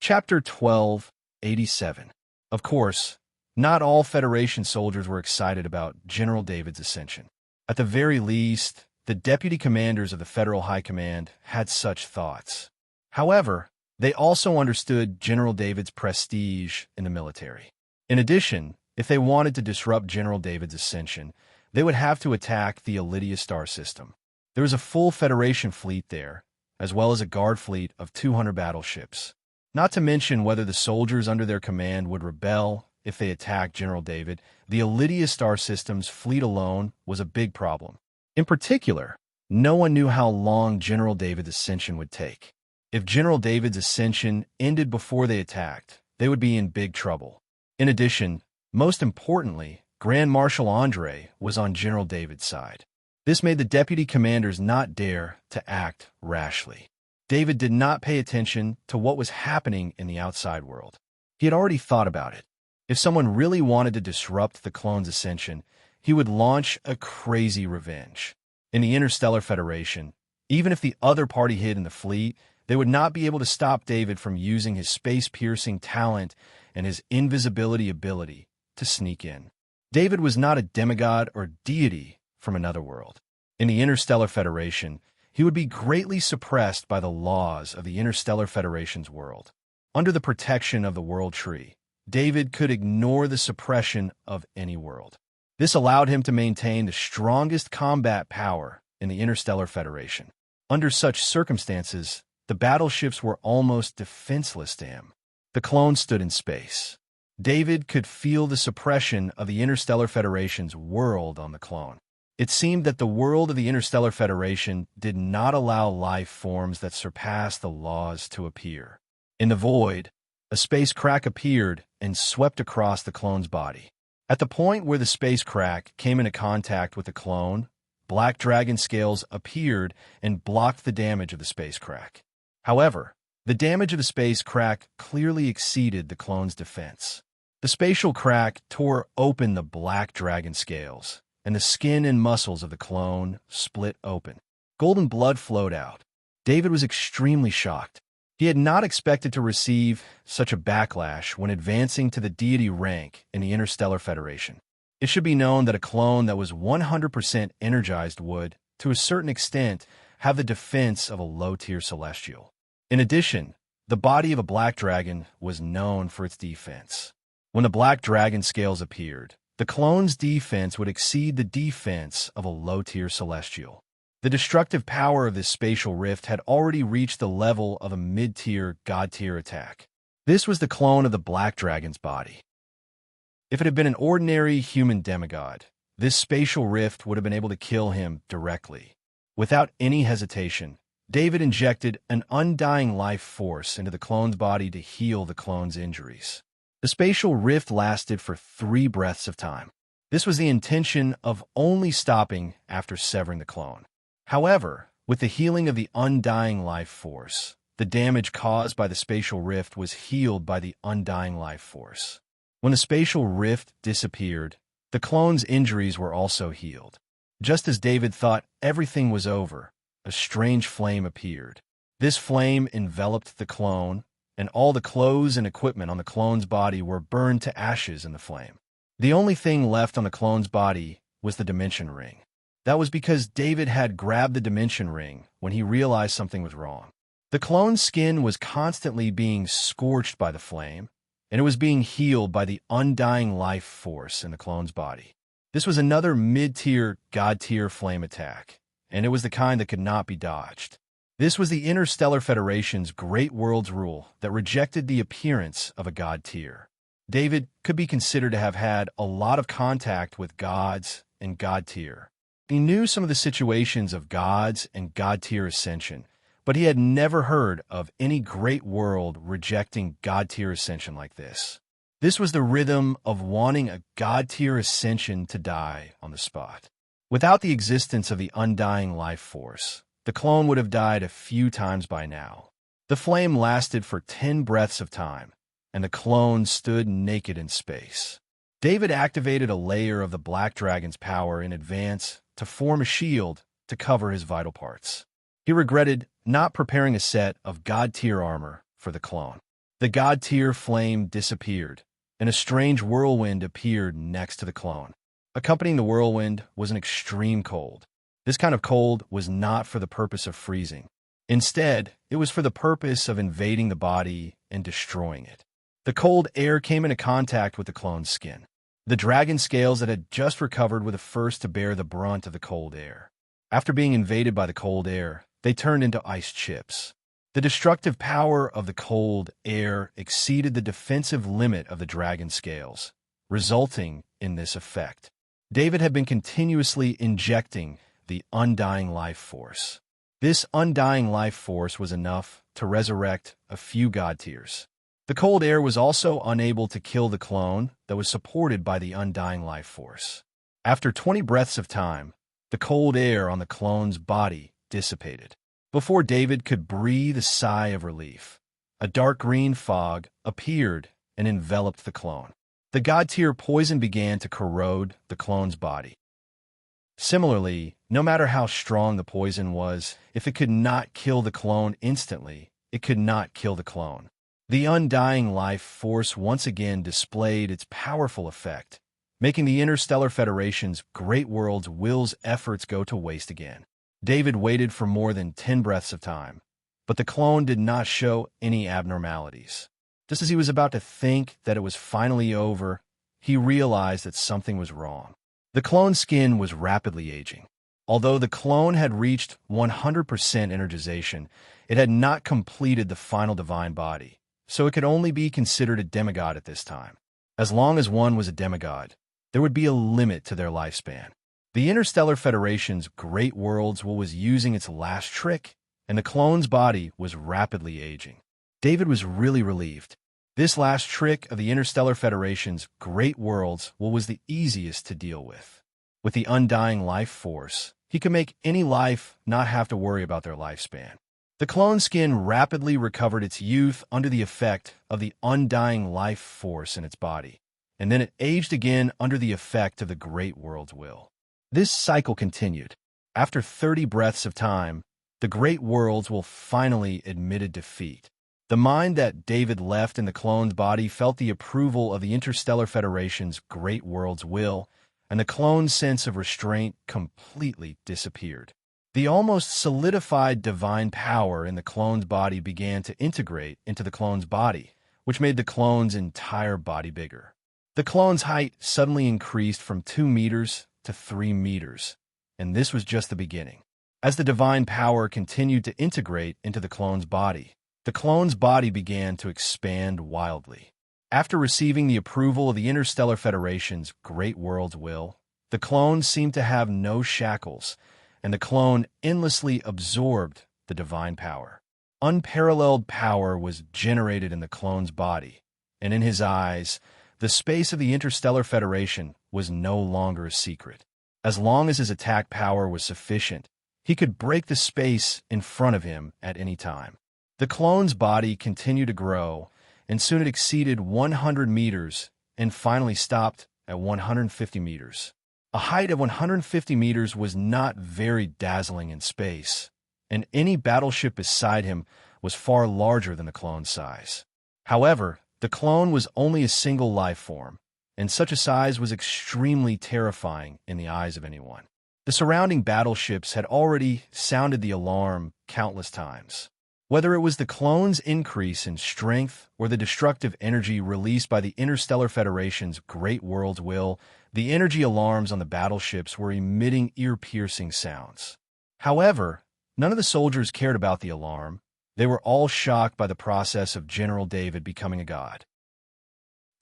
Chapter 1287. Of course, not all Federation soldiers were excited about General David's ascension. At the very least, the deputy commanders of the Federal High Command had such thoughts. However, they also understood General David's prestige in the military. In addition, if they wanted to disrupt General David's ascension, they would have to attack the Elydia star system. There was a full Federation fleet there, as well as a guard fleet of 200 battleships. Not to mention whether the soldiers under their command would rebel if they attacked General David, the Elydia star system's fleet alone was a big problem. In particular, no one knew how long General David's ascension would take. If General David's ascension ended before they attacked, they would be in big trouble. In addition, most importantly, Grand Marshal Andre was on General David's side. This made the deputy commanders not dare to act rashly. David did not pay attention to what was happening in the outside world. He had already thought about it. If someone really wanted to disrupt the clone's ascension, he would launch a crazy revenge. In the Interstellar Federation, even if the other party hid in the fleet, they would not be able to stop David from using his space-piercing talent and his invisibility ability to sneak in. David was not a demigod or deity from another world. In the Interstellar Federation, he would be greatly suppressed by the laws of the Interstellar Federation's world. Under the protection of the World Tree, David could ignore the suppression of any world. This allowed him to maintain the strongest combat power in the Interstellar Federation. Under such circumstances, the battleships were almost defenseless to him. The clone stood in space. David could feel the suppression of the Interstellar Federation's world on the clone. It seemed that the world of the Interstellar Federation did not allow life forms that surpassed the laws to appear. In the void, a space crack appeared and swept across the clone's body. At the point where the space crack came into contact with the clone, black dragon scales appeared and blocked the damage of the space crack. However, the damage of the space crack clearly exceeded the clone's defense. The spatial crack tore open the black dragon scales, and the skin and muscles of the clone split open. Golden blood flowed out. David was extremely shocked. He had not expected to receive such a backlash when advancing to the deity rank in the Interstellar Federation. It should be known that a clone that was 100% energized would, to a certain extent, have the defense of a low-tier celestial. In addition, the body of a black dragon was known for its defense. When the black dragon scales appeared, the clone's defense would exceed the defense of a low-tier celestial. The destructive power of this spatial rift had already reached the level of a mid-tier, god-tier attack. This was the clone of the black dragon's body. If it had been an ordinary human demigod, this spatial rift would have been able to kill him directly. Without any hesitation, David injected an undying life force into the clone's body to heal the clone's injuries. The spatial rift lasted for 3 breaths of time. This was the intention of only stopping after severing the clone. However, with the healing of the undying life force, the damage caused by the spatial rift was healed by the undying life force. When the spatial rift disappeared, the clone's injuries were also healed. Just as David thought everything was over, a strange flame appeared. This flame enveloped the clone, and all the clothes and equipment on the clone's body were burned to ashes in the flame. The only thing left on the clone's body was the dimension ring. That was because David had grabbed the dimension ring when he realized something was wrong. The clone's skin was constantly being scorched by the flame, and it was being healed by the undying life force in the clone's body. This was another mid-tier, god-tier flame attack, and it was the kind that could not be dodged. This was the Interstellar Federation's Great Worlds rule that rejected the appearance of a god tier. David could be considered to have had a lot of contact with gods and god tier. He knew some of the situations of gods and god tier ascension, but he had never heard of any great world rejecting god tier ascension like this. This was the rhythm of wanting a god tier ascension to die on the spot. Without the existence of the undying life force, the clone would have died a few times by now. The flame lasted for 10 breaths of time, and the clone stood naked in space. David activated a layer of the Black Dragon's power in advance to form a shield to cover his vital parts. He regretted not preparing a set of god-tier armor for the clone. The god-tier flame disappeared, and a strange whirlwind appeared next to the clone. Accompanying the whirlwind was an extreme cold. This kind of cold was not for the purpose of freezing. Instead, it was for the purpose of invading the body and destroying it. The cold air came into contact with the clone's skin. The dragon scales that had just recovered were the first to bear the brunt of the cold air. After being invaded by the cold air, they turned into ice chips. The destructive power of the cold air exceeded the defensive limit of the dragon scales, resulting in this effect. David had been continuously injecting the undying life force. This undying life force was enough to resurrect a few god tiers. The cold air was also unable to kill the clone that was supported by the undying life force. After 20 breaths of time, the cold air on the clone's body dissipated. Before David could breathe a sigh of relief, a dark green fog appeared and enveloped the clone. The god-tier poison began to corrode the clone's body. Similarly, no matter how strong the poison was, if it could not kill the clone instantly, it could not kill the clone. The undying life force once again displayed its powerful effect, making the Interstellar Federation's Great World's will's efforts go to waste again. David waited for more than 10 breaths of time, but the clone did not show any abnormalities. Just as he was about to think that it was finally over, he realized that something was wrong. The clone's skin was rapidly aging. Although the clone had reached 100% energization, it had not completed the final divine body, so it could only be considered a demigod at this time. As long as one was a demigod, there would be a limit to their lifespan. The Interstellar Federation's Great Worlds was using its last trick, and the clone's body was rapidly aging. David was really relieved. This last trick of the Interstellar Federation's Great Worlds was the easiest to deal with. With the undying life force, he could make any life not have to worry about their lifespan. The clone skin rapidly recovered its youth under the effect of the undying life force in its body, and then it aged again under the effect of the Great World's will. This cycle continued. After 30 breaths of time, the Great Worlds finally admitted defeat. The mind that David left in the clone's body felt the approval of the Interstellar Federation's Great World's will, and the clone's sense of restraint completely disappeared. The almost solidified divine power in the clone's body began to integrate into the clone's body, which made the clone's entire body bigger. The clone's height suddenly increased from 2 meters to 3 meters, and this was just the beginning. As the divine power continued to integrate into the clone's body began to expand wildly. After receiving the approval of the Interstellar Federation's Great World's will, the clone seemed to have no shackles, and the clone endlessly absorbed the divine power. Unparalleled power was generated in the clone's body, and in his eyes, the space of the Interstellar Federation was no longer a secret. As long as his attack power was sufficient, he could break the space in front of him at any time. The clone's body continued to grow, and soon it exceeded 100 meters and finally stopped at 150 meters. A height of 150 meters was not very dazzling in space, and any battleship beside him was far larger than the clone's size. However, the clone was only a single life form, and such a size was extremely terrifying in the eyes of anyone. The surrounding battleships had already sounded the alarm countless times. Whether it was the clone's increase in strength or the destructive energy released by the Interstellar Federation's Great World's will, the energy alarms on the battleships were emitting ear-piercing sounds. However, none of the soldiers cared about the alarm. They were all shocked by the process of General David becoming a god.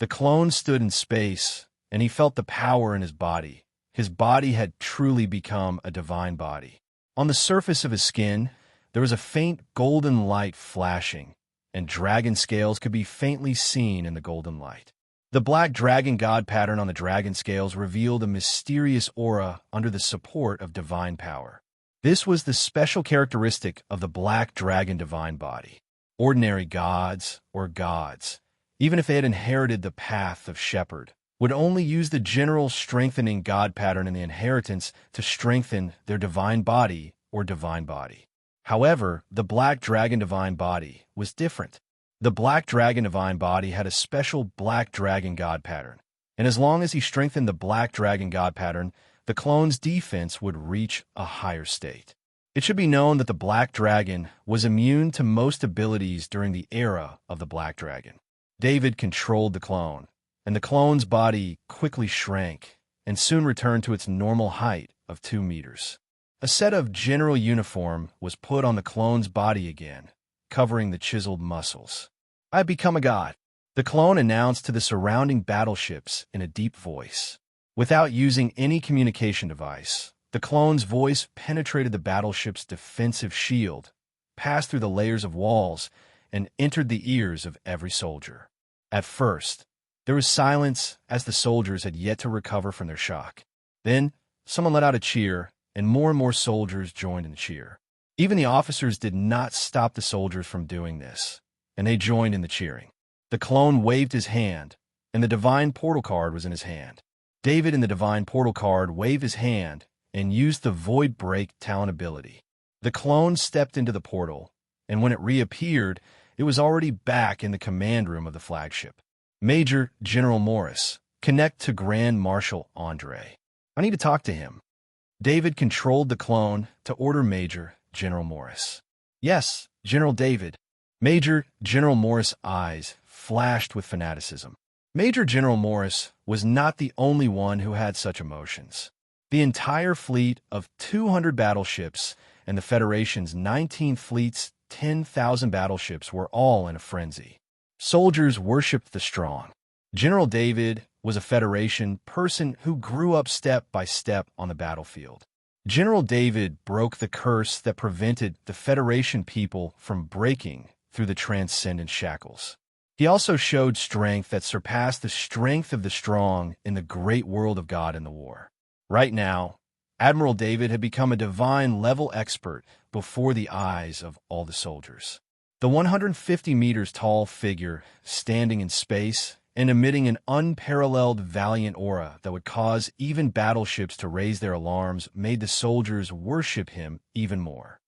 The clone stood in space, and he felt the power in his body. His body had truly become a divine body. On the surface of his skin, there was a faint golden light flashing, and dragon scales could be faintly seen in the golden light. The black dragon god pattern on the dragon scales revealed a mysterious aura under the support of divine power. This was the special characteristic of the black dragon divine body. Ordinary gods, even if they had inherited the path of shepherd, would only use the general strengthening god pattern in the inheritance to strengthen their divine body or divine body. However, the black dragon divine body was different. The black dragon divine body had a special black dragon god pattern, and as long as he strengthened the black dragon god pattern, the clone's defense would reach a higher state. It should be known that the black dragon was immune to most abilities during the era of the black dragon. David controlled the clone, and the clone's body quickly shrank and soon returned to its normal height of 2 meters. A set of general uniform was put on the clone's body again, covering the chiseled muscles. "I have become a god," the clone announced to the surrounding battleships in a deep voice. Without using any communication device, the clone's voice penetrated the battleship's defensive shield, passed through the layers of walls, and entered the ears of every soldier. At first, there was silence as the soldiers had yet to recover from their shock. Then, someone let out a cheer, and more soldiers joined in the cheer. Even the officers did not stop the soldiers from doing this, and they joined in the cheering. The clone waved his hand, and the divine portal card was in his hand. David in the divine portal card waved his hand and used the Void Break talent ability. The clone stepped into the portal, and when it reappeared, it was already back in the command room of the flagship. "Major General Morris, connect to Grand Marshal Andre. I need to talk to him." David controlled the clone to order Major General Morris. "Yes, General David." Major General Morris' eyes flashed with fanaticism. Major General Morris was not the only one who had such emotions. The entire fleet of 200 battleships and the Federation's 19 fleet's 10,000 battleships were all in a frenzy. Soldiers worshipped the strong. General David was a Federation person who grew up step by step on the battlefield. General David broke the curse that prevented the Federation people from breaking through the transcendent shackles. He also showed strength that surpassed the strength of the strong in the great world of God in the war. Right now, Admiral David had become a divine-level expert before the eyes of all the soldiers. The 150 meters tall figure standing in space and emitting an unparalleled valiant aura that would cause even battleships to raise their alarms made the soldiers worship him even more.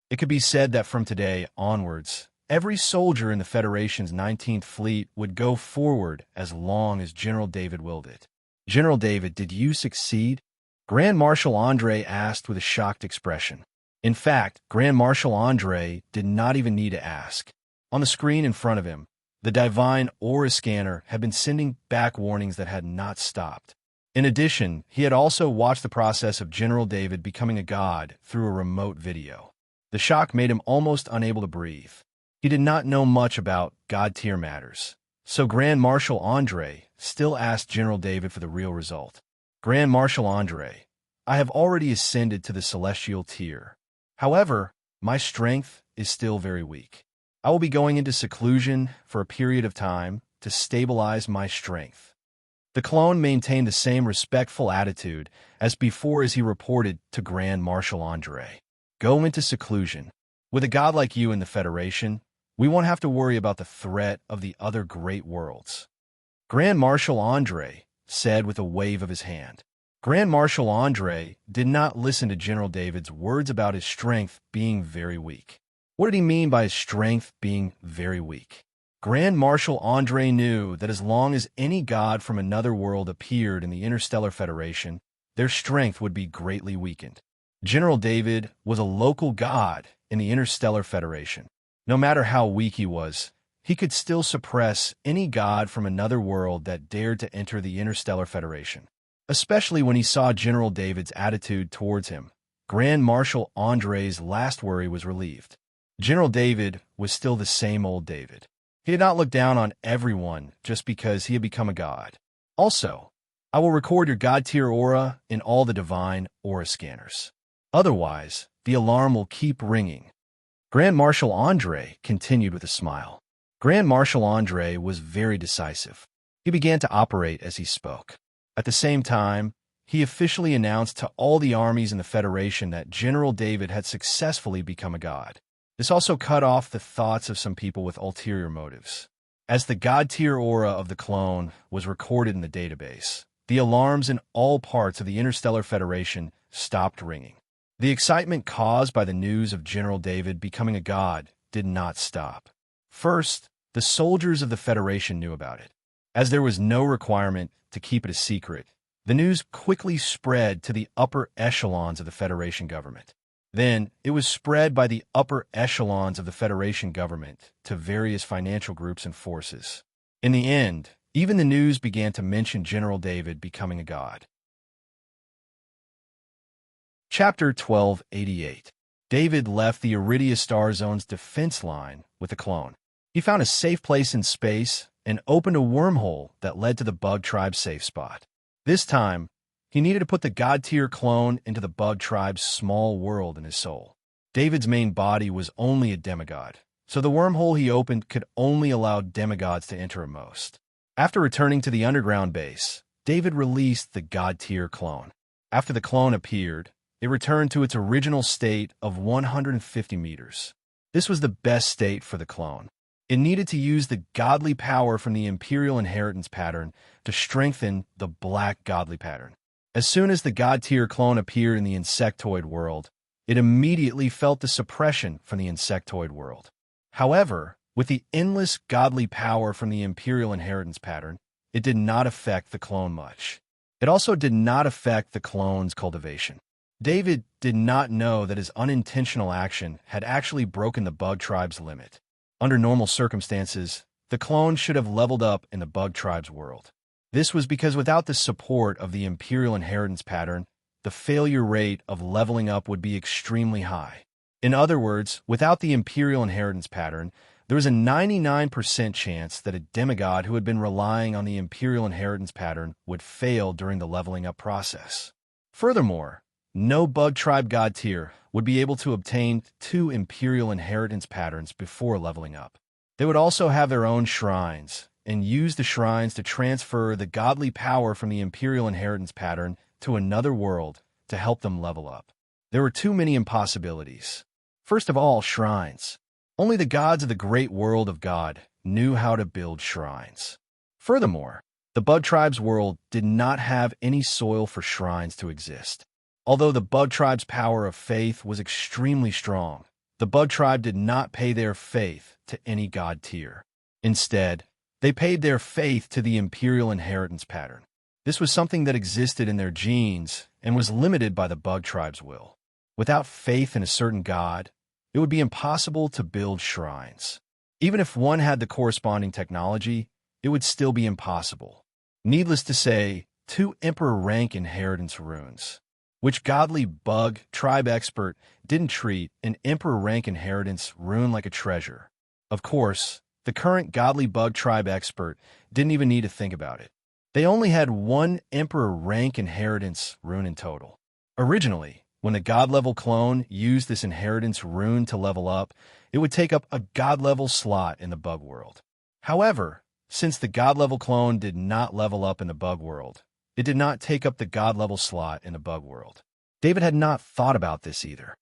It could be said that from today onwards, every soldier in the Federation's 19th Fleet would go forward as long as General David willed it. "General David, did you succeed?" Grand Marshal Andre asked with a shocked expression. In fact, Grand Marshal Andre did not even need to ask. On the screen in front of him, the divine aura scanner had been sending back warnings that had not stopped. In addition, he had also watched the process of General David becoming a god through a remote video. The shock made him almost unable to breathe. He did not know much about god-tier matters, so Grand Marshal Andre still asked General David for the real result. "Grand Marshal Andre, I have already ascended to the celestial tier. However, my strength is still very weak. I will be going into seclusion for a period of time to stabilize my strength." The clone maintained the same respectful attitude as before as he reported to Grand Marshal Andre. "Go into seclusion. With a god like you in the Federation, we won't have to worry about the threat of the other great worlds." Grand Marshal Andre said with a wave of his hand. Grand Marshal Andre did not listen to General David's words about his strength being very weak. What did he mean by his strength being very weak? Grand Marshal Andre knew that as long as any god from another world appeared in the Interstellar Federation, their strength would be greatly weakened. General David was a local god in the Interstellar Federation. No matter how weak he was, he could still suppress any god from another world that dared to enter the Interstellar Federation. Especially when he saw General David's attitude towards him, Grand Marshal Andre's last worry was relieved. General David was still the same old David. He did not look down on everyone just because he had become a god. "Also, I will record your god-tier aura in all the divine aura scanners. Otherwise, the alarm will keep ringing." Grand Marshal Andre continued with a smile. Grand Marshal Andre was very decisive. He began to operate as he spoke. At the same time, he officially announced to all the armies in the Federation that General David had successfully become a god. This also cut off the thoughts of some people with ulterior motives. As the god-tier aura of the clone was recorded in the database, the alarms in all parts of the Interstellar Federation stopped ringing. The excitement caused by the news of General David becoming a god did not stop. First, the soldiers of the Federation knew about it. As there was no requirement to keep it a secret, the news quickly spread to the upper echelons of the Federation government. Then, it was spread by the upper echelons of the Federation government to various financial groups and forces. In the end, even the news began to mention General David becoming a god. Chapter 1288. David left the Iridia Star Zone's defense line with a clone. He found a safe place in space and opened a wormhole that led to the Bug Tribe's safe spot. This time, he needed to put the God-tier clone into the Bug Tribe's small world in his soul. David's main body was only a demigod, so the wormhole he opened could only allow demigods to enter at most. After returning to the underground base, David released the God-tier clone. After the clone appeared, it returned to its original state of 150 meters. This was the best state for the clone. It needed to use the godly power from the Imperial Inheritance pattern to strengthen the Black Godly pattern. As soon as the God-tier clone appeared in the insectoid world, it immediately felt the suppression from the insectoid world. However, with the endless godly power from the Imperial Inheritance pattern, it did not affect the clone much. It also did not affect the clone's cultivation. David did not know that his unintentional action had actually broken the Bug Tribe's limit. Under normal circumstances, the clone should have leveled up in the Bug Tribe's world. This was because without the support of the Imperial Inheritance pattern, the failure rate of leveling up would be extremely high. In other words, without the Imperial Inheritance pattern, there was a 99% chance that a demigod who had been relying on the Imperial Inheritance pattern would fail during the leveling up process. Furthermore, no Bug Tribe God tier would be able to obtain 2 Imperial Inheritance patterns before leveling up. They would also have their own shrines, and use the shrines to transfer the godly power from the Imperial Inheritance pattern to another world to help them level up. There were too many impossibilities. First of all, shrines. Only the gods of the great world of God knew how to build shrines. Furthermore, the Bug Tribe's world did not have any soil for shrines to exist. Although the Bug Tribe's power of faith was extremely strong, the Bug Tribe did not pay their faith to any god tier. Instead, they paid their faith to the Imperial Inheritance pattern. This was something that existed in their genes and was limited by the Bug Tribe's will. Without faith in a certain god, it would be impossible to build shrines. Even if one had the corresponding technology, it would still be impossible. Needless to say, 2 Emperor rank inheritance runes. Which godly Bug Tribe expert didn't treat an Emperor rank inheritance rune like a treasure? Of course, the current godly Bug Tribe expert didn't even need to think about it. They only had 1 Emperor rank inheritance rune in total. Originally, when the god-level clone used this inheritance rune to level up, it would take up a god-level slot in the Bug world. However, since the god-level clone did not level up in the Bug world, it did not take up the god-level slot in the Bug world. David had not thought about this either.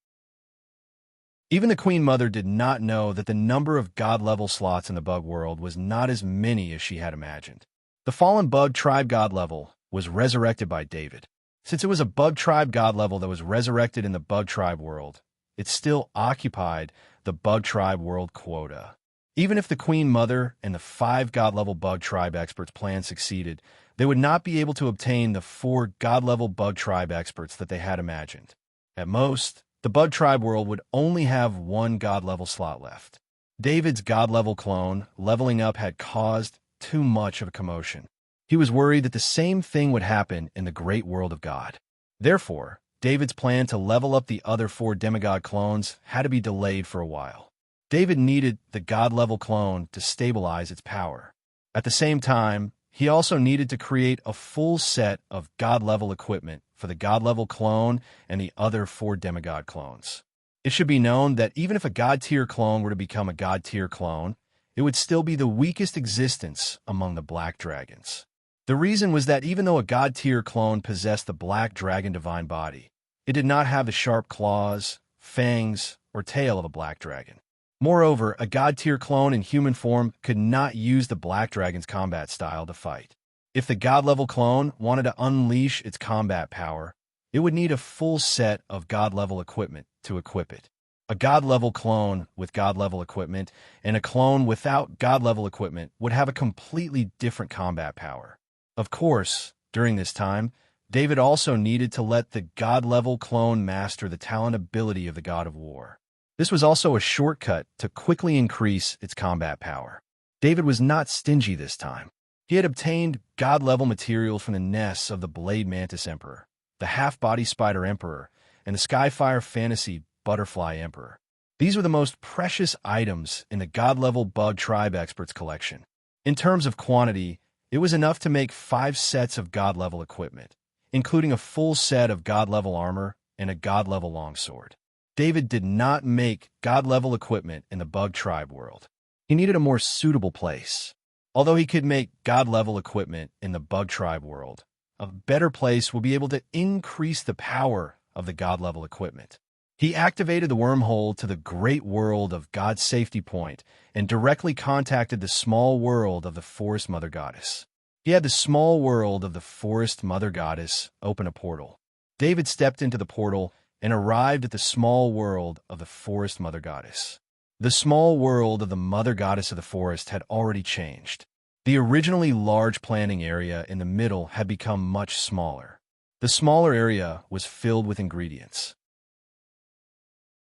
Even the Queen Mother did not know that the number of god-level slots in the Bug world was not as many as she had imagined. The fallen Bug Tribe god level was resurrected by David. Since it was a Bug Tribe god level that was resurrected in the Bug Tribe world, it still occupied the Bug Tribe world quota. Even if the Queen Mother and the 5 god-level Bug Tribe experts' plan succeeded, they would not be able to obtain the 4 god-level Bug Tribe experts that they had imagined. At most, the Bug Tribe world would only have 1 god-level slot left. David's god-level clone leveling up had caused too much of a commotion. He was worried that the same thing would happen in the great world of God. Therefore, David's plan to level up the other 4 demigod clones had to be delayed for a while. David needed the god-level clone to stabilize its power. At the same time, he also needed to create a full set of god-level equipment for the god-level clone and the other 4 demigod clones. It should be known that even if a god-tier clone were to become a god-tier clone, it would still be the weakest existence among the black dragons. The reason was that even though a god-tier clone possessed the black dragon divine body, it did not have the sharp claws, fangs, or tail of a black dragon. Moreover, a god-tier clone in human form could not use the Black Dragon's combat style to fight. If the god-level clone wanted to unleash its combat power, it would need a full set of god-level equipment to equip it. A god-level clone with god-level equipment and a clone without god-level equipment would have a completely different combat power. Of course, during this time, David also needed to let the god-level clone master the talent ability of the god of war. This was also a shortcut to quickly increase its combat power. David was not stingy this time. He had obtained god-level materials from the nests of the Blade Mantis Emperor, the Half-Body Spider Emperor, and the Skyfire Fantasy Butterfly Emperor. These were the most precious items in the god-level Bug Tribe Experts collection. In terms of quantity, it was enough to make 5 sets of god-level equipment, including a full set of god-level armor and a god-level longsword. David did not make god-level equipment in the Bug Tribe world. He needed a more suitable place. Although he could make god-level equipment in the Bug Tribe world, a better place will be able to increase the power of the god-level equipment. He activated the wormhole to the great world of God's Safety Point and directly contacted the small world of the Forest Mother Goddess. He had the small world of the Forest Mother Goddess open a portal. David stepped into the portal and arrived at the small world of the Forest Mother Goddess. The small world of the Mother Goddess of the Forest had already changed. The originally large planting area in the middle had become much smaller. The smaller area was filled with ingredients.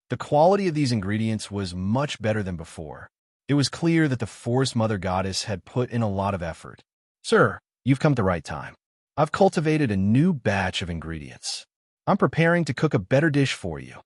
The quality of these ingredients was much better than before. It was clear that the Forest Mother Goddess had put in a lot of effort. "Sir, you've come at the right time. I've cultivated a new batch of ingredients. I'm preparing to cook a better dish for you."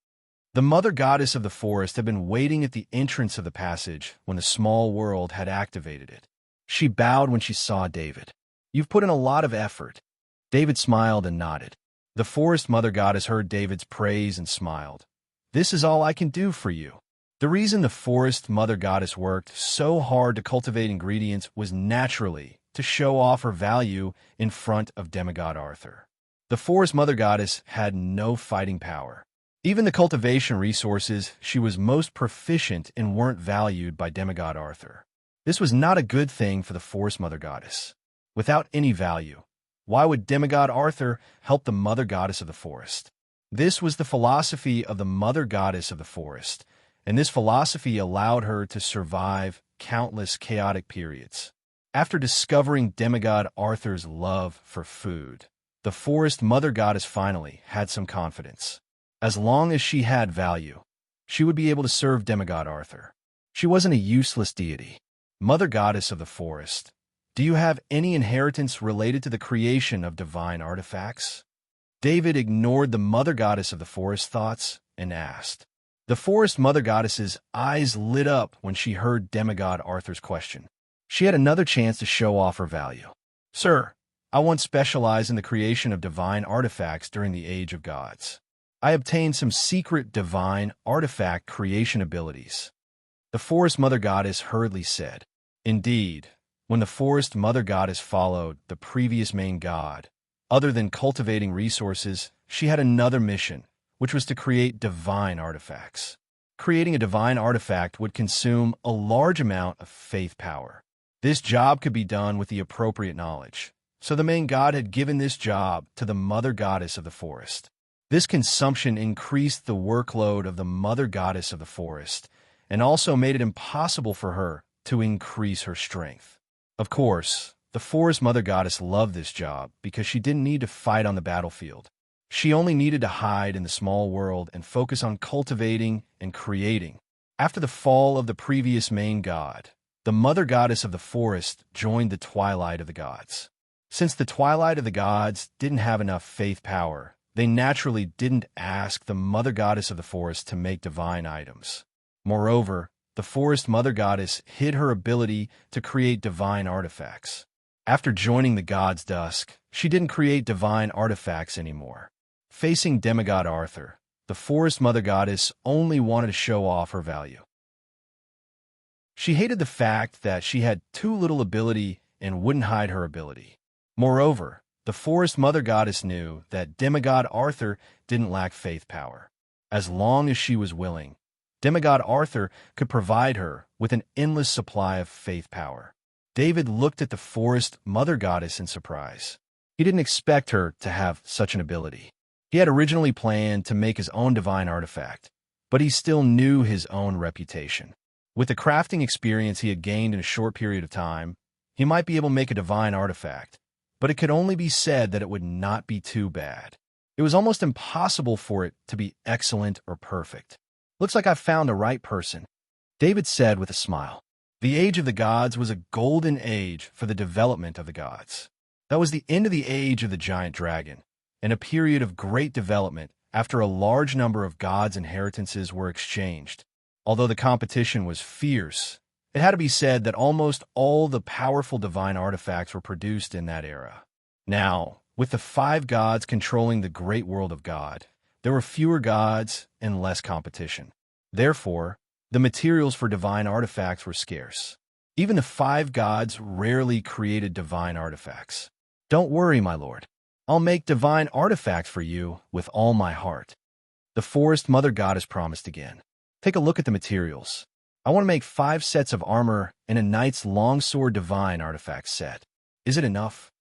The Mother Goddess of the Forest had been waiting at the entrance of the passage when the small world had activated it. She bowed when she saw David. "You've put in a lot of effort." David smiled and nodded. The Forest Mother Goddess heard David's praise and smiled. "This is all I can do for you." The reason the Forest Mother Goddess worked so hard to cultivate ingredients was naturally to show off her value in front of demigod Arthur. The Forest Mother Goddess had no fighting power. Even the cultivation resources she was most proficient in weren't valued by demigod Arthur. This was not a good thing for the Forest Mother Goddess. Without any value, why would demigod Arthur help the Mother Goddess of the Forest? This was the philosophy of the Mother Goddess of the Forest, and this philosophy allowed her to survive countless chaotic periods. After discovering demigod Arthur's love for food, the Forest Mother Goddess finally had some confidence. As long as she had value, she would be able to serve demigod Arthur. She wasn't a useless deity. Mother Goddess of the Forest, do you have any inheritance related to the creation of divine artifacts? David ignored the Mother Goddess of the Forest thoughts and asked. The Forest Mother Goddess's eyes lit up when she heard demigod Arthur's question. She had another chance to show off her value. "Sir, I once specialized in the creation of divine artifacts during the Age of Gods. I obtained some secret divine artifact creation abilities." The Forest Mother Goddess hurriedly said. Indeed, when the Forest Mother Goddess followed the previous main god, other than cultivating resources, she had another mission, which was to create divine artifacts. Creating a divine artifact would consume a large amount of faith power. This job could be done with the appropriate knowledge, so the main god had given this job to the Mother Goddess of the Forest. This consumption increased the workload of the Mother Goddess of the Forest, and also made it impossible for her to increase her strength. Of course, the Forest Mother Goddess loved this job because she didn't need to fight on the battlefield. She only needed to hide in the small world and focus on cultivating and creating. After the fall of the previous main god, the Mother Goddess of the Forest joined the Twilight of the Gods. Since the Twilight of the Gods didn't have enough faith power, they naturally didn't ask the Mother Goddess of the Forest to make divine items. Moreover, the Forest Mother Goddess hid her ability to create divine artifacts. After joining the God's Dusk, she didn't create divine artifacts anymore. Facing demigod Arthur, the Forest Mother Goddess only wanted to show off her value. She hated the fact that she had too little ability and wouldn't hide her ability. Moreover, the Forest Mother Goddess knew that demigod Arthur didn't lack faith power. As long as she was willing, demigod Arthur could provide her with an endless supply of faith power. David looked at the Forest Mother Goddess in surprise. He didn't expect her to have such an ability. He had originally planned to make his own divine artifact, but he still knew his own reputation. With the crafting experience he had gained in a short period of time, he might be able to make a divine artifact, but it could only be said that it would not be too bad. It was almost impossible for it to be excellent or perfect. "Looks like I've found the right person," David said with a smile. The Age of the Gods was a golden age for the development of the gods. That was the end of the age of the giant dragon, and a period of great development after a large number of gods' inheritances were exchanged. Although the competition was fierce, it had to be said that almost all the powerful divine artifacts were produced in that era. Now, with the 5 gods controlling the great world of God, there were fewer gods and less competition. Therefore, the materials for divine artifacts were scarce. Even the 5 gods rarely created divine artifacts. "Don't worry, my lord. I'll make divine artifacts for you with all my heart," the forest mother goddess promised again. "Take a look at the materials. I want to make 5 sets of armor and a knight's longsword divine artifact set. Is it enough?"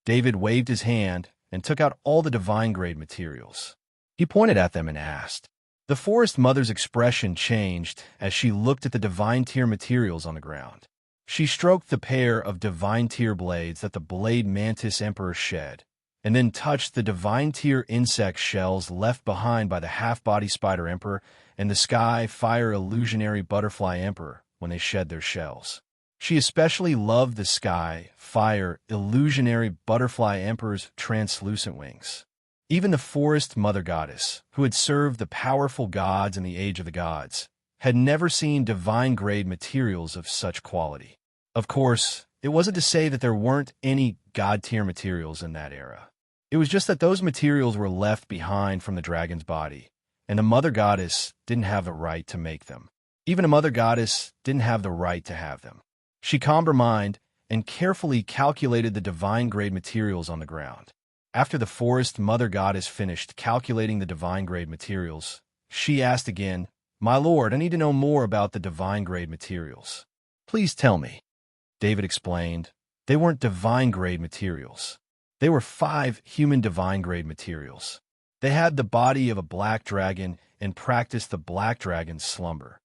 David waved his hand and took out all the divine-grade materials. He pointed at them and asked. The forest mother's expression changed as she looked at the divine tier materials on the ground. She stroked the pair of divine tier blades that the blade mantis emperor shed, and then touched the divine tier insect shells left behind by the half-body spider emperor and the sky fire illusionary butterfly emperor when they shed their shells. She especially loved the sky fire illusionary butterfly emperor's translucent wings. Even the forest mother goddess, who had served the powerful gods in the Age of the Gods, had never seen divine-grade materials of such quality. Of course, it wasn't to say that there weren't any god-tier materials in that era. It was just that those materials were left behind from the dragon's body, and the mother goddess didn't have the right to make them. Even a mother goddess didn't have the right to have them. She calmed her mind and carefully calculated the divine-grade materials on the ground. After the forest mother goddess finished calculating the divine-grade materials, she asked again, "My lord, I need to know more about the divine-grade materials." "Please tell me," David explained. They weren't divine-grade materials. They were 5 human divine-grade materials. They had the body of a black dragon and practiced the black dragon's slumber.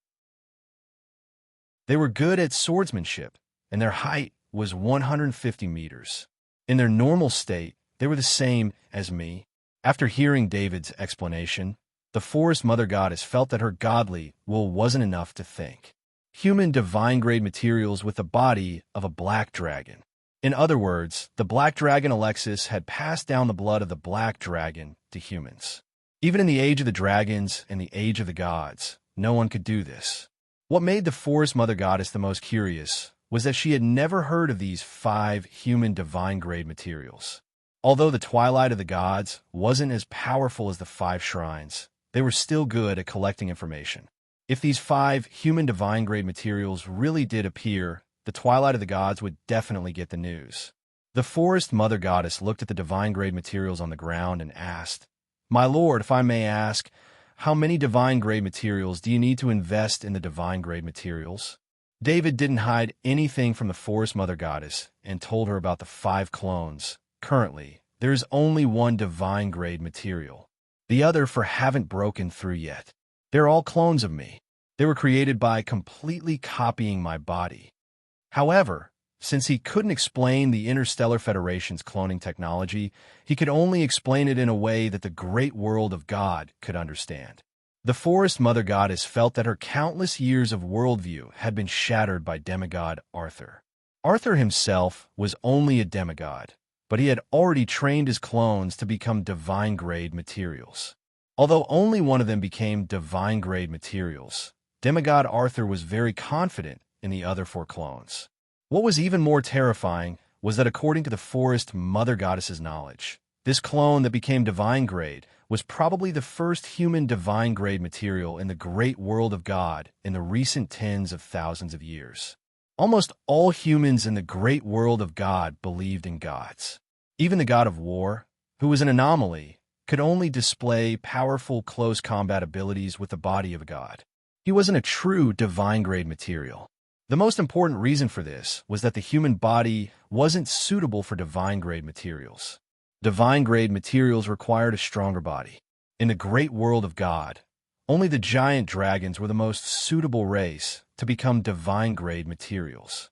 They were good at swordsmanship, and their height was 150 meters. In their normal state, they were the same as me. After hearing David's explanation, the forest mother goddess felt that her godly will wasn't enough to think. Human divine-grade materials with the body of a black dragon. In other words, the black dragon Alexis had passed down the blood of the black dragon to humans. Even in the Age of the Dragons and the Age of the Gods, no one could do this. What made the forest mother goddess the most curious was that she had never heard of these 5 human divine-grade materials. Although the Twilight of the Gods wasn't as powerful as the 5 shrines, they were still good at collecting information. If these 5 human divine-grade materials really did appear, the Twilight of the Gods would definitely get the news. The forest mother goddess looked at the divine-grade materials on the ground and asked, "My lord, if I may ask, how many divine-grade materials do you need to invest in the divine-grade materials?" David didn't hide anything from the forest mother goddess and told her about the 5 clones. Currently, there is only one divine-grade material. The other haven't broken through yet. They're all clones of me. They were created by completely copying my body. However, since he couldn't explain the Interstellar Federation's cloning technology, he could only explain it in a way that the great world of God could understand. The forest mother goddess felt that her countless years of worldview had been shattered by demigod Arthur. Arthur himself was only a demigod, but he had already trained his clones to become divine-grade materials. Although only one of them became divine-grade materials, demigod Arthur was very confident in the other 4 clones. What was even more terrifying was that according to the forest mother goddess's knowledge, this clone that became divine-grade was probably the first human divine-grade material in the great world of God in the recent tens of thousands of years. Almost all humans in the great world of God believed in gods. Even the god of war, who was an anomaly, could only display powerful close combat abilities with the body of a god. He wasn't a true divine-grade material. The most important reason for this was that the human body wasn't suitable for divine-grade materials. Divine-grade materials required a stronger body. In the great world of God, Only the giant dragons were the most suitable race to become divine-grade materials.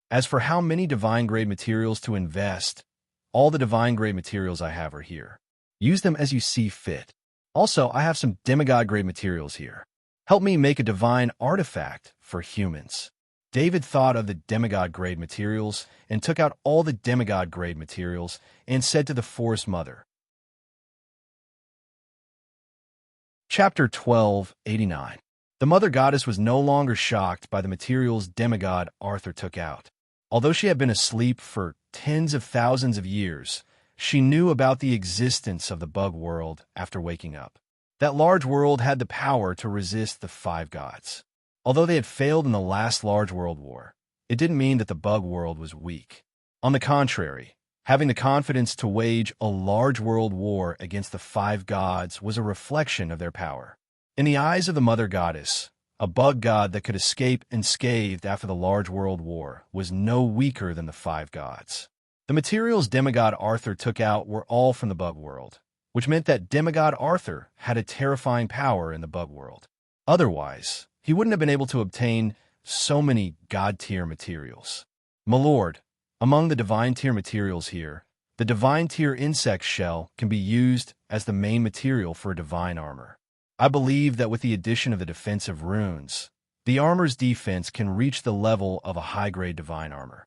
As for how many divine-grade materials to invest, all the divine-grade materials I have are here. Use them as you see fit. Also, I have some demigod-grade materials here. Help me make a divine artifact for humans. David thought of the demigod-grade materials and took out all the demigod-grade materials and said to the Forest Mother. Chapter 12:89. The Mother Goddess was no longer shocked by the materials demigod Arthur took out. Although she had been asleep for tens of thousands of years, she knew about the existence of the bug world after waking up. That large world had the power to resist the five gods. Although they had failed in the last large world war, it didn't mean that the bug world was weak. On the contrary, having the confidence to wage a large world war against the five gods was a reflection of their power. In the eyes of the Mother Goddess, a bug god that could escape unscathed after the large world war was no weaker than the five gods. The materials demigod Arthur took out were all from the bug world, which meant that demigod Arthur had a terrifying power in the bug world. Otherwise, he wouldn't have been able to obtain so many god-tier materials. My lord, among the divine-tier materials here, the divine-tier insect shell can be used as the main material for a divine armor. I believe that with the addition of the defensive runes, the armor's defense can reach the level of a high-grade divine armor.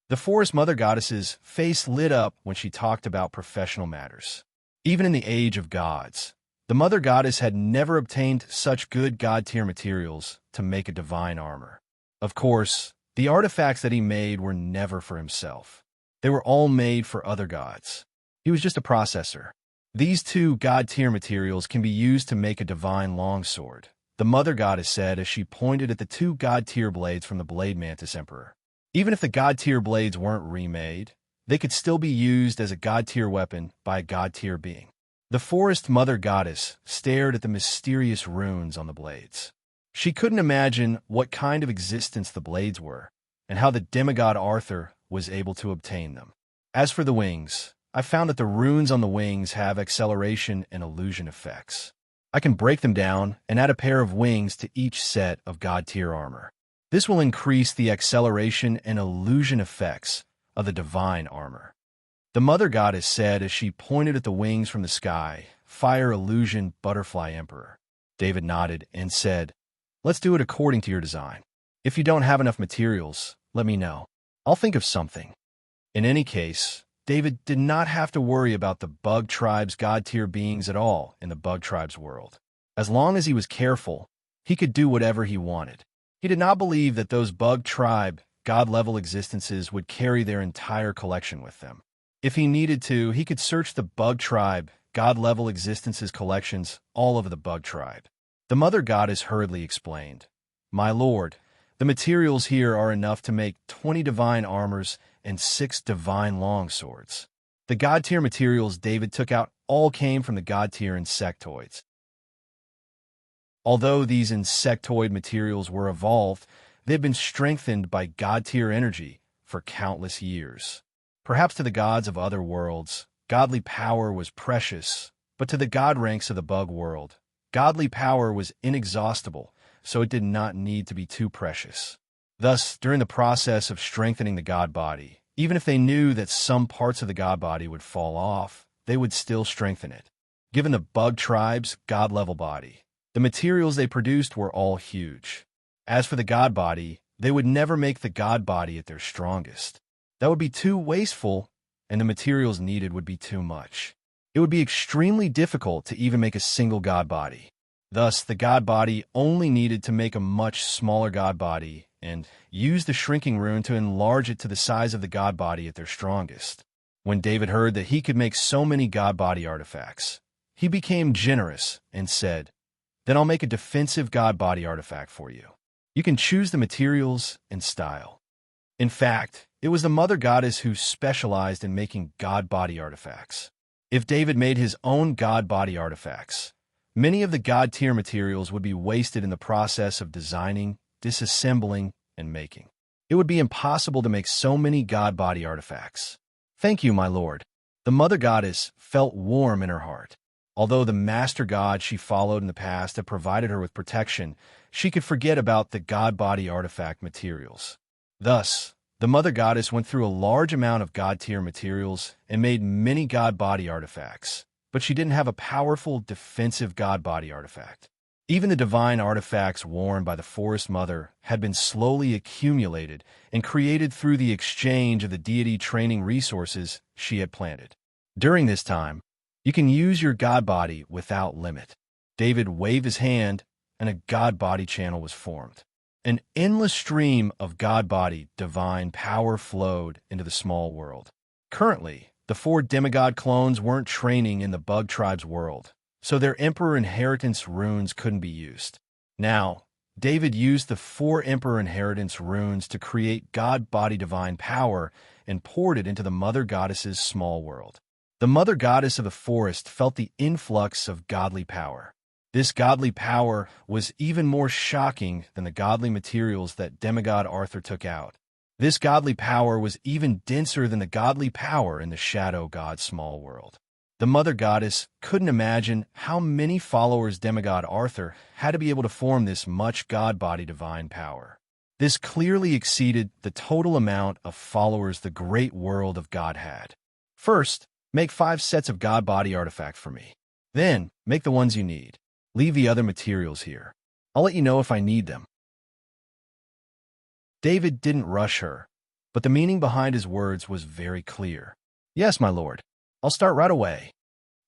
The Forest Mother Goddess's face lit up when she talked about professional matters. Even in the age of gods, the Mother Goddess had never obtained such good god-tier materials to make a divine armor. Of course, the artifacts that he made were never for himself. They were all made for other gods. He was just a processor. These two god-tier materials can be used to make a divine longsword, the Mother Goddess said as she pointed at the two god-tier blades from the Blade Mantis Emperor. Even if the god-tier blades weren't remade, they could still be used as a god-tier weapon by a god-tier being. The Forest Mother Goddess stared at the mysterious runes on the blades. She couldn't imagine what kind of existence the blades were, and how the demigod Arthur was able to obtain them. As for the wings, I found that the runes on the wings have acceleration and illusion effects. I can break them down and add a pair of wings to each set of god-tier armor. This will increase the acceleration and illusion effects of the divine armor. The Mother Goddess said as she pointed at the wings from the sky, Fire Illusion Butterfly Emperor. David nodded and said, "Let's do it according to your design. If you don't have enough materials, let me know. I'll think of something." In any case, David did not have to worry about the Bug Tribe's god-tier beings at all in the Bug Tribe's world. As long as he was careful, he could do whatever he wanted. He did not believe that those Bug Tribe god-level existences would carry their entire collection with them. If he needed to, he could search the Bug Tribe god-level existences collections all over the Bug Tribe. The Mother Goddess hurriedly explained, "My lord, the materials here are enough to make 20 divine armors and 6 divine longswords. The god-tier materials David took out all came from the god-tier insectoids. Although these insectoid materials were evolved, they had been strengthened by god-tier energy for countless years. Perhaps to the gods of other worlds, godly power was precious, but to the god ranks of the bug world, godly power was inexhaustible, so it did not need to be too precious. Thus, during the process of strengthening the god body, even if they knew that some parts of the god body would fall off, they would still strengthen it. Given the Bug Tribe's god-level body, the materials they produced were all huge. As for the god body, they would never make the god body at their strongest. That would be too wasteful, and the materials needed would be too much. It would be extremely difficult to even make a single god body. Thus, the god body only needed to make a much smaller god body and use the shrinking rune to enlarge it to the size of the god body at their strongest. When David heard that he could make so many god body artifacts, he became generous and said, "Then I'll make a defensive god body artifact for you. You can choose the materials and style." In fact, it was the Mother Goddess who specialized in making god body artifacts. If David made his own god body artifacts, many of the god-tier materials would be wasted in the process of designing, disassembling, and making. It would be impossible to make so many god body artifacts. "Thank you, my lord." The Mother Goddess felt warm in her heart. Although the master god she followed in the past had provided her with protection, she could forget about the god body artifact materials. Thus, the mother goddess went through a large amount of god-tier materials and made many god body artifacts, but she didn't have a powerful defensive god body artifact. Even the divine artifacts worn by the Forest Mother had been slowly accumulated and created through the exchange of the deity training resources she had planted. During this time, you can use your god body without limit. David waved his hand, and a god body channel was formed. An endless stream of god body divine power flowed into the small world. Currently, the 4 demigod clones weren't training in the bug tribe's world, so their Emperor Inheritance runes couldn't be used. Now, David used the 4 Emperor Inheritance runes to create god body divine power and poured it into the Mother Goddess's small world. The Mother Goddess of the forest felt the influx of godly power. This godly power was even more shocking than the godly materials that demigod Arthur took out. This godly power was even denser than the godly power in the shadow god's small world. The Mother Goddess couldn't imagine how many followers demigod Arthur had to be able to form this much god body divine power. This clearly exceeded the total amount of followers the great world of God had. First, make 5 sets of god body artifacts for me. Then, make the ones you need. Leave the other materials here. I'll let you know if I need them. David didn't rush her, but the meaning behind his words was very clear. Yes, my lord. I'll start right away.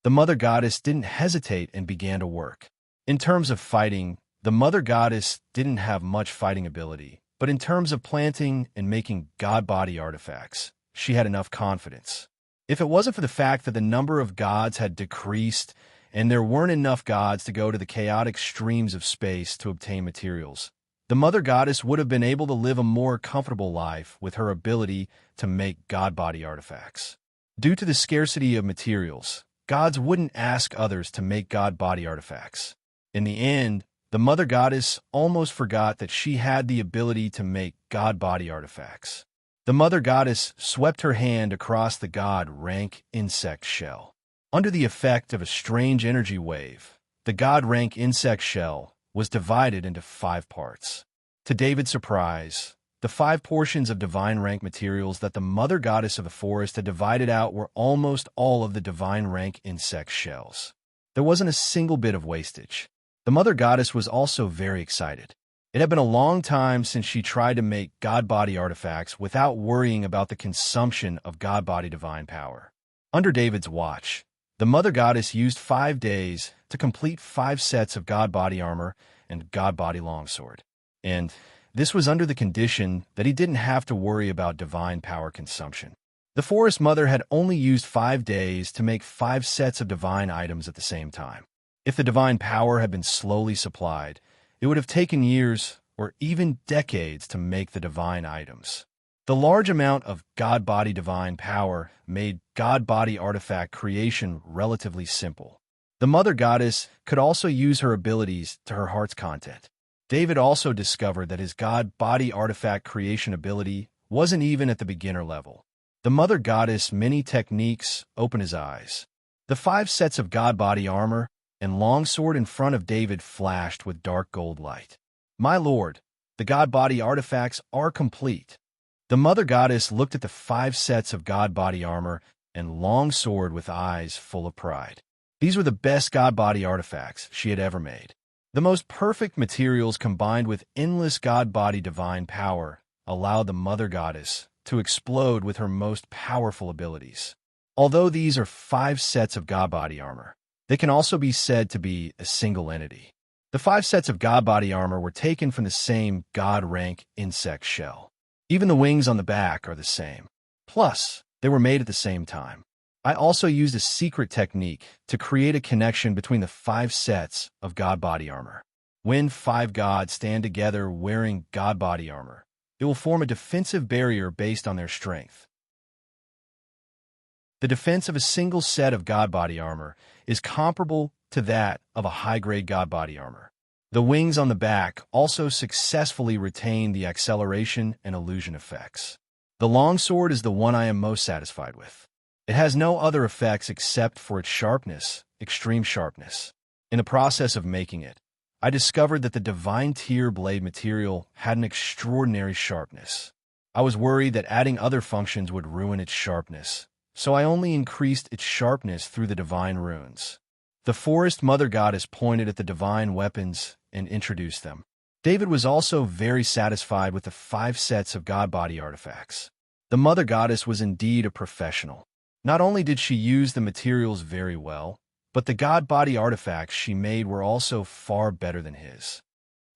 The Mother Goddess didn't hesitate and began to work. In terms of fighting, the Mother Goddess didn't have much fighting ability, but in terms of planting and making god body artifacts, she had enough confidence. If it wasn't for the fact that the number of gods had decreased and there weren't enough gods to go to the chaotic streams of space to obtain materials, the Mother Goddess would have been able to live a more comfortable life with her ability to make god body artifacts. Due to the scarcity of materials, gods wouldn't ask others to make god body artifacts. In the end, the Mother Goddess almost forgot that she had the ability to make god body artifacts. The Mother Goddess swept her hand across the god rank insect shell. Under the effect of a strange energy wave, the god rank insect shell was divided into 5 parts. To David's surprise, the 5 portions of divine rank materials that the Mother Goddess of the forest had divided out were almost all of the divine rank insect shells. There wasn't a single bit of wastage. The Mother Goddess was also very excited. It had been a long time since she tried to make god body artifacts without worrying about the consumption of god body divine power. Under David's watch, the Mother Goddess used 5 days to complete 5 sets of god body armor and god body longsword. And this was under the condition that he didn't have to worry about divine power consumption. The Forest Mother had only used 5 days to make 5 sets of divine items at the same time. If the divine power had been slowly supplied, it would have taken years or even decades to make the divine items. The large amount of god body divine power made god body artifact creation relatively simple. The Mother Goddess could also use her abilities to her heart's content. David also discovered that his god body artifact creation ability wasn't even at the beginner level. The Mother Goddess' many techniques opened his eyes. The 5 sets of god body armor and longsword in front of David flashed with dark gold light. My lord, the god body artifacts are complete. The Mother Goddess looked at the 5 sets of god body armor and longsword with eyes full of pride. These were the best god body artifacts she had ever made. The most perfect materials combined with endless god body divine power allowed the Mother Goddess to explode with her most powerful abilities. Although these are 5 sets of god body armor, they can also be said to be a single entity. The 5 sets of god body armor were taken from the same god rank insect shell. Even the wings on the back are the same. Plus, they were made at the same time. I also used a secret technique to create a connection between the 5 sets of god body armor. When 5 gods stand together wearing god body armor, it will form a defensive barrier based on their strength. The defense of a single set of god body armor is comparable to that of a high-grade god body armor. The wings on the back also successfully retain the acceleration and illusion effects. The longsword is the one I am most satisfied with. It has no other effects except for its sharpness, extreme sharpness. In the process of making it, I discovered that the divine tear blade material had an extraordinary sharpness. I was worried that adding other functions would ruin its sharpness, so I only increased its sharpness through the divine runes. The forest mother goddess pointed at the divine weapons and introduced them. David was also very satisfied with the 5 sets of god body artifacts. The mother goddess was indeed a professional. Not only did she use the materials very well, but the god body artifacts she made were also far better than his.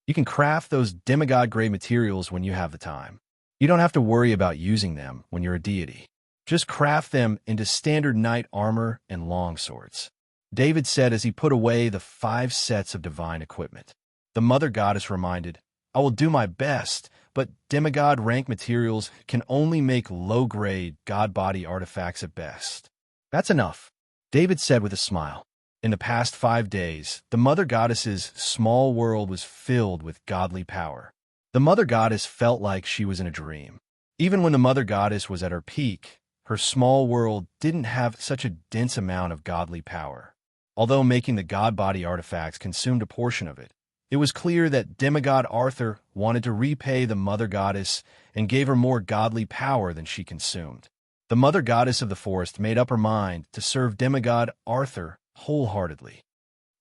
You can craft those demigod-grade materials when you have the time. You don't have to worry about using them when you're a deity. Just craft them into standard knight armor and longswords. David said as he put away the 5 sets of divine equipment. The mother goddess reminded, "I will do my best, but demigod rank materials can only make low-grade god body artifacts at best." "That's enough," David said with a smile. In the past 5 days, the mother goddess's small world was filled with godly power. The mother goddess felt like she was in a dream. Even when the mother goddess was at her peak, her small world didn't have such a dense amount of godly power. Although making the god body artifacts consumed a portion of it, it was clear that demigod Arthur wanted to repay the mother goddess and gave her more godly power than she consumed. The mother goddess of the forest made up her mind to serve demigod Arthur wholeheartedly.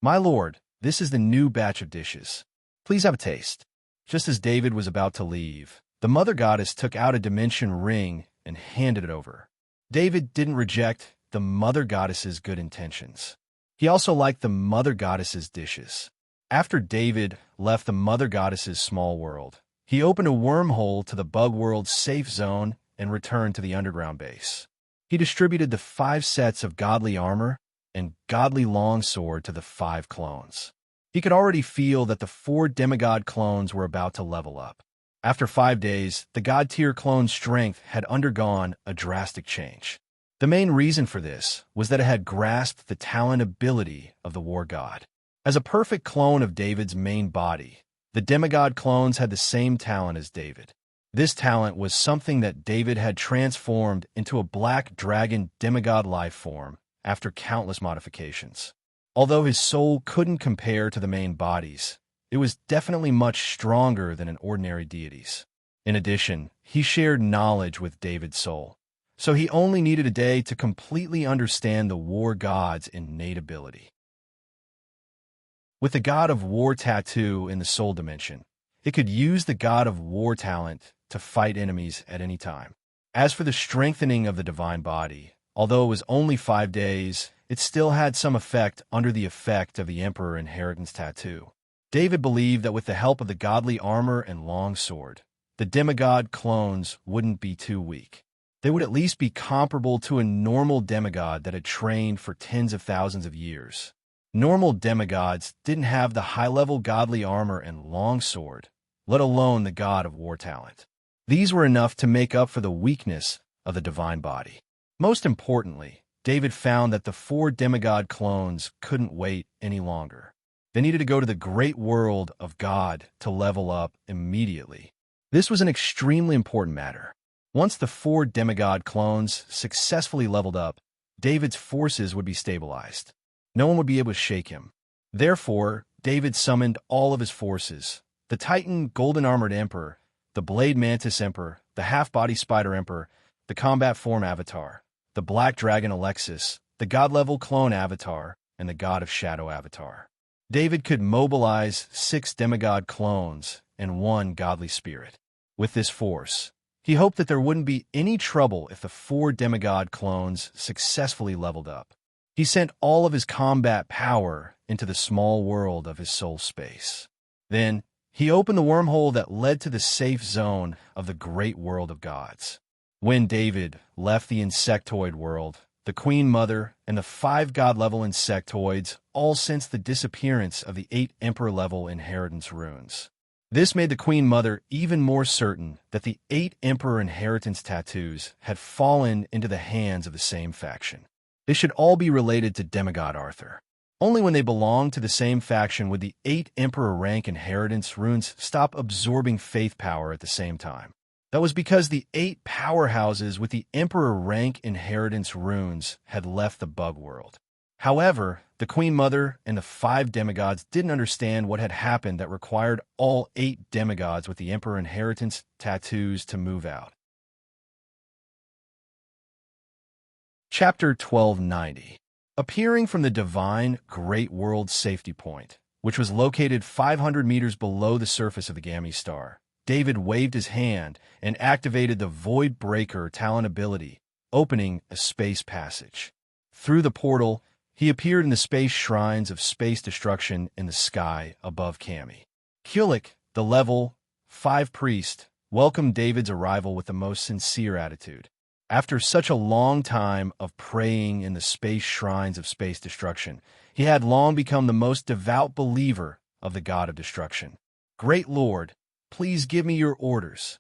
"My lord, this is the new batch of dishes. Please have a taste." Just as David was about to leave, the mother goddess took out a dimension ring and handed it over. David didn't reject the mother goddess's good intentions. He also liked the mother goddess's dishes. After David left the mother goddess's small world, he opened a wormhole to the bug world's safe zone and returned to the underground base. He distributed the 5 sets of godly armor and godly longsword to the 5 clones. He could already feel that the 4 demigod clones were about to level up. After 5 days, the god tier clone's strength had undergone a drastic change. The main reason for this was that it had grasped the talent ability of the war god. As a perfect clone of David's main body, the demigod clones had the same talent as David. This talent was something that David had transformed into a black dragon demigod life form after countless modifications. Although his soul couldn't compare to the main bodies, it was definitely much stronger than an ordinary deity's. In addition, he shared knowledge with David's soul, so he only needed a day to completely understand the war god's innate ability. With the god of war tattoo in the soul dimension, it could use the god of war talent to fight enemies at any time. As for the strengthening of the divine body, although it was only 5 days, it still had some effect under the effect of the Emperor Inheritance tattoo. David believed that with the help of the godly armor and longsword, the demigod clones wouldn't be too weak. They would at least be comparable to a normal demigod that had trained for tens of thousands of years. Normal demigods didn't have the high-level godly armor and longsword, let alone the god of war talent. These were enough to make up for the weakness of the divine body. Most importantly, David found that the 4 demigod clones couldn't wait any longer. They needed to go to the great world of God to level up immediately. This was an extremely important matter. Once the 4 demigod clones successfully leveled up, David's forces would be stabilized. No one would be able to shake him. Therefore, David summoned all of his forces: the Titan Golden-Armored Emperor, the Blade Mantis Emperor, the Half-Body Spider Emperor, the Combat Form Avatar, the Black Dragon Alexis, the God-level Clone Avatar, and the God of Shadow Avatar. David could mobilize 6 demigod clones and 1 godly spirit. With this force, he hoped that there wouldn't be any trouble if the 4 demigod clones successfully leveled up. He sent all of his combat power into the small world of his soul space. Then, he opened the wormhole that led to the safe zone of the great world of gods. When David left the insectoid world, the Queen Mother and the 5 god-level insectoids all sensed the disappearance of the 8 Emperor-level inheritance runes. This made the Queen Mother even more certain that the 8 Emperor inheritance tattoos had fallen into the hands of the same faction. They should all be related to demigod Arthur. Only when they belonged to the same faction would the 8 Emperor rank inheritance runes stop absorbing faith power at the same time. That was because the 8 powerhouses with the Emperor rank inheritance runes had left the bug world. However, the Queen Mother and the 5 demigods didn't understand what had happened that required all 8 demigods with the Emperor inheritance tattoos to move out. Chapter 1290. Appearing from the divine Great World Safety Point, which was located 500 meters below the surface of the Gamma star, David waved his hand and activated the Void Breaker talent ability, opening a space passage. Through the portal, he appeared in the space shrines of space destruction in the sky above Cami. Kulik, the level 5 priest, welcomed David's arrival with the most sincere attitude. After such a long time of praying in the space shrines of space destruction, he had long become the most devout believer of the god of destruction. "Great Lord, please give me your orders,"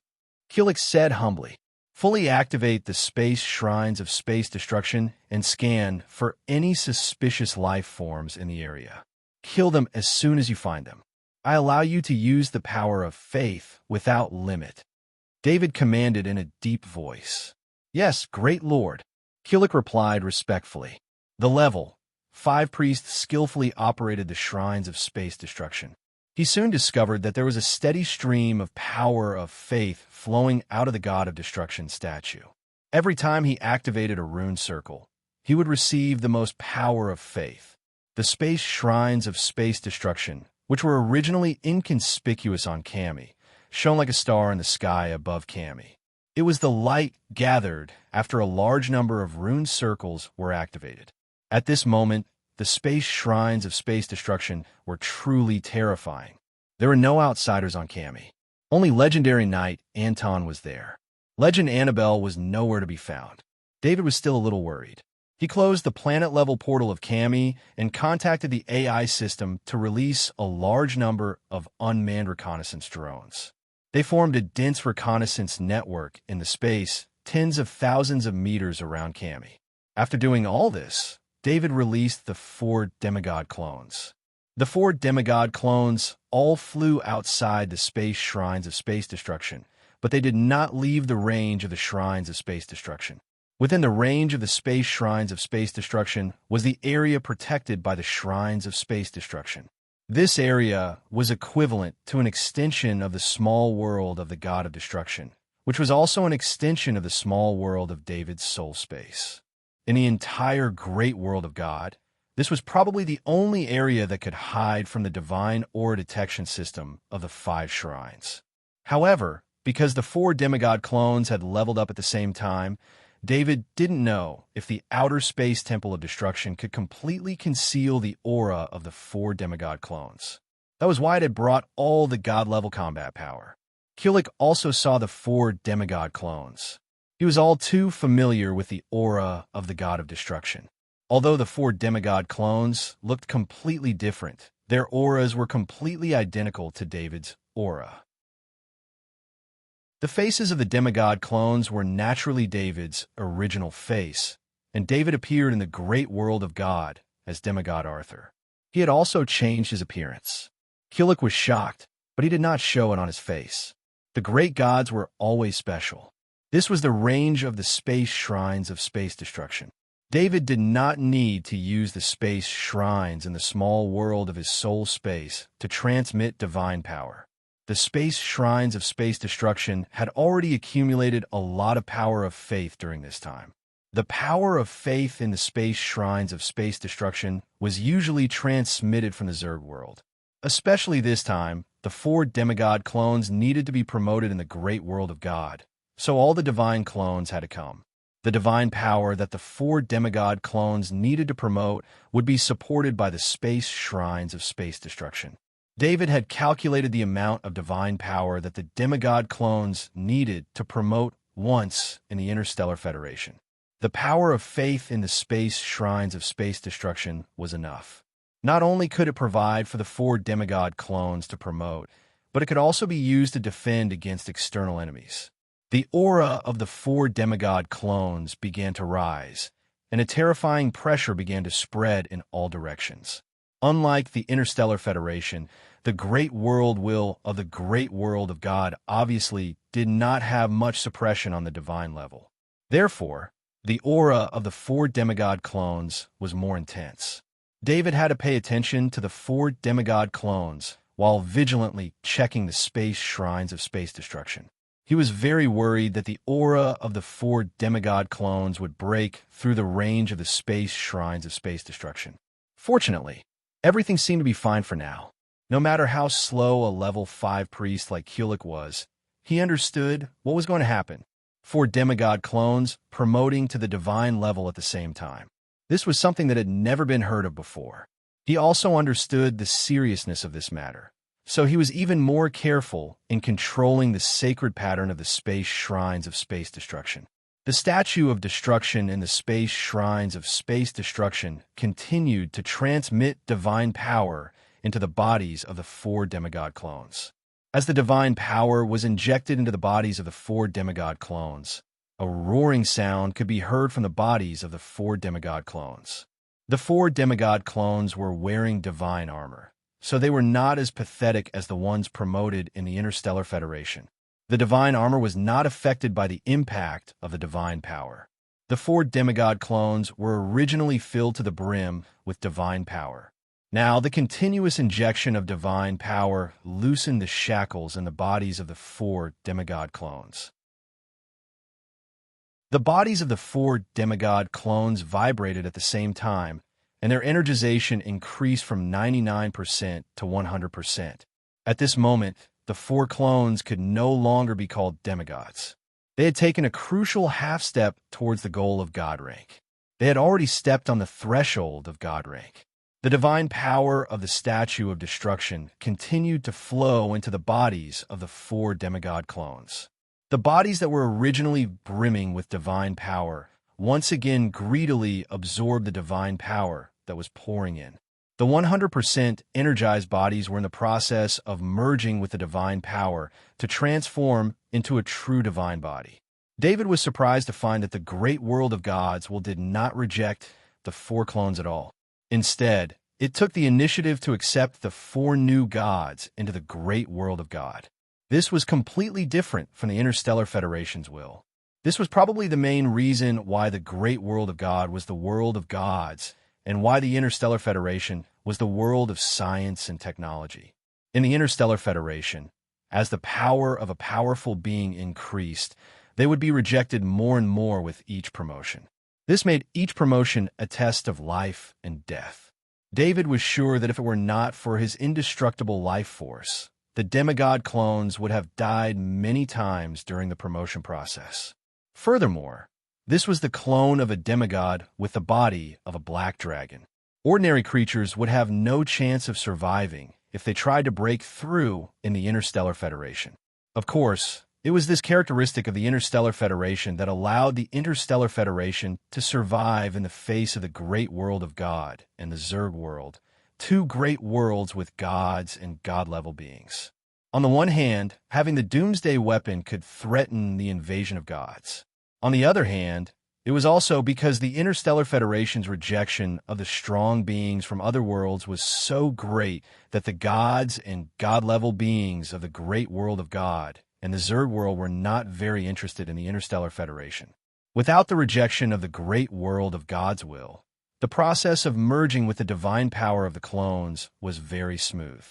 Kulik said humbly. "Fully activate the space shrines of space destruction and scan for any suspicious life forms in the area. Kill them as soon as you find them. I allow you to use the power of faith without limit," David commanded in a deep voice. "Yes, great Lord," Kulik replied respectfully. The level 5 priest skillfully operated the shrines of space destruction. He soon discovered that there was a steady stream of power of faith flowing out of the god of destruction statue. Every time he activated a rune circle, he would receive the most power of faith. The space shrines of space destruction, which were originally inconspicuous on Cami, shone like a star in the sky above Cami. It was the light gathered after a large number of rune circles were activated. At this moment, the space shrines of space destruction were truly terrifying. There were no outsiders on Cami. Only legendary knight Anton was there. Legend Annabelle was nowhere to be found. David was still a little worried. He closed the planet-level portal of Cami and contacted the AI system to release a large number of unmanned reconnaissance drones. They formed a dense reconnaissance network in the space tens of thousands of meters around Cami. After doing all this, David released the 4 demigod clones. The 4 demigod clones all flew outside the space shrines of space destruction, but they did not leave the range of the shrines of space destruction. Within the range of the space shrines of space destruction was the area protected by the shrines of space destruction. This area was equivalent to an extension of the small world of the god of destruction, which was also an extension of the small world of David's soul space. In the entire great world of God, this was probably the only area that could hide from the divine aura detection system of the 5 shrines. However, because the 4 demigod clones had leveled up at the same time, David didn't know if the outer space temple of destruction could completely conceal the aura of the 4 demigod clones. That was why it had brought all the god-level combat power. Kulik also saw the 4 demigod clones. He was all too familiar with the aura of the god of destruction. Although the 4 demigod clones looked completely different, their auras were completely identical to David's aura. The faces of the demigod clones were naturally David's original face, and David appeared in the great world of God as demigod Arthur. He had also changed his appearance. Kulik was shocked, but he did not show it on his face. The great gods were always special. This was the range of the space shrines of space destruction. David did not need to use the space shrines in the small world of his soul space to transmit divine power. The space shrines of space destruction had already accumulated a lot of power of faith during this time. The power of faith in the space shrines of space destruction was usually transmitted from the Zerg world. Especially this time, the 4 demigod clones needed to be promoted in the great world of God, so all the divine clones had to come. The divine power that the 4 demigod clones needed to promote would be supported by the space shrines of space destruction. David had calculated the amount of divine power that the demigod clones needed to promote once in the Interstellar Federation. The power of faith in the space shrines of space destruction was enough. Not only could it provide for the 4 demigod clones to promote, but it could also be used to defend against external enemies. The aura of the 4 demigod clones began to rise, and a terrifying pressure began to spread in all directions. Unlike the Interstellar Federation, the great world will of the great world of God obviously did not have much suppression on the divine level. Therefore, the aura of the four demigod clones was more intense. David had to pay attention to the four demigod clones while vigilantly checking the space shrines of space destruction. He was very worried that the aura of the four demigod clones would break through the range of the space shrines of space destruction. Fortunately, everything seemed to be fine for now. No matter how slow a level 5 priest like Kulik was, he understood what was going to happen. Four demigod clones promoting to the divine level at the same time. This was something that had never been heard of before. He also understood the seriousness of this matter, so he was even more careful in controlling the sacred pattern of the space shrines of space destruction. The statue of destruction in the space shrines of space destruction continued to transmit divine power into the bodies of the four demigod clones. As the divine power was injected into the bodies of the four demigod clones, a roaring sound could be heard from the bodies of the four demigod clones. The four demigod clones were wearing divine armor, so they were not as pathetic as the ones promoted in the Interstellar Federation. The divine armor was not affected by the impact of the divine power. The four demigod clones were originally filled to the brim with divine power. Now, the continuous injection of divine power loosened the shackles in the bodies of the four demigod clones. The bodies of the four demigod clones vibrated at the same time, and their energization increased from 99% to 100%. At this moment, the four clones could no longer be called demigods. They had taken a crucial half-step towards the goal of God rank. They had already stepped on the threshold of God rank. The divine power of the statue of destruction continued to flow into the bodies of the four demigod clones. The bodies that were originally brimming with divine power once again greedily absorbed the divine power that was pouring in. The 100% energized bodies were in the process of merging with the divine power to transform into a true divine body. David was surprised to find that the great world of gods did not reject the four clones at all. Instead, it took the initiative to accept the four new gods into the great world of God. This was completely different from the Interstellar Federation's will. This was probably the main reason why the great world of God was the world of gods and why the Interstellar Federation was the world of science and technology. In the Interstellar Federation, as the power of a powerful being increased, they would be rejected more and more with each promotion. This made each promotion a test of life and death. David was sure that if it were not for his indestructible life force, the demigod clones would have died many times during the promotion process. Furthermore, this was the clone of a demigod with the body of a black dragon. Ordinary creatures would have no chance of surviving if they tried to break through in the Interstellar Federation. Of course, it was this characteristic of the Interstellar Federation that allowed the Interstellar Federation to survive in the face of the great world of God and the Zerg world, two great worlds with gods and god-level beings. On the one hand, having the Doomsday weapon could threaten the invasion of gods. On the other hand, it was also because the Interstellar Federation's rejection of the strong beings from other worlds was so great that the gods and god-level beings of the great world of God and the Zerg world were not very interested in the Interstellar Federation. Without the rejection of the great world of God's will, the process of merging with the divine power of the clones was very smooth.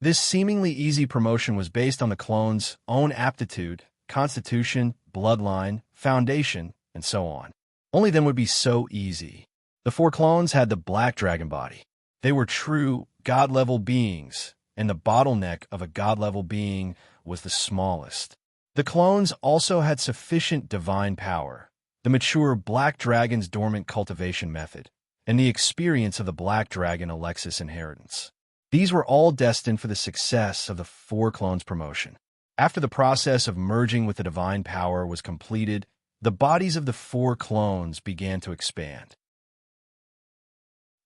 This seemingly easy promotion was based on the clones' own aptitude, constitution, bloodline, foundation, and so on. Only then would be so easy. The four clones had the black dragon body. They were true god-level beings, and the bottleneck of a god-level being was the smallest. The clones also had sufficient divine power, the mature black dragon's dormant cultivation method, and the experience of the black dragon Alexis inheritance. These were all destined for the success of the four clones promotion. After the process of merging with the divine power was completed, the bodies of the four clones began to expand.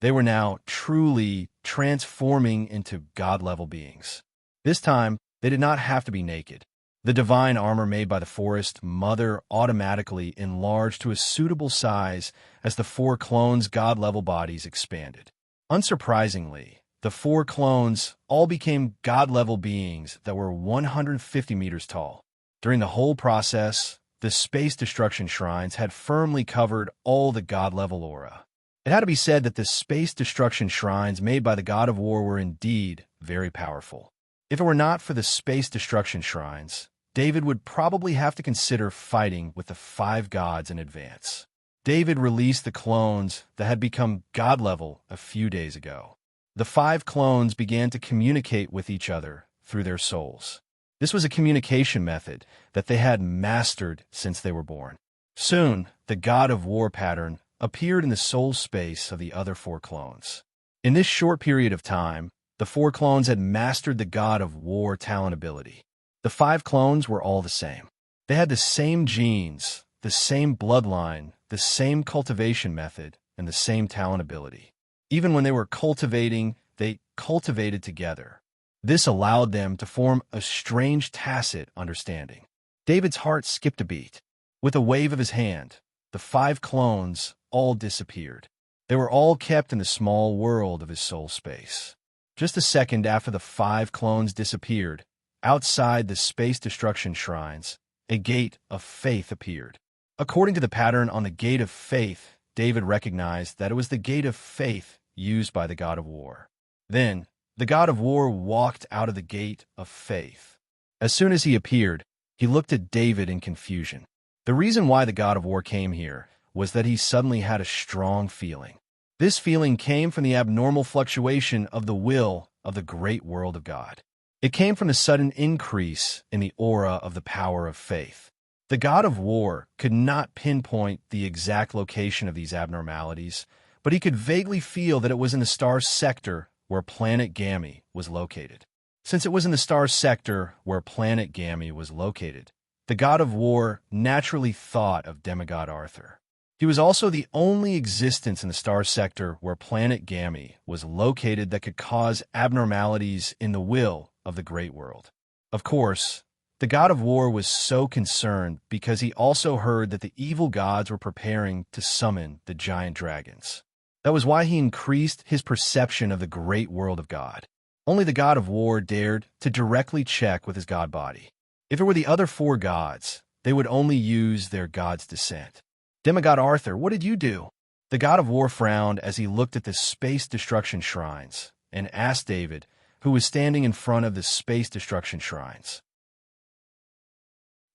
They were now truly transforming into god-level beings. This time, they did not have to be naked. The divine armor made by the Forest Mother automatically enlarged to a suitable size as the four clones' god-level bodies expanded. Unsurprisingly, the 4 clones all became god-level beings that were 150 meters tall. During the whole process, the space destruction shrines had firmly covered all the god-level aura. It had to be said that the space destruction shrines made by the god of war were indeed very powerful. If it were not for the space destruction shrines, David would probably have to consider fighting with the 5 gods in advance. David released the clones that had become god-level a few days ago. The 5 clones began to communicate with each other through their souls. This was a communication method that they had mastered since they were born. Soon, the god of war pattern appeared in the soul space of the other 4 clones. In this short period of time, the 4 clones had mastered the god of war talent ability. The 5 clones were all the same. They had the same genes, the same bloodline, the same cultivation method, and the same talent ability. Even when they were cultivating, they cultivated together. This allowed them to form a strange tacit understanding. David's heart skipped a beat. With a wave of his hand, the 5 clones all disappeared. They were all kept in the small world of his soul space. Just a second after the 5 clones disappeared, outside the space destruction shrines, a gate of faith appeared. According to the pattern on the gate of faith, David recognized that it was the gate of faith used by the god of war. Then, the god of war walked out of the gate of faith. As soon as he appeared, he looked at David in confusion. The reason why the god of war came here was that he suddenly had a strong feeling. This feeling came from the abnormal fluctuation of the will of the great world of God. It came from the sudden increase in the aura of the power of faith. The god of war could not pinpoint the exact location of these abnormalities, but he could vaguely feel that it was in the star sector where planet Gamma was located. Since it was in the star sector where planet Gamma was located, the god of war naturally thought of demigod Arthur. He was also the only existence in the star sector where planet Gamma was located that could cause abnormalities in the will of the great world. Of course, the god of war was so concerned because he also heard that the evil gods were preparing to summon the giant dragons. That was why he increased his perception of the great world of God. Only the god of war dared to directly check with his god body. If it were the other 4 gods, they would only use their god's descent. Demigod Arthur, what did you do? The god of war frowned as he looked at the space destruction shrines and asked David, who was standing in front of the space destruction shrines.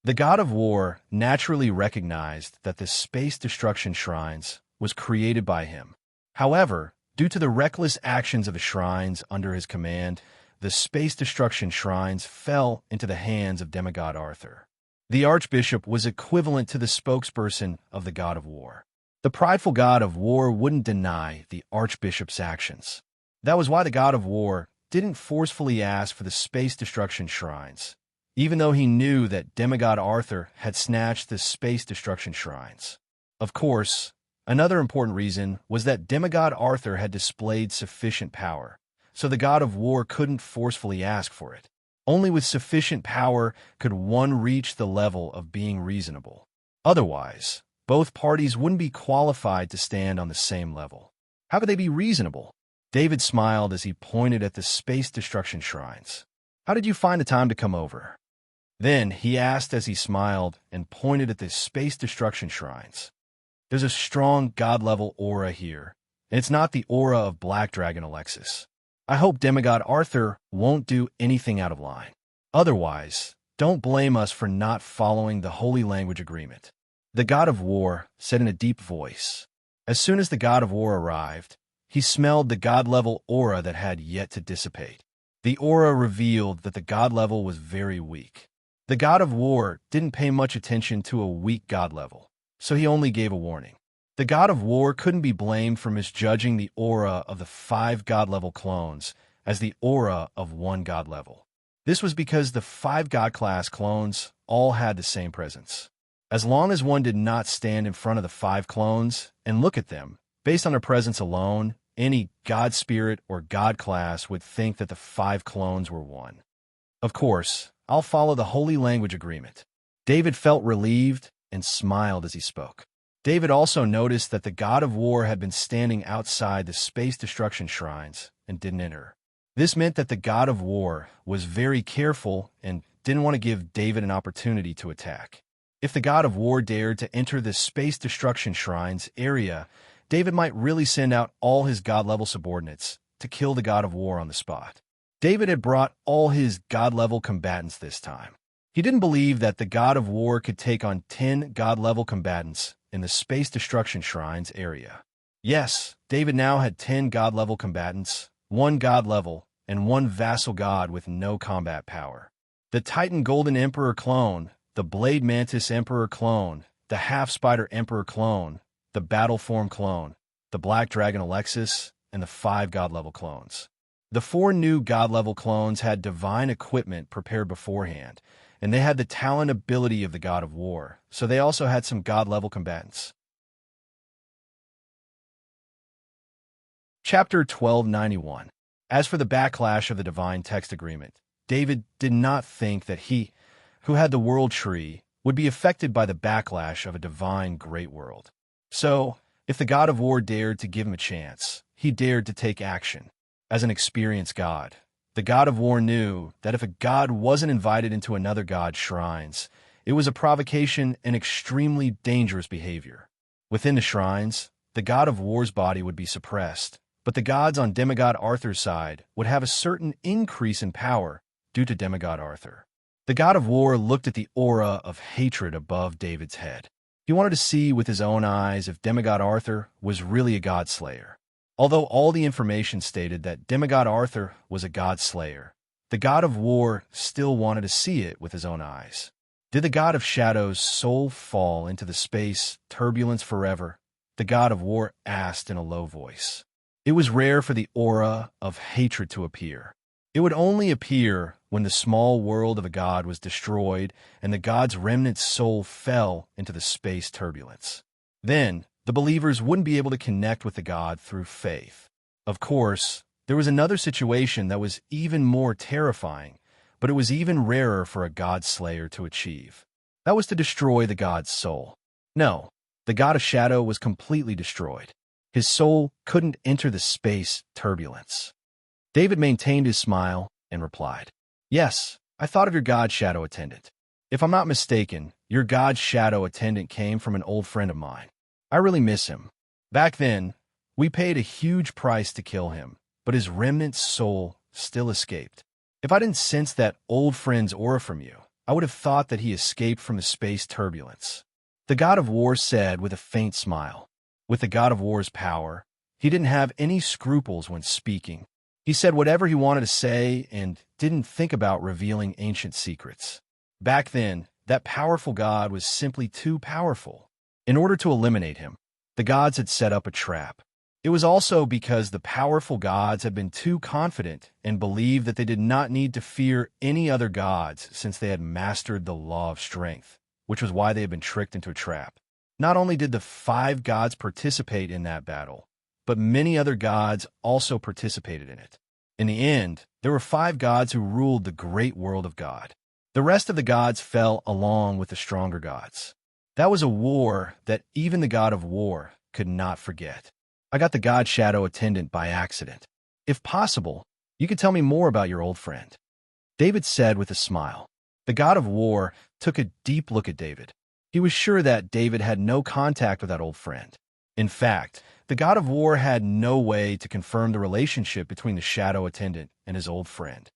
The god of war naturally recognized that the space destruction shrines was created by him. However, due to the reckless actions of the shrines under his command, the space destruction shrines fell into the hands of demigod Arthur. The archbishop was equivalent to the spokesperson of the god of war. The prideful god of war wouldn't deny the archbishop's actions. That was why the god of war didn't forcefully ask for the space destruction shrines, even though he knew that demigod Arthur had snatched the space destruction shrines. Of course, another important reason was that demigod Arthur had displayed sufficient power, so the god of war couldn't forcefully ask for it. Only with sufficient power could one reach the level of being reasonable. Otherwise, both parties wouldn't be qualified to stand on the same level. How could they be reasonable? David smiled as he pointed at the space destruction shrines. How did you find the time to come over? Then he asked as he smiled and pointed at the space destruction shrines. There's a strong god-level aura here, and it's not the aura of Black Dragon Alexis. I hope demigod Arthur won't do anything out of line. Otherwise, don't blame us for not following the holy language agreement. The god of war said in a deep voice. As soon as the god of war arrived, he smelled the god-level aura that had yet to dissipate. The aura revealed that the god level was very weak. The god of war didn't pay much attention to a weak god level, so he only gave a warning. The god of war couldn't be blamed for misjudging the aura of the 5 god-level clones as the aura of 1 god level. This was because the 5 god-class clones all had the same presence. As long as one did not stand in front of the 5 clones and look at them, based on their presence alone, any god spirit or god class would think that the 5 clones were one. Of course, I'll follow the holy language agreement. David felt relieved and smiled as he spoke. David also noticed that the god of war had been standing outside the space destruction shrines and didn't enter. This meant that the god of war was very careful and didn't want to give David an opportunity to attack. If the god of war dared to enter the space destruction shrines area, David might really send out all his god-level subordinates to kill the god of war on the spot. David had brought all his god-level combatants this time. He didn't believe that the god of war could take on 10 god-level combatants in the space destruction shrines area. Yes, David now had 10 god-level combatants, 1 god-level, and 1 vassal god with no combat power. The Titan Golden Emperor clone, the Blade Mantis Emperor clone, the Half-Spider Emperor clone, the Battle Form clone, the Black Dragon Alexis, and the 5 god-level clones. The 4 new god-level clones had divine equipment prepared beforehand, and they had the talent ability of the god of war, so they also had some god-level combatants. Chapter 1291. As for the backlash of the divine text agreement, David did not think that he, who had the world tree, would be affected by the backlash of a divine great world. So, if the god of war dared to give him a chance, he dared to take action. As an experienced god, the god of war knew that if a god wasn't invited into another god's shrines, it was a provocation and extremely dangerous behavior. Within the shrines, the god of war's body would be suppressed, but the gods on demigod Arthur's side would have a certain increase in power due to demigod Arthur. The god of war looked at the aura of hatred above David's head. He wanted to see with his own eyes if demigod Arthur was really a god slayer. Although all the information stated that demigod Arthur was a god slayer, the god of war still wanted to see it with his own eyes. Did the god of shadow's soul fall into the space turbulence forever? The god of war asked in a low voice. It was rare for the aura of hatred to appear. It would only appear when the small world of a god was destroyed and the god's remnant soul fell into the space turbulence. Then, the believers wouldn't be able to connect with the god through faith. Of course, there was another situation that was even more terrifying, but it was even rarer for a god slayer to achieve. That was to destroy the god's soul. No, the god of shadow was completely destroyed. His soul couldn't enter the space turbulence. David maintained his smile and replied, "Yes, I thought of your god shadow attendant. If I'm not mistaken, your god shadow attendant came from an old friend of mine. I really miss him. Back then, we paid a huge price to kill him, but his remnant soul still escaped. If I didn't sense that old friend's aura from you, I would have thought that he escaped from the space turbulence." The god of war said with a faint smile. With the god of war's power, he didn't have any scruples when speaking. He said whatever he wanted to say and didn't think about revealing ancient secrets. Back then, that powerful god was simply too powerful. In order to eliminate him, the gods had set up a trap. It was also because the powerful gods had been too confident and believed that they did not need to fear any other gods since they had mastered the law of strength, which was why they had been tricked into a trap. Not only did the 5 gods participate in that battle, but many other gods also participated in it. In the end, there were 5 gods who ruled the great world of God. The rest of the gods fell along with the stronger gods. That was a war that even the god of war could not forget. I got the god shadow attendant by accident. If possible, you could tell me more about your old friend." David said with a smile. The god of war took a deep look at David. He was sure that David had no contact with that old friend. In fact, the god of war had no way to confirm the relationship between the shadow attendant and his old friend.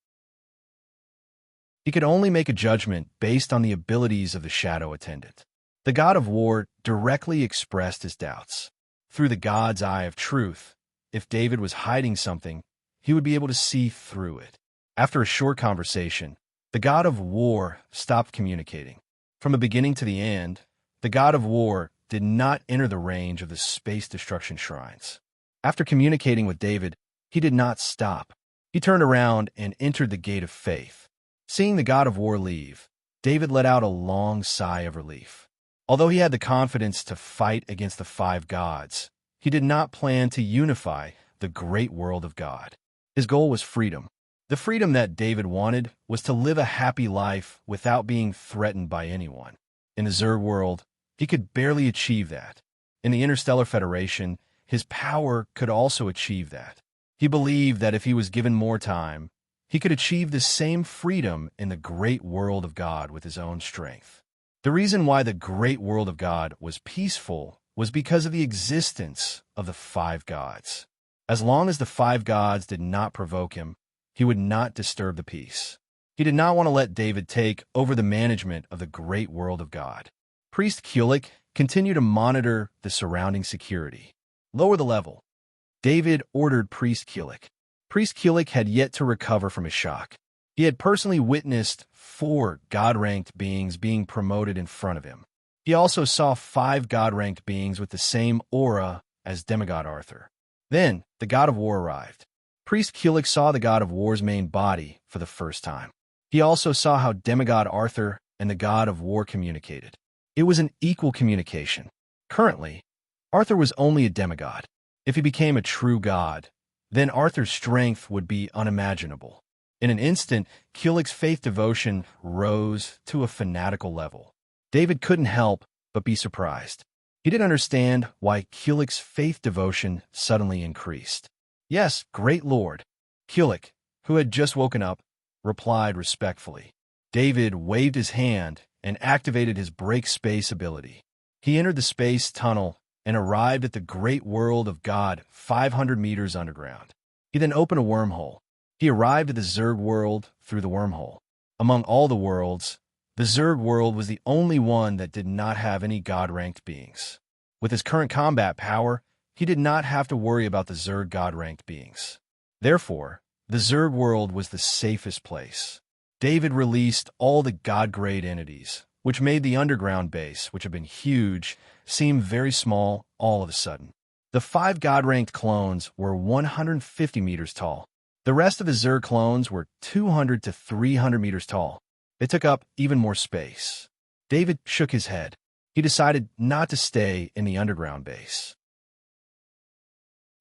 He could only make a judgment based on the abilities of the shadow attendant. The god of war directly expressed his doubts. Through the god's eye of truth, if David was hiding something, he would be able to see through it. After a short conversation, the god of war stopped communicating. From the beginning to the end, the god of war did not enter the range of the space destruction shrines. After communicating with David, he did not stop. He turned around and entered the gate of faith. Seeing the god of war leave, David let out a long sigh of relief. Although he had the confidence to fight against the 5 gods, he did not plan to unify the great world of God. His goal was freedom. The freedom that David wanted was to live a happy life without being threatened by anyone. In the Zerg world, he could barely achieve that. In the Interstellar Federation, his power could also achieve that. He believed that if he was given more time, he could achieve the same freedom in the great world of God with his own strength. The reason why the great world of God was peaceful was because of the existence of the five gods. As long as the five gods did not provoke him, he would not disturb the peace. He did not want to let David take over the management of the great world of God. Priest Kulik continued to monitor the surrounding security. Lower the level. David ordered Priest Kulik. Priest Kulik had yet to recover from his shock. He had personally witnessed 4 God-ranked beings being promoted in front of him. He also saw 5 God-ranked beings with the same aura as demigod Arthur. Then, the god of war arrived. Priest Kulik saw the god of war's main body for the first time. He also saw how demigod Arthur and the god of war communicated. It was an equal communication. Currently, Arthur was only a demigod. If he became a true god, then Arthur's strength would be unimaginable. In an instant, Kulik's faith devotion rose to a fanatical level. David couldn't help but be surprised. He didn't understand why Kulik's faith devotion suddenly increased. Yes, great lord. Kulik, who had just woken up, replied respectfully. David waved his hand and activated his break space ability. He entered the space tunnel and arrived at the great world of God 500 meters underground. He then opened a wormhole. He arrived at the Zerg world through the wormhole. Among all the worlds, the Zerg world was the only one that did not have any God-ranked beings. With his current combat power, he did not have to worry about the Zerg God-ranked beings. Therefore, the Zerg world was the safest place. David released all the God-grade entities, which made the underground base, which had been huge, seem very small all of a sudden. The 5 God-ranked clones were 150 meters tall. The rest of the Zerg clones were 200 to 300 meters tall. They took up even more space. David shook his head. He decided not to stay in the underground base.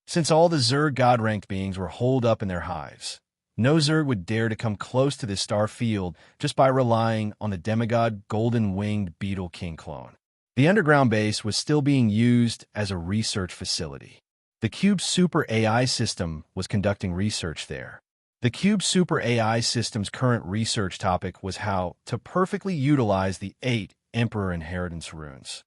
Since all the Zerg God-ranked beings were holed up in their hives, no Zerg would dare to come close to this star field just by relying on the demigod golden-winged beetle king clone. The underground base was still being used as a research facility. The Cube Super AI system was conducting research there. The Cube Super AI system's current research topic was how to perfectly utilize the 8 Emperor Inheritance runes.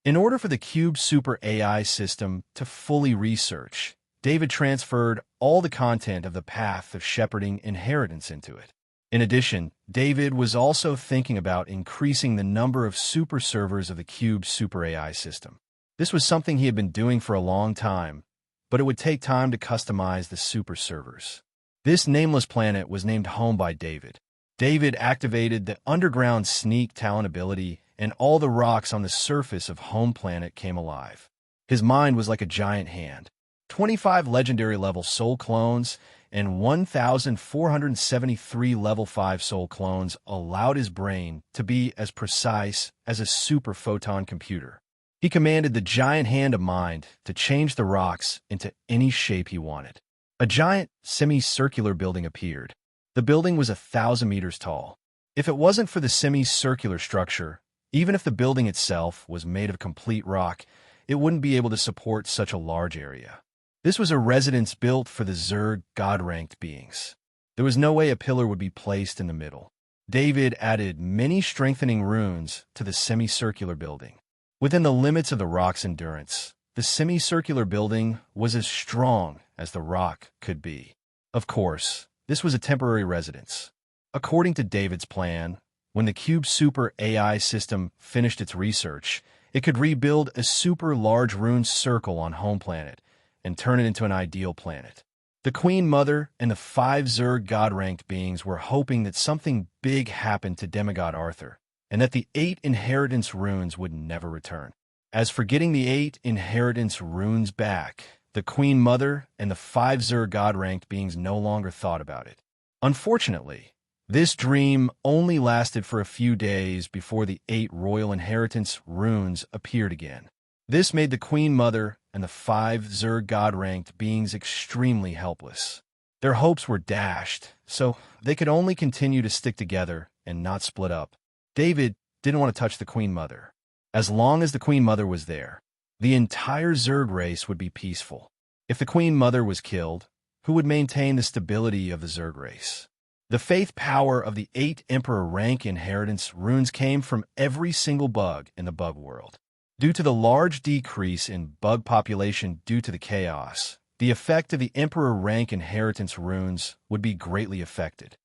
In order for the Cube Super AI system to fully research, David transferred all the content of the path of shepherding inheritance into it. In addition, David was also thinking about increasing the number of super servers of the Cube Super AI system. This was something he had been doing for a long time, but it would take time to customize the super servers. This nameless planet was named home by David. David activated the underground sneak talent ability, and all the rocks on the surface of home planet came alive. His mind was like a giant hand. 25 legendary level soul clones and 1,473 level 5 soul clones allowed his brain to be as precise as a super photon computer. He commanded the giant hand of mind to change the rocks into any shape he wanted. A giant semicircular building appeared. The building was 1,000 meters tall. If it wasn't for the semicircular structure, even if the building itself was made of complete rock, it wouldn't be able to support such a large area. This was a residence built for the Zerg God-ranked beings. There was no way a pillar would be placed in the middle. David added many strengthening runes to the semicircular building. Within the limits of the rock's endurance, the semicircular building was as strong as the rock could be. Of course, this was a temporary residence. According to David's plan, when the Cube Super AI system finished its research, it could rebuild a super large rune circle on home planet and turn it into an ideal planet. The Queen Mother and the 5 Zerg God-ranked beings were hoping that something big happened to demigod Arthur, and that the 8 inheritance runes would never return. As for getting the 8 inheritance runes back, the Queen Mother and the 5 Zerg God-ranked beings no longer thought about it. Unfortunately, this dream only lasted for a few days before the 8 royal inheritance runes appeared again. This made the Queen Mother and the 5 Zerg God-ranked beings extremely helpless. Their hopes were dashed, so they could only continue to stick together and not split up. David didn't want to touch the Queen Mother. As long as the Queen Mother was there, the entire Zerg race would be peaceful. If the Queen Mother was killed, who would maintain the stability of the Zerg race. The faith power of the 8 Emperor rank inheritance runes came from every single bug in the bug world. Due to the large decrease in bug population due to the chaos, the effect of the Emperor rank inheritance runes would be greatly affected.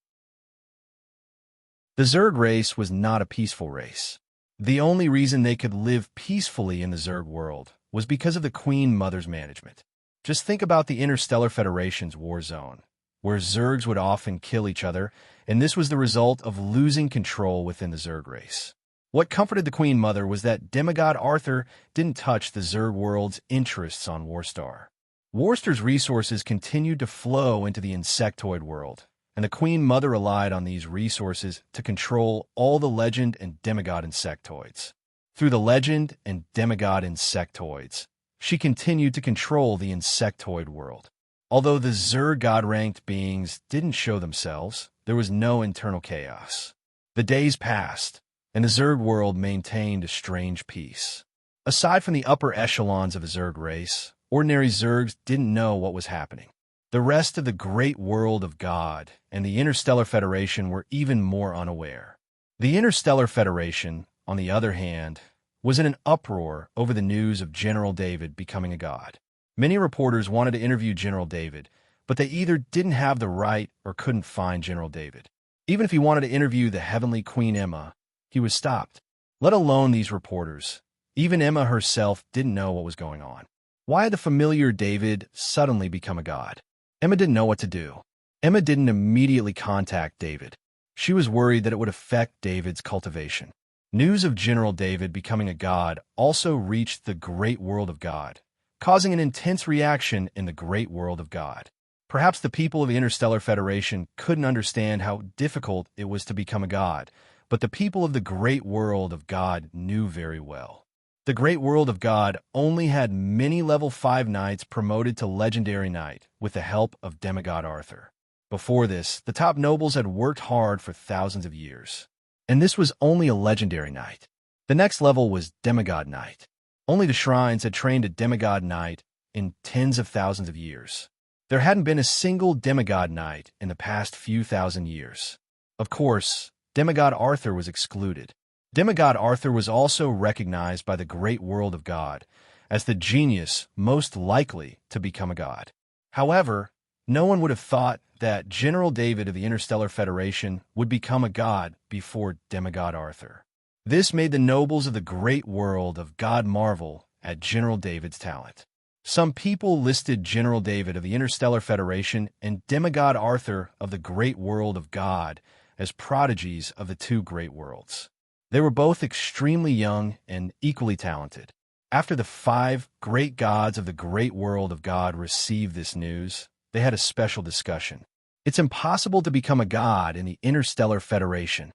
The Zerg race was not a peaceful race. The only reason they could live peacefully in the Zerg world was because of the Queen Mother's management. Just think about the Interstellar Federation's war zone, where Zergs would often kill each other, and this was the result of losing control within the Zerg race. What comforted the Queen Mother was that demigod Arthur didn't touch the Zerg world's interests on Warstar. Warstar's resources continued to flow into the insectoid world, and the Queen Mother relied on these resources to control all the legend and demigod insectoids. Through the legend and demigod insectoids, she continued to control the insectoid world. Although the Zerg god-ranked beings didn't show themselves, there was no internal chaos. The days passed, and the Zerg world maintained a strange peace. Aside from the upper echelons of the Zerg race, ordinary Zergs didn't know what was happening. The rest of the great world of God and the Interstellar Federation were even more unaware. The Interstellar Federation, on the other hand, was in an uproar over the news of General David becoming a god. Many reporters wanted to interview General David, but they either didn't have the right or couldn't find General David. Even if he wanted to interview the heavenly Queen Emma, he was stopped. Let alone these reporters. Even Emma herself didn't know what was going on. Why had the familiar David suddenly become a god? Emma didn't know what to do. Emma didn't immediately contact David. She was worried that it would affect David's cultivation. News of General David becoming a god also reached the great world of God, causing an intense reaction in the great world of God. Perhaps the people of the Interstellar Federation couldn't understand how difficult it was to become a god, but the people of the great world of God knew very well. The great world of God only had many level 5 knights promoted to legendary knight with the help of demigod Arthur. Before this, the top nobles had worked hard for thousands of years. And this was only a legendary knight. The next level was demigod knight. Only the shrines had trained a demigod knight in tens of thousands of years. There hadn't been a single demigod knight in the past few thousand years. Of course, demigod Arthur was excluded. Demigod Arthur was also recognized by the great world of God as the genius most likely to become a god. However, no one would have thought that General David of the Interstellar Federation would become a god before demigod Arthur. This made the nobles of the great world of God marvel at General David's talent. Some people listed General David of the Interstellar Federation and demigod Arthur of the great world of God as prodigies of the two great worlds. They were both extremely young and equally talented. After the 5 great gods of the great world of God received this news, they had a special discussion. It's impossible to become a god in the Interstellar Federation.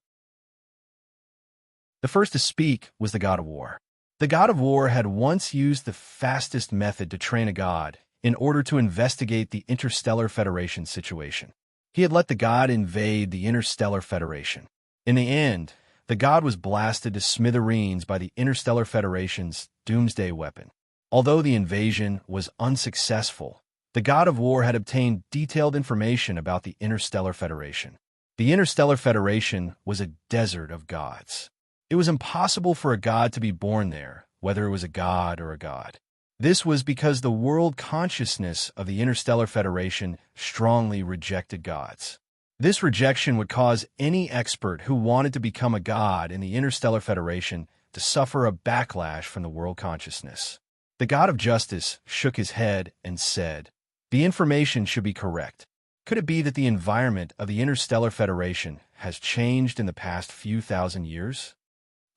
The first to speak was the god of war. The god of war had once used the fastest method to train a god in order to investigate the Interstellar Federation situation. He had let the god invade the Interstellar Federation. In the end, the god was blasted to smithereens by the Interstellar Federation's doomsday weapon. Although the invasion was unsuccessful, the god of war had obtained detailed information about the Interstellar Federation. The Interstellar Federation was a desert of gods. It was impossible for a god to be born there, whether it was a god or a god. This was because the world consciousness of the Interstellar Federation strongly rejected gods. This rejection would cause any expert who wanted to become a god in the Interstellar Federation to suffer a backlash from the world consciousness. The god of justice shook his head and said, "The information should be correct. Could it be that the environment of the Interstellar Federation has changed in the past few thousand years?"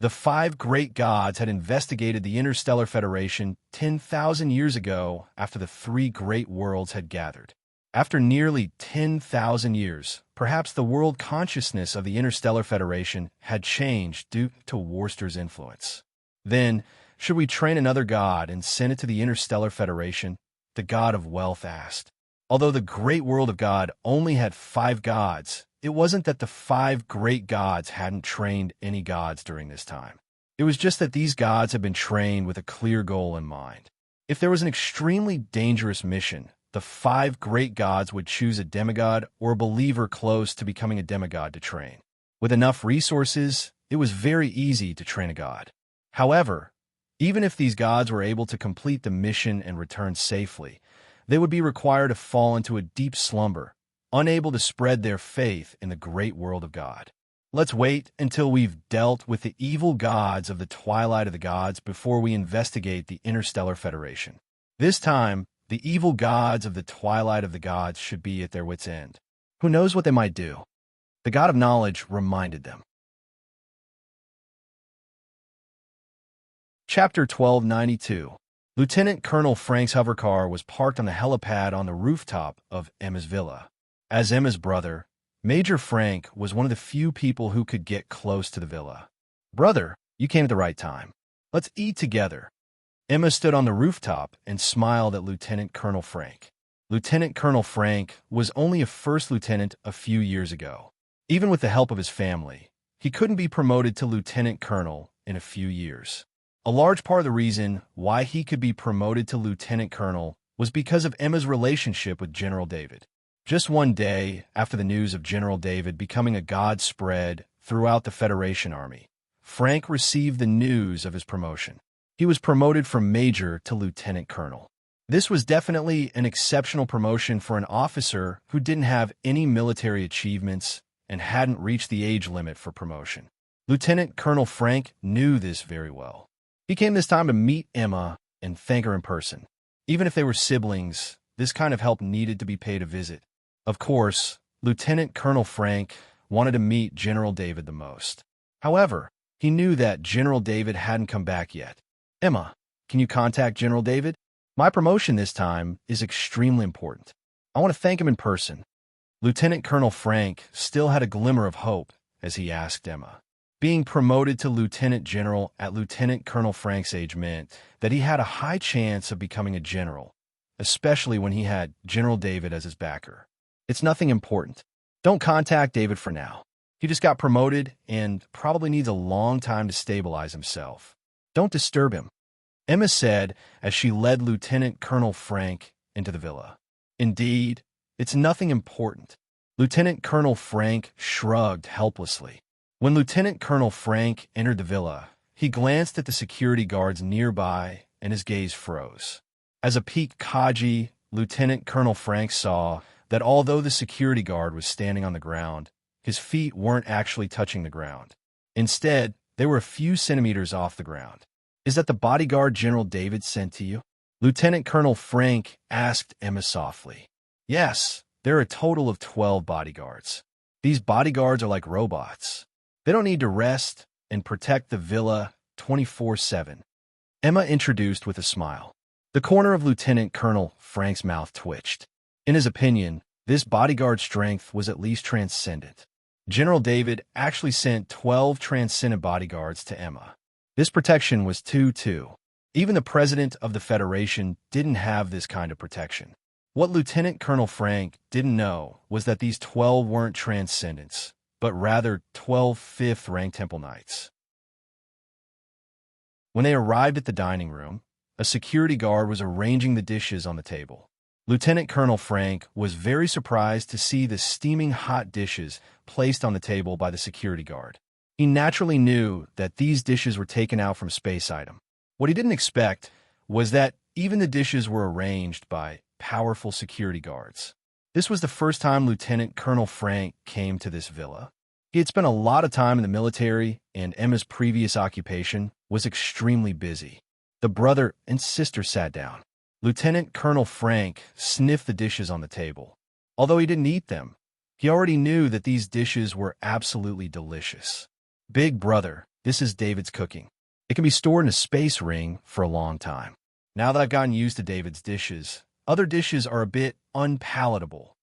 The 5 great gods had investigated the Interstellar Federation 10,000 years ago after the 3 great worlds had gathered. After nearly 10,000 years, perhaps the world consciousness of the Interstellar Federation had changed due to Warstar's influence. Then, should we train another god and send it to the Interstellar Federation? The god of wealth asked. Although the great world of God only had 5 gods, it wasn't that the 5 great gods hadn't trained any gods during this time. It was just that these gods had been trained with a clear goal in mind. If there was an extremely dangerous mission, the 5 great gods would choose a demigod or a believer close to becoming a demigod to train. With enough resources, it was very easy to train a god. However, even if these gods were able to complete the mission and return safely, they would be required to fall into a deep slumber, unable to spread their faith in the great world of God. Let's wait until we've dealt with the evil gods of the Twilight of the Gods before we investigate the Interstellar Federation. This time, the evil gods of the Twilight of the Gods should be at their wits' end. Who knows what they might do? The God of Knowledge reminded them. Chapter 1292. Lieutenant Colonel Frank's hovercar was parked on the helipad on the rooftop of Emma's villa. As Emma's brother, Major Frank was one of the few people who could get close to the villa. "Brother, you came at the right time. Let's eat together." Emma stood on the rooftop and smiled at Lieutenant Colonel Frank. Lieutenant Colonel Frank was only a first lieutenant a few years ago. Even with the help of his family, he couldn't be promoted to lieutenant colonel in a few years. A large part of the reason why he could be promoted to lieutenant colonel was because of Emma's relationship with General David. Just one day after the news of General David becoming a god spread throughout the Federation Army, Frank received the news of his promotion. He was promoted from major to lieutenant colonel. This was definitely an exceptional promotion for an officer who didn't have any military achievements and hadn't reached the age limit for promotion. Lieutenant Colonel Frank knew this very well. He came this time to meet Emma and thank her in person. Even if they were siblings, this kind of help needed to be paid a visit. Of course, Lieutenant Colonel Frank wanted to meet General David the most. However, he knew that General David hadn't come back yet. "Emma, can you contact General David? My promotion this time is extremely important. I want to thank him in person." Lieutenant Colonel Frank still had a glimmer of hope as he asked Emma. Being promoted to lieutenant general at Lieutenant Colonel Frank's age meant that he had a high chance of becoming a general, especially when he had General David as his backer. "It's nothing important. Don't contact David for now. He just got promoted and probably needs a long time to stabilize himself. Don't disturb him," Emma said as she led Lieutenant Colonel Frank into the villa. "Indeed, it's nothing important." Lieutenant Colonel Frank shrugged helplessly. When Lieutenant Colonel Frank entered the villa, he glanced at the security guards nearby and his gaze froze. As a peaked Kaji, Lieutenant Colonel Frank saw that although the security guard was standing on the ground, his feet weren't actually touching the ground. Instead, they were a few centimeters off the ground. "Is that the bodyguard General David sent to you?" Lieutenant Colonel Frank asked Emma softly. "Yes, there are a total of 12 bodyguards. These bodyguards are like robots. They don't need to rest and protect the villa 24/7. Emma introduced with a smile. The corner of Lieutenant Colonel Frank's mouth twitched. In his opinion, this bodyguard strength was at least transcendent. General David actually sent 12 transcendent bodyguards to Emma. This protection was too. Even the president of the Federation didn't have this kind of protection. What Lieutenant Colonel Frank didn't know was that these 12 weren't transcendents, but rather 12 fifth-rank Temple Knights. When they arrived at the dining room, a security guard was arranging the dishes on the table. Lieutenant Colonel Frank was very surprised to see the steaming hot dishes placed on the table by the security guard. He naturally knew that these dishes were taken out from Space Item. What he didn't expect was that even the dishes were arranged by powerful security guards. This was the first time Lieutenant Colonel Frank came to this villa. He had spent a lot of time in the military, and Emma's previous occupation was extremely busy. The brother and sister sat down. Lieutenant Colonel Frank sniffed the dishes on the table. Although he didn't eat them, he already knew that these dishes were absolutely delicious. "Big brother, this is David's cooking. It can be stored in a space ring for a long time. Now that I've gotten used to David's dishes, other dishes are a bit unpalatable,"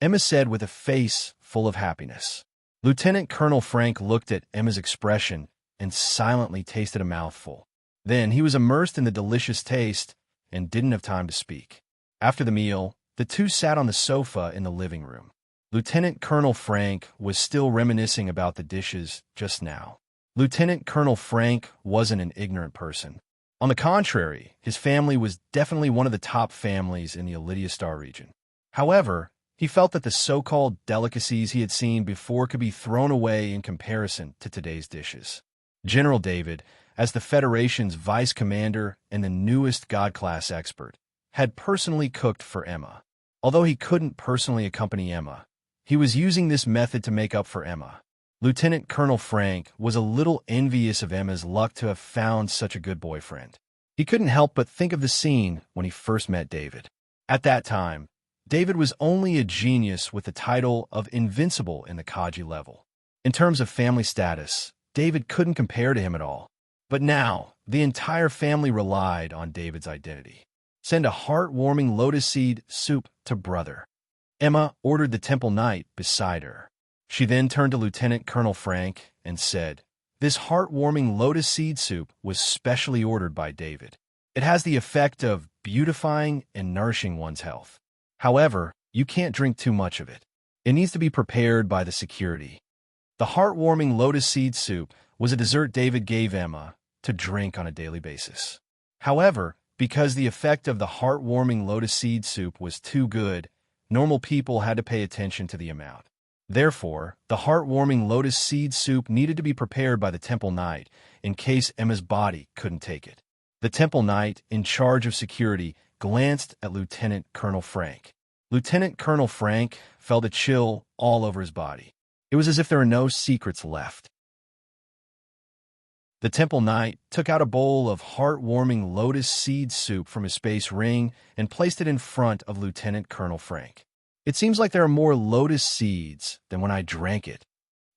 Emma said with a face full of happiness. Lieutenant Colonel Frank looked at Emma's expression and silently tasted a mouthful. Then he was immersed in the delicious taste and didn't have time to speak. After the meal, the two sat on the sofa in the living room. Lieutenant Colonel Frank was still reminiscing about the dishes just now. Lieutenant Colonel Frank wasn't an ignorant person. On the contrary, his family was definitely one of the top families in the Lydia Star region. However, he felt that the so-called delicacies he had seen before could be thrown away in comparison to today's dishes. General David, as the Federation's vice commander and the newest God-class expert, had personally cooked for Emma. Although he couldn't personally accompany Emma, he was using this method to make up for Emma. Lieutenant Colonel Frank was a little envious of Emma's luck to have found such a good boyfriend. He couldn't help but think of the scene when he first met David. At that time, David was only a genius with the title of Invincible in the Kaji level. In terms of family status, David couldn't compare to him at all. But now, the entire family relied on David's identity. Send a heartwarming lotus seed soup to brother. Emma ordered the temple knight beside her. She then turned to Lieutenant Colonel Frank and said, "This heartwarming lotus seed soup was specially ordered by David. It has the effect of beautifying and nourishing one's health. However, you can't drink too much of it. It needs to be prepared by the security." The heartwarming lotus seed soup was a dessert David gave Emma to drink on a daily basis. However, because the effect of the heartwarming lotus seed soup was too good, normal people had to pay attention to the amount. Therefore, the heartwarming lotus seed soup needed to be prepared by the temple knight in case Emma's body couldn't take it. The temple knight, in charge of security, glanced at Lieutenant Colonel Frank. Lieutenant Colonel Frank felt a chill all over his body. It was as if there were no secrets left. The temple knight took out a bowl of heartwarming lotus seed soup from his space ring and placed it in front of Lieutenant Colonel Frank. "It seems like there are more lotus seeds than when I drank it,"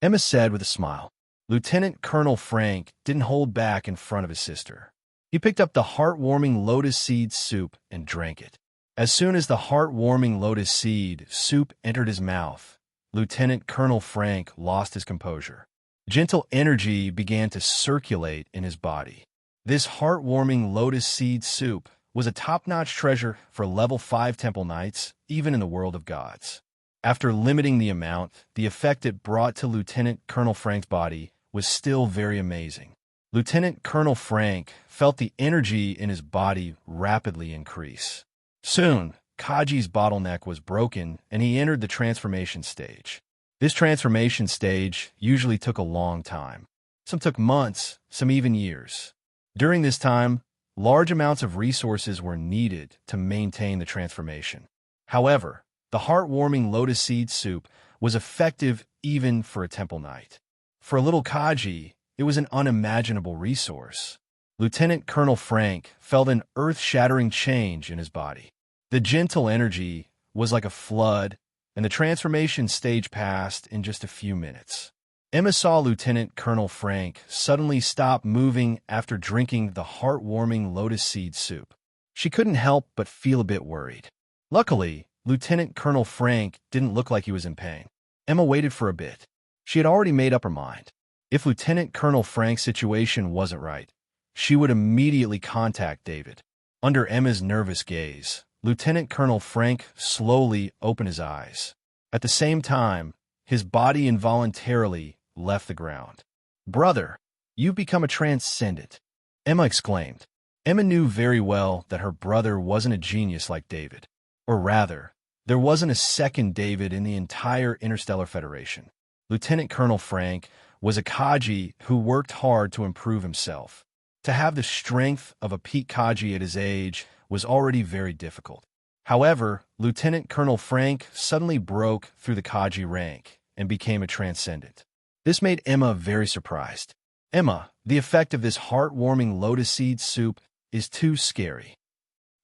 Emma said with a smile. Lieutenant Colonel Frank didn't hold back in front of his sister. He picked up the heartwarming lotus seed soup and drank it. As soon as the heartwarming lotus seed soup entered his mouth, Lieutenant Colonel Frank lost his composure. Gentle energy began to circulate in his body. This heartwarming lotus seed soup was a top-notch treasure for level 5 temple knights, even in the world of gods. After limiting the amount, the effect it brought to Lieutenant Colonel Frank's body was still very amazing. Lieutenant Colonel Frank felt the energy in his body rapidly increase. Soon, Kaji's bottleneck was broken, and he entered the transformation stage. This transformation stage usually took a long time. Some took months, some even years. During this time, large amounts of resources were needed to maintain the transformation. However, the heartwarming lotus seed soup was effective even for a temple knight. For a little Kaji, it was an unimaginable resource. Lieutenant Colonel Frank felt an earth-shattering change in his body. The gentle energy was like a flood, and the transformation stage passed in just a few minutes. Emma saw Lieutenant Colonel Frank suddenly stop moving after drinking the heartwarming lotus seed soup. She couldn't help but feel a bit worried. Luckily, Lieutenant Colonel Frank didn't look like he was in pain. Emma waited for a bit. She had already made up her mind. If Lieutenant Colonel Frank's situation wasn't right, she would immediately contact David. Under Emma's nervous gaze, Lieutenant Colonel Frank slowly opened his eyes. At the same time, his body involuntarily left the ground. "Brother, you've become a transcendent," Emma exclaimed. Emma knew very well that her brother wasn't a genius like David. Or rather, there wasn't a second David in the entire Interstellar Federation. Lieutenant Colonel Frank was a Kaji who worked hard to improve himself. To have the strength of a peak Kaji at his age was already very difficult. However, Lieutenant Colonel Frank suddenly broke through the Kaji rank and became a transcendent. This made Emma very surprised. "Emma, the effect of this heartwarming lotus seed soup is too scary."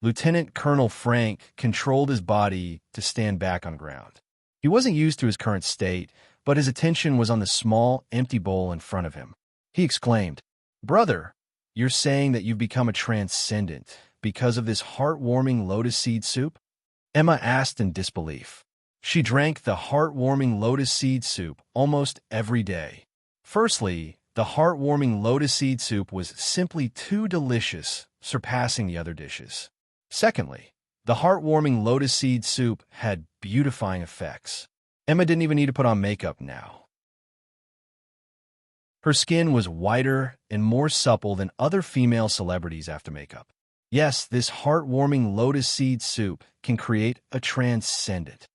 Lieutenant Colonel Frank controlled his body to stand back on ground. He wasn't used to his current state, but his attention was on the small, empty bowl in front of him. He exclaimed, "Brother, you're saying that you've become a transcendent because of this heartwarming lotus seed soup?" Emma asked in disbelief. She drank the heartwarming lotus seed soup almost every day. Firstly, the heartwarming lotus seed soup was simply too delicious, surpassing the other dishes. Secondly, the heartwarming lotus seed soup had beautifying effects. Emma didn't even need to put on makeup now. Her skin was whiter and more supple than other female celebrities after makeup. Yes, this heartwarming lotus seed soup can create a transcendent.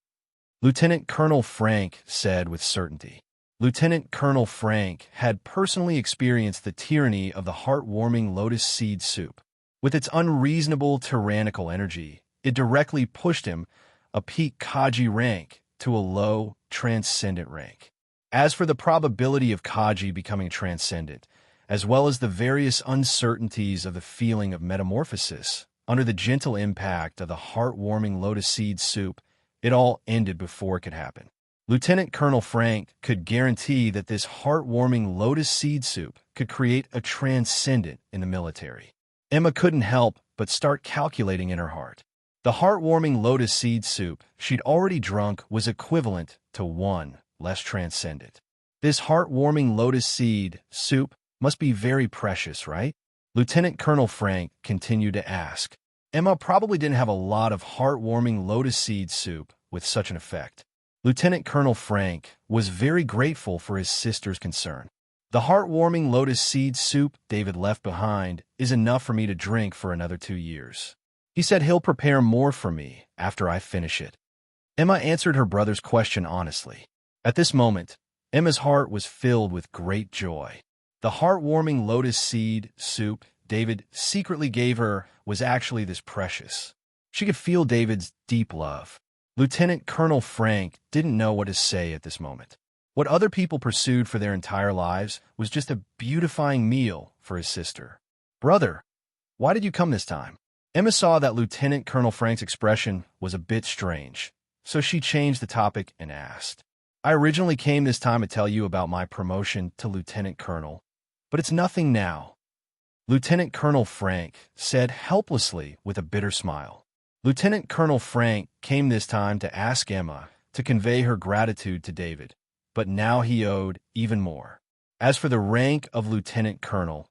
Lieutenant Colonel Frank said with certainty. Lieutenant Colonel Frank had personally experienced the tyranny of the heartwarming lotus seed soup. With its unreasonable, tyrannical energy, it directly pushed him a peak Kaji rank to a low, transcendent rank. As for the probability of Kaji becoming transcendent, as well as the various uncertainties of the feeling of metamorphosis, under the gentle impact of the heartwarming lotus seed soup, it all ended before it could happen. Lieutenant Colonel Frank could guarantee that this heartwarming lotus seed soup could create a transcendent in the military. Emma couldn't help but start calculating in her heart. The heartwarming lotus seed soup she'd already drunk was equivalent to one less transcendent. This heartwarming lotus seed soup must be very precious, right? Lieutenant Colonel Frank continued to ask. Emma probably didn't have a lot of heartwarming lotus seed soup with such an effect. Lieutenant Colonel Frank was very grateful for his sister's concern. The heartwarming lotus seed soup David left behind is enough for me to drink for another 2 years. He said he'll prepare more for me after I finish it. Emma answered her brother's question honestly. At this moment, Emma's heart was filled with great joy. The heartwarming lotus seed soup David secretly gave her was actually this precious. She could feel David's deep love. Lieutenant Colonel Frank didn't know what to say at this moment. What other people pursued for their entire lives was just a beautifying meal for his sister. Brother, why did you come this time? Emma saw that Lieutenant Colonel Frank's expression was a bit strange, so she changed the topic and asked. I originally came this time to tell you about my promotion to Lieutenant Colonel, but it's nothing now. Lieutenant Colonel Frank said helplessly with a bitter smile. Lieutenant Colonel Frank came this time to ask Emma to convey her gratitude to David, but now he owed even more. As for the rank of Lieutenant Colonel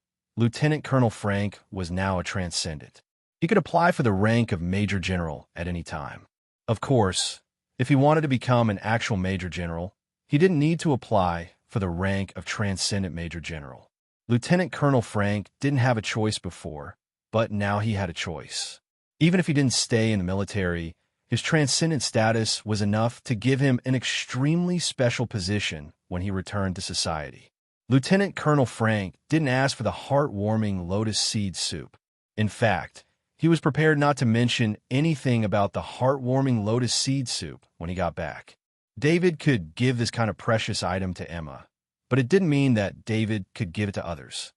Frank was now a transcendent. He could apply for the rank of Major General at any time. Of course, if he wanted to become an actual Major General, he didn't need to apply for the rank of Transcendent Major General. Lieutenant Colonel Frank didn't have a choice before, but now he had a choice. Even if he didn't stay in the military, his transcendent status was enough to give him an extremely special position when he returned to society. Lieutenant Colonel Frank didn't ask for the heartwarming lotus seed soup. In fact, he was prepared not to mention anything about the heartwarming lotus seed soup when he got back. David could give this kind of precious item to Emma, but it didn't mean that David could give it to others.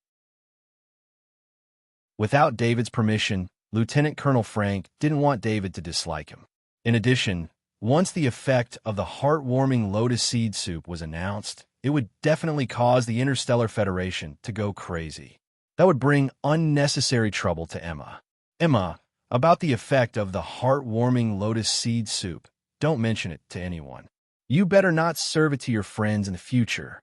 Without David's permission, Lieutenant Colonel Frank didn't want David to dislike him. In addition, once the effect of the heartwarming lotus seed soup was announced, it would definitely cause the Interstellar Federation to go crazy. That would bring unnecessary trouble to Emma. Emma, about the effect of the heartwarming lotus seed soup, don't mention it to anyone. You better not serve it to your friends in the future.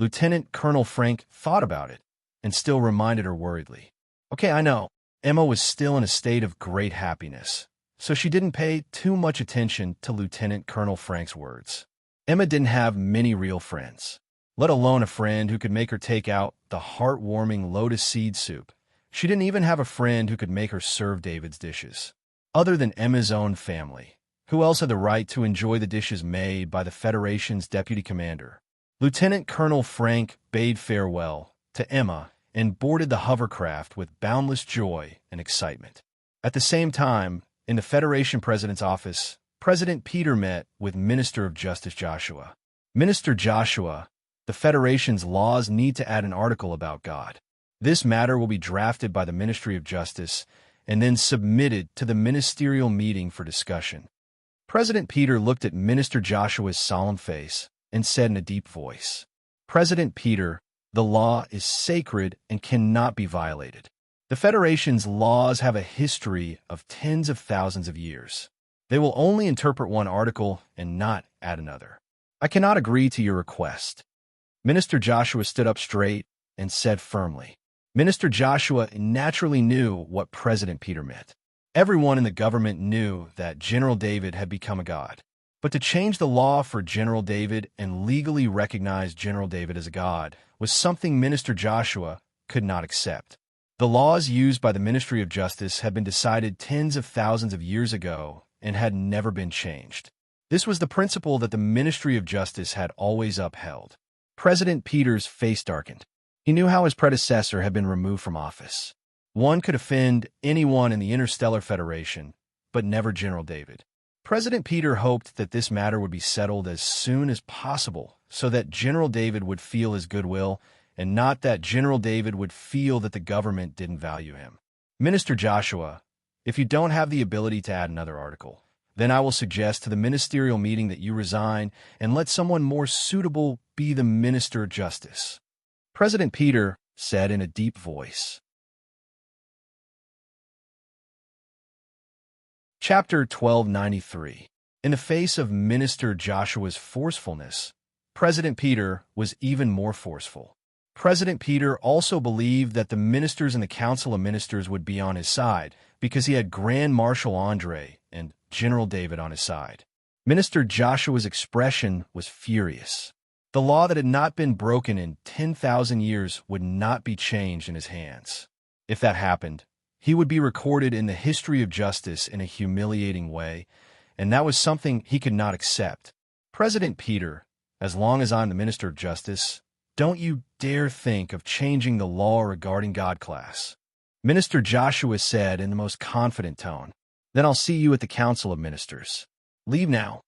Lieutenant Colonel Frank thought about it and still reminded her worriedly. Okay, I know. Emma was still in a state of great happiness, so she didn't pay too much attention to Lieutenant Colonel Frank's words. Emma didn't have many real friends, let alone a friend who could make her take out the heartwarming lotus seed soup. She didn't even have a friend who could make her serve David's dishes. Other than Emma's own family, who else had the right to enjoy the dishes made by the Federation's deputy commander? Lieutenant Colonel Frank bade farewell to Emma and boarded the hovercraft with boundless joy and excitement. At the same time, in the Federation President's office, President Peter met with Minister of Justice Joshua. Minister Joshua, the Federation's laws need to add an article about God. This matter will be drafted by the Ministry of Justice and then submitted to the ministerial meeting for discussion. President Peter looked at Minister Joshua's solemn face and said in a deep voice, President Peter, the law is sacred and cannot be violated. The Federation's laws have a history of tens of thousands of years. They will only interpret one article and not add another. I cannot agree to your request. Minister Joshua stood up straight and said firmly. Minister Joshua naturally knew what President Peter meant. Everyone in the government knew that General David had become a god. But to change the law for General David and legally recognize General David as a god was something Minister Joshua could not accept. The laws used by the Ministry of Justice had been decided tens of thousands of years ago and had never been changed. This was the principle that the Ministry of Justice had always upheld. President Peter's face darkened. He knew how his predecessor had been removed from office. One could offend anyone in the Interstellar Federation, but never General David. President Peter hoped that this matter would be settled as soon as possible so that General David would feel his goodwill and not that General David would feel that the government didn't value him. Minister Joshua, if you don't have the ability to add another article, then I will suggest to the ministerial meeting that you resign and let someone more suitable be the Minister of Justice. President Peter said in a deep voice. Chapter 1293. In the face of Minister Joshua's forcefulness, President Peter was even more forceful. President Peter also believed that the ministers in the Council of Ministers would be on his side because he had Grand Marshal Andre and General David on his side. Minister Joshua's expression was furious. The law that had not been broken in 10,000 years would not be changed in his hands. If that happened, he would be recorded in the history of justice in a humiliating way, and that was something he could not accept. President Peter, as long as I'm the Minister of Justice, don't you dare think of changing the law regarding God class. Minister Joshua said in the most confident tone. Then I'll see you at the Council of Ministers. Leave now.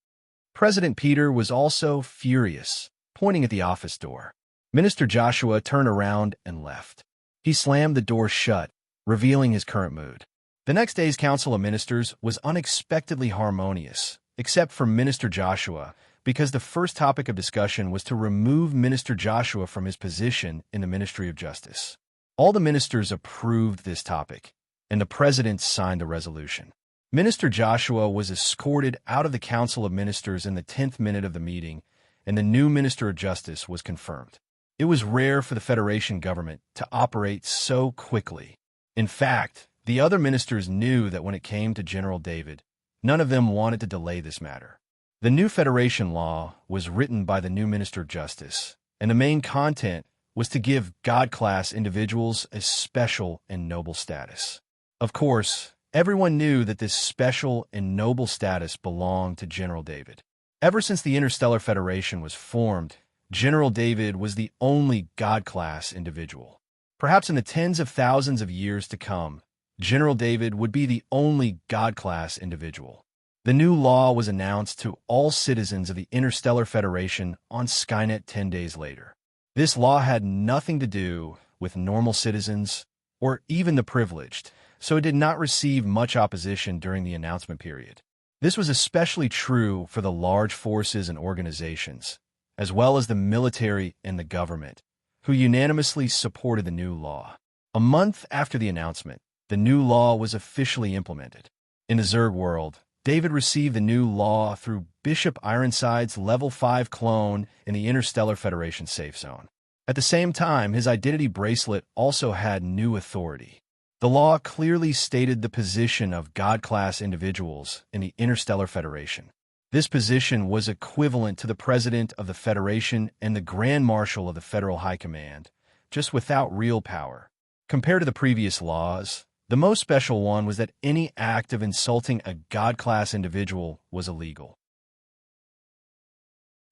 President Peter was also furious, pointing at the office door. Minister Joshua turned around and left. He slammed the door shut, revealing his current mood. The next day's Council of Ministers was unexpectedly harmonious, except for Minister Joshua, because the first topic of discussion was to remove Minister Joshua from his position in the Ministry of Justice. All the ministers approved this topic, and the president signed the resolution. Minister Joshua was escorted out of the Council of Ministers in the 10th minute of the meeting, and the new Minister of Justice was confirmed. It was rare for the Federation government to operate so quickly. In fact, the other ministers knew that when it came to General David, none of them wanted to delay this matter. The new Federation law was written by the new Minister of Justice, and the main content was to give God-class individuals a special and noble status. Of course, everyone knew that this special and noble status belonged to General David. Ever since the Interstellar Federation was formed, General David was the only God-class individual. Perhaps in the tens of thousands of years to come, General David would be the only God-class individual. The new law was announced to all citizens of the Interstellar Federation on Skynet 10 days later. This law had nothing to do with normal citizens or even the privileged, so it did not receive much opposition during the announcement period. This was especially true for the large forces and organizations, as well as the military and the government, who unanimously supported the new law. A month after the announcement, the new law was officially implemented. In the Zerg world, David received the new law through Bishop Ironside's Level 5 clone in the Interstellar Federation safe zone. At the same time, his identity bracelet also had new authority. The law clearly stated the position of God-class individuals in the Interstellar Federation. This position was equivalent to the President of the Federation and the Grand Marshal of the Federal High Command, just without real power. Compared to the previous laws, the most special one was that any act of insulting a God-class individual was illegal.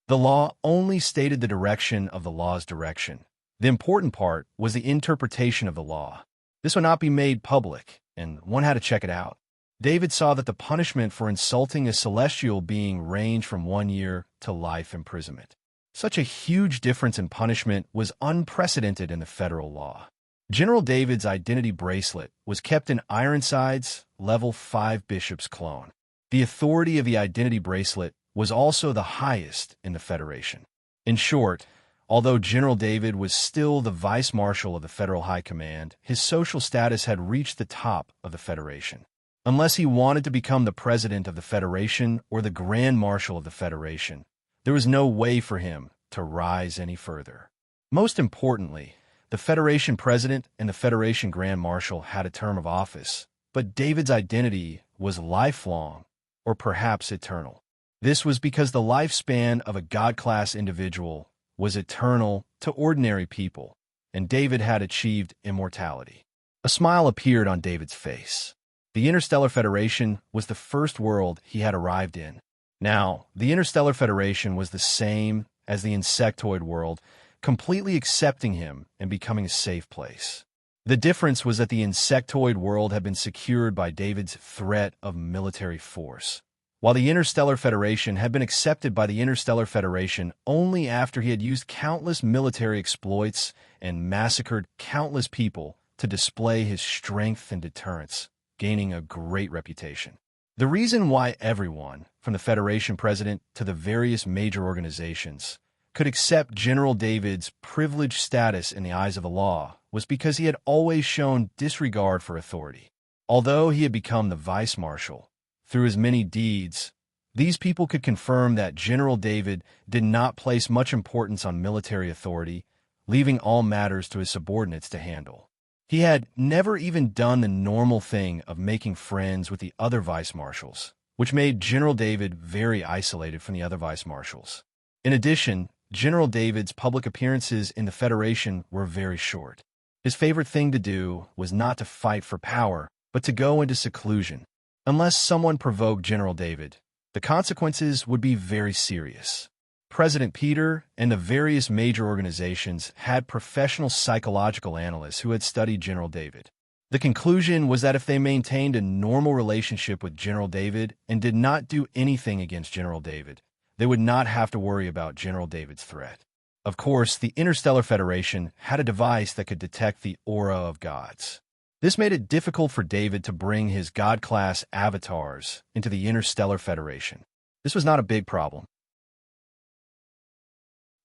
The law only stated the direction of the law's direction. The important part was the interpretation of the law. This would not be made public, and one had to check it out. David saw that the punishment for insulting a celestial being ranged from 1 year to life imprisonment. Such a huge difference in punishment was unprecedented in the federal law. General David's identity bracelet was kept in Ironside's Level 5 Bishop's clone. The authority of the identity bracelet was also the highest in the Federation. In short, although General David was still the Vice Marshal of the Federal High Command, his social status had reached the top of the Federation. Unless he wanted to become the President of the Federation or the Grand Marshal of the Federation, there was no way for him to rise any further. Most importantly, the Federation President and the Federation Grand Marshal had a term of office, but David's identity was lifelong, or perhaps eternal. This was because the lifespan of a God-class individual was eternal to ordinary people, and David had achieved immortality. A smile appeared on David's face. The Interstellar Federation was the first world he had arrived in. Now, the Interstellar Federation was the same as the insectoid world, completely accepting him and becoming a safe place. The difference was that the insectoid world had been secured by David's threat of military force, while the Interstellar Federation had been accepted by the Interstellar Federation only after he had used countless military exploits and massacred countless people to display his strength and deterrence, gaining a great reputation. The reason why everyone, from the Federation president to the various major organizations, could accept General David's privileged status in the eyes of the law was because he had always shown disregard for authority. Although he had become the vice marshal, through his many deeds, these people could confirm that General David did not place much importance on military authority, leaving all matters to his subordinates to handle. He had never even done the normal thing of making friends with the other vice marshals, which made General David very isolated from the other vice marshals. In addition, General David's public appearances in the Federation were very short. His favorite thing to do was not to fight for power, but to go into seclusion. Unless someone provoked General David, the consequences would be very serious. President Peter and the various major organizations had professional psychological analysts who had studied General David. The conclusion was that if they maintained a normal relationship with General David and did not do anything against General David, they would not have to worry about General David's threat. Of course, the Interstellar Federation had a device that could detect the aura of gods. This made it difficult for David to bring his God-class avatars into the Interstellar Federation. This was not a big problem.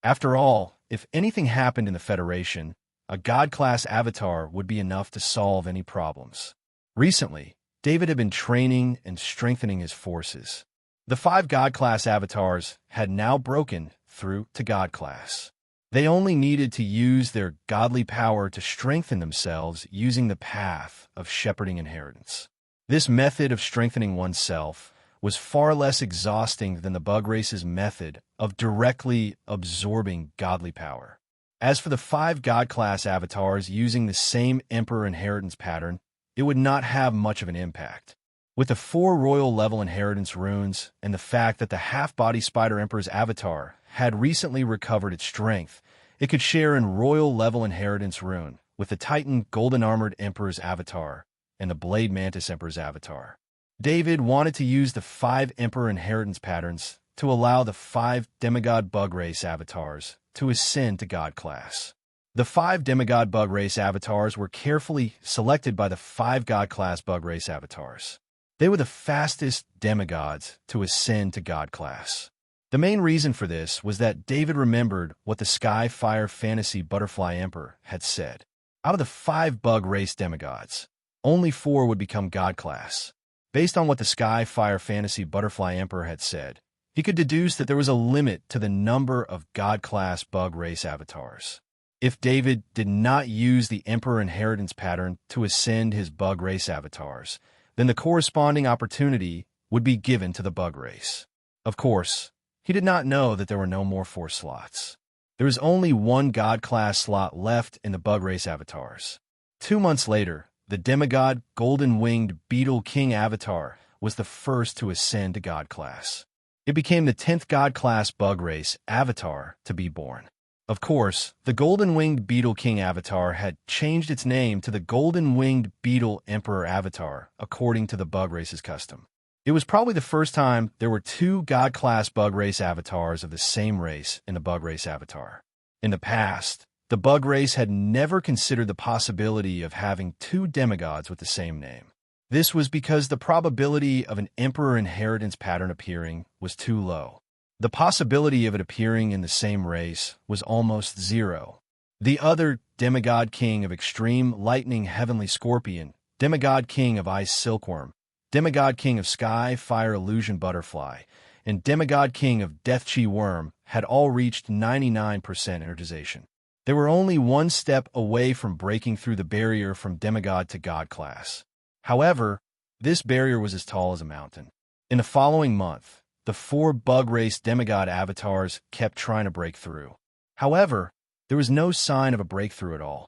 After all, if anything happened in the Federation, a God-class avatar would be enough to solve any problems. Recently, David had been training and strengthening his forces. The 5 God-class avatars had now broken through to God-class. They only needed to use their godly power to strengthen themselves using the path of shepherding inheritance. This method of strengthening oneself was far less exhausting than the bug race's method of directly absorbing godly power. As for the 5 God-class avatars using the same Emperor inheritance pattern, it would not have much of an impact. With the 4 royal-level inheritance runes and the fact that the half-body Spider Emperor's avatar had recently recovered its strength, it could share in royal-level inheritance rune with the Titan Golden-Armored Emperor's avatar and the Blade Mantis Emperor's avatar. David wanted to use the 5 Emperor inheritance patterns to allow the 5 Demigod Bug Race avatars to ascend to God class. The 5 Demigod Bug Race avatars were carefully selected by the 5 God class Bug Race avatars. They were the fastest demigods to ascend to God class. The main reason for this was that David remembered what the Sky Fire Fantasy Butterfly Emperor had said. Out of the 5 bug race demigods, only 4 would become God class. Based on what the Sky Fire Fantasy Butterfly Emperor had said, he could deduce that there was a limit to the number of God class bug race avatars. If David did not use the Emperor inheritance pattern to ascend his bug race avatars, then the corresponding opportunity would be given to the bug race. Of course, he did not know that there were no more 4 slots. There was only 1 God class slot left in the bug race avatars. 2 months later, the demigod golden-winged Beetle King avatar was the first to ascend to God class. It became the 10th God class bug race avatar to be born. Of course, the golden-winged Beetle King avatar had changed its name to the golden-winged Beetle Emperor avatar, according to the bug race's custom. It was probably the first time there were 2 God-class bug race avatars of the same race in the bug race avatar. In the past, the bug race had never considered the possibility of having 2 demigods with the same name. This was because the probability of an Emperor inheritance pattern appearing was too low. The possibility of it appearing in the same race was almost 0. The other Demigod King of Extreme Lightning Heavenly Scorpion, Demigod King of Ice Silkworm, Demigod King of Sky Fire Illusion Butterfly, and Demigod King of Death Chi Worm had all reached 99% energization. They were only 1 step away from breaking through the barrier from Demigod to God class. However, this barrier was as tall as a mountain. In the following month, the 4 bug race demigod avatars kept trying to break through. However, there was no sign of a breakthrough at all.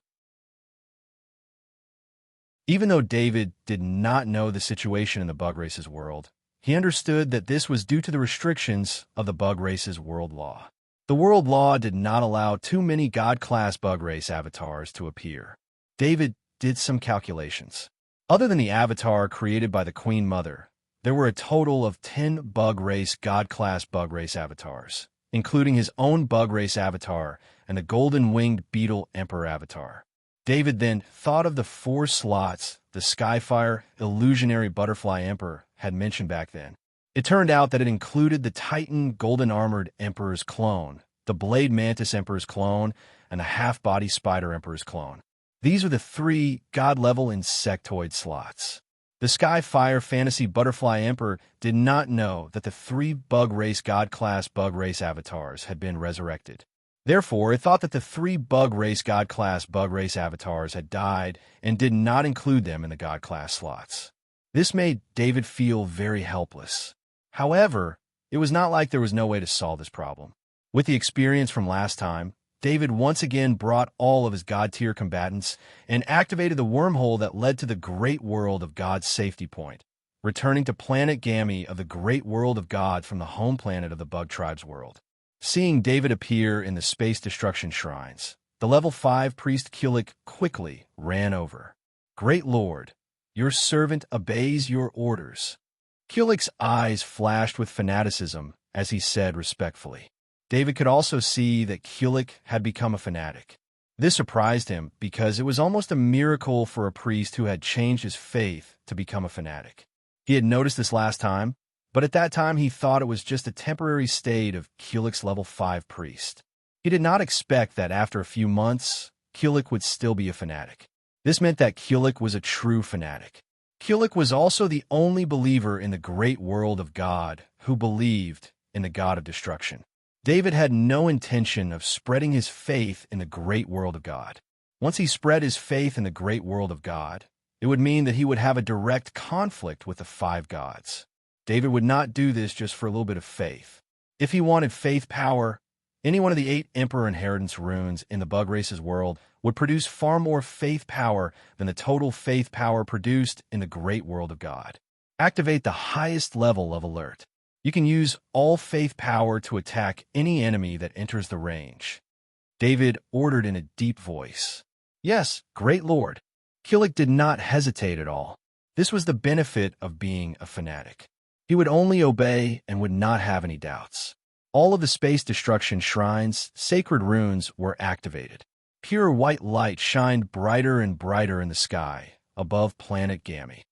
Even though David did not know the situation in the bug race's world, he understood that this was due to the restrictions of the bug race's world law. The world law did not allow too many God-class bug race avatars to appear. David did some calculations. Other than the avatar created by the Queen Mother, there were a total of 10 bug race God-class bug race avatars, including his own bug race avatar and the golden-winged beetle emperor avatar. David then thought of the 4 slots the Skyfire illusionary butterfly emperor had mentioned back then. It turned out that it included the Titan golden-armored emperor's clone, the blade mantis emperor's clone, and the half-body spider emperor's clone. These were the 3 god-level insectoid slots. The Skyfire fantasy butterfly emperor did not know that the 3 bug race god-class bug race avatars had been resurrected. Therefore, it thought that the 3 bug race god-class bug race avatars had died and did not include them in the god-class slots. This made David feel very helpless. However, it was not like there was no way to solve this problem. With the experience from last time, David once again brought all of his god-tier combatants and activated the wormhole that led to the Great World of God's safety point, returning to planet Gammy of the Great World of God from the home planet of the Bug Tribe's world. Seeing David appear in the space destruction shrines, the level 5 priest Kulik quickly ran over. "Great Lord, your servant obeys your orders." Kulik's eyes flashed with fanaticism as he said respectfully. David could also see that Kulik had become a fanatic. This surprised him because it was almost a miracle for a priest who had changed his faith to become a fanatic. He had noticed this last time, but at that time he thought it was just a temporary state of Kulik's level 5 priest. He did not expect that after a few months, Kulik would still be a fanatic. This meant that Kulik was a true fanatic. Kulik was also the only believer in the great world of God who believed in the God of destruction. David had no intention of spreading his faith in the great world of God. Once he spread his faith in the great world of God, it would mean that he would have a direct conflict with the 5 gods. David would not do this just for a little bit of faith. If he wanted faith power, any one of the 8 Emperor Inheritance runes in the Bug Race's world would produce far more faith power than the total faith power produced in the great world of God. Activate the highest level of alert. You can use all faith power to attack any enemy that enters the range. David ordered in a deep voice. "Yes, great Lord." Kulik did not hesitate at all. This was the benefit of being a fanatic. He would only obey and would not have any doubts. All of the space destruction shrines' sacred runes were activated. Pure white light shined brighter and brighter in the sky above planet Gammy.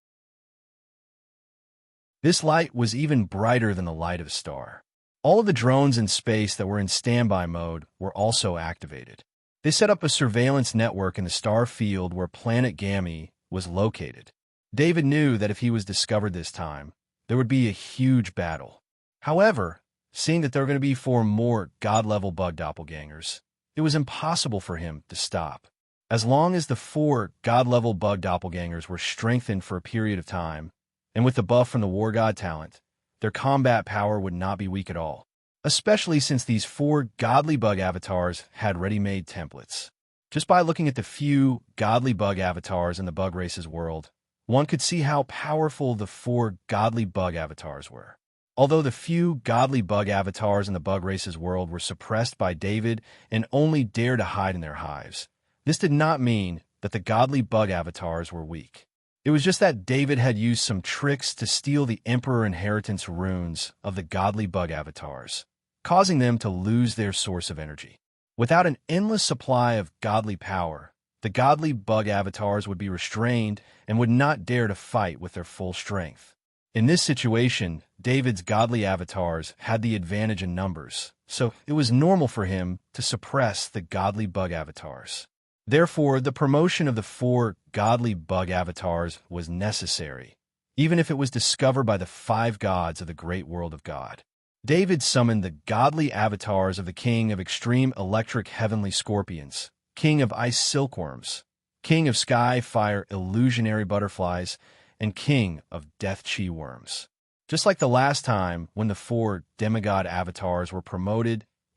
This light was even brighter than the light of a star. All of the drones in space that were in standby mode were also activated. They set up a surveillance network in the star field where planet Gammy was located. David knew that if he was discovered this time, there would be a huge battle. However, seeing that there were going to be 4 more god-level bug doppelgangers, it was impossible for him to stop. As long as the 4 god-level bug doppelgangers were strengthened for a period of time, and with the buff from the War God talent, their combat power would not be weak at all, especially since these 4 godly bug avatars had ready-made templates. Just by looking at the few godly bug avatars in the Bug Race's world, one could see how powerful the 4 godly bug avatars were. Although the few godly bug avatars in the Bug Race's world were suppressed by David and only dared to hide in their hives, this did not mean that the godly bug avatars were weak. It was just that David had used some tricks to steal the Emperor Inheritance runes of the godly bug avatars, causing them to lose their source of energy. Without an endless supply of godly power, the godly bug avatars would be restrained and would not dare to fight with their full strength. In this situation, David's godly avatars had the advantage in numbers, so it was normal for him to suppress the godly bug avatars. Therefore, the promotion of the 4 godly bug avatars was necessary, even if it was discovered by the 5 gods of the great world of God. David summoned the godly avatars of the King of Extreme Electric Heavenly Scorpions, King of Ice Silkworms, King of Sky Fire Illusionary Butterflies, and King of Death Chi Worms. Just like the last time when the 4 demigod avatars were promoted,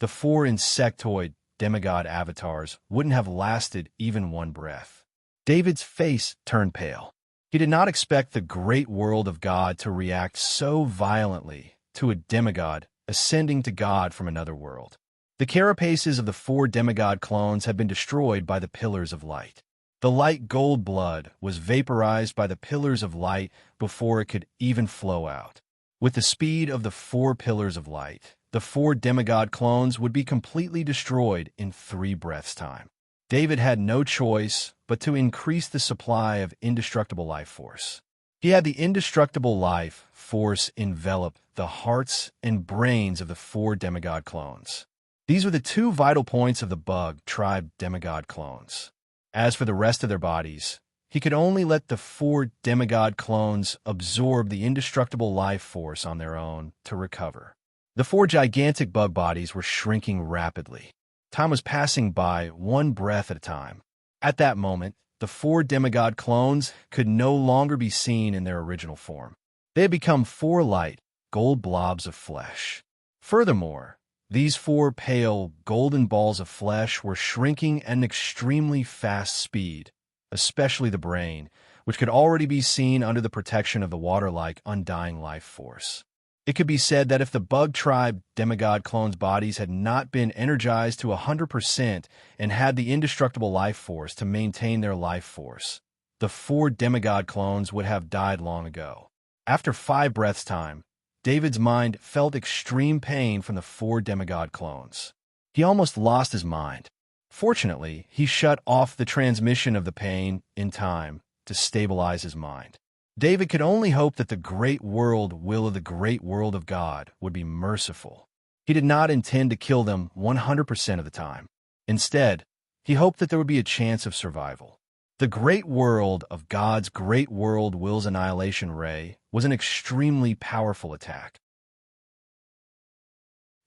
the 4 insectoid demigod avatars wouldn't have lasted even one breath. David's face turned pale. He did not expect the great world of God to react so violently to a demigod ascending to God from another world. The carapaces of the 4 demigod clones had been destroyed by the pillars of light. The light gold blood was vaporized by the pillars of light before it could even flow out. With the speed of the 4 pillars of light, the 4 demigod clones would be completely destroyed in 3 breaths' time. David had no choice but to increase the supply of indestructible life force. He had the indestructible life force envelop the hearts and brains of the 4 demigod clones. These were the 2 vital points of the bug tribe demigod clones. As for the rest of their bodies, he could only let the 4 demigod clones absorb the indestructible life force on their own to recover. The 4 gigantic bug bodies were shrinking rapidly. Time was passing by one breath at a time. At that moment, the 4 demigod clones could no longer be seen in their original form. They had become 4 light, gold blobs of flesh. Furthermore, these 4 pale, golden balls of flesh were shrinking at an extremely fast speed, especially the brain, which could already be seen under the protection of the water-like undying life force. It could be said that if the bug tribe demigod clones' bodies had not been energized to 100% and had the indestructible life force to maintain their life force, the 4 demigod clones would have died long ago. After 5 breaths' time, David's mind felt extreme pain from the 4 demigod clones. He almost lost his mind. Fortunately, he shut off the transmission of the pain in time to stabilize his mind. David could only hope that the great world will of the great world of God would be merciful. He did not intend to kill them 100% of the time. Instead, he hoped that there would be a chance of survival. The great world of God's great world will's annihilation ray was an extremely powerful attack.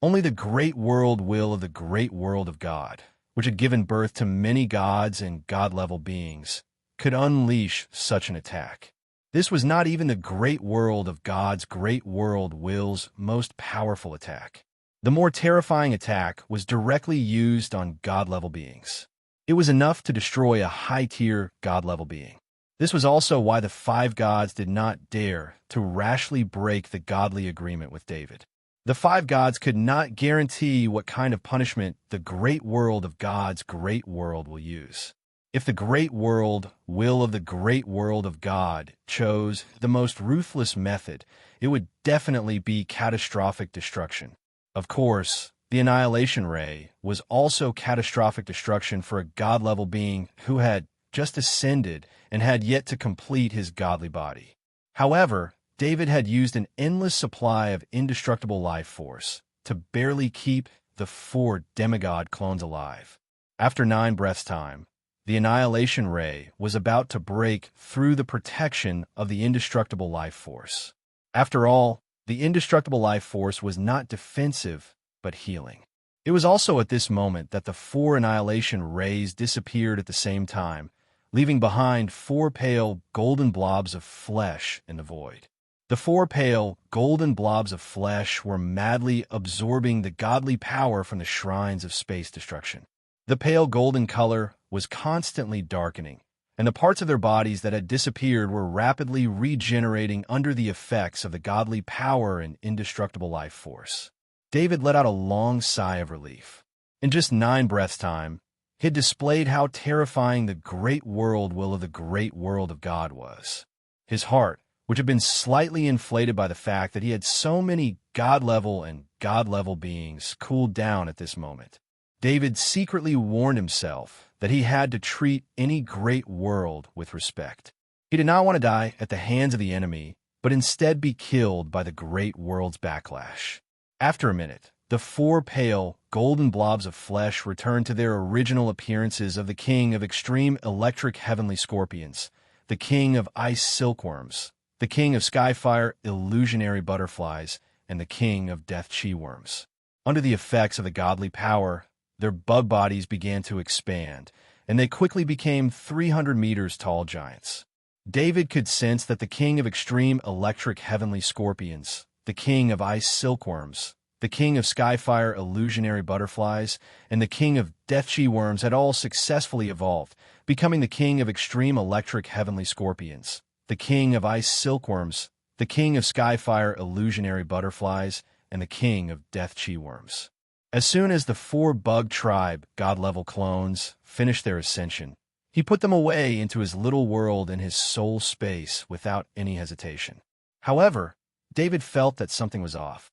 Only the great world will of the great world of God, which had given birth to many gods and God-level beings, could unleash such an attack. This was not even the great world of God's great world will's most powerful attack. The more terrifying attack was directly used on God-level beings. It was enough to destroy a high-tier God-level being. This was also why the 5 gods did not dare to rashly break the godly agreement with David. The 5 gods could not guarantee what kind of punishment the great world of God's great world will use. If the great world will of the great world of God chose the most ruthless method, it would definitely be catastrophic destruction. Of course, the annihilation ray was also catastrophic destruction for a God-level being who had just ascended and had yet to complete his godly body. However, David had used an endless supply of indestructible life force to barely keep the 4 demigod clones alive. After 9 breaths' time, the annihilation ray was about to break through the protection of the indestructible life force. After all, the indestructible life force was not defensive, but healing. It was also at this moment that the 4 annihilation rays disappeared at the same time, leaving behind 4 pale, golden blobs of flesh in the void. The 4 pale, golden blobs of flesh were madly absorbing the godly power from the shrines of space destruction. The pale golden color was constantly darkening, and the parts of their bodies that had disappeared were rapidly regenerating under the effects of the godly power and indestructible life force. David let out a long sigh of relief. In just 9 breaths' time, he had displayed how terrifying the great world will of the great world of God was. His heart, which had been slightly inflated by the fact that he had so many God-level and God-level beings, cooled down at this moment. David secretly warned himself that he had to treat any great world with respect. He did not want to die at the hands of the enemy, but instead be killed by the great world's backlash. After a minute, the 4 pale, golden blobs of flesh returned to their original appearances of the king of extreme electric heavenly scorpions, the king of ice silkworms, the king of skyfire illusionary butterflies, and the king of death chi-worms. Under the effects of the godly power, their bug bodies began to expand, and they quickly became 300 meters tall giants. David could sense that the king of extreme electric heavenly scorpions, the king of ice silkworms, the king of skyfire illusionary butterflies, and the king of death chi worms had all successfully evolved, becoming the king of extreme electric heavenly scorpions, the king of ice silkworms, the king of skyfire illusionary butterflies, and the king of death chi worms. As soon as the 4 bug tribe god-level clones finished their ascension, he put them away into his little world in his soul space without any hesitation. However, David felt that something was off.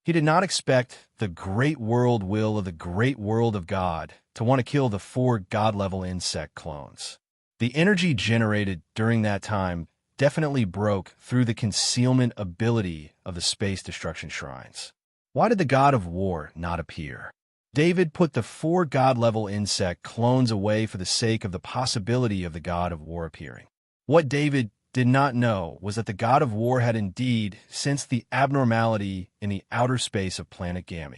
He did not expect the great world will of the great world of God to want to kill the 4 god-level insect clones. The energy generated during that time definitely broke through the concealment ability of the space destruction shrines. Why did the god of war not appear? David put the 4 god-level insect clones away for the sake of the possibility of the god of war appearing. What David did not know was that the god of war had indeed sensed the abnormality in the outer space of planet Gamma.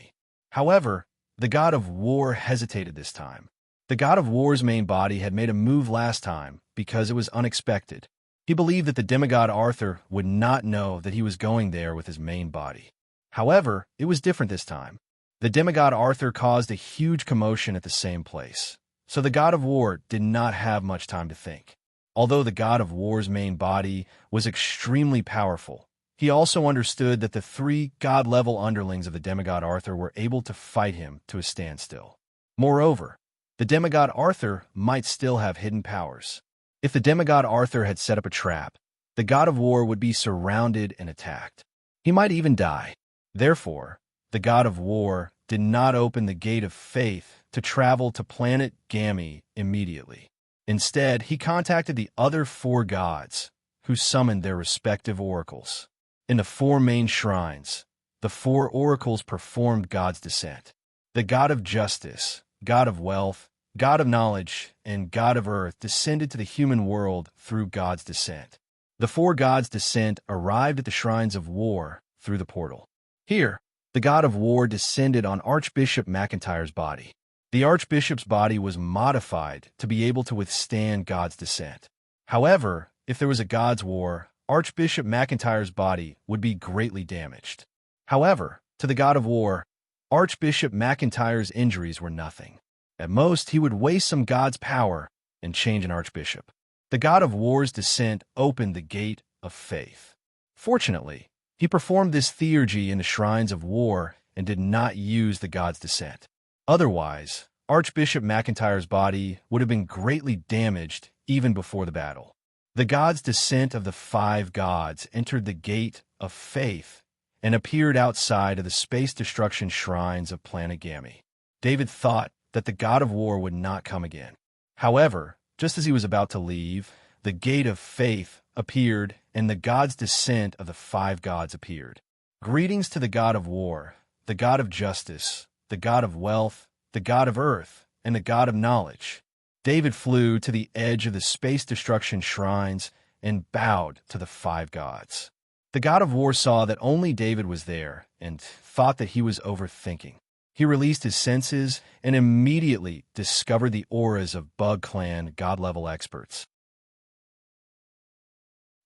However, the god of war hesitated this time. The god of war's main body had made a move last time because it was unexpected. He believed that the demigod Arthur would not know that he was going there with his main body. However, it was different this time. The demigod Arthur caused a huge commotion at the same place, so the god of war did not have much time to think. Although the god of war's main body was extremely powerful, he also understood that the 3 god-level underlings of the demigod Arthur were able to fight him to a standstill. Moreover, the demigod Arthur might still have hidden powers. If the demigod Arthur had set up a trap, the god of war would be surrounded and attacked. He might even die. Therefore, the god of war did not open the gate of faith to travel to planet Gamma immediately. Instead, he contacted the other 4 gods, who summoned their respective oracles. In the 4 main shrines, the 4 oracles performed God's descent. The god of justice, god of wealth, god of knowledge, and god of earth descended to the human world through God's descent. The 4 gods' descent arrived at the shrines of war through the portal. Here, the god of war descended on Archbishop McIntyre's body. The archbishop's body was modified to be able to withstand God's descent. However, if there was a god's war, Archbishop McIntyre's body would be greatly damaged. However, to the god of war, Archbishop McIntyre's injuries were nothing. At most, he would waste some god's power and change an archbishop. The god of war's descent opened the gate of faith. Fortunately, he performed this theurgy in the shrines of war and did not use the god's descent. Otherwise, Archbishop McIntyre's body would have been greatly damaged even before the battle. The god's descent of the 5 gods entered the gate of faith and appeared outside of the space destruction shrines of planet Gamma. David thought that the god of war would not come again. However, just as he was about to leave, the gate of faith appeared and the god's descent of the 5 gods appeared. Greetings to the god of war, the god of justice, the god of wealth, the god of earth, and the god of knowledge. David flew to the edge of the space destruction shrines and bowed to the 5 gods. The god of war saw that only David was there and thought that he was overthinking. He released his senses and immediately discovered the auras of Bug Clan god-level experts.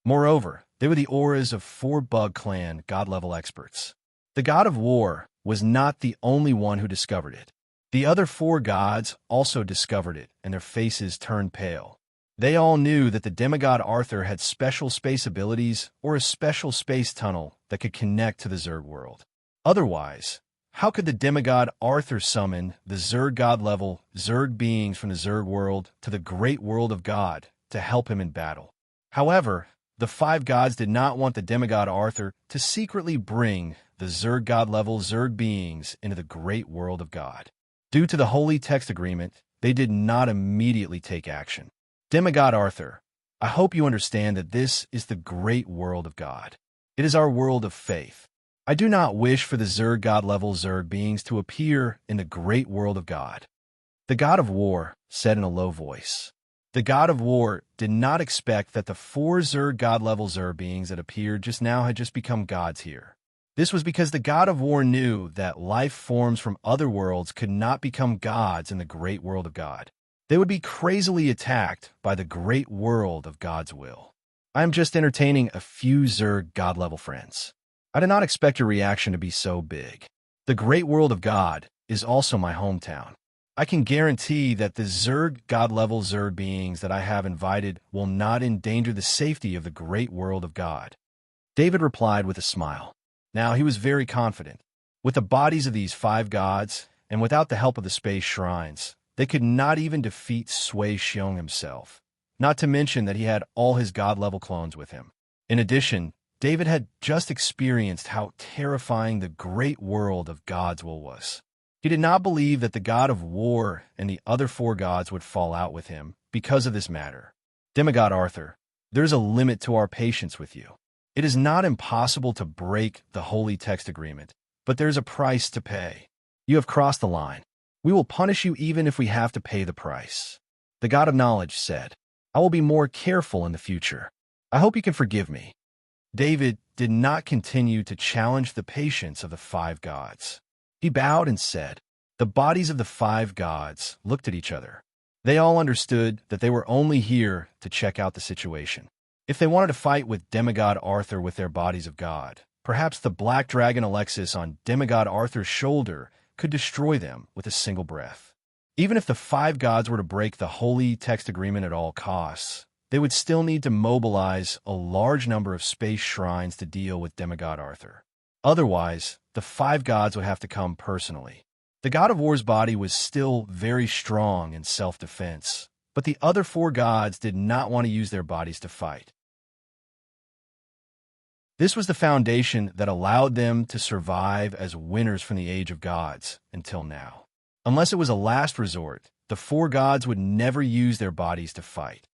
Moreover, they were the auras of 4 Bug Clan god-level experts. The god of war was not the only one who discovered it. The other 4 gods also discovered it, and their faces turned pale. They all knew that the demigod Arthur had special space abilities or a special space tunnel that could connect to the Zerg world. Otherwise, how could the demigod Arthur summon the Zerg god-level Zerg beings from the Zerg world to the great world of God to help him in battle? However, the 5 gods did not want the demigod Arthur to secretly bring the Zerg god-level Zerg beings into the great world of God. Due to the Holy Text Agreement, they did not immediately take action. Demigod Arthur, I hope you understand that this is the great world of God. It is our world of faith. I do not wish for the Zerg god-level Zerg beings to appear in the great world of God. The god of war said in a low voice. The god of war did not expect that the 4 Zerg god-level Zerg beings that appeared just now had just become gods here. This was because the god of war knew that life forms from other worlds could not become gods in the great world of God. They would be crazily attacked by the great world of God's will. I am just entertaining a few Zerg god-level friends. I did not expect your reaction to be so big. The great world of God is also my hometown. I can guarantee that the Zerg God-level Zerg beings that I have invited will not endanger the safety of the great world of God. David replied with a smile. Now he was very confident. With the bodies of these 5 gods, and without the help of the space shrines, they could not even defeat Sui Xiong himself, not to mention that he had all his god-level clones with him. In addition, David had just experienced how terrifying the great world of God's will was. He did not believe that the god of war and the other 4 gods would fall out with him because of this matter. Demigod Arthur, there is a limit to our patience with you. It is not impossible to break the holy text agreement, but there is a price to pay. You have crossed the line. We will punish you even if we have to pay the price. The god of knowledge said, I will be more careful in the future. I hope you can forgive me. David did not continue to challenge the patience of the 5 gods. He bowed and said, the bodies of the 5 gods looked at each other. They all understood that they were only here to check out the situation. If they wanted to fight with Demigod Arthur with their bodies of God, perhaps the black dragon Alexis on Demigod Arthur's shoulder could destroy them with a single breath. Even if the 5 gods were to break the holy text agreement at all costs, they would still need to mobilize a large number of space shrines to deal with Demigod Arthur. Otherwise, the 5 gods would have to come personally. The god of war's body was still very strong in self-defense, but the other 4 gods did not want to use their bodies to fight. This was the foundation that allowed them to survive as winners from the Age of Gods until now. Unless it was a last resort, the 4 gods would never use their bodies to fight.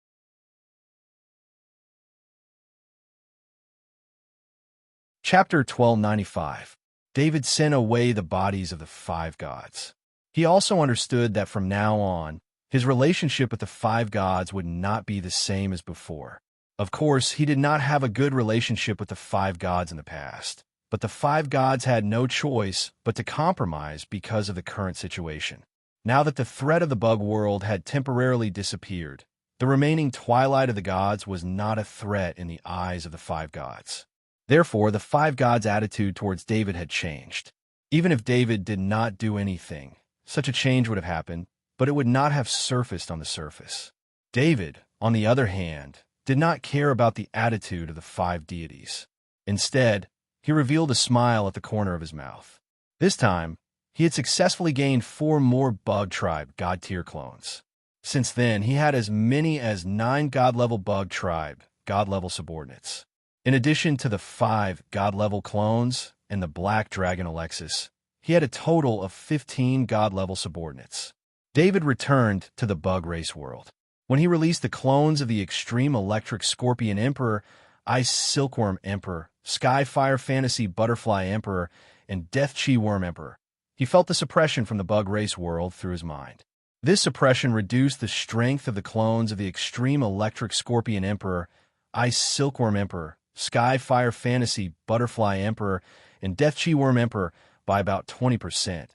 Chapter 1295. David sent away the bodies of the 5 gods. He also understood that from now on, his relationship with the 5 gods would not be the same as before. Of course, he did not have a good relationship with the 5 gods in the past, but the 5 gods had no choice but to compromise because of the current situation. Now that the threat of the bug world had temporarily disappeared, the remaining twilight of the gods was not a threat in the eyes of the 5 gods. Therefore, the 5 gods' attitude towards David had changed. Even if David did not do anything, such a change would have happened, but it would not have surfaced on the surface. David, on the other hand, did not care about the attitude of the 5 deities. Instead, he revealed a smile at the corner of his mouth. This time, he had successfully gained 4 more Bug Tribe God-tier clones. Since then, he had as many as 9 God-level Bug Tribe God-level subordinates. In addition to the 5 God-level clones and the Black Dragon Alexis, he had a total of 15 God-level subordinates. David returned to the bug race world. When he released the clones of the Extreme Electric Scorpion Emperor, Ice Silkworm Emperor, Skyfire Fantasy Butterfly Emperor, and Death Chi Worm Emperor, he felt the suppression from the bug race world through his mind. This suppression reduced the strength of the clones of the Extreme Electric Scorpion Emperor, Ice Silkworm Emperor, Skyfire Fantasy Butterfly Emperor, and Death Chi Worm Emperor by about 20%,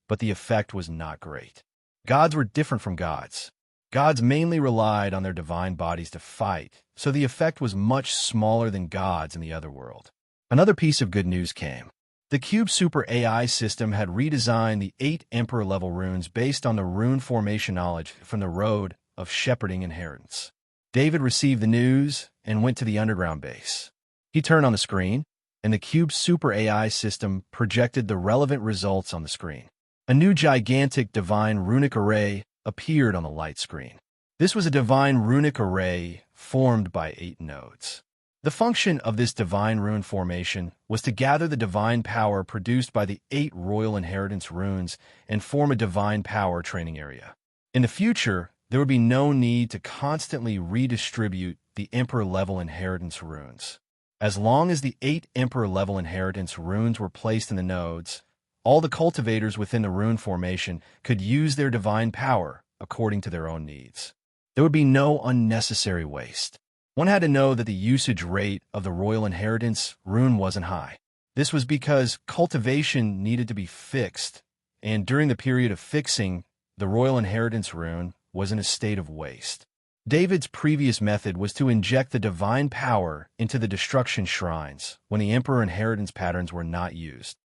but the effect was not great. Gods were different from gods. Gods mainly relied on their divine bodies to fight, so the effect was much smaller than gods in the other world. Another piece of good news came. The Cube Super AI system had redesigned the 8 Emperor-level runes based on the rune formation knowledge from the Road of Shepherding Inheritance. David received the news and went to the underground base. He turned on the screen, and the Cube Super AI system projected the relevant results on the screen. A new gigantic divine runic array appeared on the light screen. This was a divine runic array formed by 8 nodes. The function of this divine rune formation was to gather the divine power produced by the 8 royal inheritance runes and form a divine power training area. In the future, there would be no need to constantly redistribute the Emperor-level inheritance runes. As long as the 8 Emperor-level inheritance runes were placed in the nodes, all the cultivators within the rune formation could use their divine power according to their own needs. There would be no unnecessary waste. One had to know that the usage rate of the royal inheritance rune wasn't high. This was because cultivation needed to be fixed, and during the period of fixing, the royal inheritance rune was in a state of waste. David's previous method was to inject the divine power into the destruction shrines when the emperor inheritance patterns were not used.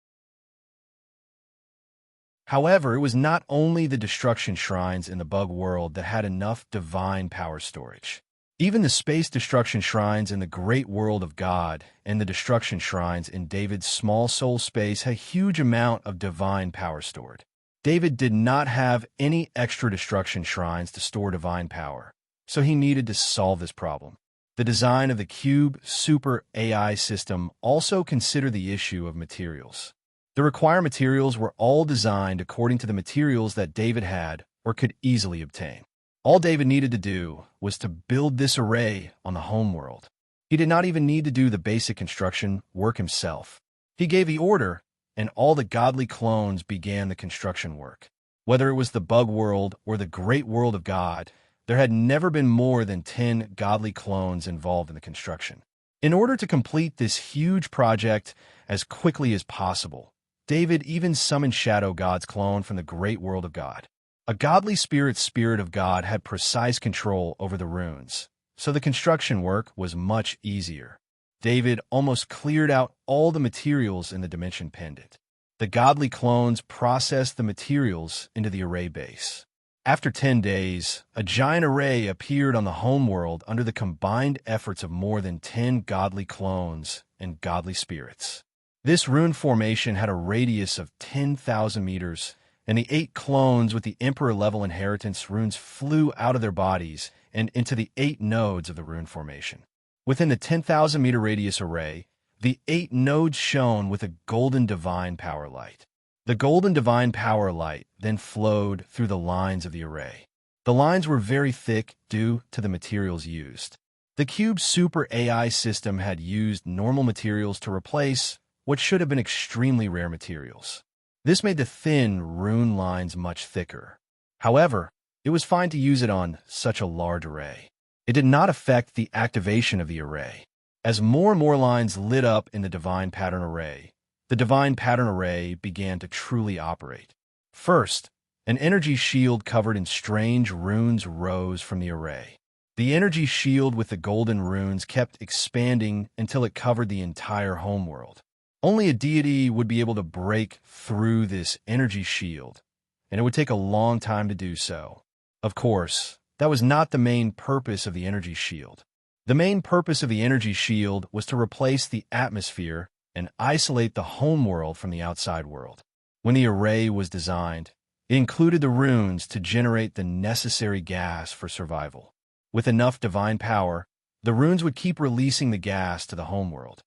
However, it was not only the destruction shrines in the bug world that had enough divine power storage. Even the space destruction shrines in the great world of God and the destruction shrines in David's small soul space had a huge amount of divine power stored. David did not have any extra destruction shrines to store divine power, so he needed to solve this problem. The design of the Cube Super AI system also considered the issue of materials. The required materials were all designed according to the materials that David had or could easily obtain. All David needed to do was to build this array on the homeworld. He did not even need to do the basic construction work himself. He gave the order, and all the godly clones began the construction work. Whether it was the bug world or the great world of God, there had never been more than 10 godly clones involved in the construction. In order to complete this huge project as quickly as possible, David even summoned Shadow God's clone from the great world of God. A godly spirit of God had precise control over the runes, so the construction work was much easier. David almost cleared out all the materials in the dimension pendant. The godly clones processed the materials into the array base. After 10 days, a giant array appeared on the homeworld under the combined efforts of more than 10 godly clones and godly spirits. This rune formation had a radius of 10,000 meters, and the 8 clones with the Emperor-level inheritance runes flew out of their bodies and into the 8 nodes of the rune formation. Within the 10,000-meter radius array, the 8 nodes shone with a golden divine power light. The golden divine power light then flowed through the lines of the array. The lines were very thick due to the materials used. The Cube Super AI system had used normal materials to replace what should have been extremely rare materials. This made the thin rune lines much thicker. However, it was fine to use it on such a large array. It did not affect the activation of the array. As more and more lines lit up in the divine pattern array, the divine pattern array began to truly operate. First, an energy shield covered in strange runes rose from the array. The energy shield with the golden runes kept expanding until it covered the entire homeworld. Only a deity would be able to break through this energy shield, and it would take a long time to do so. Of course, that was not the main purpose of the energy shield. The main purpose of the energy shield was to replace the atmosphere and isolate the homeworld from the outside world. When the array was designed, it included the runes to generate the necessary gas for survival. With enough divine power, the runes would keep releasing the gas to the homeworld.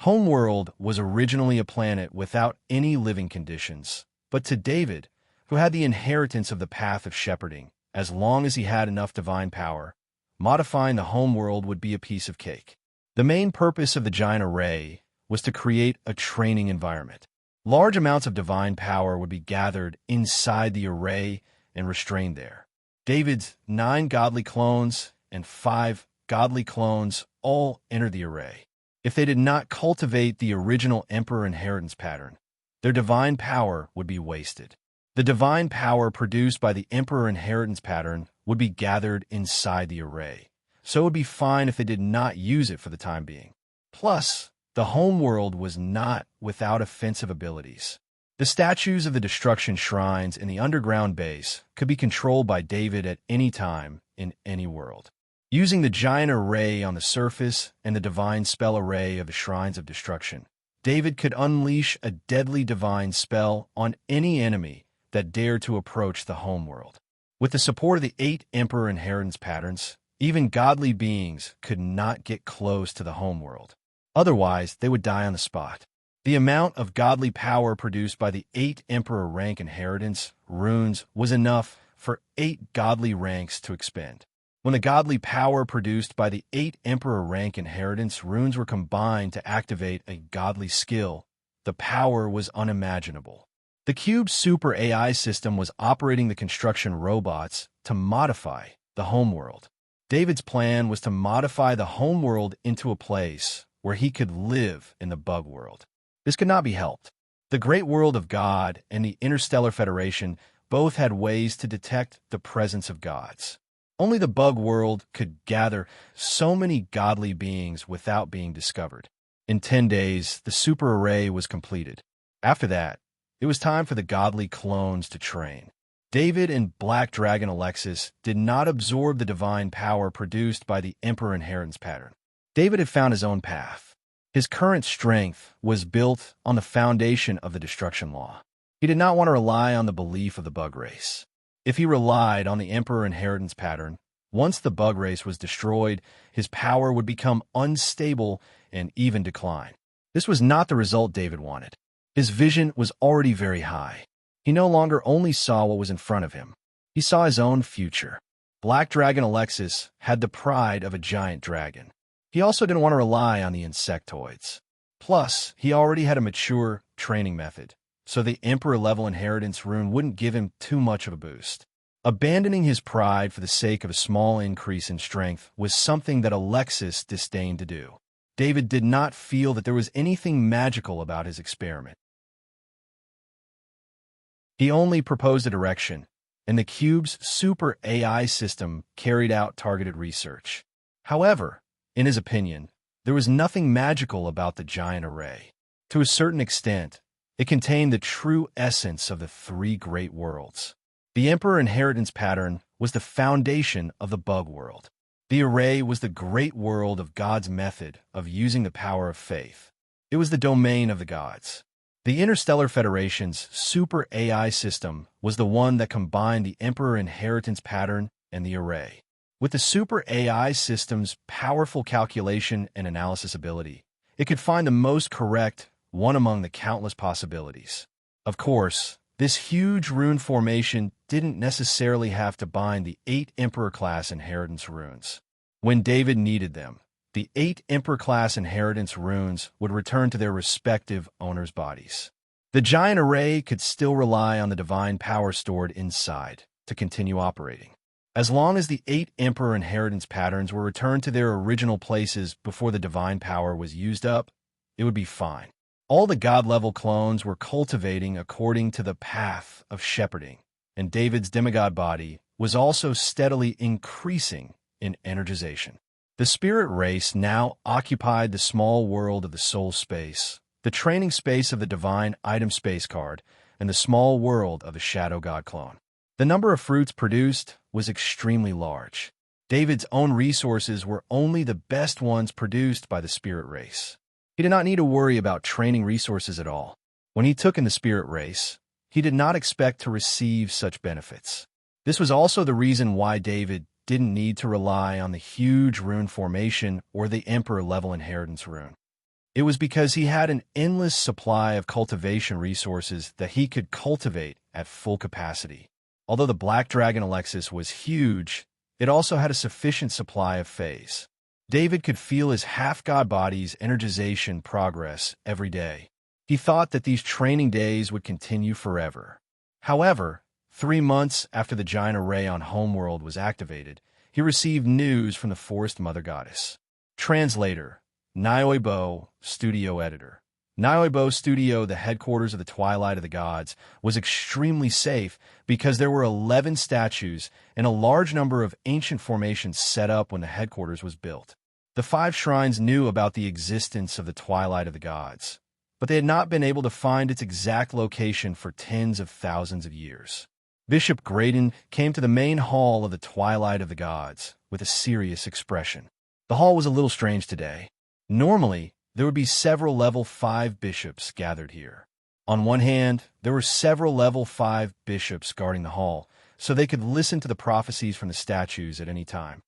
Homeworld was originally a planet without any living conditions, but to David, who had the inheritance of the path of shepherding, as long as he had enough divine power, modifying the homeworld would be a piece of cake. The main purpose of the giant array was to create a training environment. Large amounts of divine power would be gathered inside the array and restrained there. David's 9 godly clones and 5 godly clones all entered the array. If they did not cultivate the original Emperor inheritance pattern, their divine power would be wasted. The divine power produced by the Emperor inheritance pattern would be gathered inside the array, so it would be fine if they did not use it for the time being. Plus, the homeworld was not without offensive abilities. The statues of the destruction shrines in the underground base could be controlled by David at any time in any world. Using the giant array on the surface and the divine spell array of the shrines of destruction, David could unleash a deadly divine spell on any enemy that dared to approach the homeworld. With the support of the 8 Emperor inheritance patterns, even godly beings could not get close to the homeworld. Otherwise, they would die on the spot. The amount of godly power produced by the 8 Emperor rank inheritance runes was enough for 8 godly ranks to expend. When the godly power produced by the 8 Emperor rank inheritance runes were combined to activate a godly skill, the power was unimaginable. The Cube Super AI system was operating the construction robots to modify the homeworld. David's plan was to modify the homeworld into a place where he could live in the bug world. This could not be helped. The great world of God and the Interstellar Federation both had ways to detect the presence of gods. Only the bug world could gather so many godly beings without being discovered. In 10 days, the super array was completed. After that, it was time for the godly clones to train. David and Black Dragon Alexis did not absorb the divine power produced by the Emperor inheritance pattern. David had found his own path. His current strength was built on the foundation of the destruction law. He did not want to rely on the belief of the bug race. If he relied on the Emperor inheritance pattern, once the bug race was destroyed, his power would become unstable and even decline. This was not the result David wanted. His vision was already very high. He no longer only saw what was in front of him. He saw his own future. Black Dragon Alexis had the pride of a giant dragon. He also didn't want to rely on the insectoids. Plus, he already had a mature training method, so the Emperor-level inheritance rune wouldn't give him too much of a boost. Abandoning his pride for the sake of a small increase in strength was something that Alexis disdained to do. David did not feel that there was anything magical about his experiment. He only proposed a direction, and the cube's super AI system carried out targeted research. However, in his opinion, there was nothing magical about the giant array. To a certain extent, it contained the true essence of the three great worlds. The Emperor inheritance pattern was the foundation of the bug world. The array was the great world of God's method of using the power of faith. It was the domain of the gods. The Interstellar Federation's super AI system was the one that combined the Emperor inheritance pattern and the array. With the super AI system's powerful calculation and analysis ability, it could find the most correct one among the countless possibilities. Of course, this huge rune formation didn't necessarily have to bind the 8 Emperor-class inheritance runes. When David needed them, the 8 Emperor-class inheritance runes would return to their respective owners' bodies. The giant array could still rely on the divine power stored inside to continue operating. As long as the 8 Emperor inheritance patterns were returned to their original places before the divine power was used up, it would be fine. All the god-level clones were cultivating according to the path of shepherding, and David's demigod body was also steadily increasing in energization. The spirit race now occupied the small world of the soul space, the training space of the divine item space card, and the small world of the shadow god clone. The number of fruits produced was extremely large. David's own resources were only the best ones produced by the spirit race. He did not need to worry about training resources at all. When he took in the spirit race, he did not expect to receive such benefits. This was also the reason why David didn't need to rely on the huge rune formation or the Emperor-level inheritance rune. It was because he had an endless supply of cultivation resources that he could cultivate at full capacity. Although the Black Dragon Alexis was huge, it also had a sufficient supply of phase. David could feel his half-god body's energization progress every day. He thought that these training days would continue forever. However, 3 months after the giant array on Homeworld was activated, he received news from the Forest Mother Goddess. Translator, Nioibo, Studio Editor. Nioibo Studio, the headquarters of the Twilight of the Gods, was extremely safe because there were 11 statues and a large number of ancient formations set up when the headquarters was built. The 5 shrines knew about the existence of the Twilight of the Gods, but they had not been able to find its exact location for tens of thousands of years. Bishop Graydon came to the main hall of the Twilight of the Gods with a serious expression. The hall was a little strange today. Normally, there would be several level 5 bishops gathered here. On one hand, there were several level 5 bishops guarding the hall, so they could listen to the prophecies from the statues at any time.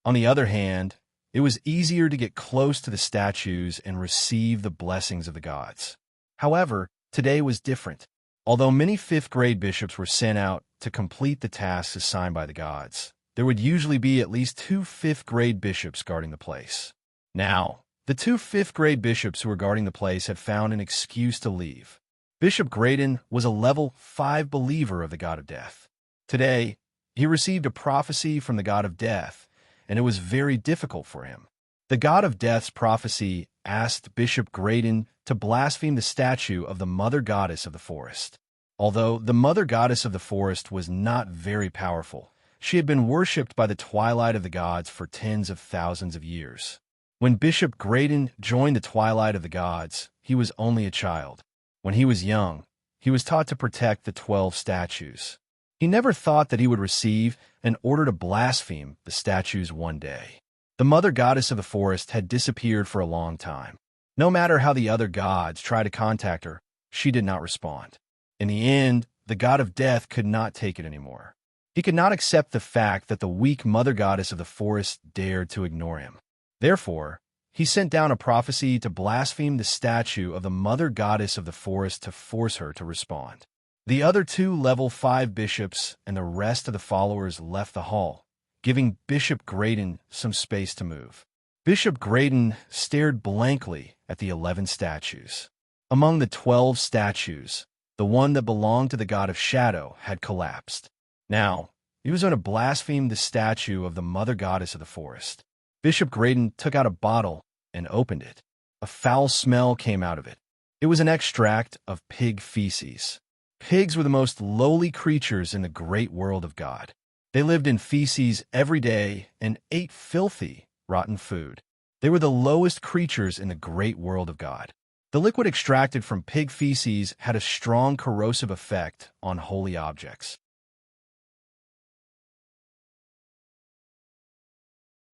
On the other hand, it was easier to get close to the statues and receive the blessings of the gods. However, today was different. Although many 5th grade bishops were sent out to complete the tasks assigned by the gods, there would usually be at least 2 5th grade bishops guarding the place. Now, the 2 5th grade bishops who were guarding the place had found an excuse to leave. Bishop Graydon was a level 5 believer of the god of death. Today, he received a prophecy from the god of death, and it was very difficult for him. The god of death's prophecy asked Bishop Graydon to blaspheme the statue of the mother goddess of the forest. Although the mother goddess of the forest was not very powerful, she had been worshipped by the twilight of the gods for tens of thousands of years. When Bishop Graydon joined the twilight of the gods, he was only a child. When he was young, he was taught to protect the 12 statues. He never thought that he would receive an order to blaspheme the statues one day. The mother goddess of the forest had disappeared for a long time. No matter how the other gods tried to contact her, she did not respond. In the end, the god of death could not take it anymore. He could not accept the fact that the weak mother goddess of the forest dared to ignore him. Therefore, he sent down a prophecy to blaspheme the statue of the mother goddess of the forest to force her to respond. The other 2 level 5 bishops and the rest of the followers left the hall, giving Bishop Graydon some space to move. Bishop Graydon stared blankly at the 11 statues. Among the 12 statues, the one that belonged to the god of shadow had collapsed. Now, he was going to blaspheme the statue of the mother goddess of the forest. Bishop Graydon took out a bottle and opened it. A foul smell came out of it. It was an extract of pig feces. Pigs were the most lowly creatures in the great world of God. They lived in feces every day and ate filthy, rotten food. They were the lowest creatures in the great world of God. The liquid extracted from pig feces had a strong corrosive effect on holy objects.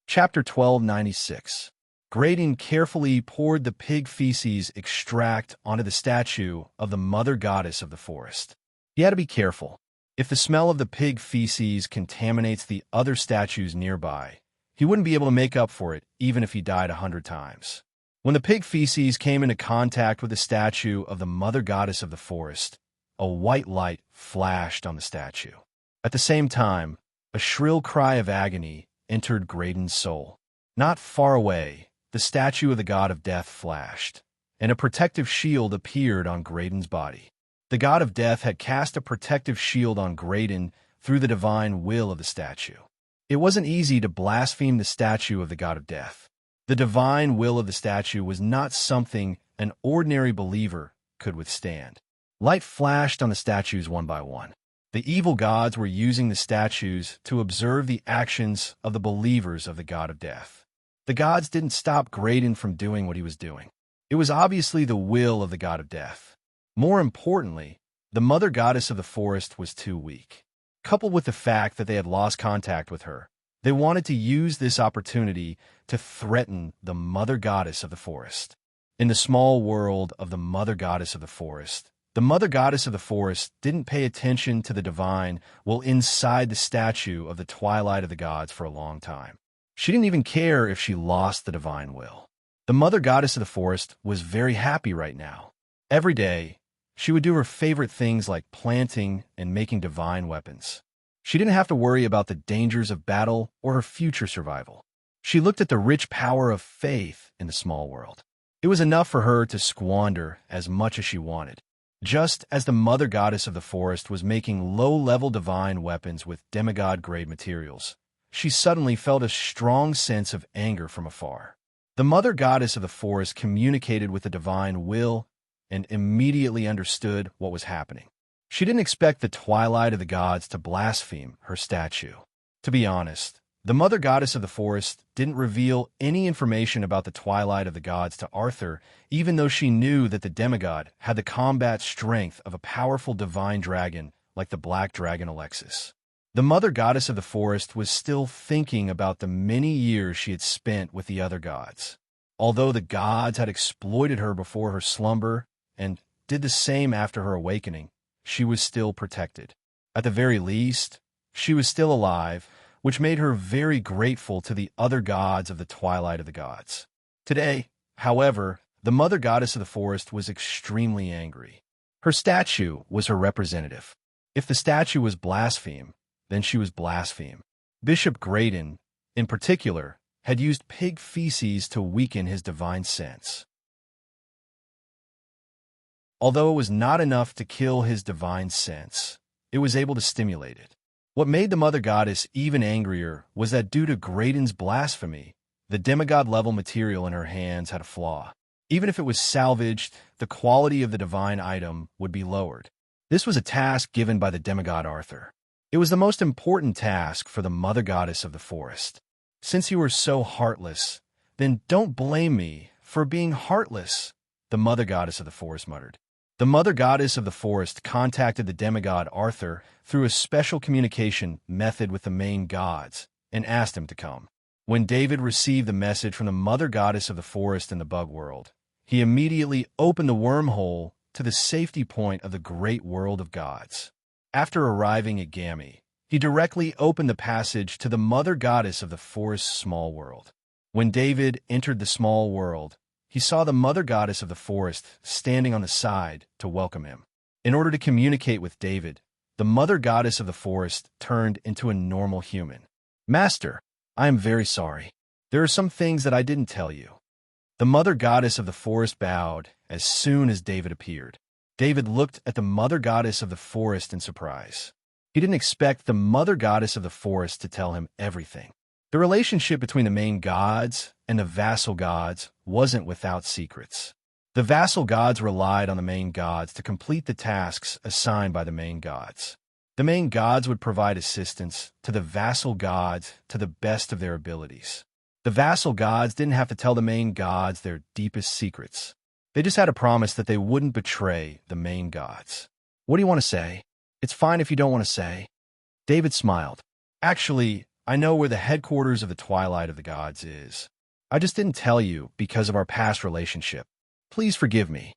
Chapter 1296. Graydon carefully poured the pig feces extract onto the statue of the mother goddess of the forest. He had to be careful. If the smell of the pig feces contaminates the other statues nearby, he wouldn't be able to make up for it even if he died 100 times. When the pig feces came into contact with the statue of the mother goddess of the forest, a white light flashed on the statue. At the same time, a shrill cry of agony entered Graydon's soul. Not far away, the statue of the god of death flashed, and a protective shield appeared on Graydon's body. The god of death had cast a protective shield on Graydon through the divine will of the statue. It wasn't easy to blaspheme the statue of the god of death. The divine will of the statue was not something an ordinary believer could withstand. Light flashed on the statues one by one. The evil gods were using the statues to observe the actions of the believers of the god of death. The gods didn't stop Graydon from doing what he was doing. It was obviously the will of the god of death. More importantly, the mother goddess of the forest was too weak. Coupled with the fact that they had lost contact with her, they wanted to use this opportunity to threaten the mother goddess of the forest. In the small world of the mother goddess of the forest, the mother goddess of the forest didn't pay attention to the divine will inside the statue of the twilight of the gods for a long time. She didn't even care if she lost the divine will. The mother goddess of the forest was very happy right now. Every day, she would do her favorite things like planting and making divine weapons. She didn't have to worry about the dangers of battle or her future survival. She looked at the rich power of faith in the small world. It was enough for her to squander as much as she wanted. Just as the mother goddess of the forest was making low-level divine weapons with demigod-grade materials, she suddenly felt a strong sense of anger from afar. The mother goddess of the forest communicated with the divine will and immediately understood what was happening. She didn't expect the twilight of the gods to blaspheme her statue. To be honest, the mother goddess of the forest didn't reveal any information about the twilight of the gods to Arthur, even though she knew that the demigod had the combat strength of a powerful divine dragon like the black dragon Alexis. The mother goddess of the forest was still thinking about the many years she had spent with the other gods. Although the gods had exploited her before her slumber and did the same after her awakening, she was still protected. At the very least, she was still alive, which made her very grateful to the other gods of the twilight of the gods. Today, however, the mother goddess of the forest was extremely angry. Her statue was her representative. If the statue was blaspheme, then she was blaspheme. Bishop Graydon, in particular, had used pig feces to weaken his divine sense. Although it was not enough to kill his divine sense, it was able to stimulate it. What made the mother goddess even angrier was that due to Graydon's blasphemy, the demigod-level material in her hands had a flaw. Even if it was salvaged, the quality of the divine item would be lowered. This was a task given by the demigod Arthur. It was the most important task for the mother goddess of the forest. Since you were so heartless, then don't blame me for being heartless, the mother goddess of the forest muttered. The mother goddess of the forest contacted the demigod Arthur through a special communication method with the main gods and asked him to come. When David received the message from the mother goddess of the forest in the bug world, he immediately opened the wormhole to the safety point of the great world of gods. After arriving at Gami, he directly opened the passage to the mother goddess of the forest's small world. When David entered the small world, he saw the mother goddess of the forest standing on the side to welcome him. In order to communicate with David, the mother goddess of the forest turned into a normal human. Master, I am very sorry. There are some things that I didn't tell you. The mother goddess of the forest bowed as soon as David appeared. David looked at the mother goddess of the forest in surprise. He didn't expect the mother goddess of the forest to tell him everything. The relationship between the main gods and the vassal gods wasn't without secrets. The vassal gods relied on the main gods to complete the tasks assigned by the main gods. The main gods would provide assistance to the vassal gods to the best of their abilities. The vassal gods didn't have to tell the main gods their deepest secrets. They just had to promise that they wouldn't betray the main gods. What do you want to say? It's fine if you don't want to say. David smiled. Actually, I know where the headquarters of the Twilight of the Gods is. I just didn't tell you because of our past relationship. Please forgive me.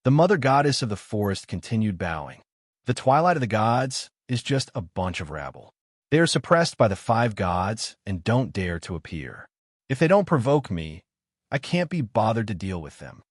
The mother goddess of the forest continued bowing. The Twilight of the Gods is just a bunch of rabble. They are suppressed by the 5 gods and don't dare to appear. If they don't provoke me, I can't be bothered to deal with them.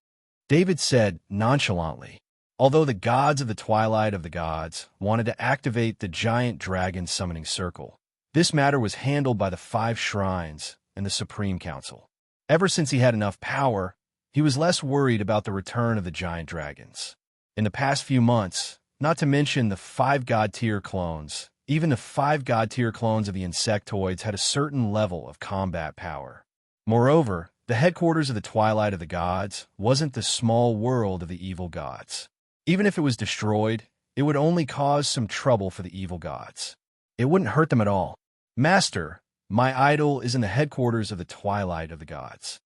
David said nonchalantly, although the gods of the Twilight of the Gods wanted to activate the giant dragon summoning circle. This matter was handled by the 5 shrines and the Supreme Council. Ever since he had enough power, he was less worried about the return of the giant dragons. In the past few months, not to mention the 5 god-tier clones, even the 5 god-tier clones of the insectoids had a certain level of combat power. Moreover, the headquarters of the Twilight of the Gods wasn't the small world of the evil gods. Even if it was destroyed, it would only cause some trouble for the evil gods. It wouldn't hurt them at all. Master, my idol is in the headquarters of the Twilight of the Gods.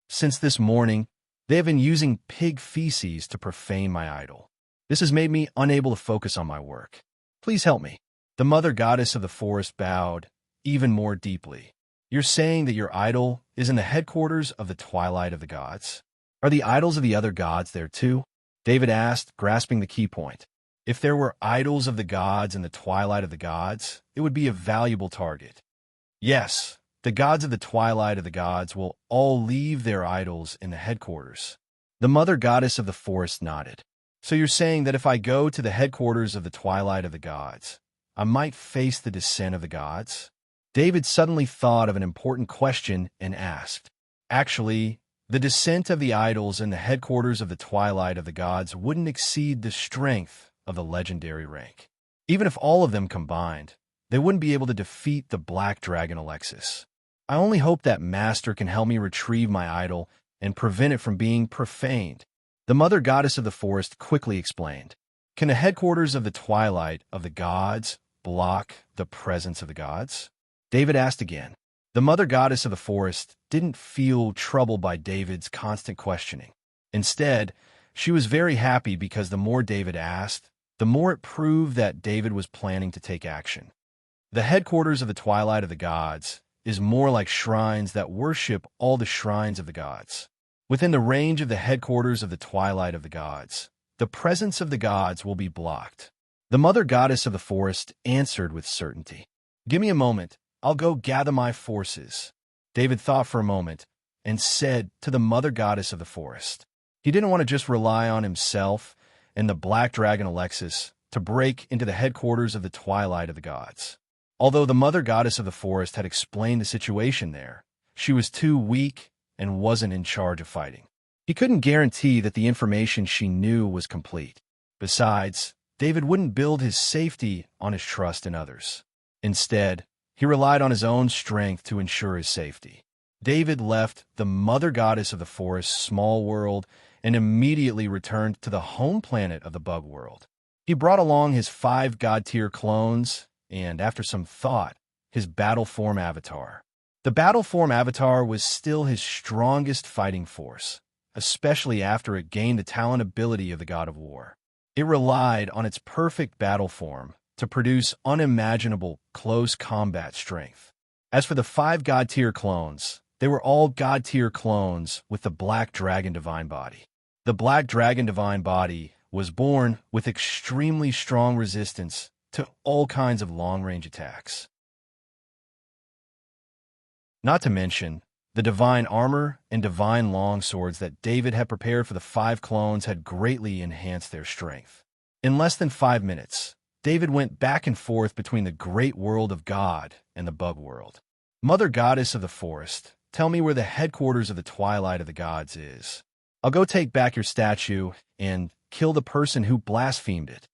Since this morning, they have been using pig feces to profane my idol. This has made me unable to focus on my work. Please help me. The mother goddess of the forest bowed even more deeply. You're saying that your idol is in the headquarters of the Twilight of the Gods? Are the idols of the other gods there too? David asked, grasping the key point. If there were idols of the gods in the Twilight of the Gods, it would be a valuable target. Yes, the gods of the Twilight of the Gods will all leave their idols in the headquarters. The mother goddess of the forest nodded. So you're saying that if I go to the headquarters of the Twilight of the Gods, I might face the descent of the gods? David suddenly thought of an important question and asked. Actually, the descent of the idols in the headquarters of the Twilight of the Gods wouldn't exceed the strength of the legendary rank. Even if all of them combined, they wouldn't be able to defeat the Black Dragon Alexis. I only hope that Master can help me retrieve my idol and prevent it from being profaned. The mother goddess of the forest quickly explained. Can the headquarters of the Twilight of the Gods block the presence of the gods? David asked again. The mother goddess of the forest didn't feel troubled by David's constant questioning. Instead, she was very happy because the more David asked, the more it proved that David was planning to take action. The headquarters of the Twilight of the Gods is more like shrines that worship all the shrines of the gods. Within the range of the headquarters of the Twilight of the Gods, the presence of the gods will be blocked. The mother goddess of the forest answered with certainty. Give me a moment. I'll go gather my forces. David thought for a moment and said to the mother goddess of the forest. He didn't want to just rely on himself and the Black Dragon Alexis to break into the headquarters of the Twilight of the Gods. Although the mother goddess of the forest had explained the situation there, she was too weak and wasn't in charge of fighting. He couldn't guarantee that the information she knew was complete. Besides, David wouldn't build his safety on his trust in others. Instead, he relied on his own strength to ensure his safety. David left the mother goddess of the forest, small world, and immediately returned to the home planet of the bug world. He brought along his 5 god-tier clones and, after some thought, his battle form avatar. The battle form avatar was still his strongest fighting force, especially after it gained the talent ability of the god of war. It relied on its perfect battle form to produce unimaginable close combat strength. As for the 5 god-tier clones, they were all god-tier clones with the Black Dragon Divine Body. The Black Dragon Divine Body was born with extremely strong resistance to all kinds of long-range attacks. Not to mention, the divine armor and divine longswords that David had prepared for the 5 clones had greatly enhanced their strength. In less than 5 minutes, David went back and forth between the great world of God and the bug world. Mother Goddess of the Forest, tell me where the headquarters of the Twilight of the Gods is. I'll go take back your statue and kill the person who blasphemed it,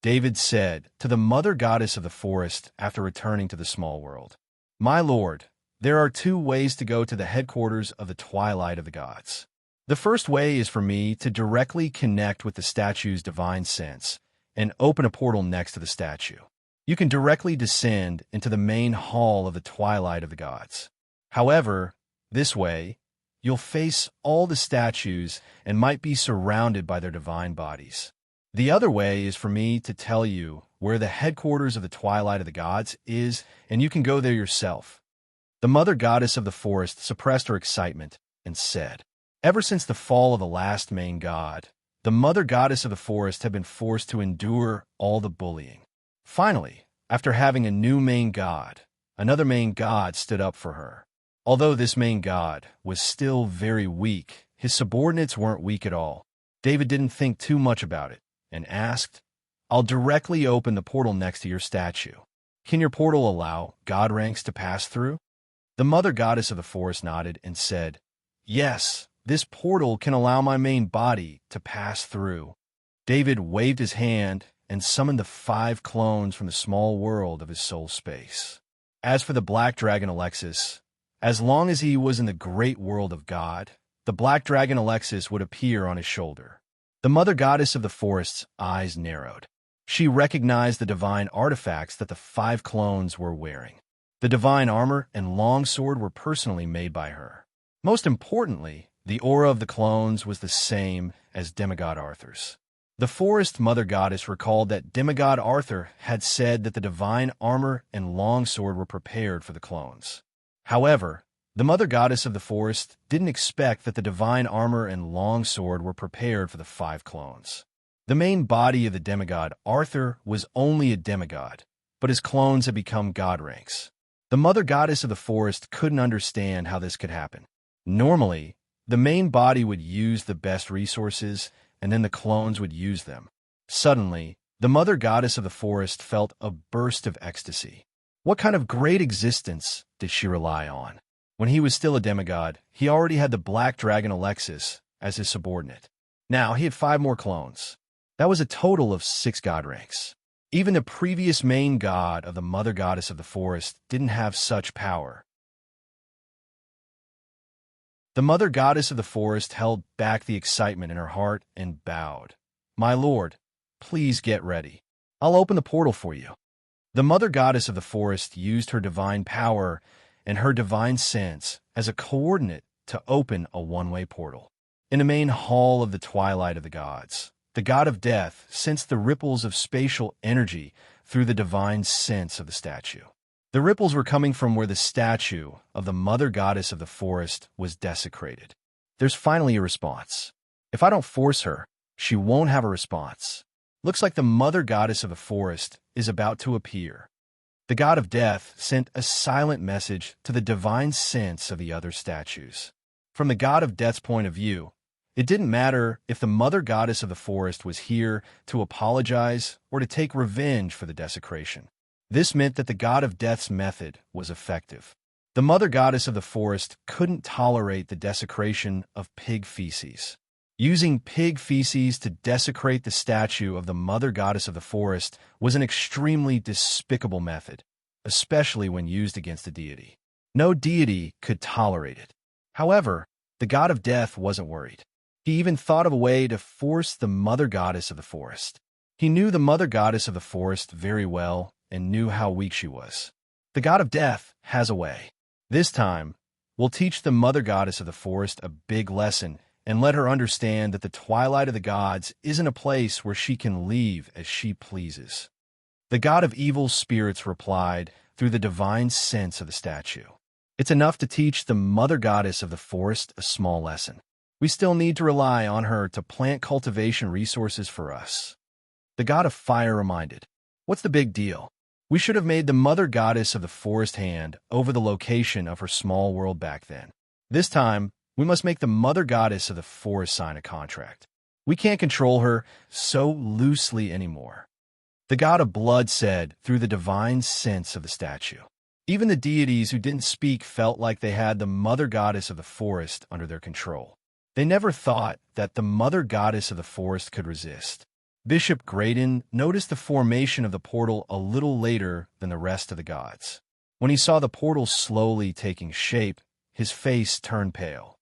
David said to the Mother Goddess of the Forest after returning to the small world. My lord, there are 2 ways to go to the headquarters of the Twilight of the Gods. The first way is for me to directly connect with the statue's divine sense and open a portal next to the statue. You can directly descend into the main hall of the Twilight of the Gods. However, this way, you'll face all the statues and might be surrounded by their divine bodies. The other way is for me to tell you where the headquarters of the Twilight of the Gods is, and you can go there yourself. The Mother Goddess of the Forest suppressed her excitement and said, ever since the fall of the last main god, the Mother Goddess of the Forest had been forced to endure all the bullying. Finally, after having a new main god, another main god stood up for her. Although this main god was still very weak, his subordinates weren't weak at all. David didn't think too much about it and asked, I'll directly open the portal next to your statue. Can your portal allow god ranks to pass through? The Mother Goddess of the Forest nodded and said, yes, this portal can allow my main body to pass through. David waved his hand and summoned the 5 clones from the small world of his soul space. As for the Black Dragon Alexis, as long as he was in the great world of God, the Black Dragon Alexis would appear on his shoulder. The Mother Goddess of the Forest's eyes narrowed. She recognized the divine artifacts that the 5 clones were wearing. The divine armor and longsword were personally made by her. Most importantly, the aura of the clones was the same as demigod Arthur's. The Forest Mother Goddess recalled that demigod Arthur had said that the divine armor and longsword were prepared for the clones. However, the Mother Goddess of the Forest didn't expect that the divine armor and longsword were prepared for the 5 clones. The main body of the demigod Arthur was only a demigod, but his clones had become god ranks. The Mother Goddess of the Forest couldn't understand how this could happen. Normally, the main body would use the best resources, and then the clones would use them. Suddenly, the Mother Goddess of the Forest felt a burst of ecstasy. What kind of great existence did she rely on? When he was still a demigod, he already had the Black Dragon Alexis as his subordinate. Now he had 5 more clones. That was a total of 6 god ranks. Even the previous main god of the Mother Goddess of the Forest didn't have such power. The Mother Goddess of the Forest held back the excitement in her heart and bowed. My lord, please get ready. I'll open the portal for you. The Mother Goddess of the Forest used her divine power and her divine sense as a coordinate to open a one-way portal. In the main hall of the Twilight of the Gods, the god of death sensed the ripples of spatial energy through the divine sense of the statue. The ripples were coming from where the statue of the Mother Goddess of the Forest was desecrated. There's finally a response. If I don't force her, she won't have a response. Looks like the Mother Goddess of the Forest is about to appear. The god of death sent a silent message to the divine sense of the other statues. From the god of death's point of view, it didn't matter if the Mother Goddess of the Forest was here to apologize or to take revenge for the desecration. This meant that the god of death's method was effective. The Mother Goddess of the Forest couldn't tolerate the desecration of pig feces. Using pig feces to desecrate the statue of the Mother Goddess of the Forest was an extremely despicable method, especially when used against a deity. No deity could tolerate it. However, the god of death wasn't worried. He even thought of a way to force the mother goddess of the forest. He knew the mother goddess of the forest very well and knew how weak she was. The god of death has a way. This time, we'll teach the mother goddess of the forest a big lesson and let her understand that the twilight of the gods isn't a place where she can leave as she pleases. The god of evil spirits replied through the divine sense of the statue. It's enough to teach the mother goddess of the forest a small lesson. We still need to rely on her to plant cultivation resources for us. The god of fire reminded, "What's the big deal? We should have made the mother goddess of the forest hand over the location of her small world back then. This time, we must make the mother goddess of the forest sign a contract. We can't control her so loosely anymore." The god of blood said through the divine sense of the statue. Even the deities who didn't speak felt like they had the mother goddess of the forest under their control. They never thought that the mother goddess of the forest could resist. Bishop Graydon noticed the formation of the portal a little later than the rest of the gods. When he saw the portal slowly taking shape, his face turned pale.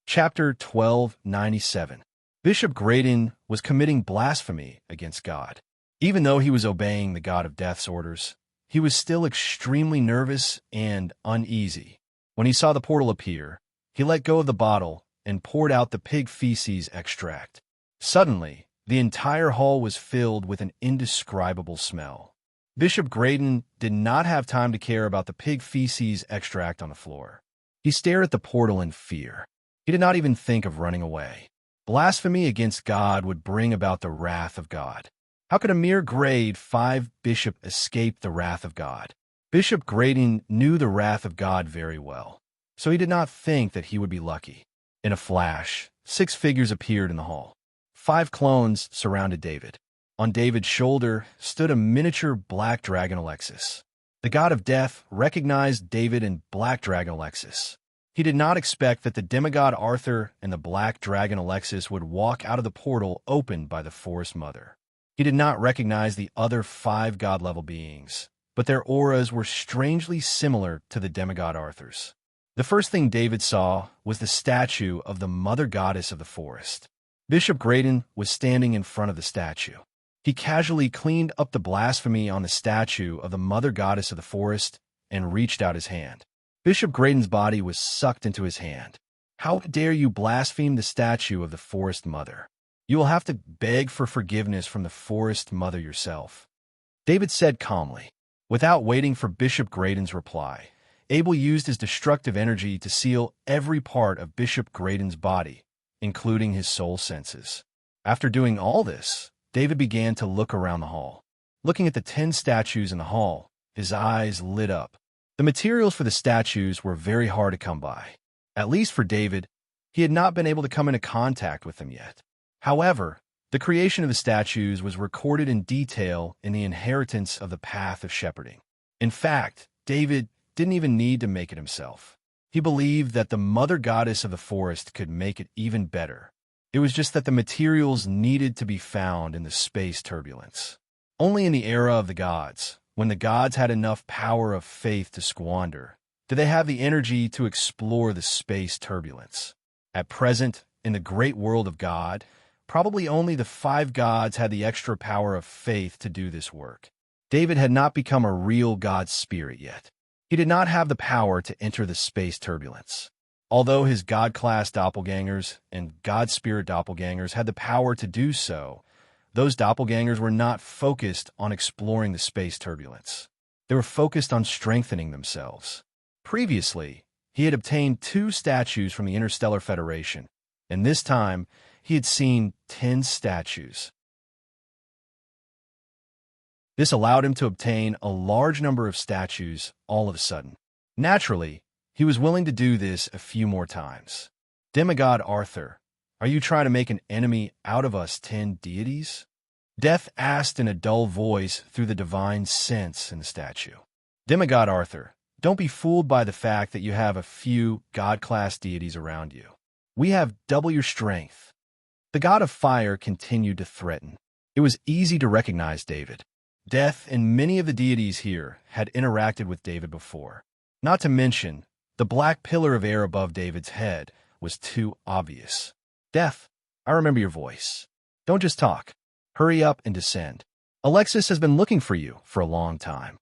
Chapter 1297. Bishop Graydon was committing blasphemy against God. Even though he was obeying the god of death's orders, he was still extremely nervous and uneasy. When he saw the portal appear, he let go of the bottle and poured out the pig feces extract. Suddenly, the entire hall was filled with an indescribable smell. Bishop Graydon did not have time to care about the pig feces extract on the floor. He stared at the portal in fear. He did not even think of running away. Blasphemy against God would bring about the wrath of God. How could a mere grade 5 bishop escape the wrath of God? Bishop Graydon knew the wrath of God very well, so he did not think that he would be lucky. In a flash, 6 figures appeared in the hall. 5 clones surrounded David. On David's shoulder stood a miniature black dragon Alexis. The god of death recognized David and black dragon Alexis. He did not expect that the demigod Arthur and the black dragon Alexis would walk out of the portal opened by the forest mother. He did not recognize the other 5 god-level beings, but their auras were strangely similar to the demigod Arthur's. The first thing David saw was the statue of the mother goddess of the forest. Bishop Graydon was standing in front of the statue. He casually cleaned up the blasphemy on the statue of the mother goddess of the forest and reached out his hand. Bishop Graydon's body was sucked into his hand. "How dare you blaspheme the statue of the forest mother? You will have to beg for forgiveness from the forest mother yourself," David said calmly. Without waiting for Bishop Graydon's reply, Abel used his destructive energy to seal every part of Bishop Graydon's body, including his soul senses. After doing all this, David began to look around the hall. Looking at the 10 statues in the hall, his eyes lit up. The materials for the statues were very hard to come by. At least for David, he had not been able to come into contact with them yet. However, the creation of the statues was recorded in detail in the inheritance of the path of shepherding. In fact, David didn't even need to make it himself. He believed that the mother goddess of the forest could make it even better. It was just that the materials needed to be found in the space turbulence. Only in the era of the gods, when the gods had enough power of faith to squander, did they have the energy to explore the space turbulence. At present, in the great world of God, probably only the 5 gods had the extra power of faith to do this work. David had not become a real god spirit yet. He did not have the power to enter the space turbulence. Although his god-class doppelgangers and god-spirit doppelgangers had the power to do so, those doppelgangers were not focused on exploring the space turbulence. They were focused on strengthening themselves. Previously, he had obtained 2 statues from the Interstellar Federation, and this time he had seen 10 statues. This allowed him to obtain a large number of statues all of a sudden. Naturally, he was willing to do this a few more times. Demigod Arthur, are you trying to make an enemy out of us 10 deities? Death asked in a dull voice through the divine sense in the statue. Demigod Arthur, don't be fooled by the fact that you have a few god-class deities around you. We have double your strength. The god of fire continued to threaten. It was easy to recognize David. Death and many of the deities here had interacted with David before. Not to mention, the black pillar of air above David's head was too obvious. Death, I remember your voice. Don't just talk. Hurry up and descend. Alexis has been looking for you for a long time.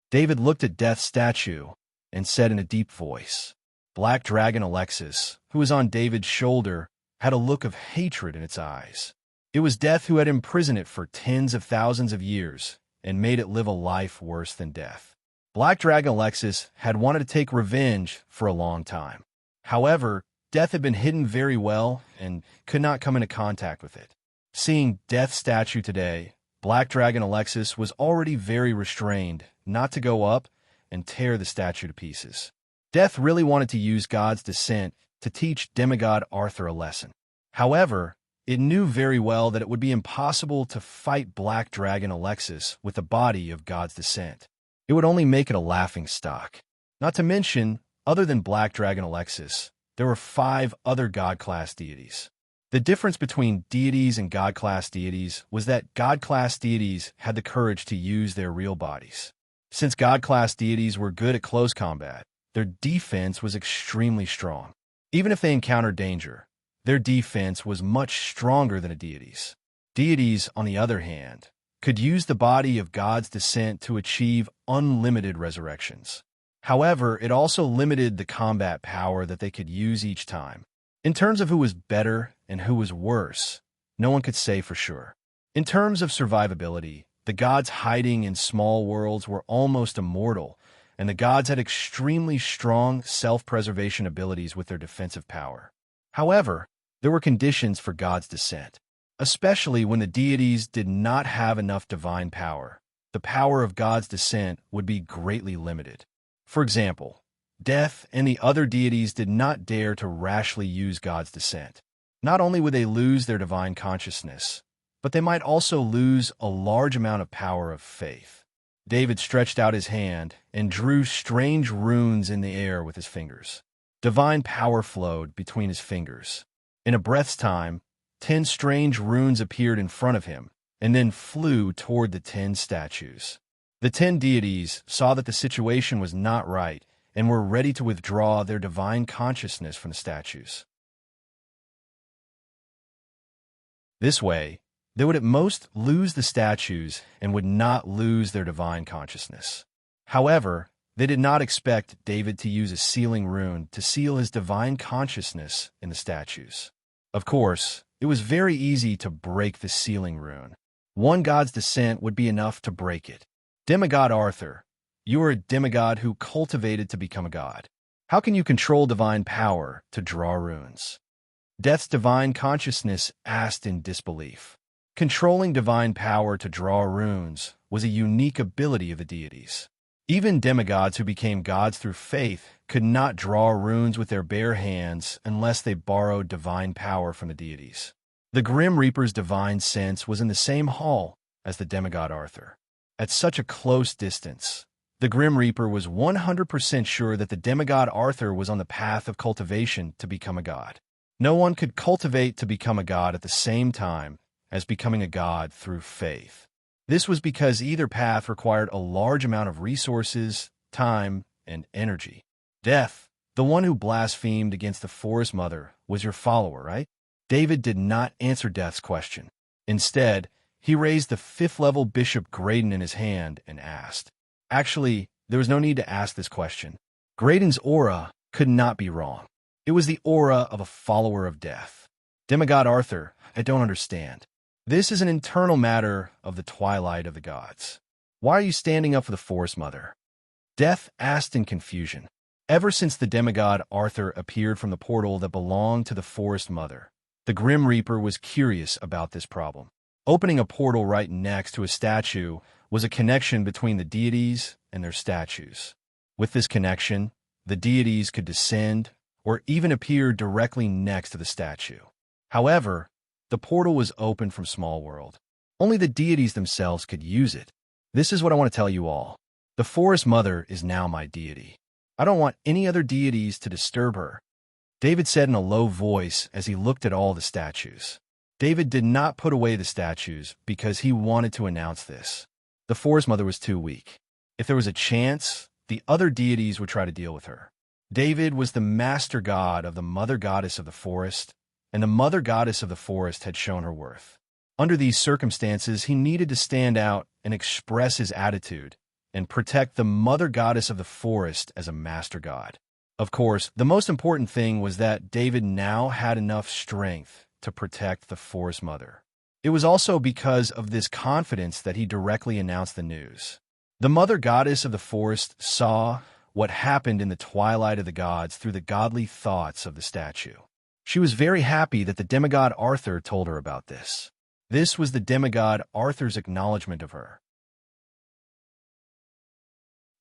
David looked at Death's statue and said in a deep voice. Black Dragon Alexis, who was on David's shoulder, had a look of hatred in its eyes. It was Death who had imprisoned it for tens of thousands of years and made it live a life worse than death. Black Dragon Alexis had wanted to take revenge for a long time. However, Death had been hidden very well and could not come into contact with it. Seeing Death's statue today, Black Dragon Alexis was already very restrained not to go up and tear the statue to pieces. Death really wanted to use God's descent to teach demigod Arthur a lesson. However, it knew very well that it would be impossible to fight Black Dragon Alexis with the body of God's descent. It would only make it a laughingstock. Not to mention, other than Black Dragon Alexis, there were 5 other God-class deities. The difference between deities and God-class deities was that God-class deities had the courage to use their real bodies. Since God-class deities were good at close combat, their defense was extremely strong. Even if they encountered danger, their defense was much stronger than a deity's. Deities, on the other hand, could use the body of God's descent to achieve unlimited resurrections. However, it also limited the combat power that they could use each time. In terms of who was better and who was worse, no one could say for sure. In terms of survivability, the gods hiding in small worlds were almost immortal, and the gods had extremely strong self-preservation abilities with their defensive power. However, there were conditions for God's descent, especially when the deities did not have enough divine power. The power of God's descent would be greatly limited. For example, Death and the other deities did not dare to rashly use God's descent. Not only would they lose their divine consciousness, but they might also lose a large amount of power of faith. David stretched out his hand and drew strange runes in the air with his fingers. Divine power flowed between his fingers. In a breath's time, 10 strange runes appeared in front of him and then flew toward the 10 statues. The 10 deities saw that the situation was not right and were ready to withdraw their divine consciousness from the statues. This way, they would at most lose the statues and would not lose their divine consciousness. However, they did not expect David to use a sealing rune to seal his divine consciousness in the statues. Of course, it was very easy to break the sealing rune. One god's descent would be enough to break it. Demigod Arthur, you are a demigod who cultivated to become a god. How can you control divine power to draw runes? Death's divine consciousness asked in disbelief. Controlling divine power to draw runes was a unique ability of the deities. Even demigods who became gods through faith could not draw runes with their bare hands unless they borrowed divine power from the deities. The Grim Reaper's divine sense was in the same hall as the demigod Arthur. At such a close distance, the Grim Reaper was 100% sure that the demigod Arthur was on the path of cultivation to become a god. No one could cultivate to become a god at the same time as becoming a god through faith. This was because either path required a large amount of resources, time, and energy. Death, the one who blasphemed against the Forest Mother, was your follower, right? David did not answer Death's question. Instead, he raised the 5th-level Bishop Graydon in his hand and asked. Actually, there was no need to ask this question. Graydon's aura could not be wrong. It was the aura of a follower of Death. Demigod Arthur, I don't understand. This is an internal matter of the twilight of the gods. Why are you standing up for the Forest Mother? Death asked in confusion. Ever since the demigod Arthur appeared from the portal that belonged to the Forest Mother, the Grim Reaper was curious about this problem. Opening a portal right next to a statue was a connection between the deities and their statues. With this connection, the deities could descend or even appear directly next to the statue. However, the portal was open from Small World. Only the deities themselves could use it. This is what I want to tell you all. The Forest Mother is now my deity. I don't want any other deities to disturb her. David said in a low voice as he looked at all the statues. David did not put away the statues because he wanted to announce this. The Forest Mother was too weak. If there was a chance, the other deities would try to deal with her. David was the master god of the mother goddess of the forest, and the mother goddess of the forest had shown her worth. Under these circumstances, he needed to stand out and express his attitude and protect the mother goddess of the forest as a master god. Of course, the most important thing was that David now had enough strength to protect the forest mother. It was also because of this confidence that he directly announced the news. The mother goddess of the forest saw what happened in the twilight of the gods through the godly thoughts of the statue. She was very happy that the demigod Arthur told her about this. This was the demigod Arthur's acknowledgement of her.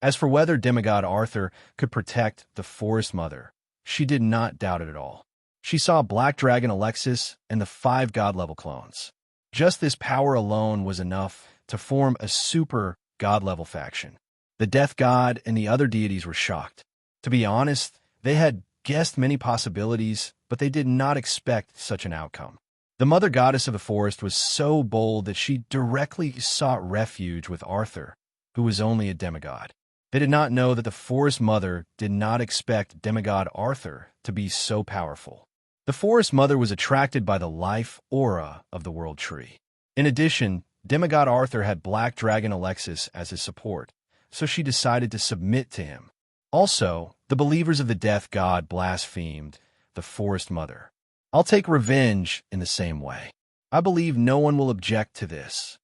As for whether demigod Arthur could protect the forest mother, she did not doubt it at all. She saw Black Dragon Alexis and the 5 god-level clones. Just this power alone was enough to form a super god-level faction. The Death God and the other deities were shocked. To be honest, they had guessed many possibilities, but they did not expect such an outcome. The mother goddess of the forest was so bold that she directly sought refuge with Arthur, who was only a demigod. They did not know that the forest mother did not expect demigod Arthur to be so powerful. The forest mother was attracted by the life aura of the world tree. In addition, demigod Arthur had Black Dragon Alexis as his support, so she decided to submit to him. Also, the believers of the death god blasphemed the forest mother. I'll take revenge in the same way. I believe no one will object to this,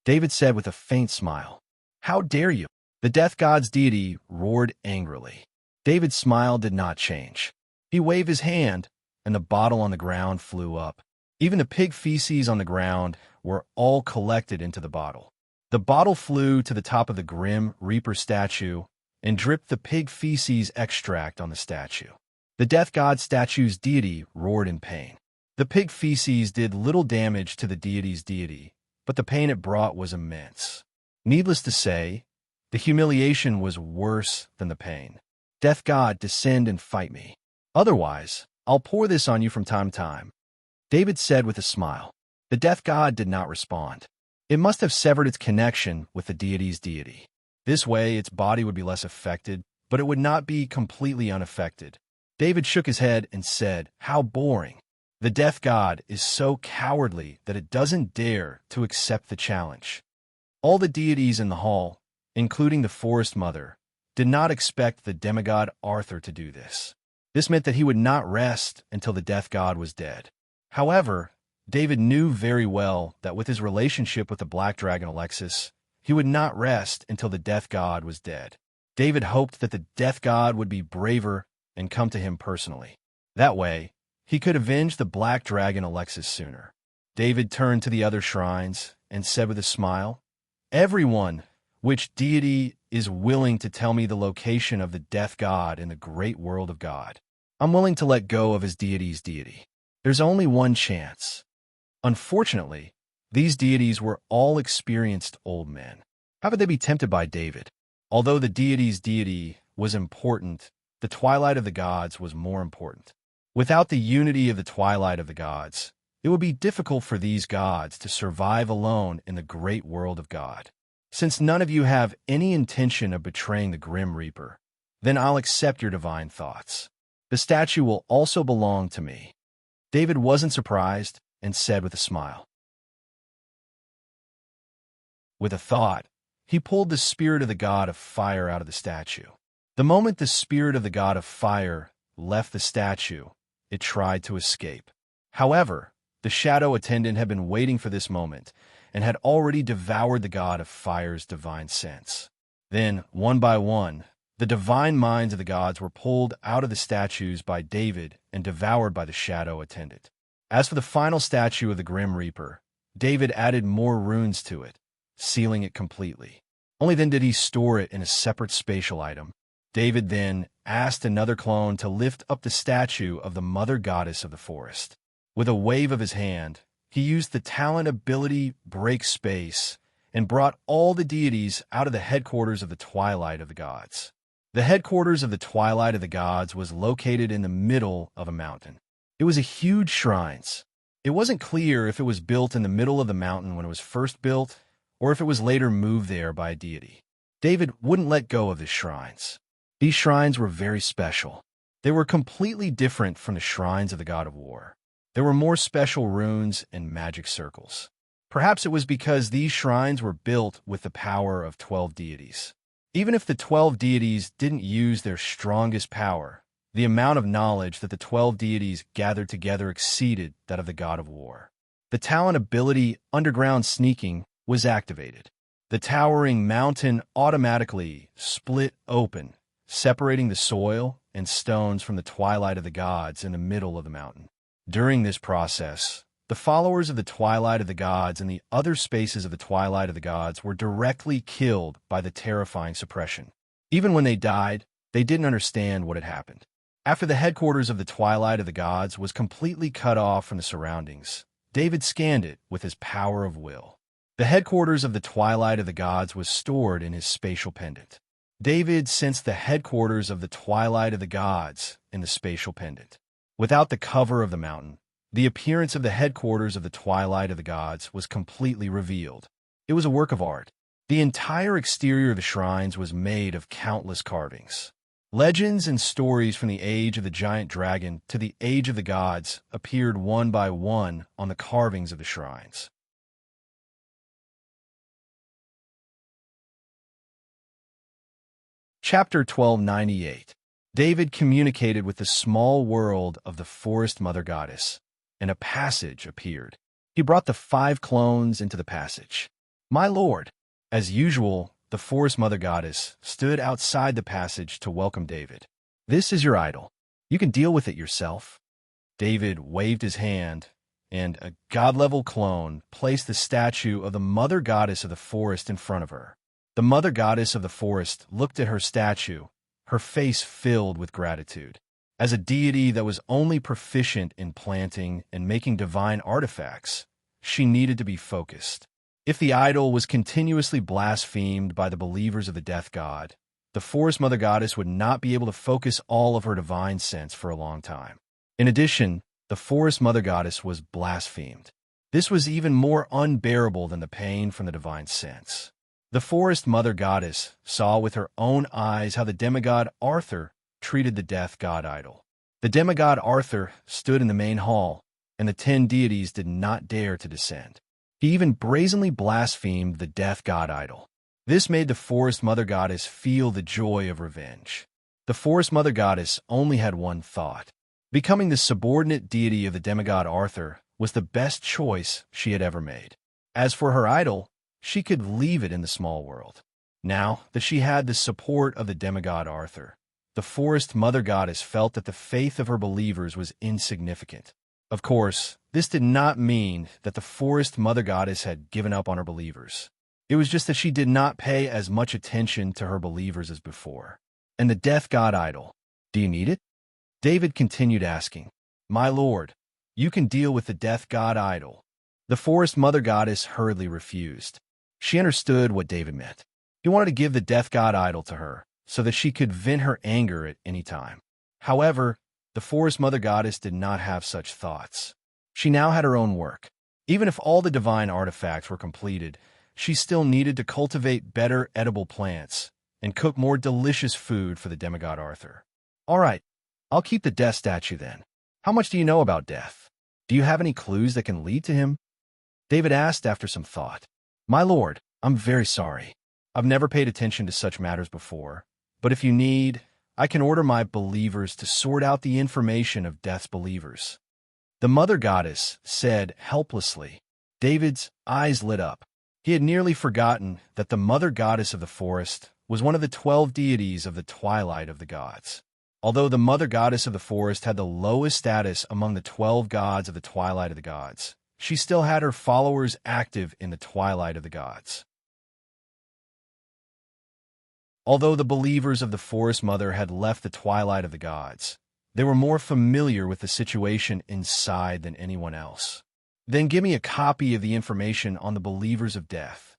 David said with a faint smile. How dare you? The death god's deity roared angrily. David's smile did not change. He waved his hand, and the bottle on the ground flew up. Even the pig feces on the ground were all collected into the bottle. The bottle flew to the top of the Grim Reaper statue and dripped the pig feces extract on the statue. The death god statue's deity roared in pain. The pig feces did little damage to the deity's deity, but the pain it brought was immense. Needless to say, the humiliation was worse than the pain. Death god, descend and fight me. Otherwise, I'll pour this on you from time to time, David said with a smile. The death god did not respond. It must have severed its connection with the deity's deity. This way, its body would be less affected, but it would not be completely unaffected. David shook his head and said, "How boring. The death god is so cowardly that it doesn't dare to accept the challenge." All the deities in the hall, including the forest mother, did not expect the demigod Arthur to do this. This meant that he would not rest until the death god was dead. However, David knew very well that with his relationship with the Black Dragon Alexis, he would not rest until the death god was dead. David hoped that the death god would be braver and come to him personally. That way, he could avenge the Black Dragon Alexis sooner. David turned to the other shrines and said with a smile, "Everyone, which deity is willing to tell me the location of the death god in the great world of God? I'm willing to let go of his deity's deity. There's only one chance." Unfortunately, these deities were all experienced old men. How could they be tempted by David? Although the deity's deity was important, the twilight of the gods was more important. Without the unity of the twilight of the gods, it would be difficult for these gods to survive alone in the great world of God. Since none of you have any intention of betraying the Grim Reaper, then I'll accept your divine thoughts. The statue will also belong to me. David wasn't surprised and said with a smile. With a thought, he pulled the spirit of the god of fire out of the statue. The moment the spirit of the god of fire left the statue, it tried to escape. However, the shadow attendant had been waiting for this moment and had already devoured the god of fire's divine sense. Then, one by one, the divine minds of the gods were pulled out of the statues by David and devoured by the shadow attendant. As for the final statue of the Grim Reaper, David added more runes to it, sealing it completely. Only then did he store it in a separate spatial item. David then asked another clone to lift up the statue of the mother goddess of the forest. With a wave of his hand, he used the talent ability Break Space and brought all the deities out of the headquarters of the Twilight of the Gods. The headquarters of the Twilight of the Gods was located in the middle of a mountain. It was a huge shrine. It wasn't clear if it was built in the middle of the mountain when it was first built, or if it was later moved there by a deity. David wouldn't let go of his shrines. These shrines were very special. They were completely different from the shrines of the god of war. There were more special runes and magic circles. Perhaps it was because these shrines were built with the power of 12 deities. Even if the 12 deities didn't use their strongest power, the amount of knowledge that the 12 deities gathered together exceeded that of the god of war. The talent ability underground sneaking was activated. The towering mountain automatically split open, separating the soil and stones from the twilight of the gods in the middle of the mountain. During this process, the followers of the twilight of the gods and the other spaces of the twilight of the gods were directly killed by the terrifying suppression. Even when they died, they didn't understand what had happened. After the headquarters of the twilight of the gods was completely cut off from the surroundings, David scanned it with his power of will. The headquarters of the twilight of the gods was stored in his spatial pendant. David sensed the headquarters of the twilight of the gods in the spatial pendant. Without the cover of the mountain, the appearance of the headquarters of the twilight of the gods was completely revealed. It was a work of art. The entire exterior of the shrines was made of countless carvings. Legends and stories from the age of the giant dragon to the age of the gods appeared one by one on the carvings of the shrines. Chapter 1298. David communicated with the small world of the forest mother goddess, and a passage appeared. He brought the 5 clones into the passage. My lord, as usual, the forest mother goddess stood outside the passage to welcome David. This is your idol. You can deal with it yourself. David waved his hand, and a god-level clone placed the statue of the mother goddess of the forest in front of her. The mother goddess of the forest looked at her statue, her face filled with gratitude. As a deity that was only proficient in planting and making divine artifacts, she needed to be focused. If the idol was continuously blasphemed by the believers of the death god, the forest mother goddess would not be able to focus all of her divine sense for a long time. In addition, the forest mother goddess was blasphemed. This was even more unbearable than the pain from the divine sense. The forest mother goddess saw with her own eyes how the demigod Arthur treated the death god idol. The demigod Arthur stood in the main hall, and the 10 deities did not dare to descend. He even brazenly blasphemed the death god idol. This made the forest mother goddess feel the joy of revenge. The forest mother goddess only had one thought. Becoming the subordinate deity of the demigod Arthur was the best choice she had ever made. As for her idol, she could leave it in the small world. Now that she had the support of the demigod Arthur, the forest mother goddess felt that the faith of her believers was insignificant. Of course, this did not mean that the forest mother goddess had given up on her believers. It was just that she did not pay as much attention to her believers as before. And the death god idol, do you need it? David continued asking, My lord, you can deal with the death god idol. The forest mother goddess hurriedly refused. She understood what David meant. He wanted to give the death god idol to her, so that she could vent her anger at any time. However, the forest mother goddess did not have such thoughts. She now had her own work. Even if all the divine artifacts were completed, she still needed to cultivate better edible plants and cook more delicious food for the demigod Arthur. All right, I'll keep the death statue then. How much do you know about death? Do you have any clues that can lead to him? David asked after some thought. My lord, I'm very sorry. I've never paid attention to such matters before, but if you need, I can order my believers to sort out the information of death's believers. The mother goddess said helplessly. David's eyes lit up. He had nearly forgotten that the mother goddess of the forest was one of the 12 deities of the twilight of the gods. Although the mother goddess of the forest had the lowest status among the 12 gods of the twilight of the gods, she still had her followers active in the twilight of the gods. Although the believers of the forest mother had left the twilight of the gods, they were more familiar with the situation inside than anyone else. Then give me a copy of the information on the believers of death.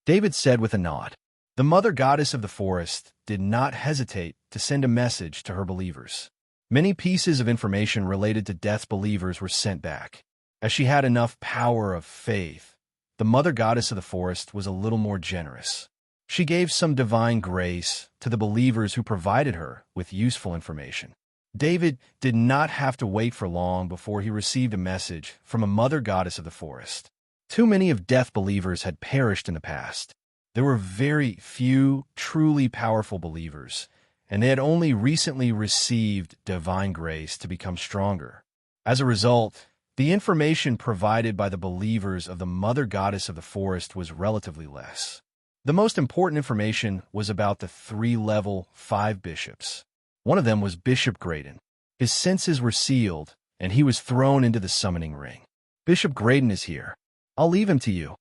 David said with a nod. The mother goddess of the forest did not hesitate to send a message to her believers. Many pieces of information related to death's believers were sent back. As she had enough power of faith, the mother goddess of the forest was a little more generous. She gave some divine grace to the believers who provided her with useful information. David did not have to wait for long before he received a message from a mother goddess of the forest. Too many of death believers had perished in the past. There were very few truly powerful believers, and they had only recently received divine grace to become stronger. As a result, the information provided by the believers of the mother goddess of the forest was relatively less. The most important information was about the 3-level 5 bishops. One of them was Bishop Graydon. His senses were sealed, and he was thrown into the summoning ring. "Bishop Graydon is here. I'll leave him to you,"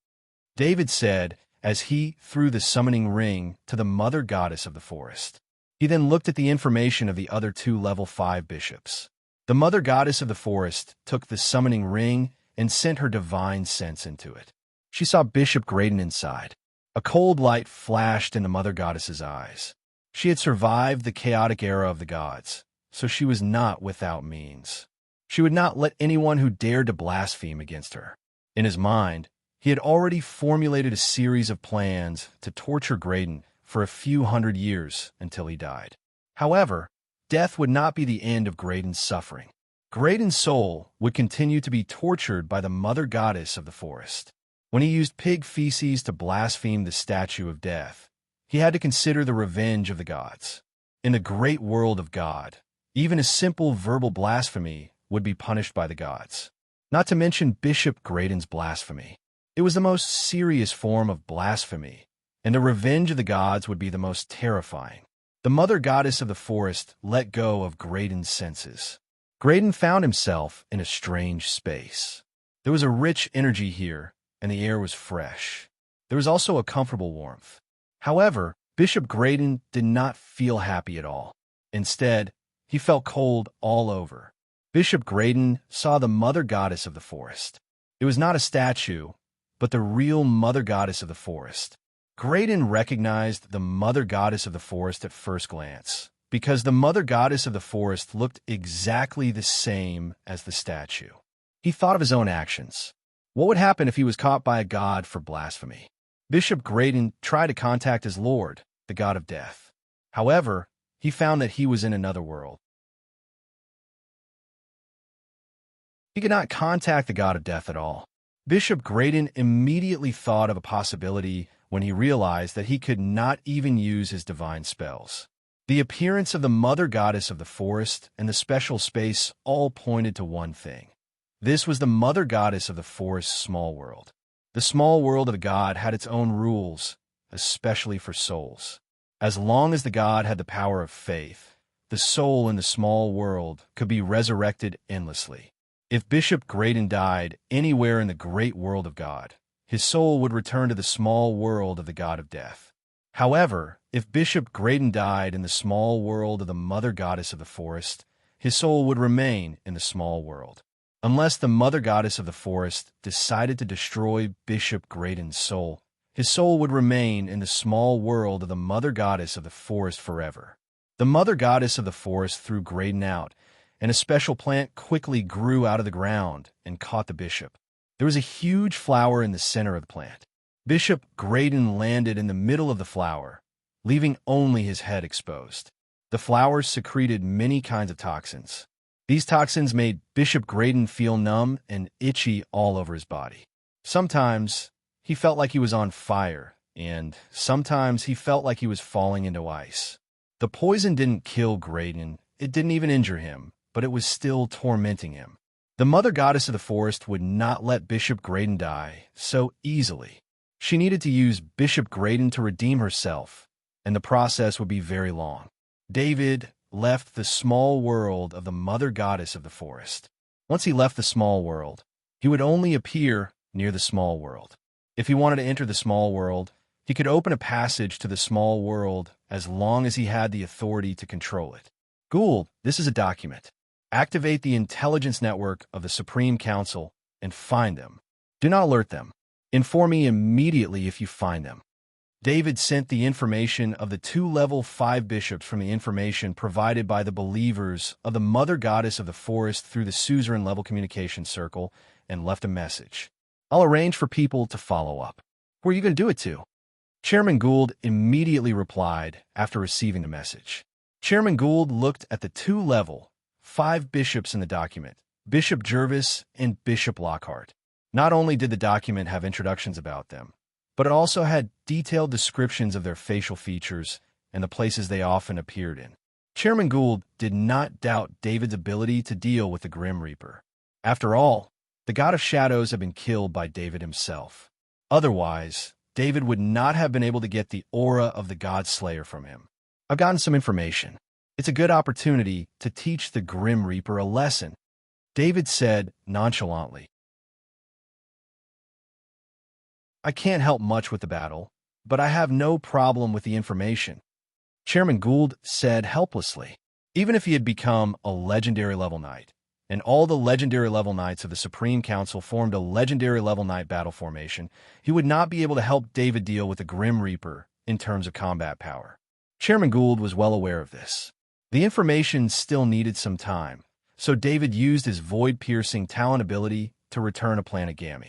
David said as he threw the summoning ring to the mother goddess of the forest. He then looked at the information of the other 2 level 5 bishops. The mother goddess of the forest took the summoning ring and sent her divine sense into it. She saw Bishop Graydon inside. A cold light flashed in the mother goddess's eyes. She had survived the chaotic era of the gods, so she was not without means. She would not let anyone who dared to blaspheme against her. In his mind, he had already formulated a series of plans to torture Graydon for a few hundred years until he died. However, death would not be the end of Graydon's suffering. Graydon's soul would continue to be tortured by the mother goddess of the forest. When he used pig feces to blaspheme the statue of death, he had to consider the revenge of the gods. In the great world of God, even a simple verbal blasphemy would be punished by the gods. Not to mention Bishop Graydon's blasphemy. It was the most serious form of blasphemy, and the revenge of the gods would be the most terrifying. The mother goddess of the forest let go of Graydon's senses. Graydon found himself in a strange space. There was a rich energy here, and the air was fresh. There was also a comfortable warmth. However, Bishop Graydon did not feel happy at all. Instead, he felt cold all over. Bishop Graydon saw the mother goddess of the forest. It was not a statue, but the real mother goddess of the forest. Graydon recognized the mother goddess of the forest at first glance, because the mother goddess of the forest looked exactly the same as the statue. He thought of his own actions. What would happen if he was caught by a god for blasphemy? Bishop Graydon tried to contact his lord, the god of death. However, he found that he was in another world. He could not contact the god of death at all. Bishop Graydon immediately thought of a possibility when he realized that he could not even use his divine spells. The appearance of the mother goddess of the forest and the special space all pointed to one thing. This was the mother goddess of the forest's small world. The small world of the god had its own rules, especially for souls. As long as the god had the power of faith, the soul in the small world could be resurrected endlessly. If Bishop Graydon died anywhere in the great world of God, his soul would return to the small world of the god of death. However, if Bishop Graydon died in the small world of the mother goddess of the forest, his soul would remain in the small world. Unless the mother goddess of the forest decided to destroy Bishop Graydon's soul, his soul would remain in the small world of the mother goddess of the forest forever. The mother goddess of the forest threw Graydon out, and a special plant quickly grew out of the ground and caught the bishop. There was a huge flower in the center of the plant. Bishop Graydon landed in the middle of the flower, leaving only his head exposed. The flower secreted many kinds of toxins. These toxins made Bishop Graydon feel numb and itchy all over his body. Sometimes he felt like he was on fire, and sometimes he felt like he was falling into ice. The poison didn't kill Graydon, it didn't even injure him, but it was still tormenting him. The mother goddess of the forest would not let Bishop Graydon die so easily. She needed to use Bishop Graydon to redeem herself, and the process would be very long. David left the small world of the mother goddess of the forest. Once he left the small world, he would only appear near the small world. If he wanted to enter the small world, he could open a passage to the small world as long as he had the authority to control it. Gould, this is a document. Activate the intelligence network of the Supreme Council and find them. Do not alert them. Inform me immediately if you find them. David sent the information of the 2 level 5 bishops from the information provided by the believers of the mother goddess of the forest through the suzerain level communication circle and left a message. I'll arrange for people to follow up. Where are you going to do it to? Chairman Gould immediately replied after receiving the message. Chairman Gould looked at the two-level, 5 bishops in the document, Bishop Jervis and Bishop Lockhart. Not only did the document have introductions about them, but it also had detailed descriptions of their facial features and the places they often appeared in. Chairman Gould did not doubt David's ability to deal with the Grim Reaper. After all, the God of Shadows had been killed by David himself. Otherwise, David would not have been able to get the aura of the God Slayer from him. I've gotten some information. It's a good opportunity to teach the Grim Reaper a lesson, David said nonchalantly. I can't help much with the battle, but I have no problem with the information, Chairman Gould said helplessly. Even if he had become a legendary level knight, and all the legendary level knights of the Supreme Council formed a legendary level knight battle formation, he would not be able to help David deal with the Grim Reaper in terms of combat power. Chairman Gould was well aware of this. The information still needed some time, so David used his void-piercing talent ability to return to Planet Gamma.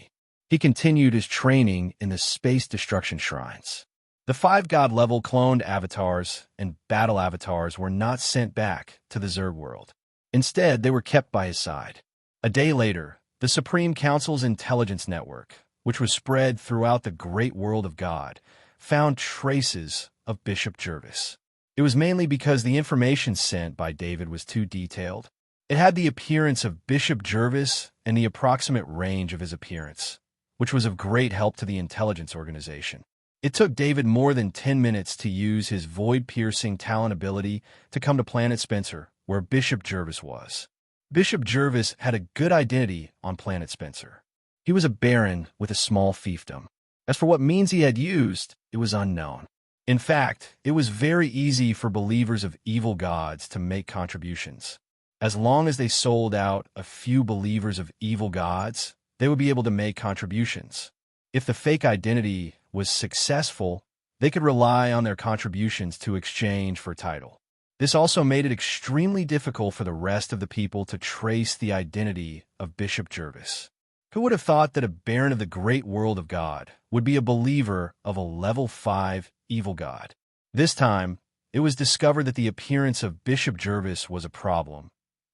He continued his training in the Space Destruction Shrines. The 5 God-level cloned avatars and battle avatars were not sent back to the Zerg world. Instead, they were kept by his side. A day later, the Supreme Council's intelligence network, which was spread throughout the great world of God, found traces of Bishop Jervis. It was mainly because the information sent by David was too detailed. It had the appearance of Bishop Jervis and the approximate range of his appearance, which was of great help to the intelligence organization. It took David more than 10 minutes to use his void-piercing talent ability to come to Planet Spencer, where Bishop Jervis was. Bishop Jervis had a good identity on Planet Spencer. He was a baron with a small fiefdom. As for what means he had used, it was unknown. In fact, it was very easy for believers of evil gods to make contributions. As long as they sold out a few believers of evil gods, they would be able to make contributions. If the fake identity was successful, they could rely on their contributions to exchange for title. This also made it extremely difficult for the rest of the people to trace the identity of Bishop Jervis. Who would have thought that a baron of the great world of God would be a believer of a level 5 evil god? This time, it was discovered that the appearance of Bishop Jervis was a problem,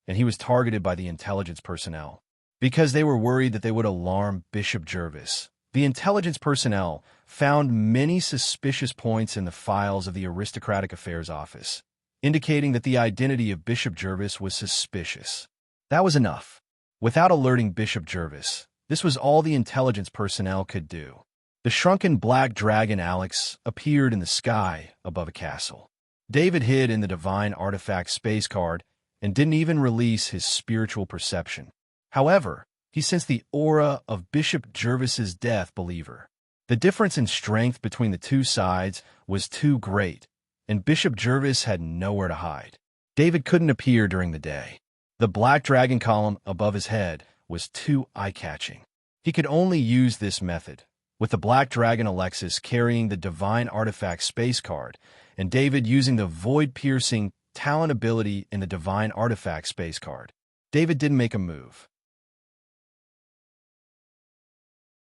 and he was targeted by the intelligence personnel. Because they were worried that they would alarm Bishop Jervis, the intelligence personnel found many suspicious points in the files of the Aristocratic Affairs Office, indicating that the identity of Bishop Jervis was suspicious. That was enough. Without alerting Bishop Jervis, this was all the intelligence personnel could do. The shrunken black dragon Alex appeared in the sky above a castle. David hid in the Divine Artifact space card and didn't even release his spiritual perception. However, he sensed the aura of Bishop Jervis's death believer. The difference in strength between the two sides was too great, and Bishop Jervis had nowhere to hide. David couldn't appear during the day. The black dragon column above his head was too eye-catching. He could only use this method, with the black dragon Alexis carrying the Divine Artifact space card, and David using the void-piercing talent ability in the Divine Artifact space card. David didn't make a move.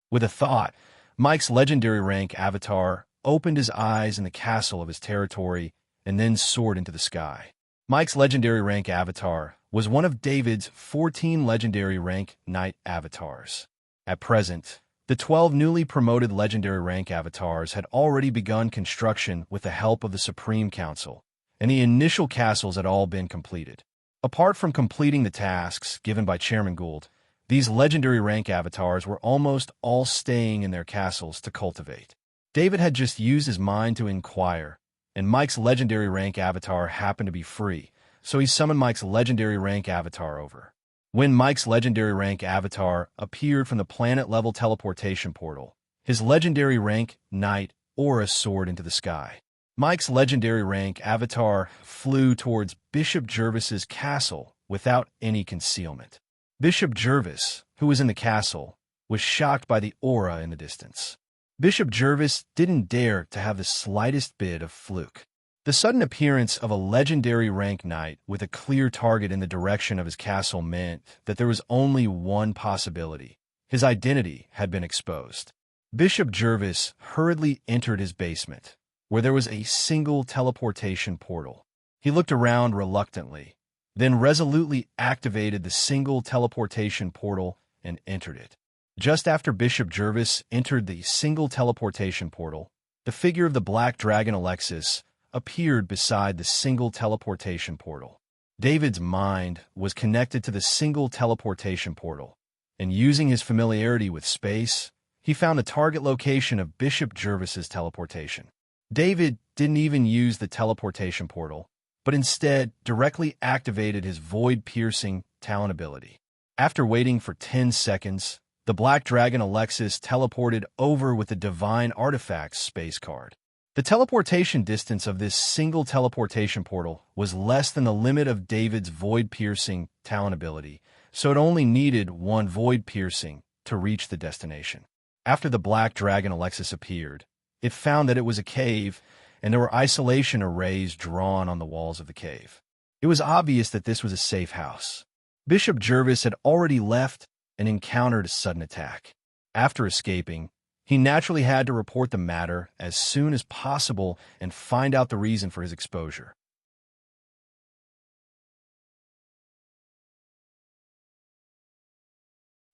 With a thought, Mike's legendary rank avatar opened his eyes in the castle of his territory and then soared into the sky. Mike's legendary rank avatar was one of David's 14 legendary rank knight avatars. At present, the 12 newly promoted legendary rank avatars had already begun construction with the help of the Supreme Council, and the initial castles had all been completed. Apart from completing the tasks given by Chairman Gould, these legendary rank avatars were almost all staying in their castles to cultivate. David had just used his mind to inquire, and Mike's legendary rank avatar happened to be free, so he summoned Mike's legendary rank avatar over. When Mike's legendary rank avatar appeared from the planet-level teleportation portal, his legendary rank knight aura soared into the sky. Mike's legendary rank avatar flew towards Bishop Jervis's castle without any concealment. Bishop Jervis, who was in the castle, was shocked by the aura in the distance. Bishop Jervis didn't dare to have the slightest bit of fluke. The sudden appearance of a legendary rank knight with a clear target in the direction of his castle meant that there was only one possibility. His identity had been exposed. Bishop Jervis hurriedly entered his basement, where there was a single teleportation portal. He looked around reluctantly, then resolutely activated the single teleportation portal and entered it. Just after Bishop Jervis entered the single teleportation portal, the figure of the black dragon Alexis appeared beside the single teleportation portal. David's mind was connected to the single teleportation portal, and using his familiarity with space, he found the target location of Bishop Jervis's teleportation. David didn't even use the teleportation portal, but instead directly activated his void-piercing talent ability. After waiting for 10 seconds, the black dragon Alexis teleported over with the divine artifacts space card. The teleportation distance of this single teleportation portal was less than the limit of David's void-piercing talent ability, so it only needed one void-piercing to reach the destination. After the black dragon Alexis appeared, it found that it was a cave, and there were isolation arrays drawn on the walls of the cave. It was obvious that this was a safe house. Bishop Jervis had already left and encountered a sudden attack. After escaping, he naturally had to report the matter as soon as possible and find out the reason for his exposure.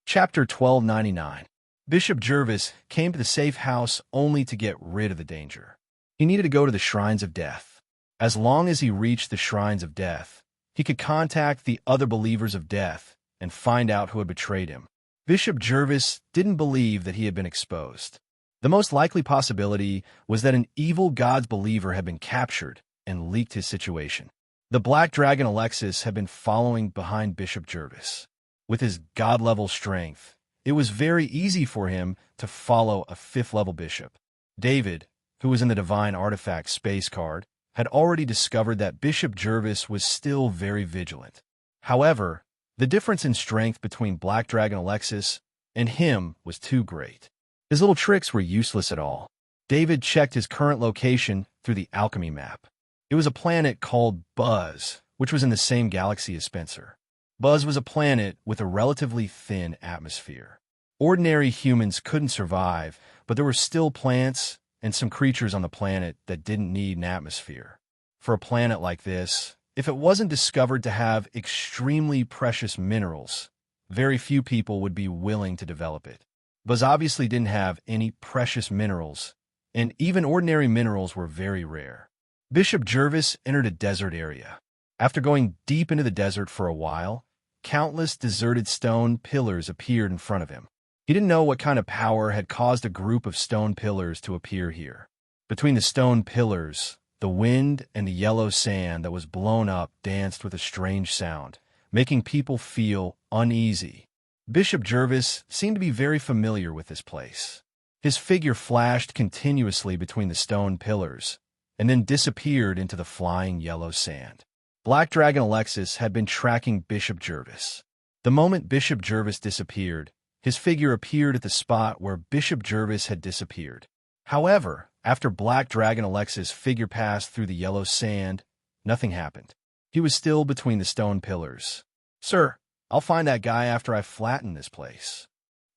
Chapter 1299. Bishop Jervis came to the safe house only to get rid of the danger. He needed to go to the Shrines of Death. As long as he reached the Shrines of Death, he could contact the other believers of death and find out who had betrayed him. Bishop Jervis didn't believe that he had been exposed. The most likely possibility was that an evil God's believer had been captured and leaked his situation. The black dragon Alexis had been following behind Bishop Jervis. With his God-level strength, it was very easy for him to follow a 5th-level bishop. David, who was in the Divine Artifact space card, had already discovered that Bishop Jervis was still very vigilant. However, the difference in strength between Black Dragon Alexis and him was too great. His little tricks were useless at all. David checked his current location through the alchemy map. It was a planet called Buzz, which was in the same galaxy as Spencer. Buzz was a planet with a relatively thin atmosphere. Ordinary humans couldn't survive, but there were still plants and some creatures on the planet that didn't need an atmosphere. For a planet like this, if it wasn't discovered to have extremely precious minerals, very few people would be willing to develop it. Buzz obviously didn't have any precious minerals, and even ordinary minerals were very rare. Bishop Jervis entered a desert area. After going deep into the desert for a while, countless deserted stone pillars appeared in front of him. He didn't know what kind of power had caused a group of stone pillars to appear here. Between the stone pillars, the wind and the yellow sand that was blown up danced with a strange sound, making people feel uneasy. Bishop Jervis seemed to be very familiar with this place. His figure flashed continuously between the stone pillars, and then disappeared into the flying yellow sand. Black Dragon Alexis had been tracking Bishop Jervis. The moment Bishop Jervis disappeared, his figure appeared at the spot where Bishop Jervis had disappeared. However, after Black Dragon Alexis' figure passed through the yellow sand, nothing happened. He was still between the stone pillars. "Sir, I'll find that guy after I flatten this place,"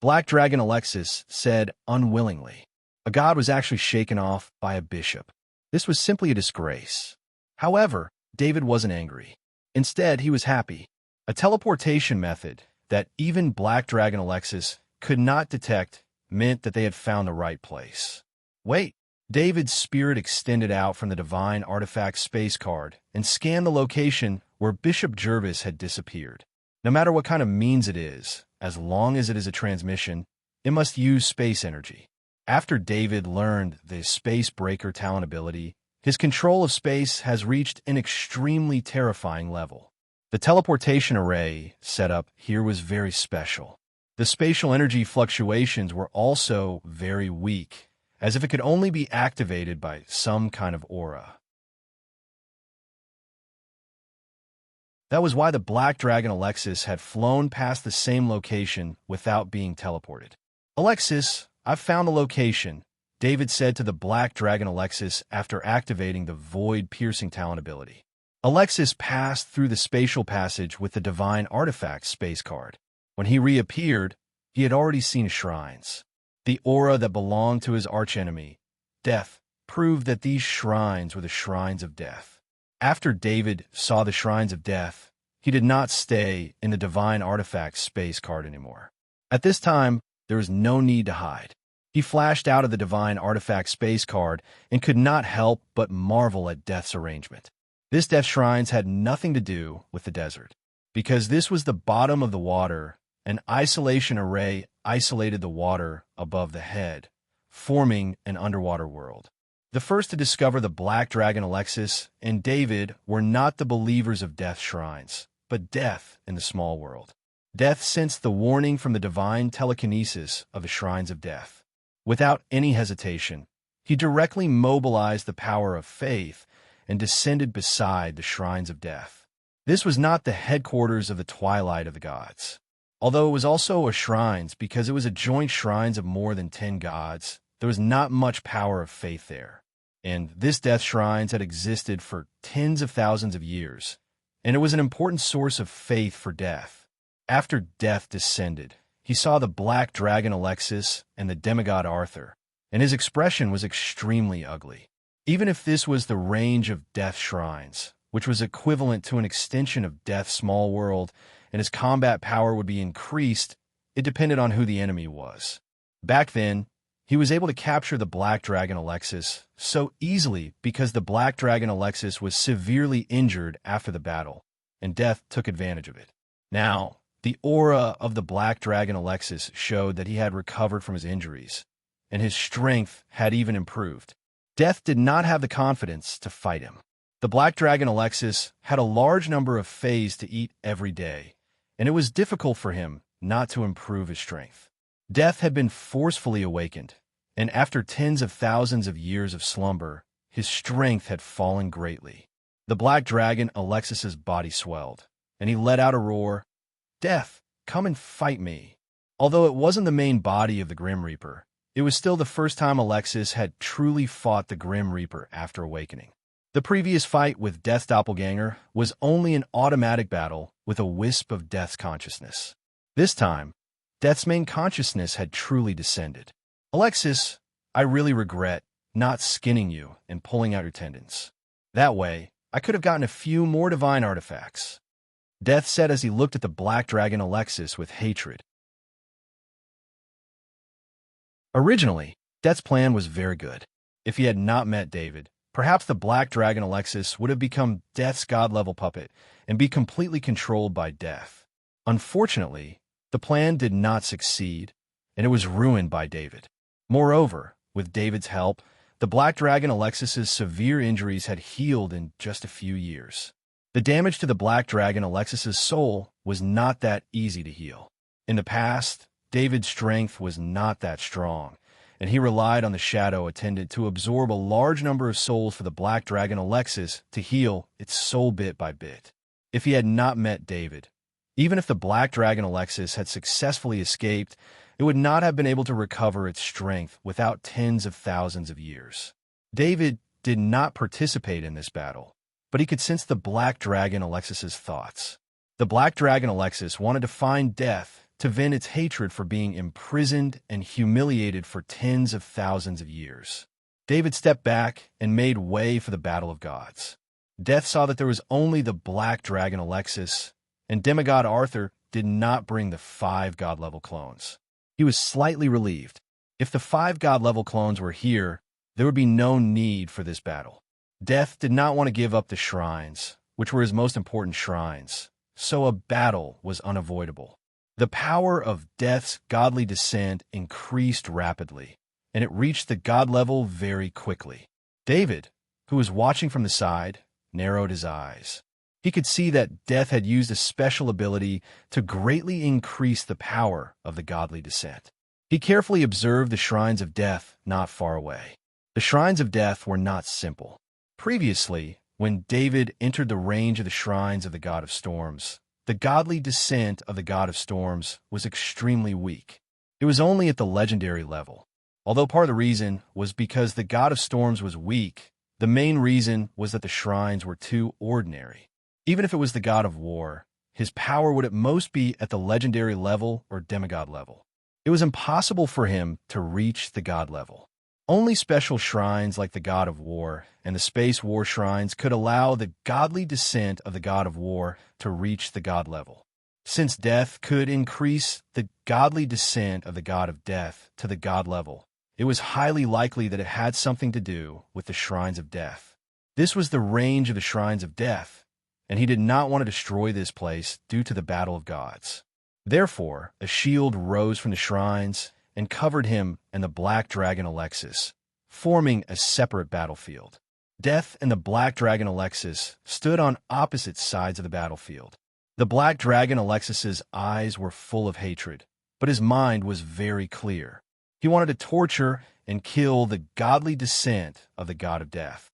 Black Dragon Alexis said unwillingly. A god was actually shaken off by a bishop. This was simply a disgrace. However, David wasn't angry. Instead, he was happy. A teleportation method that even Black Dragon Alexis could not detect meant that they had found the right place. Wait! David's spirit extended out from the Divine Artifact space card and scanned the location where Bishop Jervis had disappeared. No matter what kind of means it is, as long as it is a transmission, it must use space energy. After David learned the Space Breaker talent ability, his control of space has reached an extremely terrifying level. The teleportation array set up here was very special. The spatial energy fluctuations were also very weak, as if it could only be activated by some kind of aura. That was why the Black Dragon Alexis had flown past the same location without being teleported. "Alexis, I've found the location," David said to the Black Dragon Alexis after activating the void-piercing talent ability. Alexis passed through the spatial passage with the Divine Artifact space card. When he reappeared, he had already seen shrines. The aura that belonged to his archenemy, Death, proved that these shrines were the shrines of death. After David saw the shrines of death, he did not stay in the divine artifact space card anymore. At this time, there was no need to hide. He flashed out of the divine artifact space card and could not help but marvel at Death's arrangement. This Death shrines had nothing to do with the desert. Because this was the bottom of the water, an isolation array isolated the water above the head, forming an underwater world. The first to discover the Black Dragon Alexis and David were not the believers of Death shrines, but Death in the small world. Death sensed the warning from the divine telekinesis of the shrines of Death. Without any hesitation, he directly mobilized the power of faith and descended beside the shrines of Death. This was not the headquarters of the Twilight of the Gods. Although it was also a shrines because it was a joint shrines of more than 10 gods, there was not much power of faith there. And this Death shrines had existed for tens of thousands of years, and it was an important source of faith for Death. After Death descended, he saw the Black Dragon Alexis and the demigod Arthur, and his expression was extremely ugly. Even if this was the range of Death shrines, which was equivalent to an extension of Death's small world, and his combat power would be increased, it depended on who the enemy was. Back then, he was able to capture the Black Dragon Alexis so easily because the Black Dragon Alexis was severely injured after the battle, and Death took advantage of it. Now, the aura of the Black Dragon Alexis showed that he had recovered from his injuries, and his strength had even improved. Death did not have the confidence to fight him. The Black Dragon Alexis had a large number of fays to eat every day, and it was difficult for him not to improve his strength. Death had been forcefully awakened, and after tens of thousands of years of slumber, his strength had fallen greatly. The Black Dragon Alexis's body swelled, and he let out a roar, "Death, come and fight me." Although it wasn't the main body of the Grim Reaper, it was still the first time Alexis had truly fought the Grim Reaper after awakening. The previous fight with Death's doppelganger was only an automatic battle with a wisp of Death's consciousness. This time, Death's main consciousness had truly descended. "Alexis, I really regret not skinning you and pulling out your tendons. That way, I could have gotten a few more divine artifacts," Death said as he looked at the Black Dragon Alexis with hatred. Originally, Death's plan was very good. If he had not met David, perhaps the Black Dragon Alexis would have become Death's god-level puppet and be completely controlled by Death. Unfortunately, the plan did not succeed, and it was ruined by David. Moreover, with David's help, the Black Dragon Alexis's severe injuries had healed in just a few years. The damage to the Black Dragon Alexis's soul was not that easy to heal. In the past, David's strength was not that strong, and he relied on the Shadow Attendant to absorb a large number of souls for the Black Dragon Alexis to heal its soul bit by bit. If he had not met David, even if the Black Dragon Alexis had successfully escaped, it would not have been able to recover its strength without tens of thousands of years. David did not participate in this battle, but he could sense the Black Dragon Alexis's thoughts. The Black Dragon Alexis wanted to find Death to vent its hatred for being imprisoned and humiliated for tens of thousands of years. David stepped back and made way for the battle of gods. Death saw that there was only the Black Dragon Alexis, and demigod Arthur did not bring the 5 god-level clones. He was slightly relieved. If the 5 god-level clones were here, there would be no need for this battle. Death did not want to give up the shrines, which were his most important shrines, so a battle was unavoidable. The power of Death's godly descent increased rapidly, and it reached the god level very quickly. David, who was watching from the side, narrowed his eyes. He could see that Death had used a special ability to greatly increase the power of the godly descent. He carefully observed the shrines of Death not far away. The shrines of Death were not simple. Previously, when David entered the range of the shrines of the God of Storms, the godly descent of the God of Storms was extremely weak. It was only at the legendary level. Although part of the reason was because the God of Storms was weak, the main reason was that the shrines were too ordinary. Even if it was the God of War, his power would at most be at the legendary level or demigod level. It was impossible for him to reach the god level. Only special shrines like the god of war and the space war shrines could allow the godly descent of the god of war to reach the god level. Since death could increase the godly descent of the god of death to the god level, it was highly likely that it had something to do with the shrines of death. This was the range of the shrines of death, and he did not want to destroy this place due to the battle of gods. Therefore, a shield rose from the shrines and covered him and the black dragon Alexis, forming a separate battlefield. Death and the black dragon Alexis stood on opposite sides of the battlefield. The black dragon Alexis's eyes were full of hatred, but his mind was very clear. He wanted to torture and kill the godly descent of the god of death.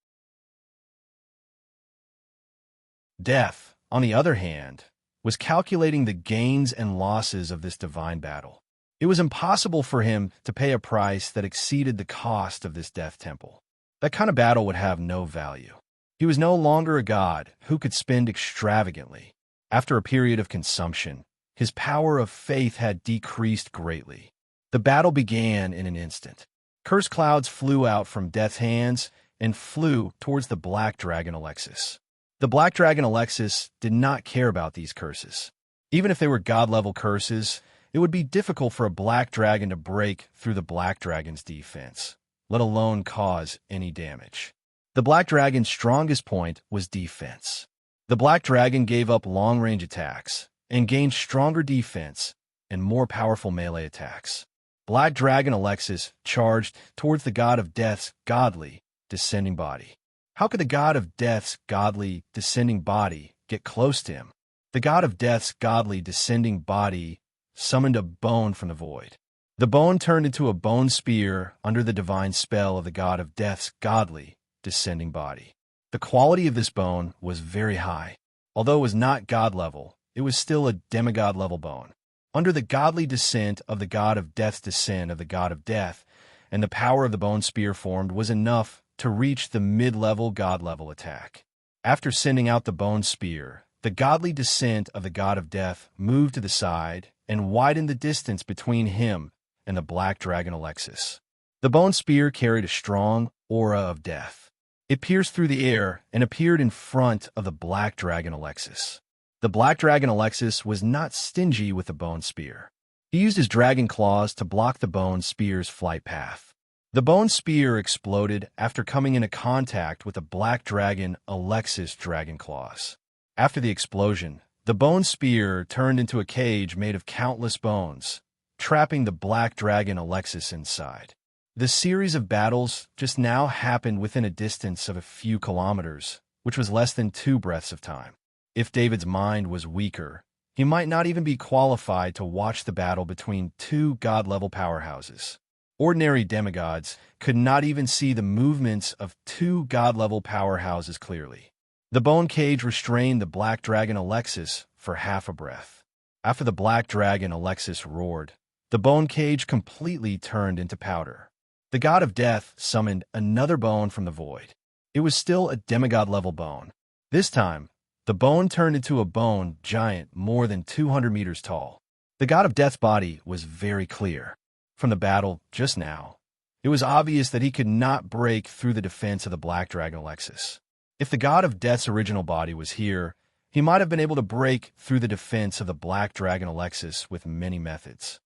Death, on the other hand, was calculating the gains and losses of this divine battle. It was impossible for him to pay a price that exceeded the cost of this death temple. That kind of battle would have no value. He was no longer a god who could spend extravagantly. After a period of consumption, his power of faith had decreased greatly. The battle began in an instant. Curse clouds flew out from Death's hands and flew towards the black dragon Alexis. The black dragon Alexis did not care about these curses. Even if they were god-level curses, it would be difficult for a black dragon to break through the black dragon's defense, let alone cause any damage. The black dragon's strongest point was defense. The black dragon gave up long-range attacks and gained stronger defense and more powerful melee attacks. Black dragon Alexis charged towards the god of death's godly, descending body. How could the god of death's godly, descending body get close to him? The god of death's godly, descending body summoned a bone from the void. The bone turned into a bone spear under the divine spell of the god of death's godly, descending body. The quality of this bone was very high. Although it was not god level, it was still a demigod level bone. Under the godly descent of the god of death's descent of the god of death, and the power of the bone spear formed was enough to reach the mid-level god-level attack. After sending out the bone spear, the godly descent of the god of death moved to the side and widened the distance between him and the black dragon Alexis. The bone spear carried a strong aura of death. It pierced through the air and appeared in front of the black dragon Alexis. The black dragon Alexis was not stingy with the bone spear. He used his dragon claws to block the bone spear's flight path. The bone spear exploded after coming into contact with the black dragon Alexis' dragon claws. After the explosion, the bone spear turned into a cage made of countless bones, trapping the black dragon Alexis inside. The series of battles just now happened within a distance of a few kilometers, which was less than 2 breaths of time. If David's mind was weaker, he might not even be qualified to watch the battle between 2 god-level powerhouses. Ordinary demigods could not even see the movements of 2 god-level powerhouses clearly. The bone cage restrained the black dragon Alexis for half a breath. After the black dragon Alexis roared, the bone cage completely turned into powder. The god of death summoned another bone from the void. It was still a demigod-level bone. This time, the bone turned into a bone giant more than 200 meters tall. The god of death's body was very clear. From the battle just now, it was obvious that he could not break through the defense of the black dragon Alexis. If the god of death's original body was here, he might have been able to break through the defense of the black dragon Alexis with many methods.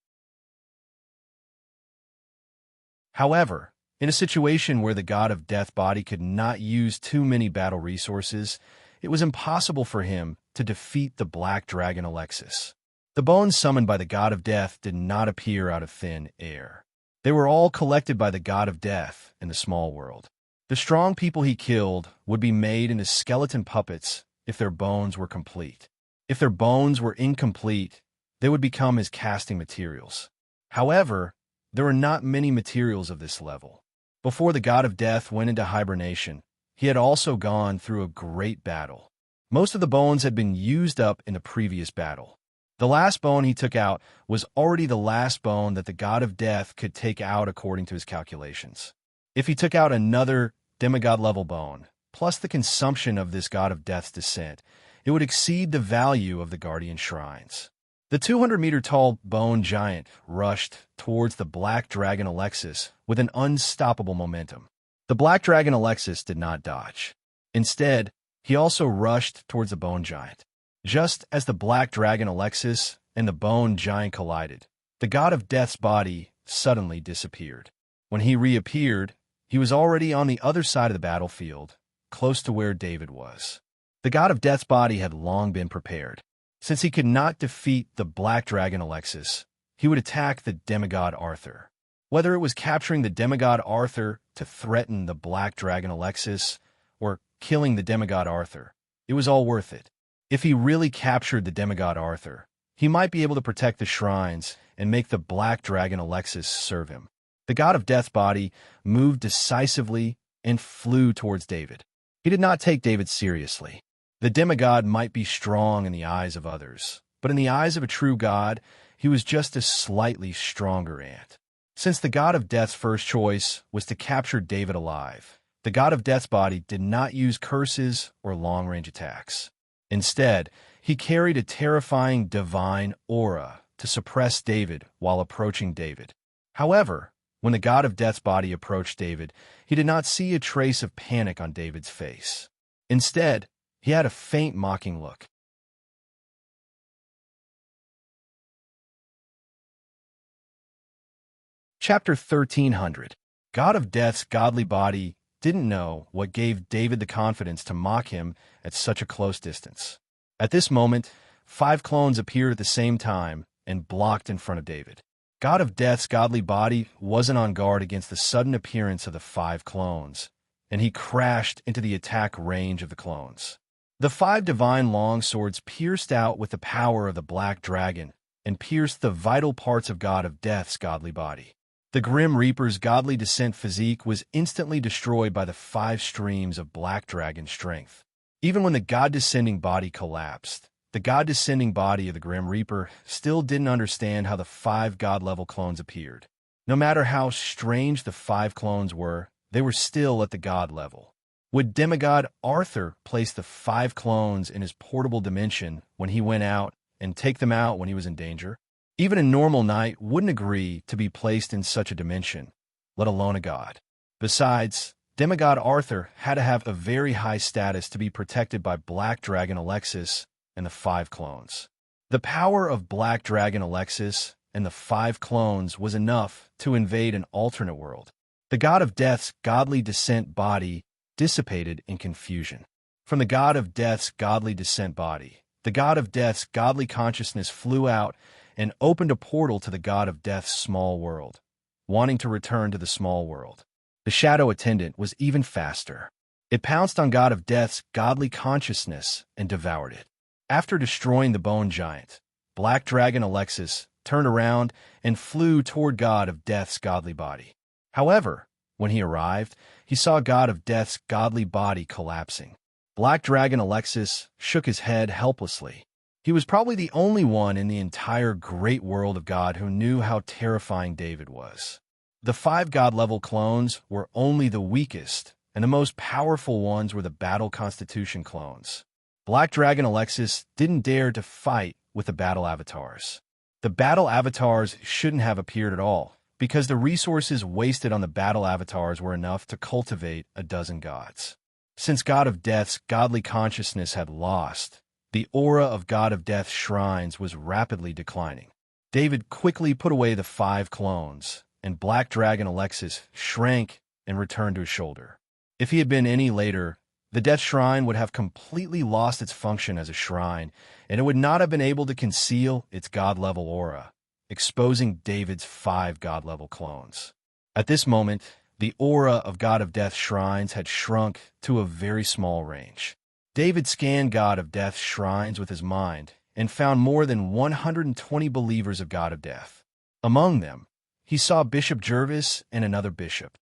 However, in a situation where the god of death body could not use too many battle resources, it was impossible for him to defeat the black dragon Alexis. The bones summoned by the god of death did not appear out of thin air. They were all collected by the god of death in the small world. The strong people he killed would be made into skeleton puppets if their bones were complete. If their bones were incomplete, they would become his casting materials. However, there were not many materials of this level. Before the god of death went into hibernation, he had also gone through a great battle. Most of the bones had been used up in the previous battle. The last bone he took out was already the last bone that the god of death could take out according to his calculations. If he took out another demigod-level bone, plus the consumption of this god of death's descent, it would exceed the value of the guardian shrines. The 200-meter-tall bone giant rushed towards the black dragon Alexis with an unstoppable momentum. The black dragon Alexis did not dodge. Instead, he also rushed towards the bone giant. Just as the black dragon Alexis and the bone giant collided, the god of death's body suddenly disappeared. When he reappeared, he was already on the other side of the battlefield, close to where David was. The god of death's body had long been prepared. Since he could not defeat the black dragon Alexis, he would attack the demigod Arthur. Whether it was capturing the demigod Arthur to threaten the black dragon Alexis or killing the demigod Arthur, it was all worth it. If he really captured the demigod Arthur, he might be able to protect the shrines and make the black dragon Alexis serve him. The god of death's body moved decisively and flew towards David. He did not take David seriously. The demigod might be strong in the eyes of others, but in the eyes of a true god, he was just a slightly stronger ant. Since the god of death's first choice was to capture David alive, the god of death's body did not use curses or long-range attacks. Instead, he carried a terrifying divine aura to suppress David while approaching David. However, when the god of death's body approached David, he did not see a trace of panic on David's face. Instead, he had a faint mocking look. Chapter 1300. God of Death's godly body didn't know what gave David the confidence to mock him at such a close distance. At this moment, 5 clones appeared at the same time and blocked in front of David. God of Death's godly body wasn't on guard against the sudden appearance of the 5 clones, and he crashed into the attack range of the clones. The 5 divine long swords pierced out with the power of the black dragon and pierced the vital parts of God of Death's godly body. The Grim Reaper's godly descent physique was instantly destroyed by the 5 streams of black dragon strength. Even when the god-descending body collapsed, the god-descending body of the Grim Reaper still didn't understand how the 5 god-level clones appeared. No matter how strange the 5 clones were, they were still at the god level. Would demigod Arthur place the 5 clones in his portable dimension when he went out and take them out when he was in danger? Even a normal knight wouldn't agree to be placed in such a dimension, let alone a god. Besides, demigod Arthur had to have a very high status to be protected by Black Dragon Alexis and the 5 clones. The power of Black Dragon Alexis and the 5 clones was enough to invade an alternate world. The god of death's godly descent body dissipated in confusion. From the god of death's godly descent body, the god of death's godly consciousness flew out and opened a portal to the god of death's small world, wanting to return to the small world. The shadow attendant was even faster. It pounced on god of death's godly consciousness and devoured it. After destroying the bone giant, Black Dragon Alexis turned around and flew toward god of death's godly body. However, when he arrived, he saw god of death's godly body collapsing. Black Dragon Alexis shook his head helplessly. He was probably the only one in the entire great world of God who knew how terrifying David was. The 5 god-level clones were only the weakest, and the most powerful ones were the Battle Constitution clones. Black Dragon Alexis didn't dare to fight with the Battle Avatars. The Battle Avatars shouldn't have appeared at all, because the resources wasted on the Battle Avatars were enough to cultivate a dozen gods. Since God of Death's godly consciousness had lost, the aura of God of Death's shrines was rapidly declining. David quickly put away the 5 clones, and Black Dragon Alexis shrank and returned to his shoulder. If he had been any later, the Death Shrine would have completely lost its function as a shrine, and it would not have been able to conceal its god-level aura, exposing David's 5 god-level clones. At this moment, the aura of God of Death's shrines had shrunk to a very small range. David scanned God of Death's shrines with his mind and found more than 120 believers of God of Death. Among them, he saw Bishop Jervis and another bishop.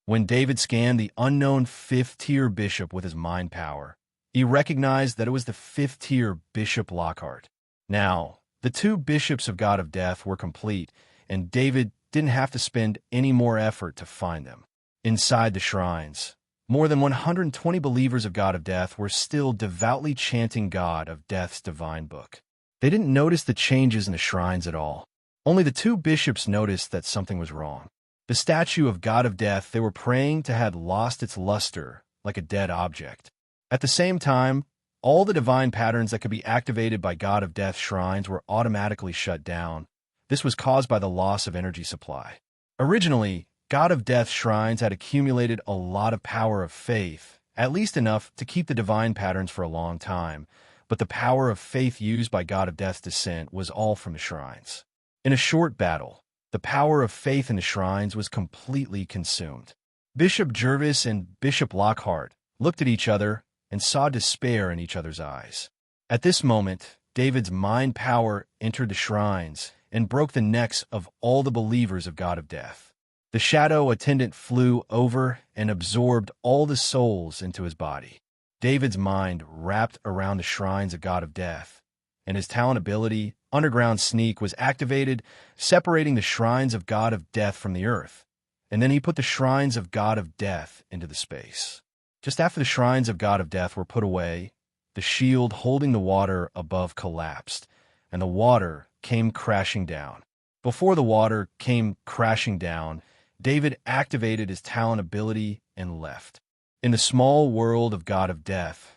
When David scanned the unknown 5th-tier bishop with his mind power, he recognized that it was the 5th-tier Bishop Lockhart. Now, the 2 bishops of God of Death were complete, and David didn't have to spend any more effort to find them. Inside the shrines, more than 120 believers of God of Death were still devoutly chanting God of Death's divine book. They didn't notice the changes in the shrines at all. Only the two bishops noticed that something was wrong. The statue of God of Death they were praying to had lost its luster, like a dead object. At the same time, all the divine patterns that could be activated by God of Death shrines were automatically shut down. This was caused by the loss of energy supply. Originally, God of Death shrines had accumulated a lot of power of faith, at least enough to keep the divine patterns for a long time, but the power of faith used by God of Death's descent was all from the shrines. In a short battle, the power of faith in the shrines was completely consumed. Bishop Jervis and Bishop Lockhart looked at each other and saw despair in each other's eyes. At this moment, David's mind power entered the shrines and broke the necks of all the believers of God of Death. The shadow attendant flew over and absorbed all the souls into his body. David's mind wrapped around the shrines of God of Death, and his talent ability, Underground Sneak, was activated, separating the shrines of God of Death from the earth, and then he put the shrines of God of Death into the space. Just after the shrines of God of Death were put away, the shield holding the water above collapsed, and the water came crashing down. Before the water came crashing down, David activated his talent ability and left. In the small world of God of Death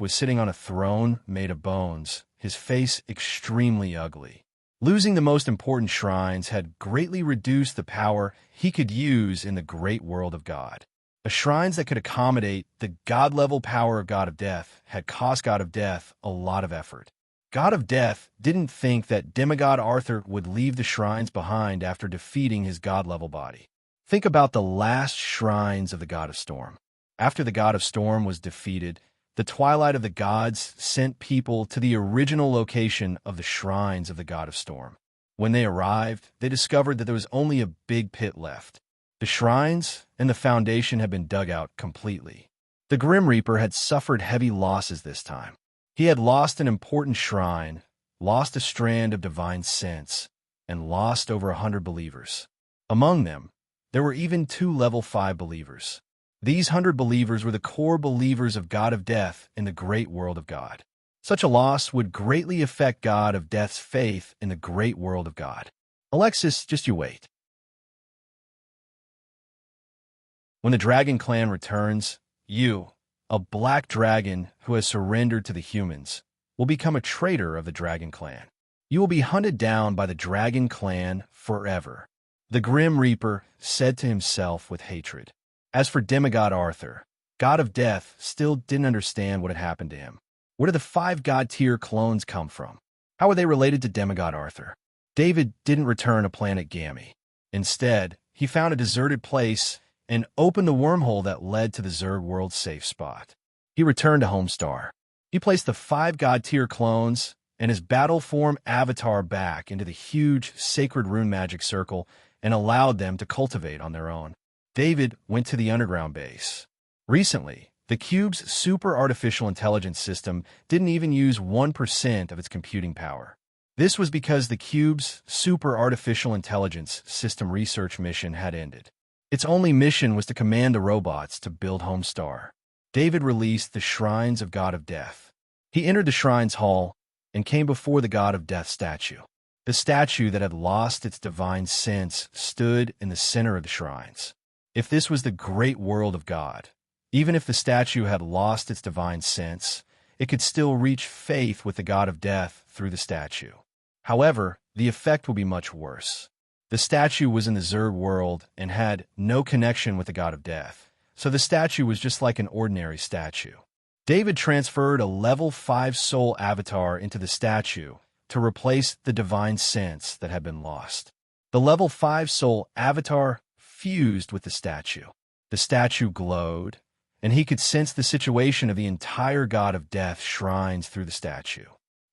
was sitting on a throne made of bones, his face extremely ugly. Losing the most important shrines had greatly reduced the power he could use in the great world of God. The shrines that could accommodate the God-level power of God of Death had cost God of Death a lot of effort. God of Death didn't think that demigod Arthur would leave the shrines behind after defeating his God-level body. Think about the last shrines of the God of Storm. After the God of Storm was defeated, the Twilight of the Gods sent people to the original location of the shrines of the God of Storm. When they arrived, they discovered that there was only a big pit left. The shrines and the foundation had been dug out completely. The Grim Reaper had suffered heavy losses this time. He had lost an important shrine, lost a strand of divine sense, and lost over 100 believers. Among them, there were even 2 level 5 believers. These 100 believers were the core believers of God of Death in the great world of God. Such a loss would greatly affect God of Death's faith in the great world of God. Alexis, just you wait. When the Dragon Clan returns, you, a black dragon who has surrendered to the humans, will become a traitor of the Dragon Clan. You will be hunted down by the Dragon Clan forever. The Grim Reaper said to himself with hatred. As for demigod Arthur, God of Death still didn't understand what had happened to him. Where did the 5 god-tier clones come from? How were they related to demigod Arthur? David didn't return to planet Gammy. Instead, he found a deserted place and opened the wormhole that led to the Zerg world's safe spot. He returned to Homestar. He placed the 5 god-tier clones and his battle form avatar back into the huge sacred rune magic circle and allowed them to cultivate on their own. David went to the underground base. Recently, the cube's super artificial intelligence system didn't even use 1% of its computing power. This was because the cube's super artificial intelligence system research mission had ended. Its only mission was to command the robots to build Homestar. David released the Shrines of God of Death. He entered the Shrines Hall and came before the God of Death statue. The statue that had lost its divine sense stood in the center of the shrines. If this was the great world of God, even if the statue had lost its divine sense, it could still reach faith with the God of Death through the statue. However, the effect would be much worse. The statue was in the Zerg world and had no connection with the God of Death, so the statue was just like an ordinary statue. David transferred a level 5 soul avatar into the statue to replace the divine sense that had been lost. The level 5 soul avatar fused with the statue. The statue glowed, and he could sense the situation of the entire God of Death shrines through the statue.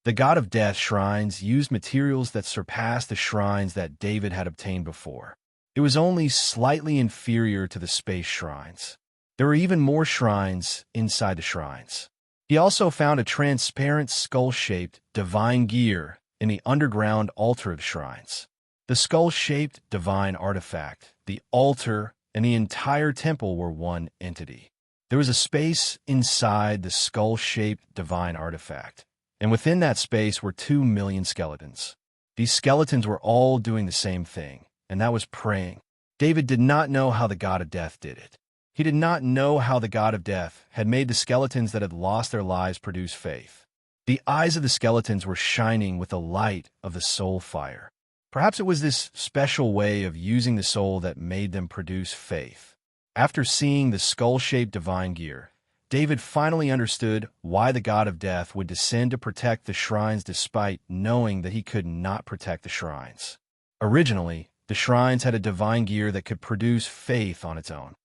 The God of Death shrines used materials that surpassed the shrines that David had obtained before. It was only slightly inferior to the space shrines. There were even more shrines inside the shrines. He also found a transparent skull-shaped divine gear in the underground altar of the shrines. The skull-shaped divine artifact, the altar, and the entire temple were one entity. There was a space inside the skull-shaped divine artifact, and within that space were 2 million skeletons. These skeletons were all doing the same thing, and that was praying. David did not know how the god of death did it. He did not know how the god of death had made the skeletons that had lost their lives produce faith. The eyes of the skeletons were shining with the light of the soul fire. Perhaps it was this special way of using the soul that made them produce faith. After seeing the skull-shaped divine gear, David finally understood why the god of death would descend to protect the shrines despite knowing that he could not protect the shrines. Originally, the shrines had a divine gear that could produce faith on its own.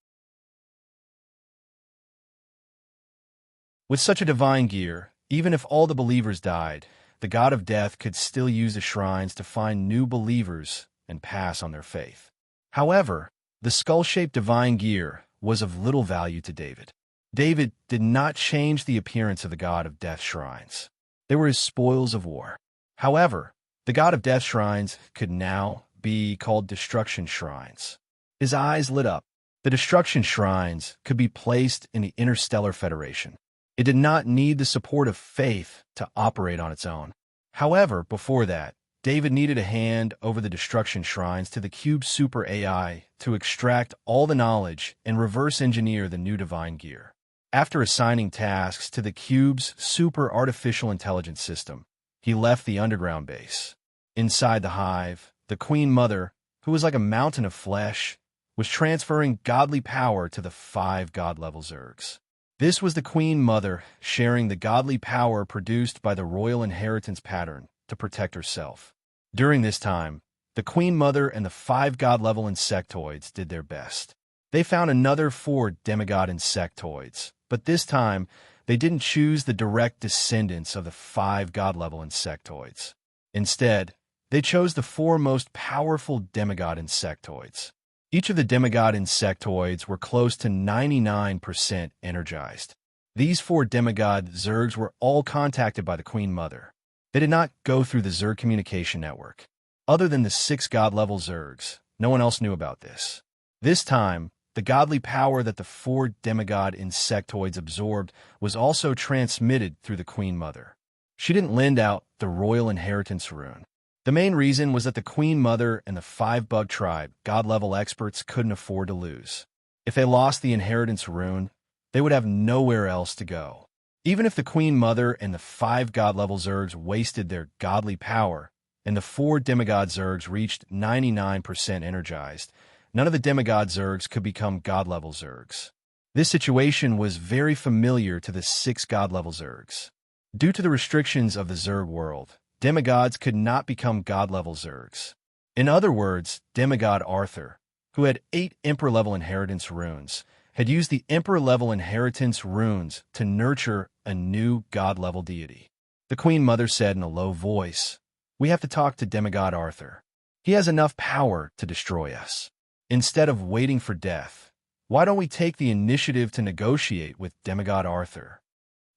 With such a divine gear, even if all the believers died, the god of death could still use the shrines to find new believers and pass on their faith. However, the skull-shaped divine gear was of little value to David. David did not change the appearance of the god of death shrines. They were his spoils of war. However, the god of death shrines could now be called destruction shrines. His eyes lit up. The destruction shrines could be placed in the Interstellar Federation. It did not need the support of faith to operate on its own. However, before that, David needed a hand over the destruction shrines to the Cube's super AI to extract all the knowledge and reverse engineer the new divine gear. After assigning tasks to the Cube's super artificial intelligence system, he left the underground base. Inside the hive, the Queen Mother, who was like a mountain of flesh, was transferring godly power to the 5 god-level Zergs. This was the Queen Mother sharing the godly power produced by the royal inheritance pattern to protect herself. During this time, the Queen Mother and the 5 god-level insectoids did their best. They found another 4 demigod insectoids, but this time they didn't choose the direct descendants of the 5 god-level insectoids. Instead, they chose the 4 most powerful demigod insectoids. Each of the demigod insectoids were close to 99% energized. These 4 demigod Zergs were all contacted by the Queen Mother. They did not go through the Zerg communication network. Other than the 6 god-level Zergs, no one else knew about this. This time, the godly power that the 4 demigod insectoids absorbed was also transmitted through the Queen Mother. She didn't lend out the royal inheritance rune. The main reason was that the Queen Mother and the 5 bug tribe god-level experts couldn't afford to lose. If they lost the inheritance rune, they would have nowhere else to go. Even if the Queen Mother and the 5 god-level Zergs wasted their godly power, and the 4 demigod Zergs reached 99% energized, none of the demigod Zergs could become god-level Zergs. This situation was very familiar to the 6 god-level Zergs. Due to the restrictions of the Zerg world, demigods could not become god-level Zergs. In other words, demigod Arthur, who had 8 Emperor-level inheritance runes, had used the Emperor-level inheritance runes to nurture a new god-level deity. The Queen Mother said in a low voice, "We have to talk to demigod Arthur. He has enough power to destroy us. Instead of waiting for death, why don't we take the initiative to negotiate with demigod Arthur?"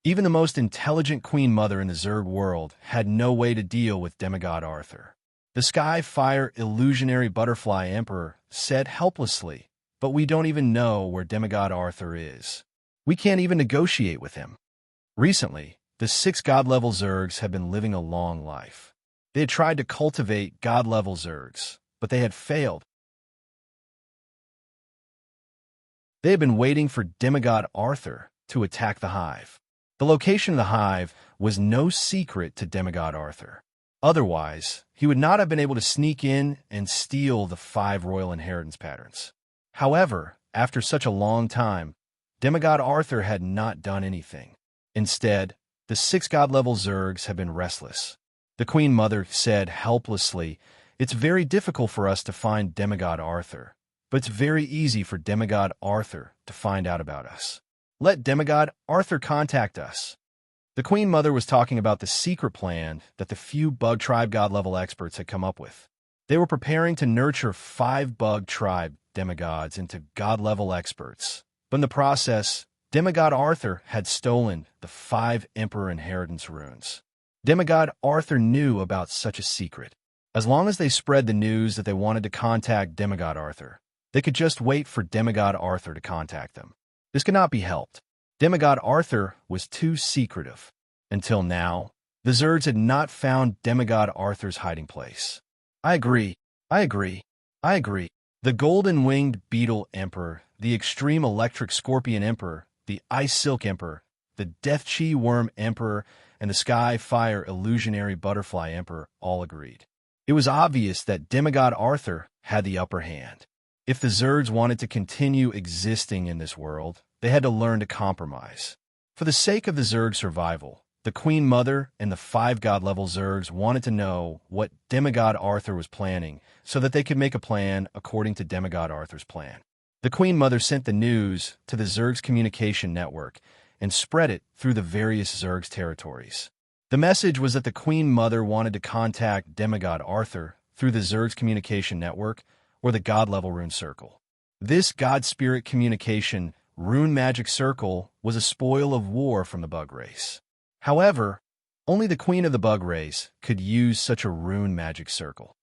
Even the most intelligent Queen Mother in the Zerg world had no way to deal with demigod Arthur. The Sky Fire Illusionary Butterfly Emperor said helplessly, "But we don't even know where demigod Arthur is. We can't even negotiate with him." Recently, the 6 god-level Zergs had been living a long life. They had tried to cultivate god-level Zergs, but they had failed. They had been waiting for demigod Arthur to attack the hive. The location of the hive was no secret to demigod Arthur. Otherwise, he would not have been able to sneak in and steal the 5 royal inheritance patterns. However, after such a long time, demigod Arthur had not done anything. Instead, the 6 god-level Zergs had been restless. The Queen Mother said helplessly, "It's very difficult for us to find demigod Arthur, but it's very easy for demigod Arthur to find out about us. Let demigod Arthur contact us." The Queen Mother was talking about the secret plan that the few bug tribe god-level experts had come up with. They were preparing to nurture 5 bug tribe demigods into god-level experts. But in the process, demigod Arthur had stolen the 5 Emperor inheritance runes. Demigod Arthur knew about such a secret. As long as they spread the news that they wanted to contact demigod Arthur, They could just wait for demigod Arthur to contact them. This could not be helped. Demigod Arthur was too secretive. Until now, the Zergs had not found demigod Arthur's hiding place. I agree. I agree. I agree. The golden-winged beetle emperor, the extreme electric scorpion emperor, the ice silk emperor, the death chi worm emperor, and the sky fire illusionary butterfly emperor all agreed. It was obvious that demigod Arthur had the upper hand. If the Zergs wanted to continue existing in this world, they had to learn to compromise. For the sake of the Zerg survival, the Queen Mother and the 5-god-level Zergs wanted to know what demigod Arthur was planning so that they could make a plan according to demigod Arthur's plan. The Queen Mother sent the news to the Zerg's communication network and spread it through the various Zerg's territories. The message was that the Queen Mother wanted to contact demigod Arthur through the Zerg's communication network or the god-level rune circle. This god-spirit communication rune magic circle was a spoil of war from the bug race. However, only the queen of the bug race could use such a rune magic circle.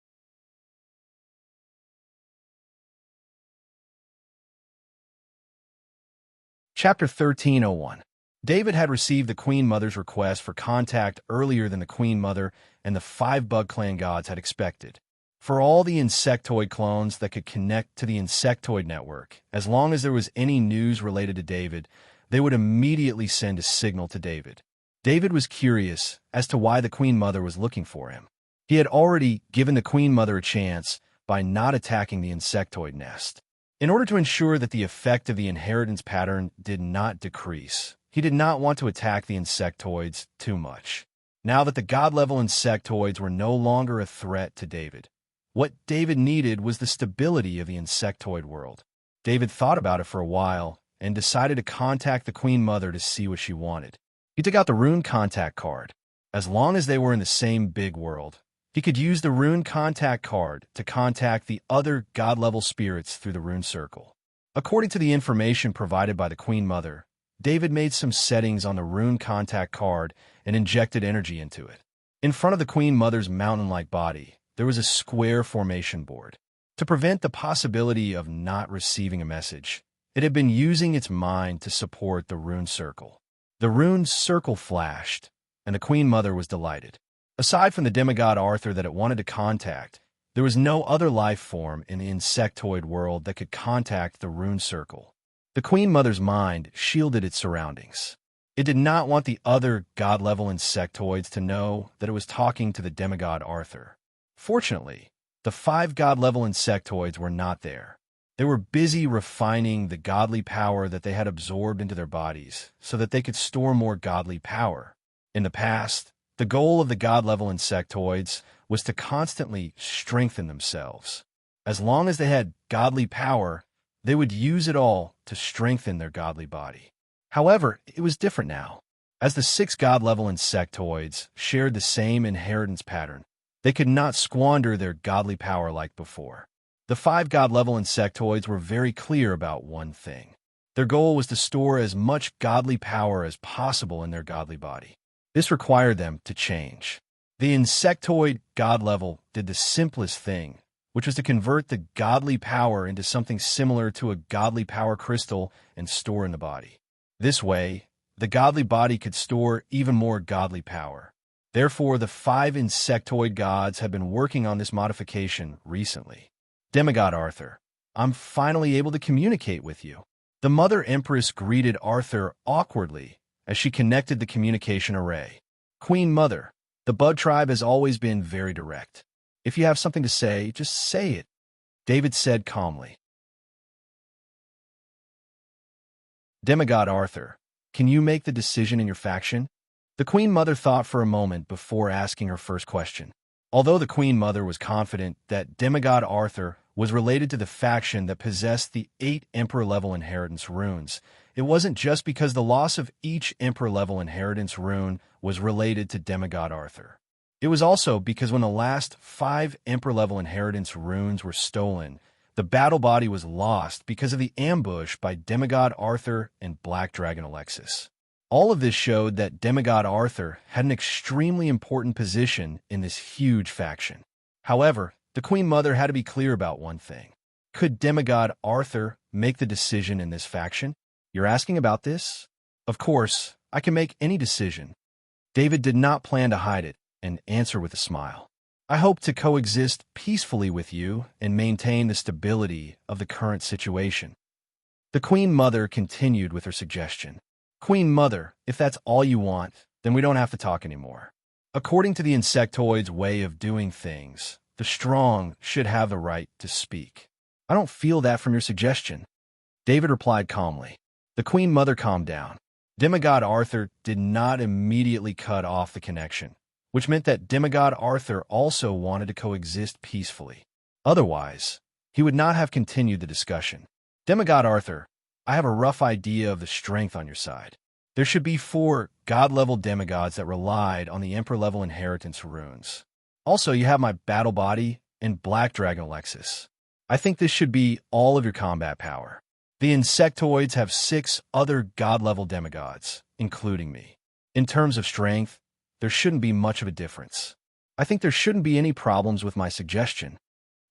Chapter 1301. David had received the Queen Mother's request for contact earlier than the Queen Mother and the 5 Bug Clan gods had expected. For all the insectoid clones that could connect to the insectoid network, as long as there was any news related to David, they would immediately send a signal to David. David was curious as to why the Queen Mother was looking for him. He had already given the Queen Mother a chance by not attacking the insectoid nest. In order to ensure that the effect of the inheritance pattern did not decrease, he did not want to attack the insectoids too much. Now that the god-level insectoids were no longer a threat to David, what David needed was the stability of the insectoid world. David thought about it for a while and decided to contact the Queen Mother to see what she wanted. He took out the rune contact card. As long as they were in the same big world, he could use the rune contact card to contact the other god-level spirits through the rune circle. According to the information provided by the Queen Mother, David made some settings on the rune contact card and injected energy into it. In front of the Queen Mother's mountain-like body, there was a square formation board. To prevent the possibility of not receiving a message, it had been using its mind to support the rune circle. The rune circle flashed, and the Queen Mother was delighted. Aside from the demigod Arthur that it wanted to contact, there was no other life form in the insectoid world that could contact the rune circle. The Queen Mother's mind shielded its surroundings. It did not want the other god-level insectoids to know that it was talking to the demigod Arthur. Fortunately, the 5 god-level insectoids were not there. They were busy refining the godly power that they had absorbed into their bodies so that they could store more godly power. In the past, the goal of the god-level insectoids was to constantly strengthen themselves. As long as they had godly power, they would use it all to strengthen their godly body. However, it was different now. As the 6 god-level insectoids shared the same inheritance pattern, they could not squander their godly power like before. The 5 god-level insectoids were very clear about one thing. Their goal was to store as much godly power as possible in their godly body. This required them to change. The insectoid god level did the simplest thing, which was to convert the godly power into something similar to a godly power crystal and store in the body. This way, the godly body could store even more godly power. Therefore, the 5 insectoid gods have been working on this modification recently. Demigod Arthur, I'm finally able to communicate with you. The Mother Empress greeted Arthur awkwardly as she connected the communication array. Queen Mother, the Bud tribe has always been very direct. If you have something to say, just say it, David said calmly. Demigod Arthur, can you make the decision in your faction? The Queen Mother thought for a moment before asking her first question. Although the Queen Mother was confident that demigod Arthur was related to the faction that possessed the 8 Emperor-level inheritance runes, it wasn't just because the loss of each Emperor-level inheritance rune was related to demigod Arthur. It was also because when the last 5 Emperor-level inheritance runes were stolen, the battle body was lost because of the ambush by demigod Arthur and Black Dragon Alexis. All of this showed that demigod Arthur had an extremely important position in this huge faction. However, the Queen Mother had to be clear about one thing. Could demigod Arthur make the decision in this faction? You're asking about this? Of course, I can make any decision. David did not plan to hide it and answer with a smile. I hope to coexist peacefully with you and maintain the stability of the current situation. The Queen Mother continued with her suggestion. Queen Mother, if that's all you want, then we don't have to talk anymore. According to the insectoid's way of doing things, the strong should have the right to speak. I don't feel that from your suggestion. David replied calmly. The Queen Mother calmed down. Demigod Arthur did not immediately cut off the connection, which meant that demigod Arthur also wanted to coexist peacefully. Otherwise, he would not have continued the discussion. Demigod Arthur, I have a rough idea of the strength on your side. There should be 4 god-level demigods that relied on the Emperor-level inheritance runes. Also, you have my battle body and Black Dragon Alexis. I think this should be all of your combat power. The insectoids have 6 other god-level demigods, including me. In terms of strength, there shouldn't be much of a difference. I think there shouldn't be any problems with my suggestion.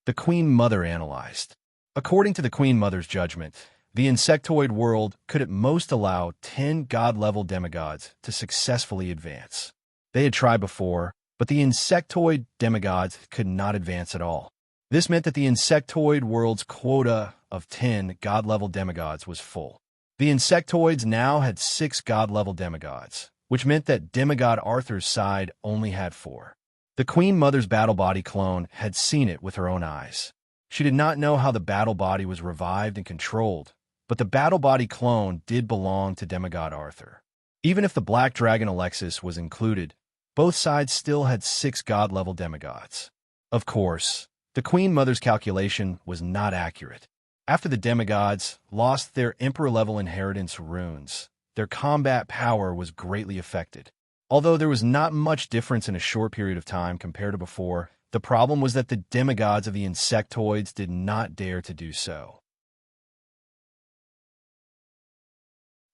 The Queen Mother analyzed. According to the Queen Mother's judgment, the insectoid world could at most allow 10 god-level demigods to successfully advance. They had tried before, but the insectoid demigods could not advance at all. This meant that the insectoid world's quota of 10 god-level demigods was full. The insectoids now had 6 god-level demigods, which meant that demigod Arthur's side only had 4. The Queen Mother's battle body clone had seen it with her own eyes. She did not know how the battle body was revived and controlled, but the battle body clone did belong to demigod Arthur. Even if the Black Dragon Alexis was included, both sides still had 6 god-level demigods. Of course, the Queen Mother's calculation was not accurate. After the demigods lost their Emperor-level inheritance runes, their combat power was greatly affected. Although there was not much difference in a short period of time compared to before, the problem was that the demigods of the insectoids did not dare to do so.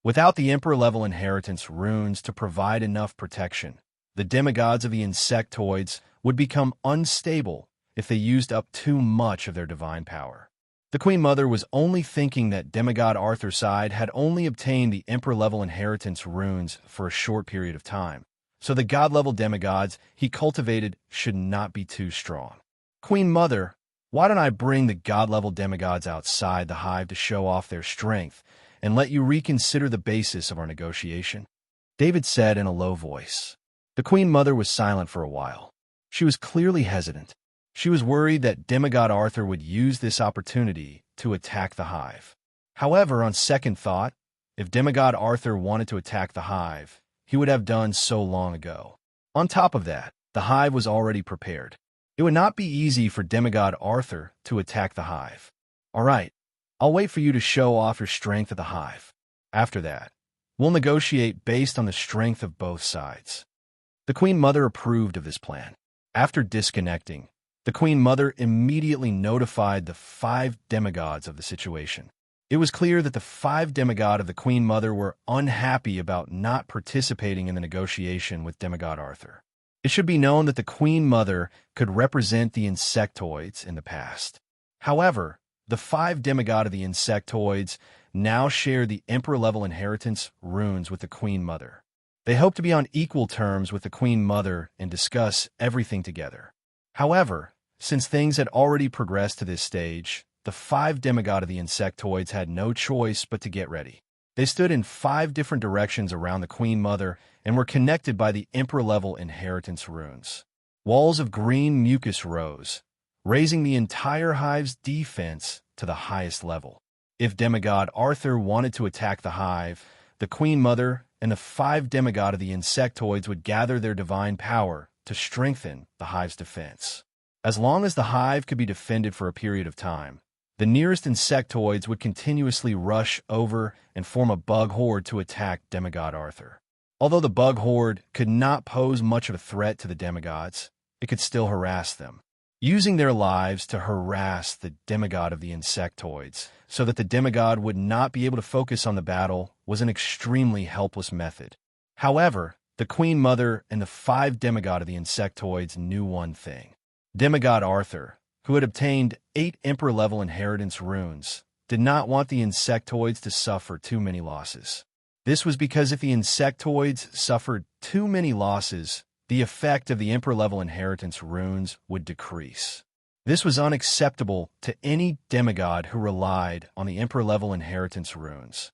Without the Emperor-level inheritance runes to provide enough protection, the demigods of the insectoids would become unstable if they used up too much of their divine power. The Queen Mother was only thinking that demigod Arthur's side had only obtained the Emperor-level inheritance runes for a short period of time, so the god-level demigods he cultivated should not be too strong. Queen Mother, why don't I bring the god-level demigods outside the hive to show off their strength and let you reconsider the basis of our negotiation? David said in a low voice. The Queen Mother was silent for a while. She was clearly hesitant. She was worried that demigod Arthur would use this opportunity to attack the hive. However, on second thought, if demigod Arthur wanted to attack the hive, he would have done so long ago. On top of that, the hive was already prepared. It would not be easy for demigod Arthur to attack the hive. All right, I'll wait for you to show off your strength at the hive. After that, we'll negotiate based on the strength of both sides. The Queen Mother approved of this plan. After disconnecting, the Queen Mother immediately notified the 5 demigods of the situation. It was clear that the 5 demigod of the Queen Mother were unhappy about not participating in the negotiation with demigod Arthur. It should be known that the Queen Mother could represent the insectoids in the past. However, the 5 demigod of the insectoids now share the Emperor-level inheritance runes with the Queen Mother. They hope to be on equal terms with the Queen Mother and discuss everything together. However, since things had already progressed to this stage, the 5 demigod of the insectoids had no choice but to get ready. They stood in 5 different directions around the Queen Mother and were connected by the Emperor-level inheritance runes. Walls of green mucus rose, raising the entire hive's defense to the highest level. If demigod Arthur wanted to attack the hive, the Queen Mother and the 5 demigod of the insectoids would gather their divine power to strengthen the hive's defense. As long as the hive could be defended for a period of time, the nearest insectoids would continuously rush over and form a bug horde to attack demigod Arthur. Although the bug horde could not pose much of a threat to the demigods, it could still harass them, using their lives to harass the demigod of the insectoids so that the demigod would not be able to focus on the battle was an extremely helpless method. However, the Queen Mother and the 5 demigod of the insectoids knew one thing. Demigod Arthur, who had obtained 8 Emperor-level inheritance runes, did not want the insectoids to suffer too many losses. This was because if the insectoids suffered too many losses, the effect of the Emperor-level inheritance runes would decrease. This was unacceptable to any demigod who relied on the Emperor-level inheritance runes.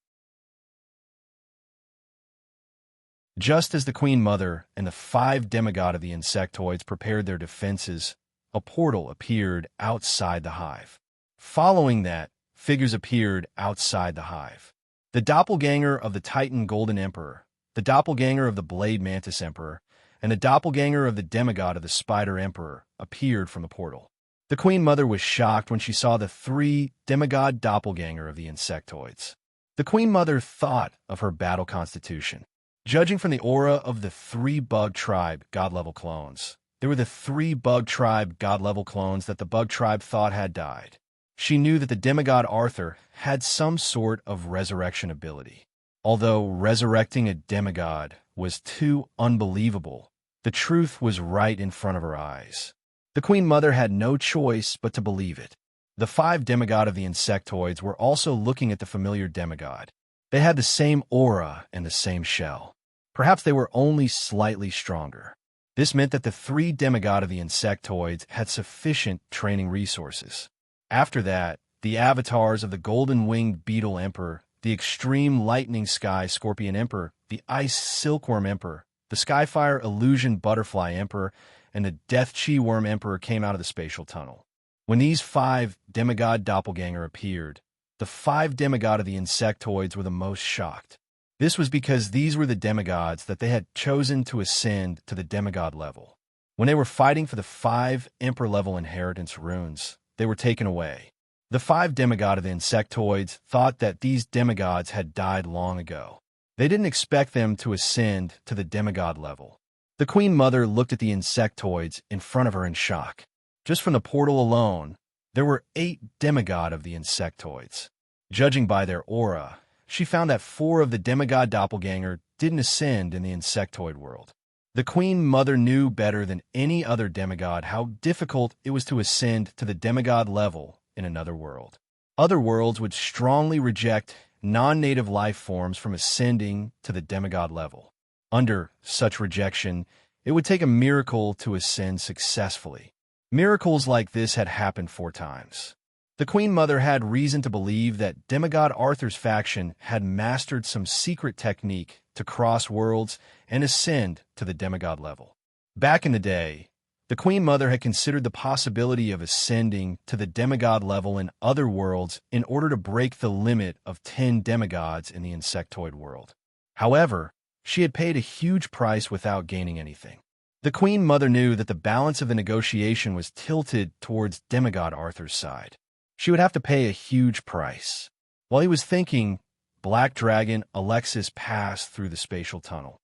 Just as the Queen Mother and the 5 demigod of the insectoids prepared their defenses, a portal appeared outside the hive. Following that, figures appeared outside the hive. The doppelganger of the Titan Golden Emperor, the doppelganger of the Blade Mantis Emperor, and the doppelganger of the demigod of the Spider Emperor appeared from the portal. The Queen Mother was shocked when she saw the 3 demigod doppelganger of the insectoids. The Queen Mother thought of her battle constitution. Judging from the aura of the 3 bug tribe god-level clones, there were the 3 bug tribe god-level clones that the bug tribe thought had died. She knew that the demigod Arthur had some sort of resurrection ability. Although resurrecting a demigod was too unbelievable, the truth was right in front of her eyes. The Queen Mother had no choice but to believe it. The 5 demigod of the insectoids were also looking at the familiar demigod. They had the same aura and the same shell. Perhaps they were only slightly stronger. This meant that the 3 demigod of the insectoids had sufficient training resources. After that, the avatars of the golden-winged beetle emperor, the extreme lightning sky scorpion emperor, the ice silkworm emperor, the skyfire illusion butterfly emperor, and the death chi worm emperor came out of the spatial tunnel. When these 5 demigod doppelganger appeared, the 5 demigod of the insectoids were the most shocked. This was because these were the demigods that they had chosen to ascend to the demigod level. When they were fighting for the 5 emperor-level inheritance runes, they were taken away. The 5 demigod of the insectoids thought that these demigods had died long ago. They didn't expect them to ascend to the demigod level. The Queen Mother looked at the insectoids in front of her in shock. Just from the portal alone, there were 8 demigod of the insectoids. Judging by their aura, she found that 4 of the demigod doppelganger didn't ascend in the insectoid world. The Queen Mother knew better than any other demigod how difficult it was to ascend to the demigod level in another world. Other worlds would strongly reject non-native life forms from ascending to the demigod level. Under such rejection, it would take a miracle to ascend successfully. Miracles like this had happened 4 times. The Queen Mother had reason to believe that demigod Arthur's faction had mastered some secret technique to cross worlds and ascend to the demigod level. Back in the day, the Queen Mother had considered the possibility of ascending to the demigod level in other worlds in order to break the limit of 10 demigods in the insectoid world. However, she had paid a huge price without gaining anything. The Queen Mother knew that the balance of the negotiation was tilted towards demigod Arthur's side. She would have to pay a huge price. While he was thinking, Black Dragon Alexis passed through the spatial tunnel.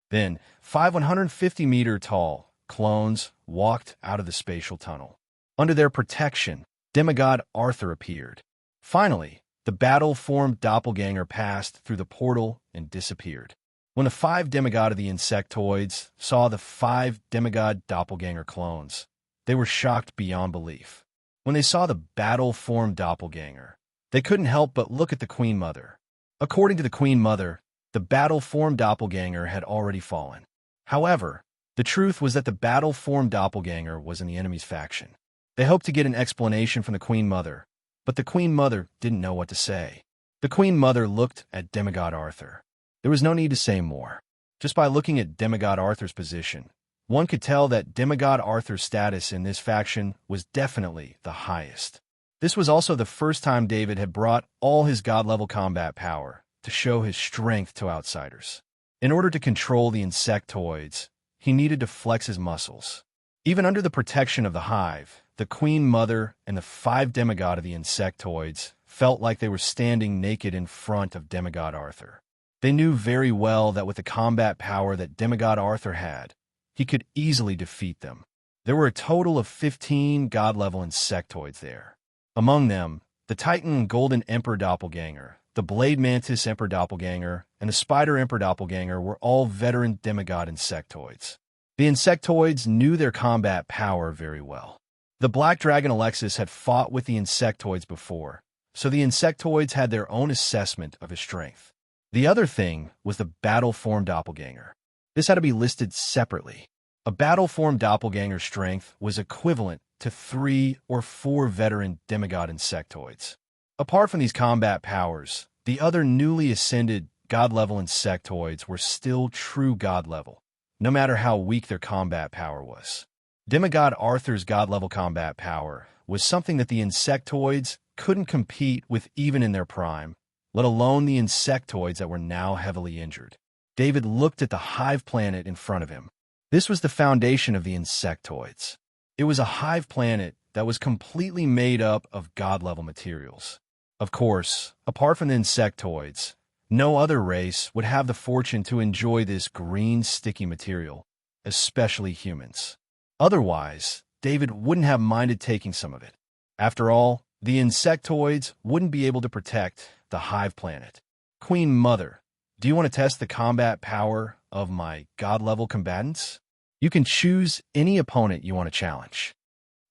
Then, 5 150-meter-tall clones walked out of the spatial tunnel. Under their protection, demigod Arthur appeared. Finally, the battle-formed doppelganger passed through the portal and disappeared. When the 5 demigod of the insectoids saw the 5 demigod doppelganger clones, they were shocked beyond belief. When they saw the battle-formed doppelganger, they couldn't help but look at the Queen Mother. According to the Queen Mother, the battle-formed doppelganger had already fallen. However, the truth was that the battle-formed doppelganger was in the enemy's faction. They hoped to get an explanation from the Queen Mother, but the Queen Mother didn't know what to say. The Queen Mother looked at demigod Arthur. There was no need to say more. Just by looking at demigod Arthur's position, one could tell that demigod Arthur's status in this faction was definitely the highest. This was also the first time David had brought all his god-level combat power to show his strength to outsiders. In order to control the insectoids, he needed to flex his muscles. Even under the protection of the hive, the Queen Mother and the 5 demigod of the insectoids felt like they were standing naked in front of demigod Arthur. They knew very well that with the combat power that demigod Arthur had, he could easily defeat them. There were a total of 15 god-level insectoids there. Among them, the Titan Golden Emperor Doppelganger, the Blade Mantis Emperor Doppelganger, and the Spider Emperor Doppelganger were all veteran demigod insectoids. The insectoids knew their combat power very well. The Black Dragon Alexis had fought with the insectoids before, so the insectoids had their own assessment of his strength. The other thing was the battle-form doppelganger. This had to be listed separately. A battle-form doppelganger's strength was equivalent to 3 or 4 veteran demigod insectoids. Apart from these combat powers, the other newly ascended god-level insectoids were still true god-level, no matter how weak their combat power was. Demigod Arthur's god-level combat power was something that the insectoids couldn't compete with even in their prime, let alone the insectoids that were now heavily injured. David looked at the hive planet in front of him. This was the foundation of the insectoids. It was a hive planet that was completely made up of god-level materials. Of course, apart from the insectoids, no other race would have the fortune to enjoy this green, sticky material, especially humans. Otherwise, David wouldn't have minded taking some of it. After all, the insectoids wouldn't be able to protect the hive planet. Queen Mother, do you want to test the combat power of my god-level combatants? You can choose any opponent you want to challenge.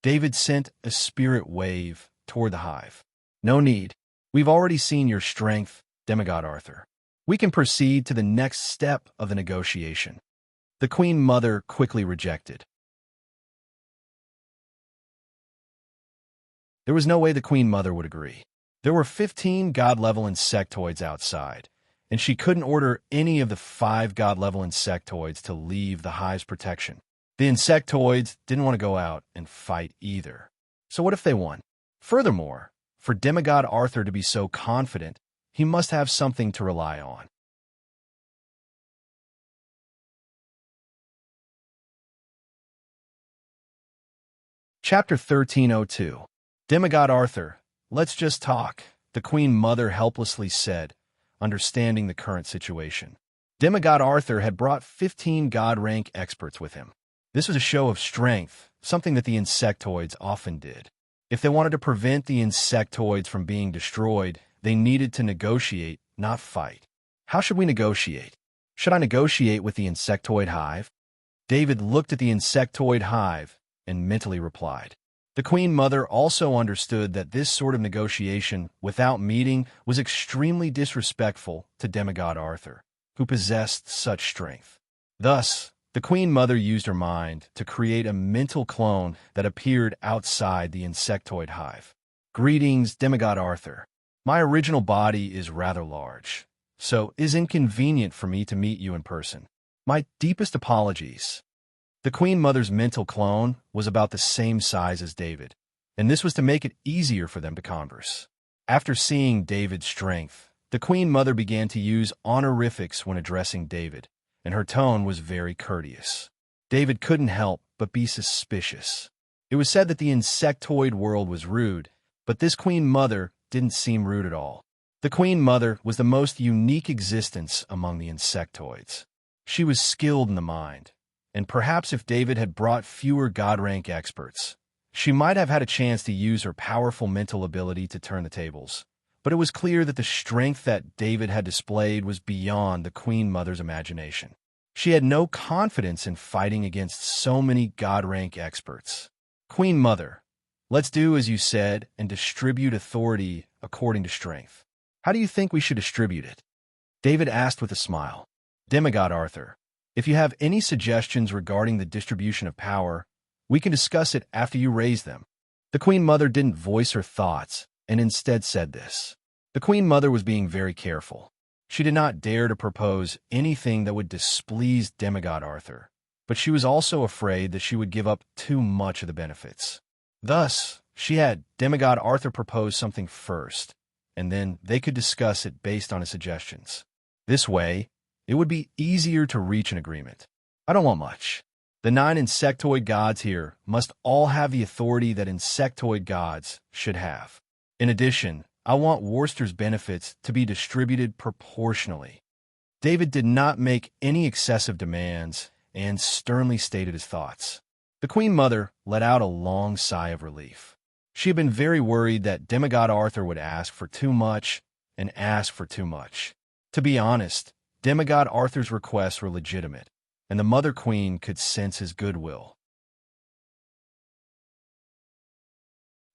David sent a spirit wave toward the hive. No need. We've already seen your strength, demigod Arthur. We can proceed to the next step of the negotiation. The Queen Mother quickly rejected. There was no way the Queen Mother would agree. There were 15 god-level insectoids outside, and she couldn't order any of the 5 god-level insectoids to leave the hive's protection. The insectoids didn't want to go out and fight either. So what if they won? Furthermore, for demigod Arthur to be so confident, he must have something to rely on. Chapter 1302. Demigod Arthur, let's just talk, the Queen Mother helplessly said, understanding the current situation. Demigod Arthur had brought 15 god-rank experts with him. This was a show of strength, something that the insectoids often did. If they wanted to prevent the insectoids from being destroyed, they needed to negotiate, not fight. How should we negotiate? Should I negotiate with the insectoid hive? David looked at the insectoid hive and mentally replied. The Queen Mother also understood that this sort of negotiation without meeting was extremely disrespectful to demigod Arthur, who possessed such strength. Thus, the Queen Mother used her mind to create a mental clone that appeared outside the insectoid hive. Greetings, demigod Arthur. My original body is rather large, so it is inconvenient for me to meet you in person. My deepest apologies. The Queen Mother's mental clone was about the same size as David, and this was to make it easier for them to converse. After seeing David's strength, the Queen Mother began to use honorifics when addressing David, and her tone was very courteous. David couldn't help but be suspicious. It was said that the insectoid world was rude, but this Queen Mother didn't seem rude at all. The Queen Mother was the most unique existence among the insectoids. She was skilled in the mind, and perhaps if David had brought fewer god-rank experts, she might have had a chance to use her powerful mental ability to turn the tables. But it was clear that the strength that David had displayed was beyond the Queen Mother's imagination. She had no confidence in fighting against so many god-rank experts. Queen Mother, let's do as you said and distribute authority according to strength. How do you think we should distribute it? David asked with a smile. Demigod Arthur, if you have any suggestions regarding the distribution of power, we can discuss it after you raise them. The Queen Mother didn't voice her thoughts, and instead said this. The Queen Mother was being very careful. She did not dare to propose anything that would displease demigod Arthur, but she was also afraid that she would give up too much of the benefits. Thus, she had demigod Arthur propose something first, and then they could discuss it based on his suggestions. This way, it would be easier to reach an agreement. I don't want much. The 9 insectoid gods here must all have the authority that insectoid gods should have. In addition, I want Worcester's benefits to be distributed proportionally. David did not make any excessive demands and sternly stated his thoughts. The Queen Mother let out a long sigh of relief. She had been very worried that demigod Arthur would ask for too much and ask for too much. To be honest, demigod Arthur's requests were legitimate, and the Mother Queen could sense his goodwill.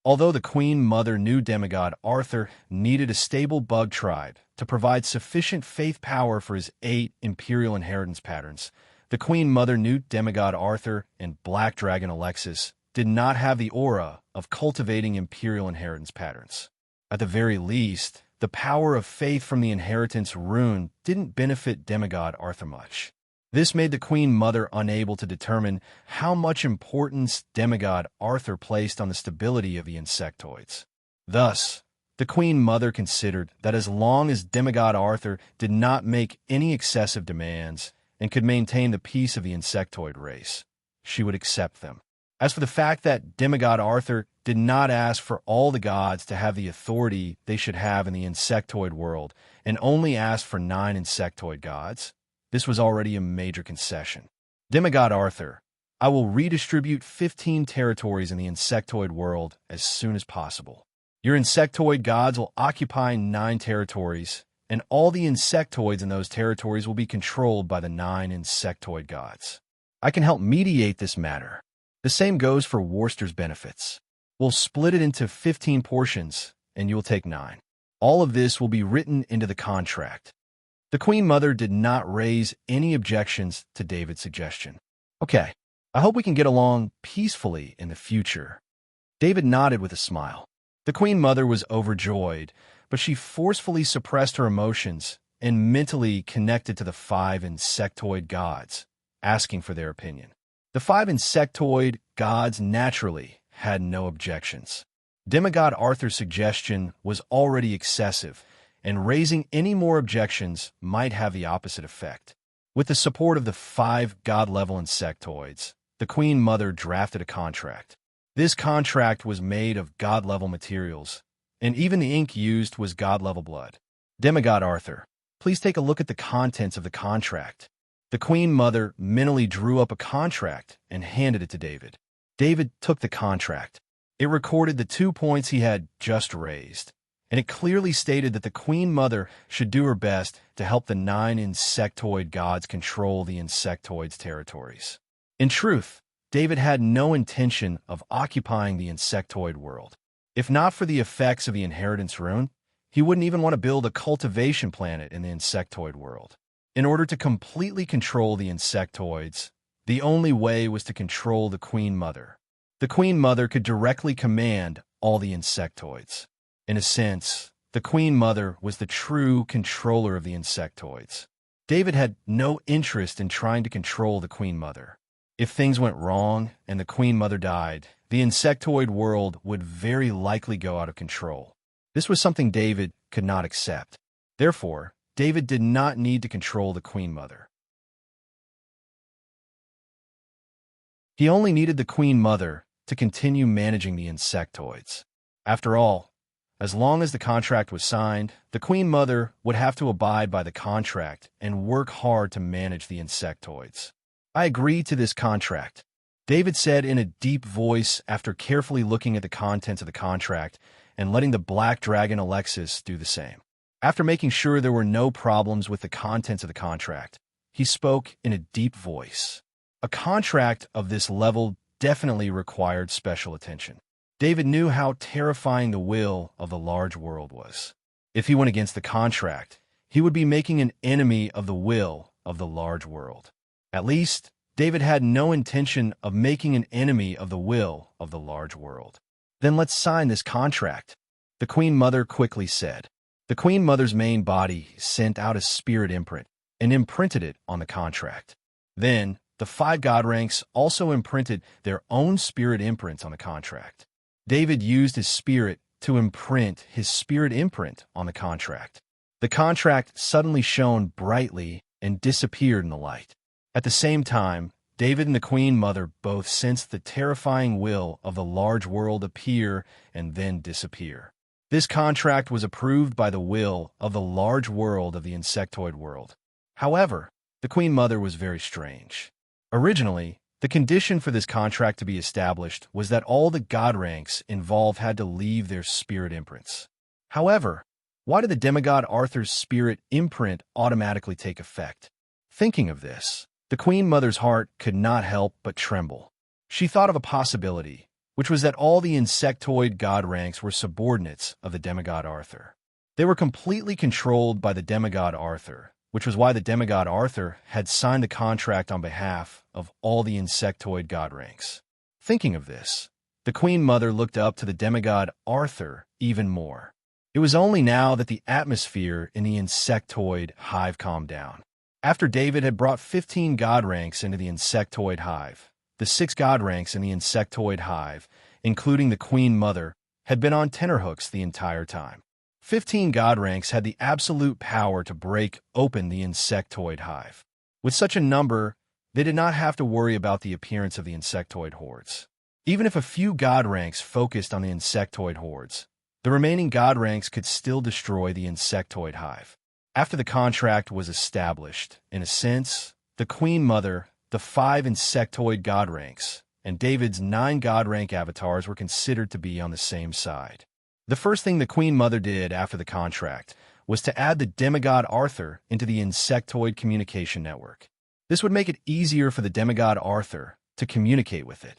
Although the Queen Mother knew demigod Arthur needed a stable bug tribe to provide sufficient faith power for his 8 imperial inheritance patterns, the Queen Mother knew demigod Arthur and Black Dragon Alexis did not have the aura of cultivating imperial inheritance patterns. At the very least, the power of faith from the inheritance rune didn't benefit demigod Arthur much. This made the Queen Mother unable to determine how much importance demigod Arthur placed on the stability of the insectoids. Thus, the Queen Mother considered that as long as demigod Arthur did not make any excessive demands and could maintain the peace of the insectoid race, she would accept them. As for the fact that demigod Arthur did not ask for all the gods to have the authority they should have in the insectoid world and only asked for 9 insectoid gods, this was already a major concession. Demigod Arthur, I will redistribute 15 territories in the insectoid world as soon as possible. Your insectoid gods will occupy 9 territories, and all the insectoids in those territories will be controlled by the 9 insectoid gods. I can help mediate this matter. The same goes for Worcester's benefits. We'll split it into 15 portions, and you'll take 9. All of this will be written into the contract. The Queen Mother did not raise any objections to David's suggestion. Okay, I hope we can get along peacefully in the future. David nodded with a smile. The Queen Mother was overjoyed, but she forcefully suppressed her emotions and mentally connected to the 5 insectoid gods, asking for their opinion. The 5 insectoid gods naturally had no objections. Demigod Arthur's suggestion was already excessive, and raising any more objections might have the opposite effect. With the support of the 5 god-level insectoids, the Queen Mother drafted a contract. This contract was made of god-level materials, and even the ink used was god-level blood. Demigod Arthur, please take a look at the contents of the contract. The Queen Mother mentally drew up a contract and handed it to David. David took the contract. It recorded the 2 points he had just raised, and it clearly stated that the Queen Mother should do her best to help the 9 insectoid gods control the insectoids' territories. In truth, David had no intention of occupying the insectoid world. If not for the effects of the inheritance rune, he wouldn't even want to build a cultivation planet in the insectoid world. In order to completely control the insectoids, the only way was to control the Queen Mother. The Queen Mother could directly command all the insectoids. In a sense, the Queen Mother was the true controller of the insectoids. David had no interest in trying to control the Queen Mother. If things went wrong and the Queen Mother died, the insectoid world would very likely go out of control. This was something David could not accept. Therefore, David did not need to control the Queen Mother. He only needed the Queen Mother to continue managing the insectoids. After all, as long as the contract was signed, the Queen Mother would have to abide by the contract and work hard to manage the insectoids. I agree to this contract, David said in a deep voice after carefully looking at the contents of the contract and letting the Black Dragon Alexis do the same. After making sure there were no problems with the contents of the contract, he spoke in a deep voice. A contract of this level definitely required special attention. David knew how terrifying the will of the large world was. If he went against the contract, he would be making an enemy of the will of the large world. At least, David had no intention of making an enemy of the will of the large world. Then let's sign this contract, the Queen Mother quickly said. The Queen Mother's main body sent out a spirit imprint and imprinted it on the contract. Then, the 5 god ranks also imprinted their own spirit imprints on the contract. David used his spirit to imprint his spirit imprint on the contract. The contract suddenly shone brightly and disappeared in the light. At the same time, David and the Queen Mother both sensed the terrifying will of the large world appear and then disappear. This contract was approved by the will of the large world of the insectoid world. However, the Queen Mother was very strange. Originally, the condition for this contract to be established was that all the god ranks involved had to leave their spirit imprints. However, why did the demigod Arthur's spirit imprint automatically take effect? Thinking of this, The Queen Mother's heart could not help but tremble. She thought of a possibility, which was that all the insectoid god ranks were subordinates of the demigod Arthur. They were completely controlled by the demigod Arthur, which was why the demigod Arthur had signed the contract on behalf of all the insectoid god ranks. Thinking of this, the Queen Mother looked up to the demigod Arthur even more. It was only now that the atmosphere in the insectoid hive calmed down. After David had brought 15 god ranks into the insectoid hive, the 6 god ranks in the insectoid hive, including the Queen Mother, had been on tenterhooks the entire time. 15 god ranks had the absolute power to break open the insectoid hive. With such a number, they did not have to worry about the appearance of the insectoid hordes. Even if a few god ranks focused on the insectoid hordes, the remaining god ranks could still destroy the insectoid hive. After the contract was established, in a sense, the Queen Mother, the 5 insectoid god ranks, and David's 9 god rank avatars were considered to be on the same side. The first thing the Queen Mother did after the contract was to add the demigod Arthur into the insectoid communication network. This would make it easier for the demigod Arthur to communicate with it.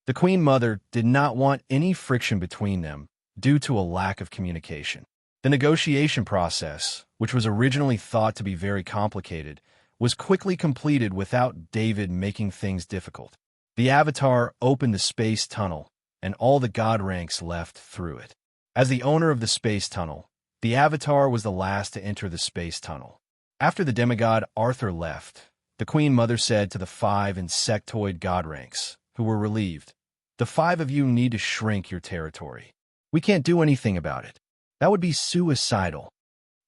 The Queen Mother did not want any friction between them due to a lack of communication. The negotiation process, which was originally thought to be very complicated, was quickly completed without David making things difficult. The Avatar opened the space tunnel, and all the god ranks left through it. As the owner of the space tunnel, the Avatar was the last to enter the space tunnel. After the demigod Arthur left, the Queen Mother said to the 5 insectoid god ranks, who were relieved, "The 5 of you need to shrink your territory. We can't do anything about it. That would be suicidal."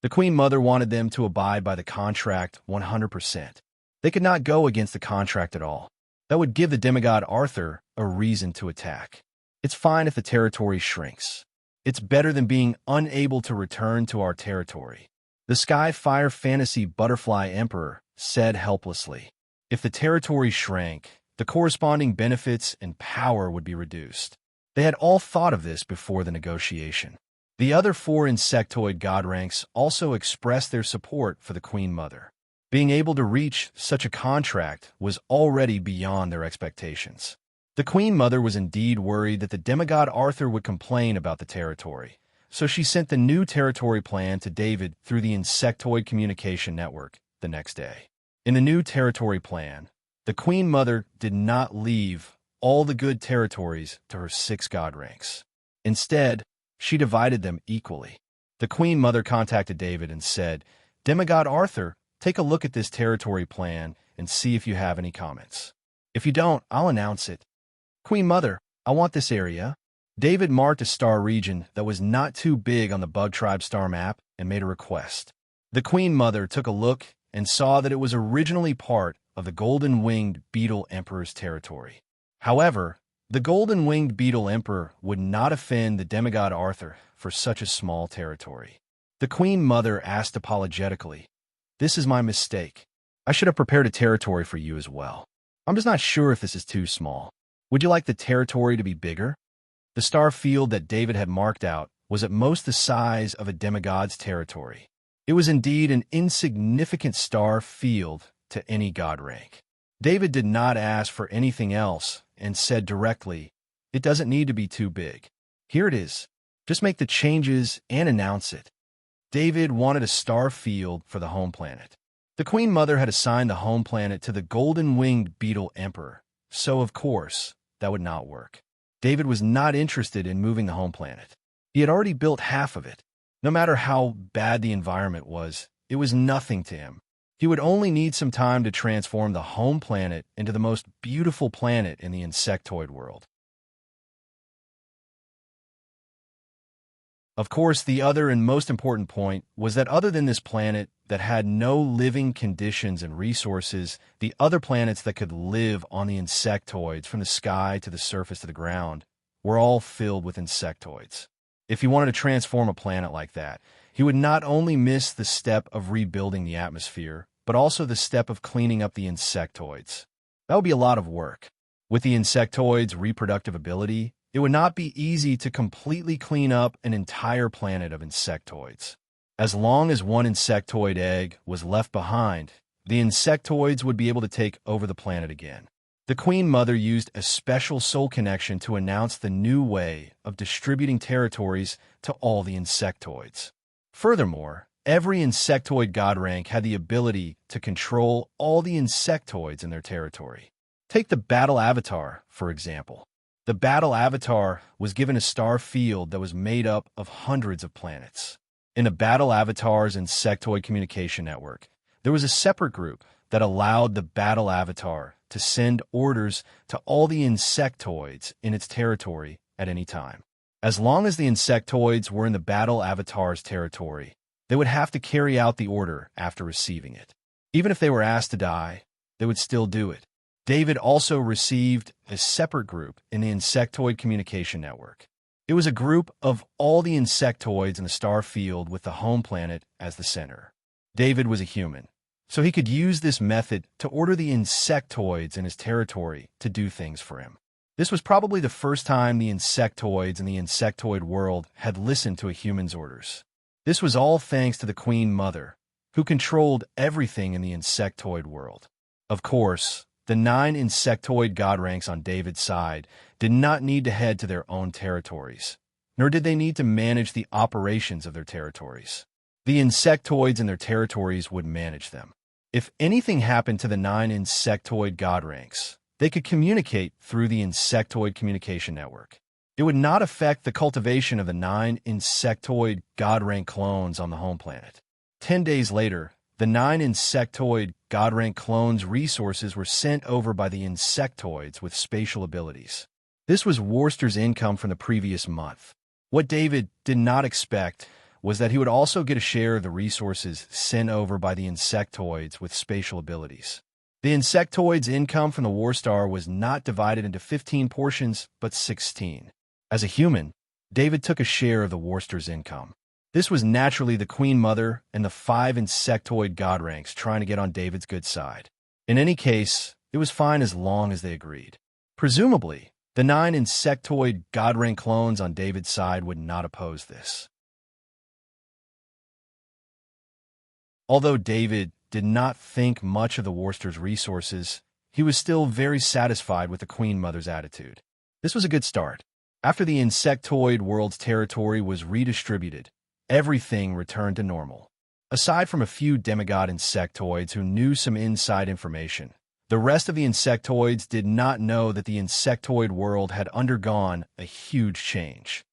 The Queen Mother wanted them to abide by the contract 100%. They could not go against the contract at all. That would give the demigod Arthur a reason to attack. It's fine if the territory shrinks. It's better than being unable to return to our territory. The Sky Fire Fantasy Butterfly Emperor said helplessly. If the territory shrank, the corresponding benefits and power would be reduced. They had all thought of this before the negotiation. The other 4 insectoid god ranks also expressed their support for the Queen Mother. Being able to reach such a contract was already beyond their expectations. The Queen Mother was indeed worried that the demigod Arthur would complain about the territory, so she sent the new territory plan to David through the insectoid communication network the next day. In the new territory plan, the Queen Mother did not leave all the good territories to her 6 god ranks. Instead, she divided them equally. The Queen Mother contacted David and said, "Demigod Arthur, take a look at this territory plan and see if you have any comments. If you don't, I'll announce it." "Queen Mother, I want this area." David marked a star region that was not too big on the Bug Tribe star map and made a request. The Queen Mother took a look and saw that it was originally part of the golden-winged beetle emperor's territory. However, the golden-winged beetle emperor would not offend the demigod Arthur for such a small territory. The Queen Mother asked apologetically, "This is my mistake. I should have prepared a territory for you as well. I'm just not sure if this is too small. Would you like the territory to be bigger?" The star field that David had marked out was at most the size of a demigod's territory. It was indeed an insignificant star field to any god rank. David did not ask for anything else and said directly, "It doesn't need to be too big. Here it is. Just make the changes and announce it." David wanted a star field for the home planet. The Queen Mother had assigned the home planet to the golden-winged beetle emperor, so of course, that would not work. David was not interested in moving the home planet. He had already built half of it. No matter how bad the environment was, it was nothing to him. He would only need some time to transform the home planet into the most beautiful planet in the insectoid world. Of course, the other and most important point was that other than this planet that had no living conditions and resources, the other planets that could live on the insectoids from the sky to the surface to the ground were all filled with insectoids. If he wanted to transform a planet like that, he would not only miss the step of rebuilding the atmosphere, but also the step of cleaning up the insectoids. That would be a lot of work. With the insectoids' reproductive ability, it would not be easy to completely clean up an entire planet of insectoids. As long as one insectoid egg was left behind, the insectoids would be able to take over the planet again. The Queen Mother used a special soul connection to announce the new way of distributing territories to all the insectoids. Furthermore, every insectoid god rank had the ability to control all the insectoids in their territory. Take the Battle Avatar, for example. The Battle Avatar was given a star field that was made up of hundreds of planets. In the Battle Avatar's insectoid communication network, there was a separate group that allowed the Battle Avatar to send orders to all the insectoids in its territory at any time. As long as the insectoids were in the Battle Avatar's territory, they would have to carry out the order after receiving it. Even if they were asked to die, they would still do it. David also received a separate group in the insectoid communication network. It was a group of all the insectoids in the star field with the home planet as the center. David was a human, so he could use this method to order the insectoids in his territory to do things for him. This was probably the first time the insectoids in the insectoid world had listened to a human's orders. This was all thanks to the Queen Mother, who controlled everything in the insectoid world. Of course, the 9 insectoid god ranks on David's side did not need to head to their own territories, nor did they need to manage the operations of their territories. The insectoids in their territories would manage them. If anything happened to the 9 insectoid god ranks, they could communicate through the insectoid communication network. It would not affect the cultivation of the 9 insectoid god rank clones on the home planet. 10 days later, the 9 insectoid god rank clones' resources were sent over by the insectoids with spatial abilities. This was Worcester's income from the previous month. What David did not expect was that he would also get a share of the resources sent over by the insectoids with spatial abilities. The insectoids' income from the War Star was not divided into 15 portions, but 16. As a human, David took a share of the Worcester's income. This was naturally the Queen Mother and the 5 insectoid god ranks trying to get on David's good side. In any case, it was fine as long as they agreed. Presumably, the 9 insectoid god rank clones on David's side would not oppose this. Although David did not think much of the Worcester's resources, he was still very satisfied with the Queen Mother's attitude. This was a good start. After the insectoid world's territory was redistributed, everything returned to normal. Aside from a few demigod insectoids who knew some inside information, the rest of the insectoids did not know that the insectoid world had undergone a huge change.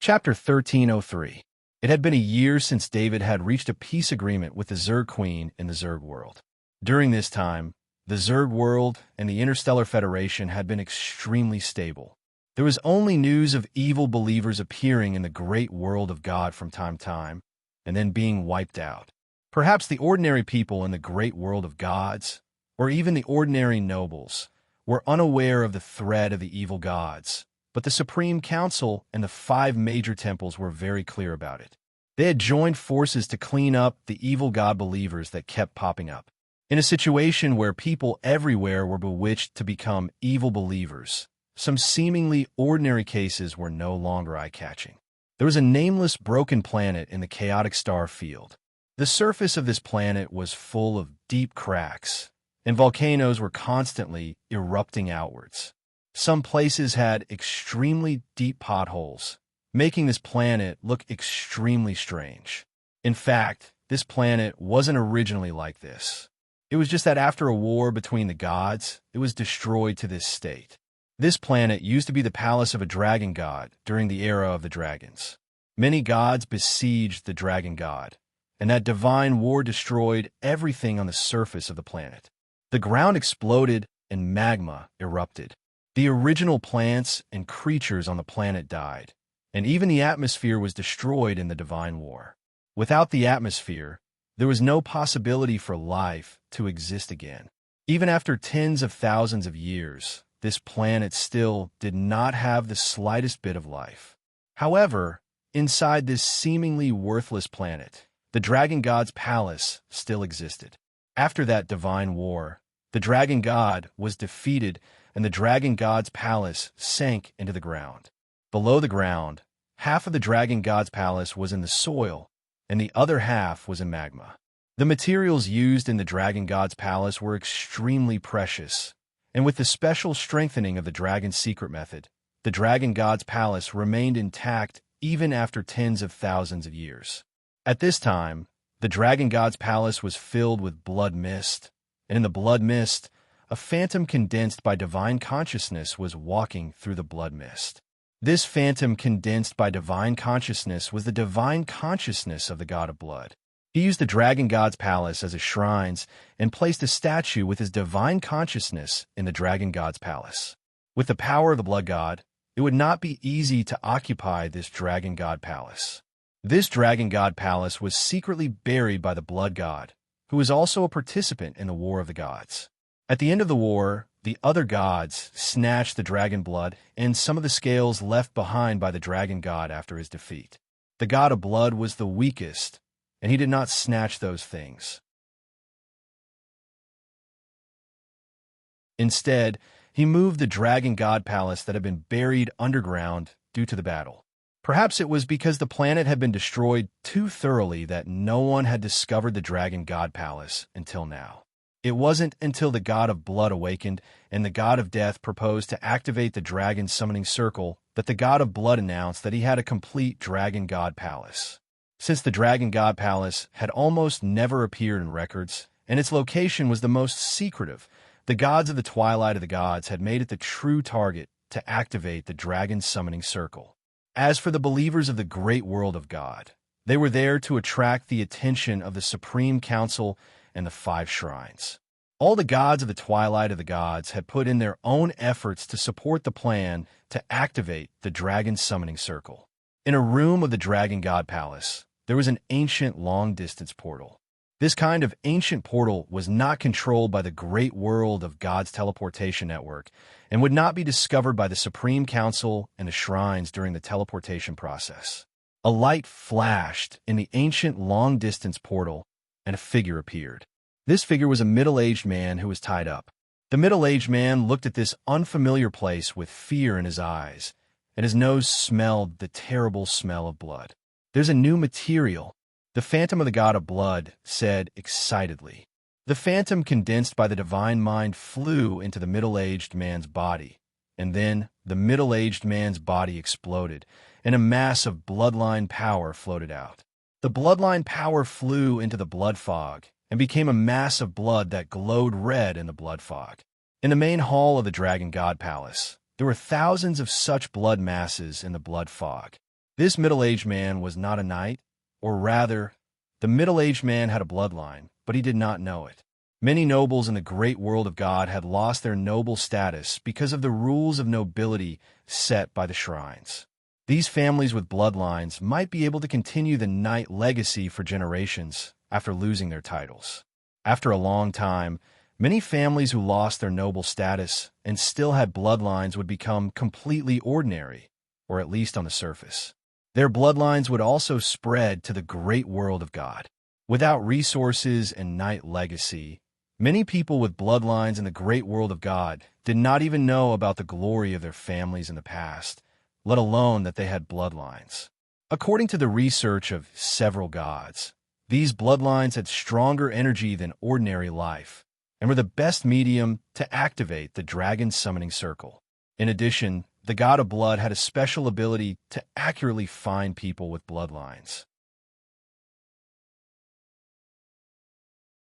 Chapter 1303. It had been a year since David had reached a peace agreement with the Zerg Queen in the Zerg world. During this time, the Zerg world and the Interstellar Federation had been extremely stable. There was only news of evil believers appearing in the great world of God from time to time, and then being wiped out. Perhaps the ordinary people in the great world of gods, or even the ordinary nobles, were unaware of the threat of the evil gods, but the Supreme Council and the 5 major temples were very clear about it. They had joined forces to clean up the evil god believers that kept popping up. In a situation where people everywhere were bewitched to become evil believers, some seemingly ordinary cases were no longer eye-catching. There was a nameless broken planet in the chaotic star field. The surface of this planet was full of deep cracks, and volcanoes were constantly erupting outwards. Some places had extremely deep potholes, making this planet look extremely strange. In fact, this planet wasn't originally like this. It was just that after a war between the gods, it was destroyed to this state. This planet used to be the palace of a dragon god during the era of the dragons. Many gods besieged the dragon god, and that divine war destroyed everything on the surface of the planet. The ground exploded and magma erupted. The original plants and creatures on the planet died, and even the atmosphere was destroyed in the divine war. Without the atmosphere, there was no possibility for life to exist again. Even after tens of thousands of years, this planet still did not have the slightest bit of life. However, inside this seemingly worthless planet, the dragon god's palace still existed. After that divine war, The dragon god was defeated, and the dragon god's palace sank into the ground. Below the ground, half of the dragon god's palace was in the soil, and the other half was in magma. The materials used in the dragon god's palace were extremely precious, and with the special strengthening of the dragon's secret method, the dragon god's palace remained intact even after tens of thousands of years. At this time, the dragon god's palace was filled with blood mist, and in the blood mist, a phantom condensed by divine consciousness was walking through the blood mist. This phantom condensed by divine consciousness was the divine consciousness of the god of blood. He used the dragon god's palace as his shrines and placed a statue with his divine consciousness in the dragon god's palace. With the power of the blood god, it would not be easy to occupy this dragon god palace. This dragon god palace was secretly buried by the blood god, who was also a participant in the War of the Gods. At the end of the war, the other gods snatched the dragon blood and some of the scales left behind by the dragon god after his defeat. The god of blood was the weakest, and he did not snatch those things. Instead, he moved the dragon god palace that had been buried underground due to the battle. Perhaps it was because the planet had been destroyed too thoroughly that no one had discovered the dragon god palace until now. It wasn't until the god of blood awakened and the god of death proposed to activate the dragon summoning circle that the god of blood announced that he had a complete dragon god palace. Since the dragon god palace had almost never appeared in records, and its location was the most secretive, the gods of the twilight of the gods had made it the true target to activate the dragon summoning circle. As for the believers of the great world of God, they were there to attract the attention of the Supreme Council and the 5 shrines. All the gods of the twilight of the gods had put in their own efforts to support the plan to activate the dragon summoning circle. In a room of the dragon god palace, there was an ancient long-distance portal. This kind of ancient portal was not controlled by the great world of God's teleportation network and would not be discovered by the Supreme Council and the shrines during the teleportation process. A light flashed in the ancient long-distance portal, and a figure appeared. This figure was a middle-aged man who was tied up. The middle-aged man looked at this unfamiliar place with fear in his eyes, and his nose smelled the terrible smell of blood. "There's a new material," the phantom of the god of blood said excitedly. The phantom condensed by the divine mind flew into the middle-aged man's body, and then the middle-aged man's body exploded, and a mass of bloodline power floated out. The bloodline power flew into the blood fog and became a mass of blood that glowed red in the blood fog. In the main hall of the Dragon God Palace, there were thousands of such blood masses in the blood fog. This middle-aged man was not a knight, or rather, the middle-aged man had a bloodline, but he did not know it. Many nobles in the great world of God had lost their noble status because of the rules of nobility set by the shrines. These families with bloodlines might be able to continue the knight legacy for generations after losing their titles. After a long time, many families who lost their noble status and still had bloodlines would become completely ordinary, or at least on the surface. Their bloodlines would also spread to the great world of God. Without resources and knight legacy, many people with bloodlines in the great world of God did not even know about the glory of their families in the past, let alone that they had bloodlines. According to the research of several gods, these bloodlines had stronger energy than ordinary life and were the best medium to activate the dragon summoning circle. In addition, the god of blood had a special ability to accurately find people with bloodlines.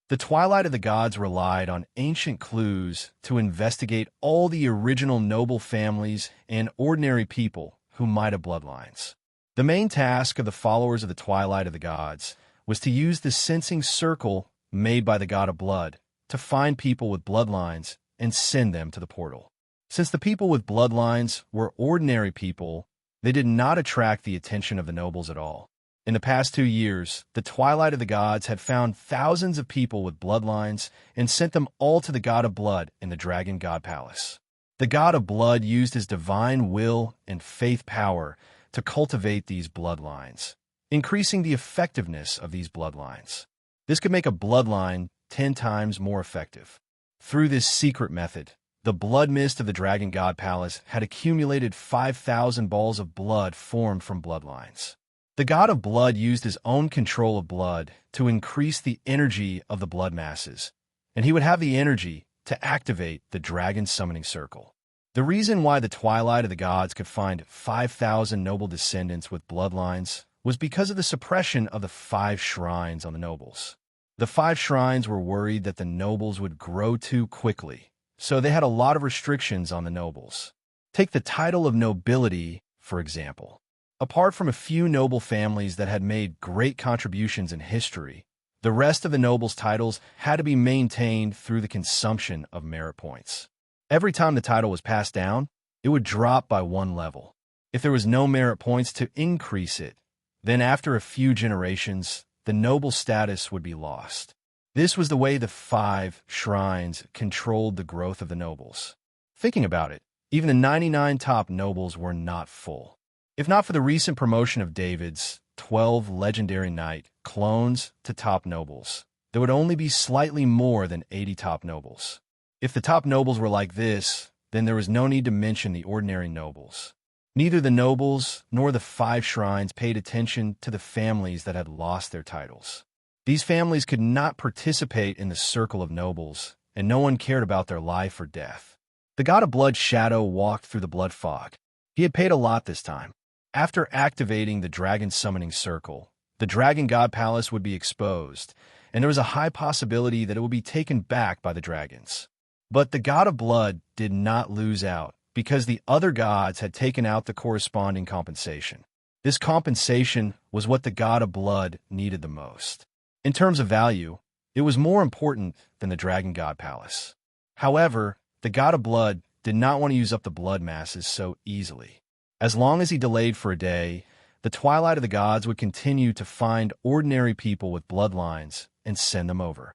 The Twilight of the Gods relied on ancient clues to investigate all the original noble families and ordinary people who might have bloodlines. The main task of the followers of the Twilight of the Gods was to use the sensing circle made by the god of blood to find people with bloodlines and send them to the portal. Since the people with bloodlines were ordinary people, they did not attract the attention of the nobles at all. In the past 2 years, the Twilight of the Gods had found thousands of people with bloodlines and sent them all to the God of Blood in the Dragon God Palace. The God of Blood used his divine will and faith power to cultivate these bloodlines, increasing the effectiveness of these bloodlines. This could make a bloodline 10 times more effective. Through this secret method, the blood mist of the Dragon God Palace had accumulated 5,000 balls of blood formed from bloodlines. The God of Blood used his own control of blood to increase the energy of the blood masses, and he would have the energy to activate the dragon summoning circle. The reason why the Twilight of the Gods could find 5,000 noble descendants with bloodlines was because of the suppression of the 5 shrines on the nobles. The 5 shrines were worried that the nobles would grow too quickly, so they had a lot of restrictions on the nobles. Take the title of nobility, for example. Apart from a few noble families that had made great contributions in history, the rest of the nobles' titles had to be maintained through the consumption of merit points. Every time the title was passed down, it would drop by 1 level. If there was no merit points to increase it, then after a few generations, the noble status would be lost. This was the way the 5 shrines controlled the growth of the nobles. Thinking about it, even the 99 top nobles were not full. If not for the recent promotion of David's 12 legendary knight clones to top nobles, there would only be slightly more than 80 top nobles. If the top nobles were like this, then there was no need to mention the ordinary nobles. Neither the nobles nor the 5 shrines paid attention to the families that had lost their titles. These families could not participate in the circle of nobles, and no one cared about their life or death. The God of Blood shadow walked through the blood fog. He had paid a lot this time. After activating the dragon summoning circle, the Dragon God Palace would be exposed, and there was a high possibility that it would be taken back by the dragons. But the God of Blood did not lose out, because the other gods had taken out the corresponding compensation. This compensation was what the God of Blood needed the most. In terms of value, it was more important than the Dragon God Palace. However, the God of Blood did not want to use up the blood masses so easily. As long as he delayed for a day, the Twilight of the Gods would continue to find ordinary people with bloodlines and send them over.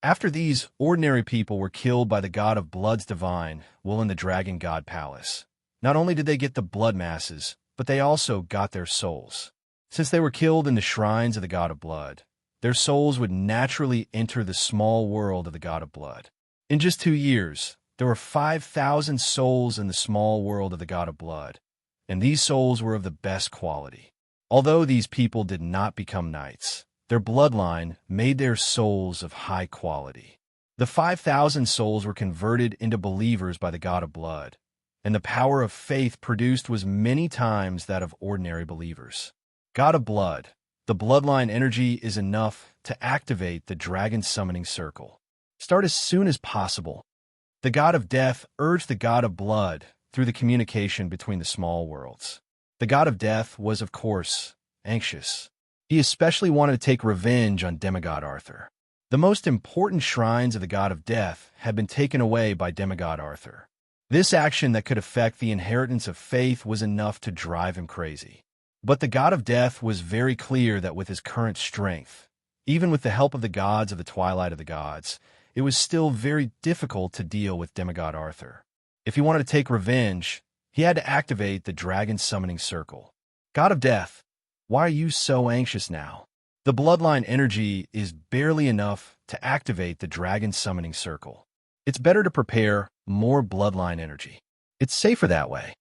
After these ordinary people were killed by the God of Blood's divine will in the Dragon God Palace, not only did they get the blood masses, but they also got their souls. Since they were killed in the shrines of the God of Blood, their souls would naturally enter the small world of the God of Blood. In just 2 years, there were 5,000 souls in the small world of the God of Blood, and these souls were of the best quality. Although these people did not become knights, their bloodline made their souls of high quality. The 5,000 souls were converted into believers by the God of Blood, and the power of faith produced was many times that of ordinary believers. God of Blood, the bloodline energy is enough to activate the dragon summoning circle. Start as soon as possible. The God of Death urged the God of Blood through the communication between the small worlds. The God of Death was, of course, anxious. He especially wanted to take revenge on demigod Arthur. The most important shrines of the God of Death had been taken away by demigod Arthur. This action that could affect the inheritance of faith was enough to drive him crazy. But the God of Death was very clear that with his current strength, even with the help of the gods of the Twilight of the Gods, it was still very difficult to deal with demigod Arthur. If he wanted to take revenge, he had to activate the dragon summoning circle. God of Death, why are you so anxious now? The bloodline energy is barely enough to activate the dragon summoning circle. It's better to prepare more bloodline energy. It's safer that way.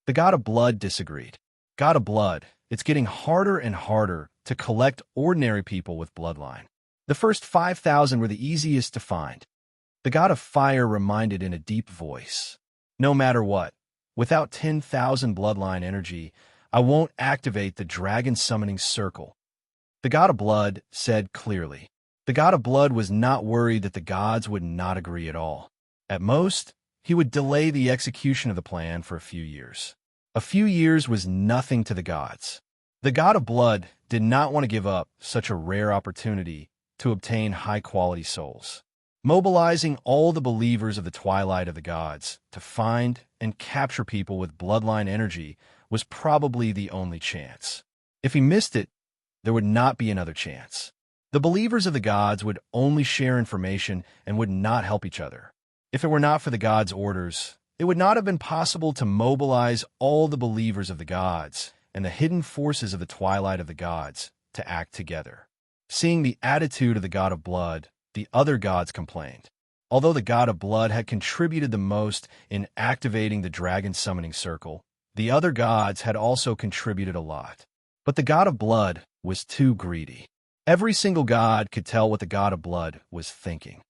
The God of Blood disagreed. God of Blood, it's getting harder and harder to collect ordinary people with bloodline. The first 5,000 were the easiest to find. The God of Fire reminded in a deep voice, no matter what, without 10,000 bloodline energy, I won't activate the dragon summoning circle. The God of Blood said clearly. The God of Blood was not worried that the gods would not agree at all. At most, he would delay the execution of the plan for a few years. A few years was nothing to the gods. The God of Blood did not want to give up such a rare opportunity to obtain high-quality souls. Mobilizing all the believers of the Twilight of the Gods to find and capture people with bloodline energy was probably the only chance. If he missed it, there would not be another chance. The believers of the gods would only share information and would not help each other. If it were not for the gods' orders, it would not have been possible to mobilize all the believers of the gods and the hidden forces of the Twilight of the Gods to act together. Seeing the attitude of the god of blood, the other gods complained. Although the god of blood had contributed the most in activating the dragon summoning circle, the other gods had also contributed a lot. But the god of blood was too greedy. Every single god could tell what the god of blood was thinking.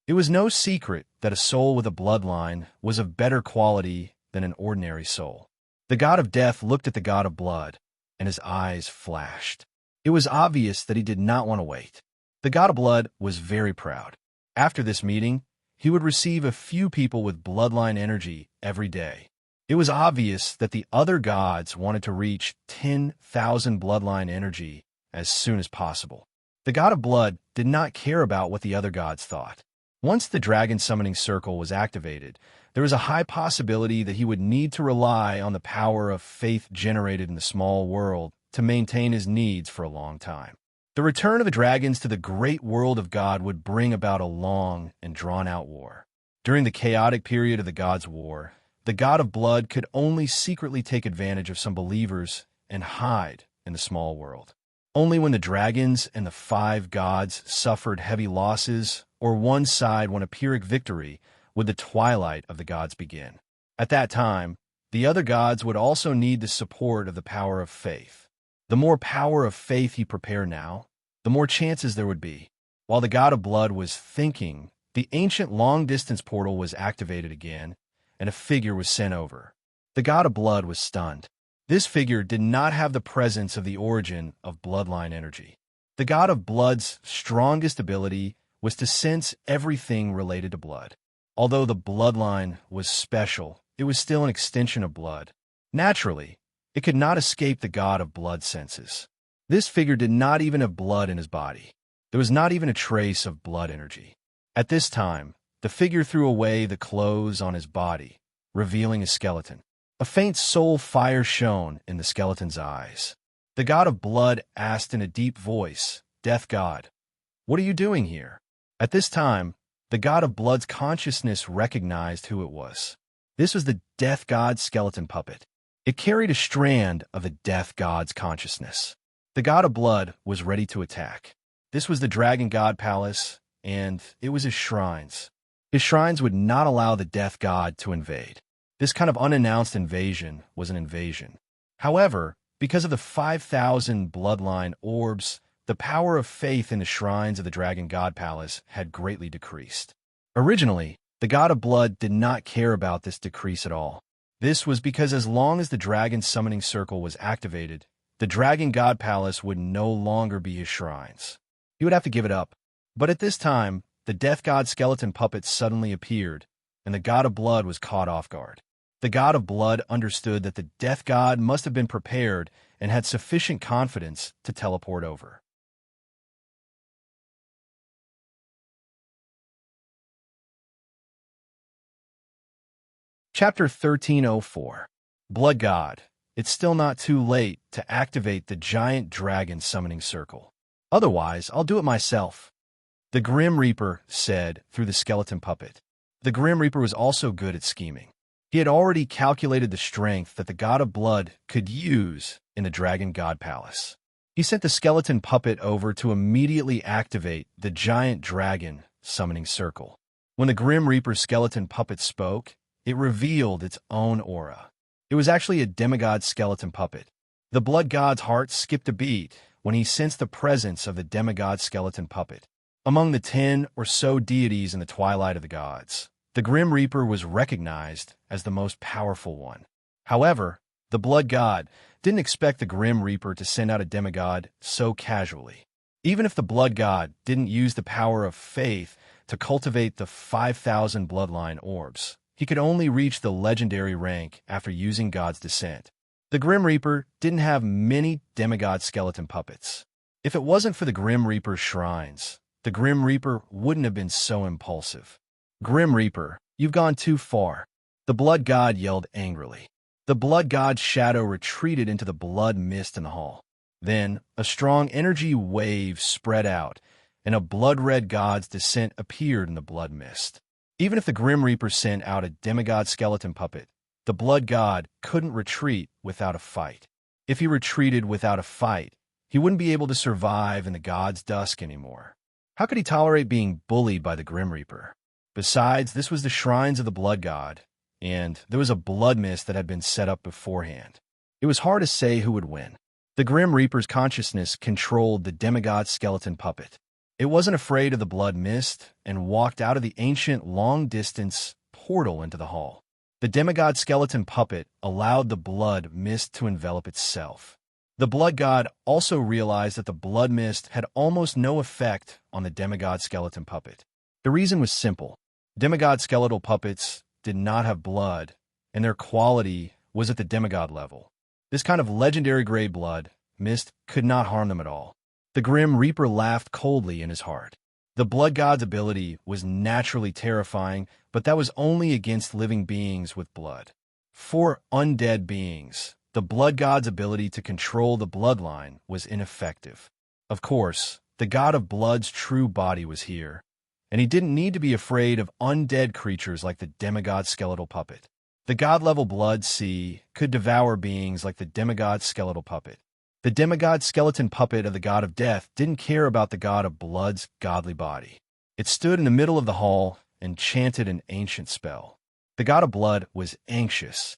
It was no secret that a soul with a bloodline was of better quality than an ordinary soul. The god of death looked at the god of blood, and his eyes flashed. It was obvious that he did not want to wait. The god of blood was very proud. After this meeting, he would receive a few people with bloodline energy every day. It was obvious that the other gods wanted to reach 10,000 bloodline energy as soon as possible. The god of blood did not care about what the other gods thought. Once the dragon summoning circle was activated, there was a high possibility that he would need to rely on the power of faith generated in the small world to maintain his needs for a long time. The return of the dragons to the great world of God would bring about a long and drawn-out war. During the chaotic period of the gods' war, the god of blood could only secretly take advantage of some believers and hide in the small world. Only when the dragons and the 5 gods suffered heavy losses or one side won a Pyrrhic victory would the twilight of the gods begin. At that time, the other gods would also need the support of the power of faith. The more power of faith he prepared now, the more chances there would be. While the god of blood was thinking, the ancient long-distance portal was activated again, and a figure was sent over. The god of blood was stunned. This figure did not have the presence of the origin of bloodline energy. The god of blood's strongest ability was to sense everything related to blood. Although the bloodline was special, it was still an extension of blood. Naturally, it could not escape the god of blood senses. This figure did not even have blood in his body. There was not even a trace of blood energy. At this time, the figure threw away the clothes on his body, revealing his skeleton. A faint soul fire shone in the skeleton's eyes. The god of blood asked in a deep voice, "Death god, what are you doing here?" At this time, the god of blood's consciousness recognized who it was. This was the death god's skeleton puppet. It carried a strand of the death god's consciousness. The god of blood was ready to attack. This was the dragon god palace, and it was his shrines. His shrines would not allow the death god to invade. This kind of unannounced invasion was an invasion. However, because of the 5,000 bloodline orbs, the power of faith in the shrines of the dragon god palace had greatly decreased. Originally, the god of blood did not care about this decrease at all. This was because as long as the dragon summoning circle was activated, the dragon god palace would no longer be his shrines. He would have to give it up. But at this time, the death god skeleton puppet suddenly appeared, and the god of blood was caught off guard. The god of blood understood that the death god must have been prepared and had sufficient confidence to teleport over. Chapter 1304. Blood God. It's still not too late to activate the giant dragon summoning circle. Otherwise, I'll do it myself. The Grim Reaper said through the skeleton puppet. The Grim Reaper was also good at scheming. He had already calculated the strength that the god of blood could use in the dragon god palace. He sent the skeleton puppet over to immediately activate the giant dragon summoning circle. When the Grim Reaper skeleton puppet spoke, it revealed its own aura. It was actually a demigod skeleton puppet. The blood god's heart skipped a beat when he sensed the presence of the demigod skeleton puppet. Among the 10 or so deities in the twilight of the gods, the Grim Reaper was recognized as the most powerful one. However, the blood god didn't expect the Grim Reaper to send out a demigod so casually. Even if the blood god didn't use the power of faith to cultivate the 5,000 bloodline orbs, he could only reach the legendary rank after using God's descent. The Grim Reaper didn't have many demigod skeleton puppets. If it wasn't for the Grim Reaper's shrines, the Grim Reaper wouldn't have been so impulsive. Grim Reaper, you've gone too far. The blood god yelled angrily. The blood god's shadow retreated into the blood mist in the hall. Then, a strong energy wave spread out, and a blood-red god's descent appeared in the blood mist. Even if the Grim Reaper sent out a demigod skeleton puppet, the blood god couldn't retreat without a fight. If he retreated without a fight, he wouldn't be able to survive in the god's dusk anymore. How could he tolerate being bullied by the Grim Reaper? Besides, this was the shrines of the blood god, and there was a blood mist that had been set up beforehand. It was hard to say who would win. The Grim Reaper's consciousness controlled the demigod skeleton puppet. It wasn't afraid of the blood mist and walked out of the ancient long-distance portal into the hall. The demigod skeleton puppet allowed the blood mist to envelop itself. The blood god also realized that the blood mist had almost no effect on the demigod skeleton puppet. The reason was simple. Demigod skeletal puppets did not have blood, and their quality was at the demigod level. This kind of legendary gray blood mist could not harm them at all. The Grim Reaper laughed coldly in his heart. The blood god's ability was naturally terrifying, but that was only against living beings with blood. For undead beings, the blood god's ability to control the bloodline was ineffective. Of course, the god of blood's true body was here, and he didn't need to be afraid of undead creatures like the demigod skeletal puppet. The god-level blood sea could devour beings like the demigod skeletal puppet. The demigod skeleton puppet of the god of death didn't care about the god of blood's godly body. It stood in the middle of the hall and chanted an ancient spell. The god of blood was anxious.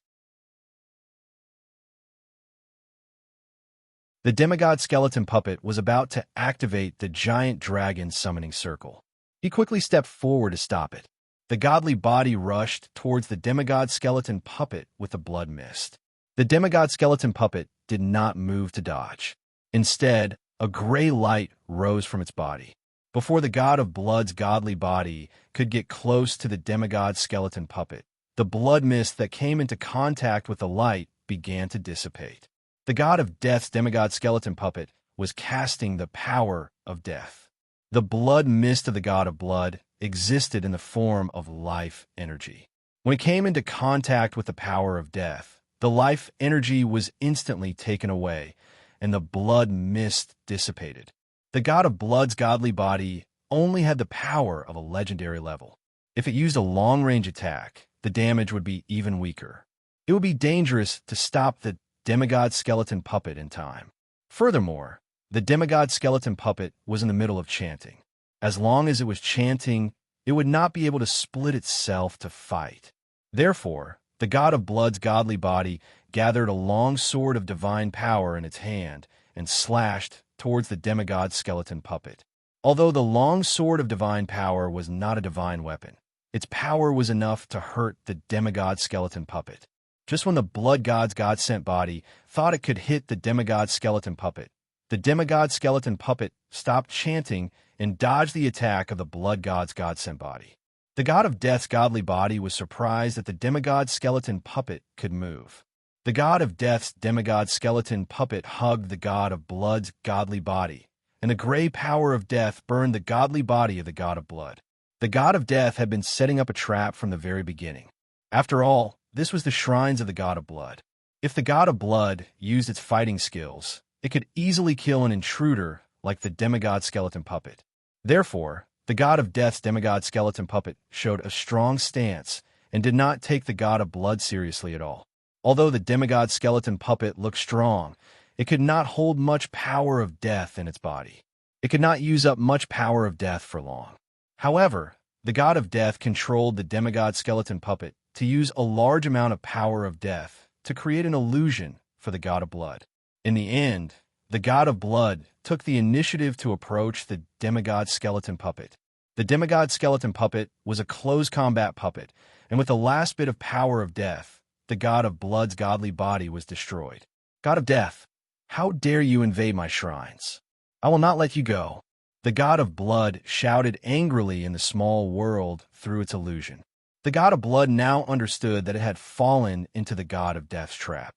The demigod skeleton puppet was about to activate the giant dragon summoning circle. He quickly stepped forward to stop it. The godly body rushed towards the demigod skeleton puppet with the blood mist. The demigod skeleton puppet did not move to dodge. Instead, a gray light rose from its body. Before the god of blood's godly body could get close to the demigod skeleton puppet, the blood mist that came into contact with the light began to dissipate. The god of death's demigod skeleton puppet was casting the power of death. The blood mist of the god of blood existed in the form of life energy. When it came into contact with the power of death, the life energy was instantly taken away, and the blood mist dissipated. The god of blood's godly body only had the power of a legendary level. If it used a long-range attack, the damage would be even weaker. It would be dangerous to stop the demigod skeleton puppet in time. Furthermore, the demigod skeleton puppet was in the middle of chanting. As long as it was chanting, it would not be able to split itself to fight. Therefore, the god of blood's godly body gathered a long sword of divine power in its hand and slashed towards the demigod skeleton puppet. Although the long sword of divine power was not a divine weapon, its power was enough to hurt the demigod skeleton puppet. Just when the blood god's god-sent body thought it could hit the demigod skeleton puppet, the demigod skeleton puppet stopped chanting and dodged the attack of the blood god's god-sent body. The god of death's godly body was surprised that the demigod skeleton puppet could move. The god of death's demigod skeleton puppet hugged the god of blood's godly body, and the gray power of death burned the godly body of the god of blood. The god of death had been setting up a trap from the very beginning. After all, this was the shrines of the god of blood. If the god of blood used its fighting skills, it could easily kill an intruder like the demigod skeleton puppet. Therefore, the god of death's demigod skeleton puppet showed a strong stance and did not take the god of blood seriously at all. Although the demigod skeleton puppet looked strong, it could not hold much power of death in its body. It could not use up much power of death for long. However, the god of death controlled the demigod skeleton puppet to use a large amount of power of death to create an illusion for the god of blood. In the end, the god of blood took the initiative to approach the demigod skeleton puppet. The demigod skeleton puppet was a close combat puppet, and with the last bit of power of death, the god of blood's godly body was destroyed. God of death, how dare you invade my shrines? I will not let you go. The god of blood shouted angrily in the small world through its illusion. The god of blood now understood that it had fallen into the god of death's trap.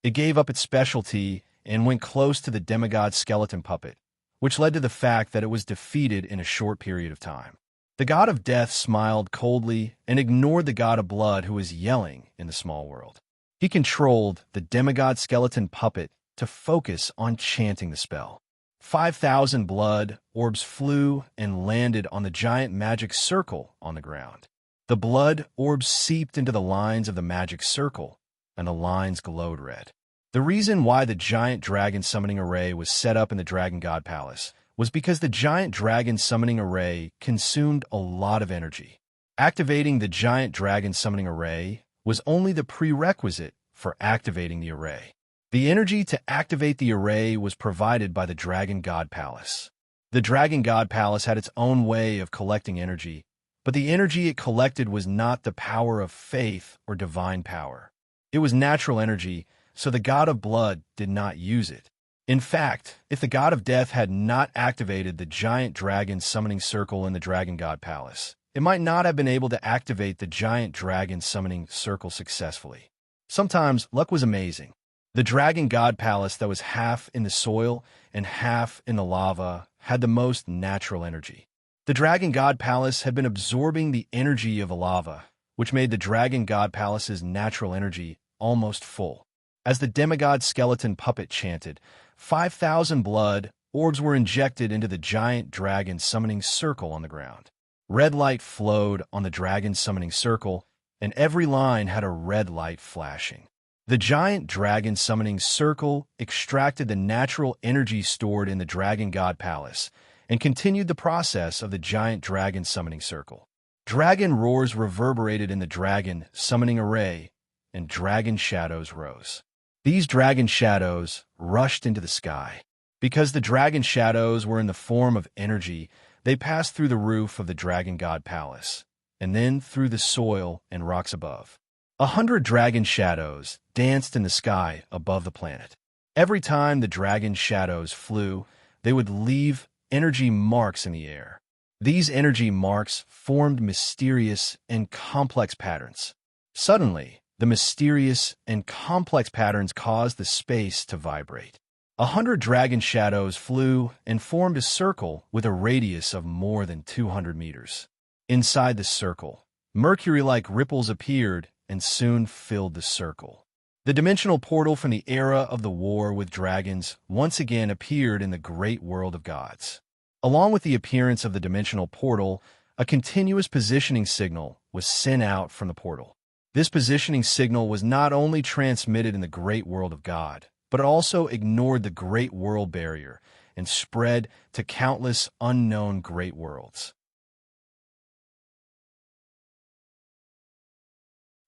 It gave up its specialty and went close to the demigod skeleton puppet, which led to the fact that it was defeated in a short period of time. The god of death smiled coldly and ignored the god of blood who was yelling in the small world. He controlled the demigod skeleton puppet to focus on chanting the spell. 5,000 blood orbs flew and landed on the giant magic circle on the ground. The blood orbs seeped into the lines of the magic circle, and the lines glowed red. The reason why the giant dragon summoning array was set up in the Dragon God Palace was because the giant dragon summoning array consumed a lot of energy. Activating the giant dragon summoning array was only the prerequisite for activating the array. The energy to activate the array was provided by the Dragon God Palace. The Dragon God Palace had its own way of collecting energy, but the energy it collected was not the power of faith or divine power. It was natural energy, so the god of blood did not use it. In fact, if the god of death had not activated the giant dragon summoning circle in the Dragon God Palace, it might not have been able to activate the giant dragon summoning circle successfully. Sometimes luck was amazing. The Dragon God Palace that was half in the soil and half in the lava had the most natural energy. The Dragon God Palace had been absorbing the energy of the lava, which made the Dragon God Palace's natural energy almost full. As the demigod skeleton puppet chanted, 5,000 blood orbs were injected into the giant dragon summoning circle on the ground. Red light flowed on the dragon summoning circle, and every line had a red light flashing. The giant dragon summoning circle extracted the natural energy stored in the Dragon God Palace and continued the process of the giant dragon summoning circle. Dragon roars reverberated in the dragon summoning array, and dragon shadows rose. These dragon shadows rushed into the sky. Because the dragon shadows were in the form of energy, they passed through the roof of the Dragon God Palace, and then through the soil and rocks above. 100 dragon shadows danced in the sky above the planet. Every time the dragon shadows flew, they would leave energy marks in the air. These energy marks formed mysterious and complex patterns. Suddenly, the mysterious and complex patterns caused the space to vibrate. 100 dragon shadows flew and formed a circle with a radius of more than 200 meters. Inside the circle, mercury-like ripples appeared and soon filled the circle. The dimensional portal from the era of the war with dragons once again appeared in the great world of gods. Along with the appearance of the dimensional portal, a continuous positioning signal was sent out from the portal. This positioning signal was not only transmitted in the great world of God, but it also ignored the great world barrier and spread to countless unknown great worlds.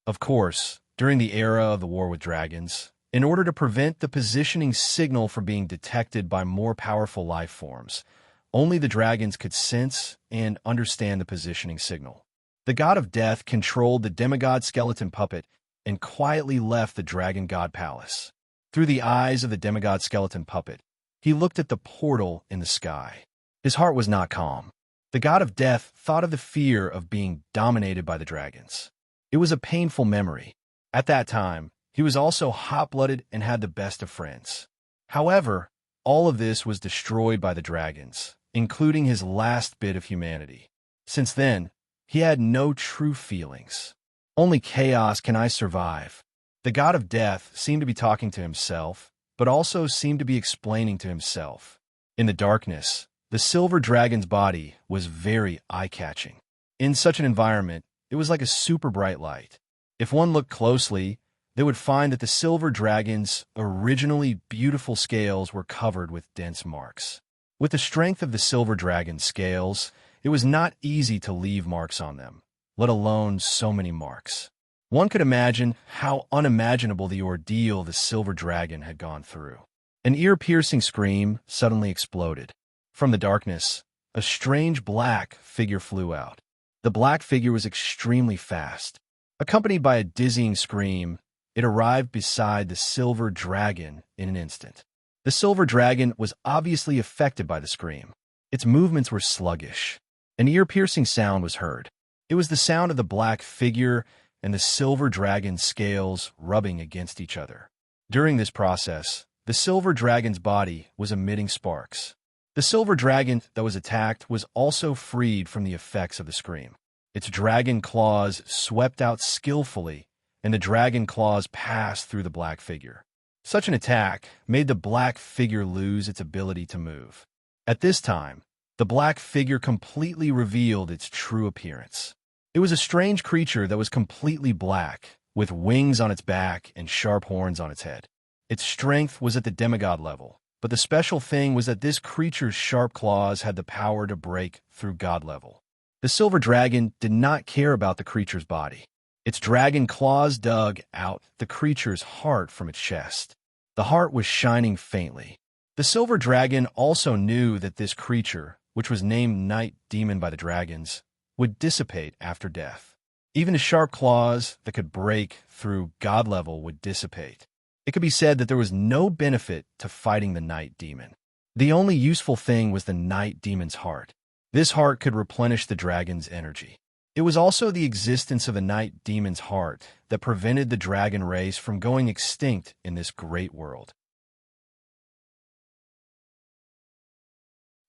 Of course, during the era of the war with dragons, in order to prevent the positioning signal from being detected by more powerful life forms, only the dragons could sense and understand the positioning signal. The god of death controlled the demigod skeleton puppet and quietly left the Dragon God Palace. Through the eyes of the demigod skeleton puppet, he looked at the portal in the sky. His heart was not calm. The god of death thought of the fear of being dominated by the dragons. It was a painful memory. At that time, he was also hot-blooded and had the best of friends. However, all of this was destroyed by the dragons, including his last bit of humanity. Since then, he had no true feelings. Only chaos can I survive. The god of death seemed to be talking to himself, but also seemed to be explaining to himself. In the darkness, the silver dragon's body was very eye-catching. In such an environment, it was like a super bright light. If one looked closely, they would find that the silver dragon's originally beautiful scales were covered with dense marks. With the strength of the silver dragon's scales, it was not easy to leave marks on them, let alone so many marks. One could imagine how unimaginable the ordeal the silver dragon had gone through. An ear-piercing scream suddenly exploded. From the darkness, a strange black figure flew out. The black figure was extremely fast. Accompanied by a dizzying scream, it arrived beside the silver dragon in an instant. The silver dragon was obviously affected by the scream. Its movements were sluggish. An ear-piercing sound was heard. It was the sound of the black figure and the silver dragon's scales rubbing against each other. During this process, the silver dragon's body was emitting sparks. The silver dragon that was attacked was also freed from the effects of the scream. Its dragon claws swept out skillfully, and the dragon claws passed through the black figure. Such an attack made the black figure lose its ability to move. At this time, the black figure completely revealed its true appearance. It was a strange creature that was completely black, with wings on its back and sharp horns on its head. Its strength was at the demigod level, but the special thing was that this creature's sharp claws had the power to break through god level. The silver dragon did not care about the creature's body. Its dragon claws dug out the creature's heart from its chest. The heart was shining faintly. The silver dragon also knew that this creature, which was named Night Demon by the dragons, would dissipate after death. Even the sharp claws that could break through god level would dissipate. It could be said that there was no benefit to fighting the Night Demon. The only useful thing was the Night Demon's heart. This heart could replenish the dragon's energy. It was also the existence of the Night Demon's heart that prevented the dragon race from going extinct in this great world.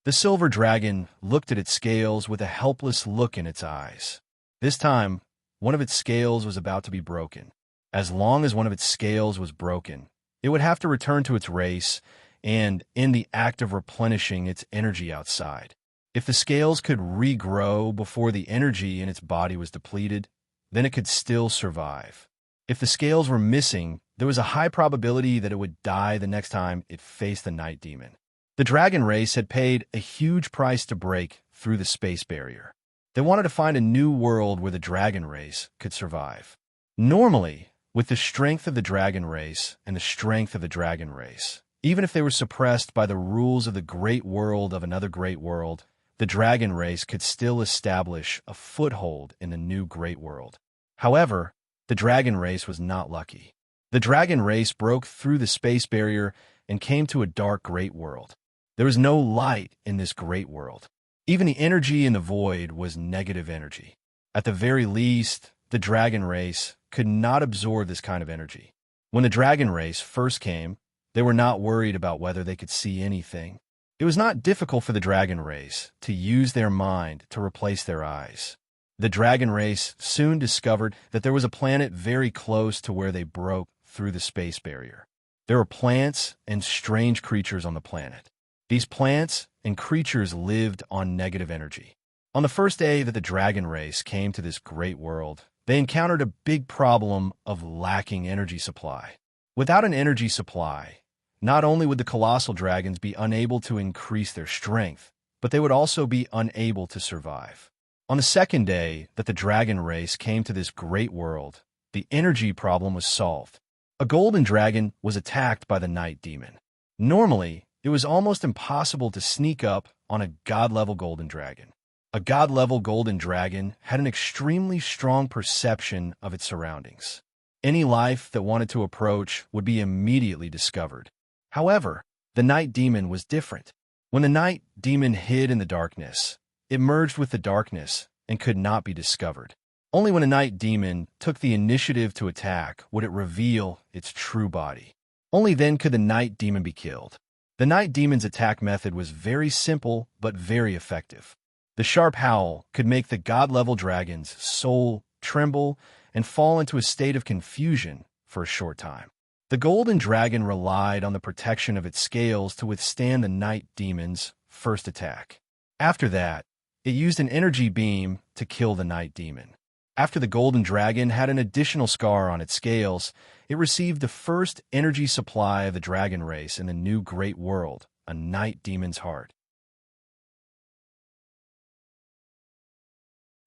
The silver dragon looked at its scales with a helpless look in its eyes. This time, one of its scales was about to be broken. As long as one of its scales was broken, it would have to return to its race and in the act of replenishing its energy outside. If the scales could regrow before the energy in its body was depleted, then it could still survive. If the scales were missing, there was a high probability that it would die the next time it faced the Night Demon. The dragon race had paid a huge price to break through the space barrier. They wanted to find a new world where the dragon race could survive. Normally, with the strength of the dragon race and the strength of the dragon race, even if they were suppressed by the rules of the great world of another great world, the dragon race could still establish a foothold in the new great world. However, the dragon race was not lucky. The dragon race broke through the space barrier and came to a dark great world. There was no light in this great world. Even the energy in the void was negative energy. At the very least, the dragon race could not absorb this kind of energy. When the dragon race first came, they were not worried about whether they could see anything. It was not difficult for the dragon race to use their mind to replace their eyes. The dragon race soon discovered that there was a planet very close to where they broke through the space barrier. There were plants and strange creatures on the planet. These plants and creatures lived on negative energy. On the first day that the dragon race came to this great world, they encountered a big problem of lacking energy supply. Without an energy supply, not only would the colossal dragons be unable to increase their strength, but they would also be unable to survive. On the second day that the dragon race came to this great world, the energy problem was solved. A golden dragon was attacked by the Night Demon. Normally, it was almost impossible to sneak up on a god-level golden dragon. A god-level golden dragon had an extremely strong perception of its surroundings. Any life that wanted to approach would be immediately discovered. However, the Night Demon was different. When the Night Demon hid in the darkness, it merged with the darkness and could not be discovered. Only when a Night Demon took the initiative to attack would it reveal its true body. Only then could the Night Demon be killed. The Night Demon's attack method was very simple but very effective. The sharp howl could make the god-level dragon's soul tremble and fall into a state of confusion for a short time. The golden dragon relied on the protection of its scales to withstand the Night Demon's first attack. After that, it used an energy beam to kill the Night Demon. After the golden dragon had an additional scar on its scales, it received the first energy supply of the dragon race in the new great world, a Night Demon's heart.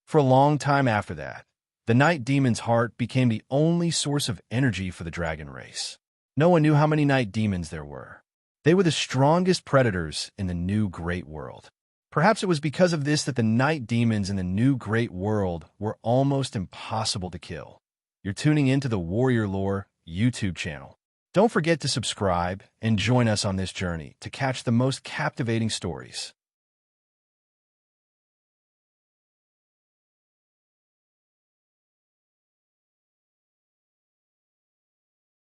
For a long time after that, the Night Demon's heart became the only source of energy for the dragon race. No one knew how many Night Demons there were. They were the strongest predators in the new great world. Perhaps it was because of this that the Night Demons in the new great world were almost impossible to kill. You're tuning into the Warrior Lore YouTube channel. Don't forget to subscribe and join us on this journey to catch the most captivating stories.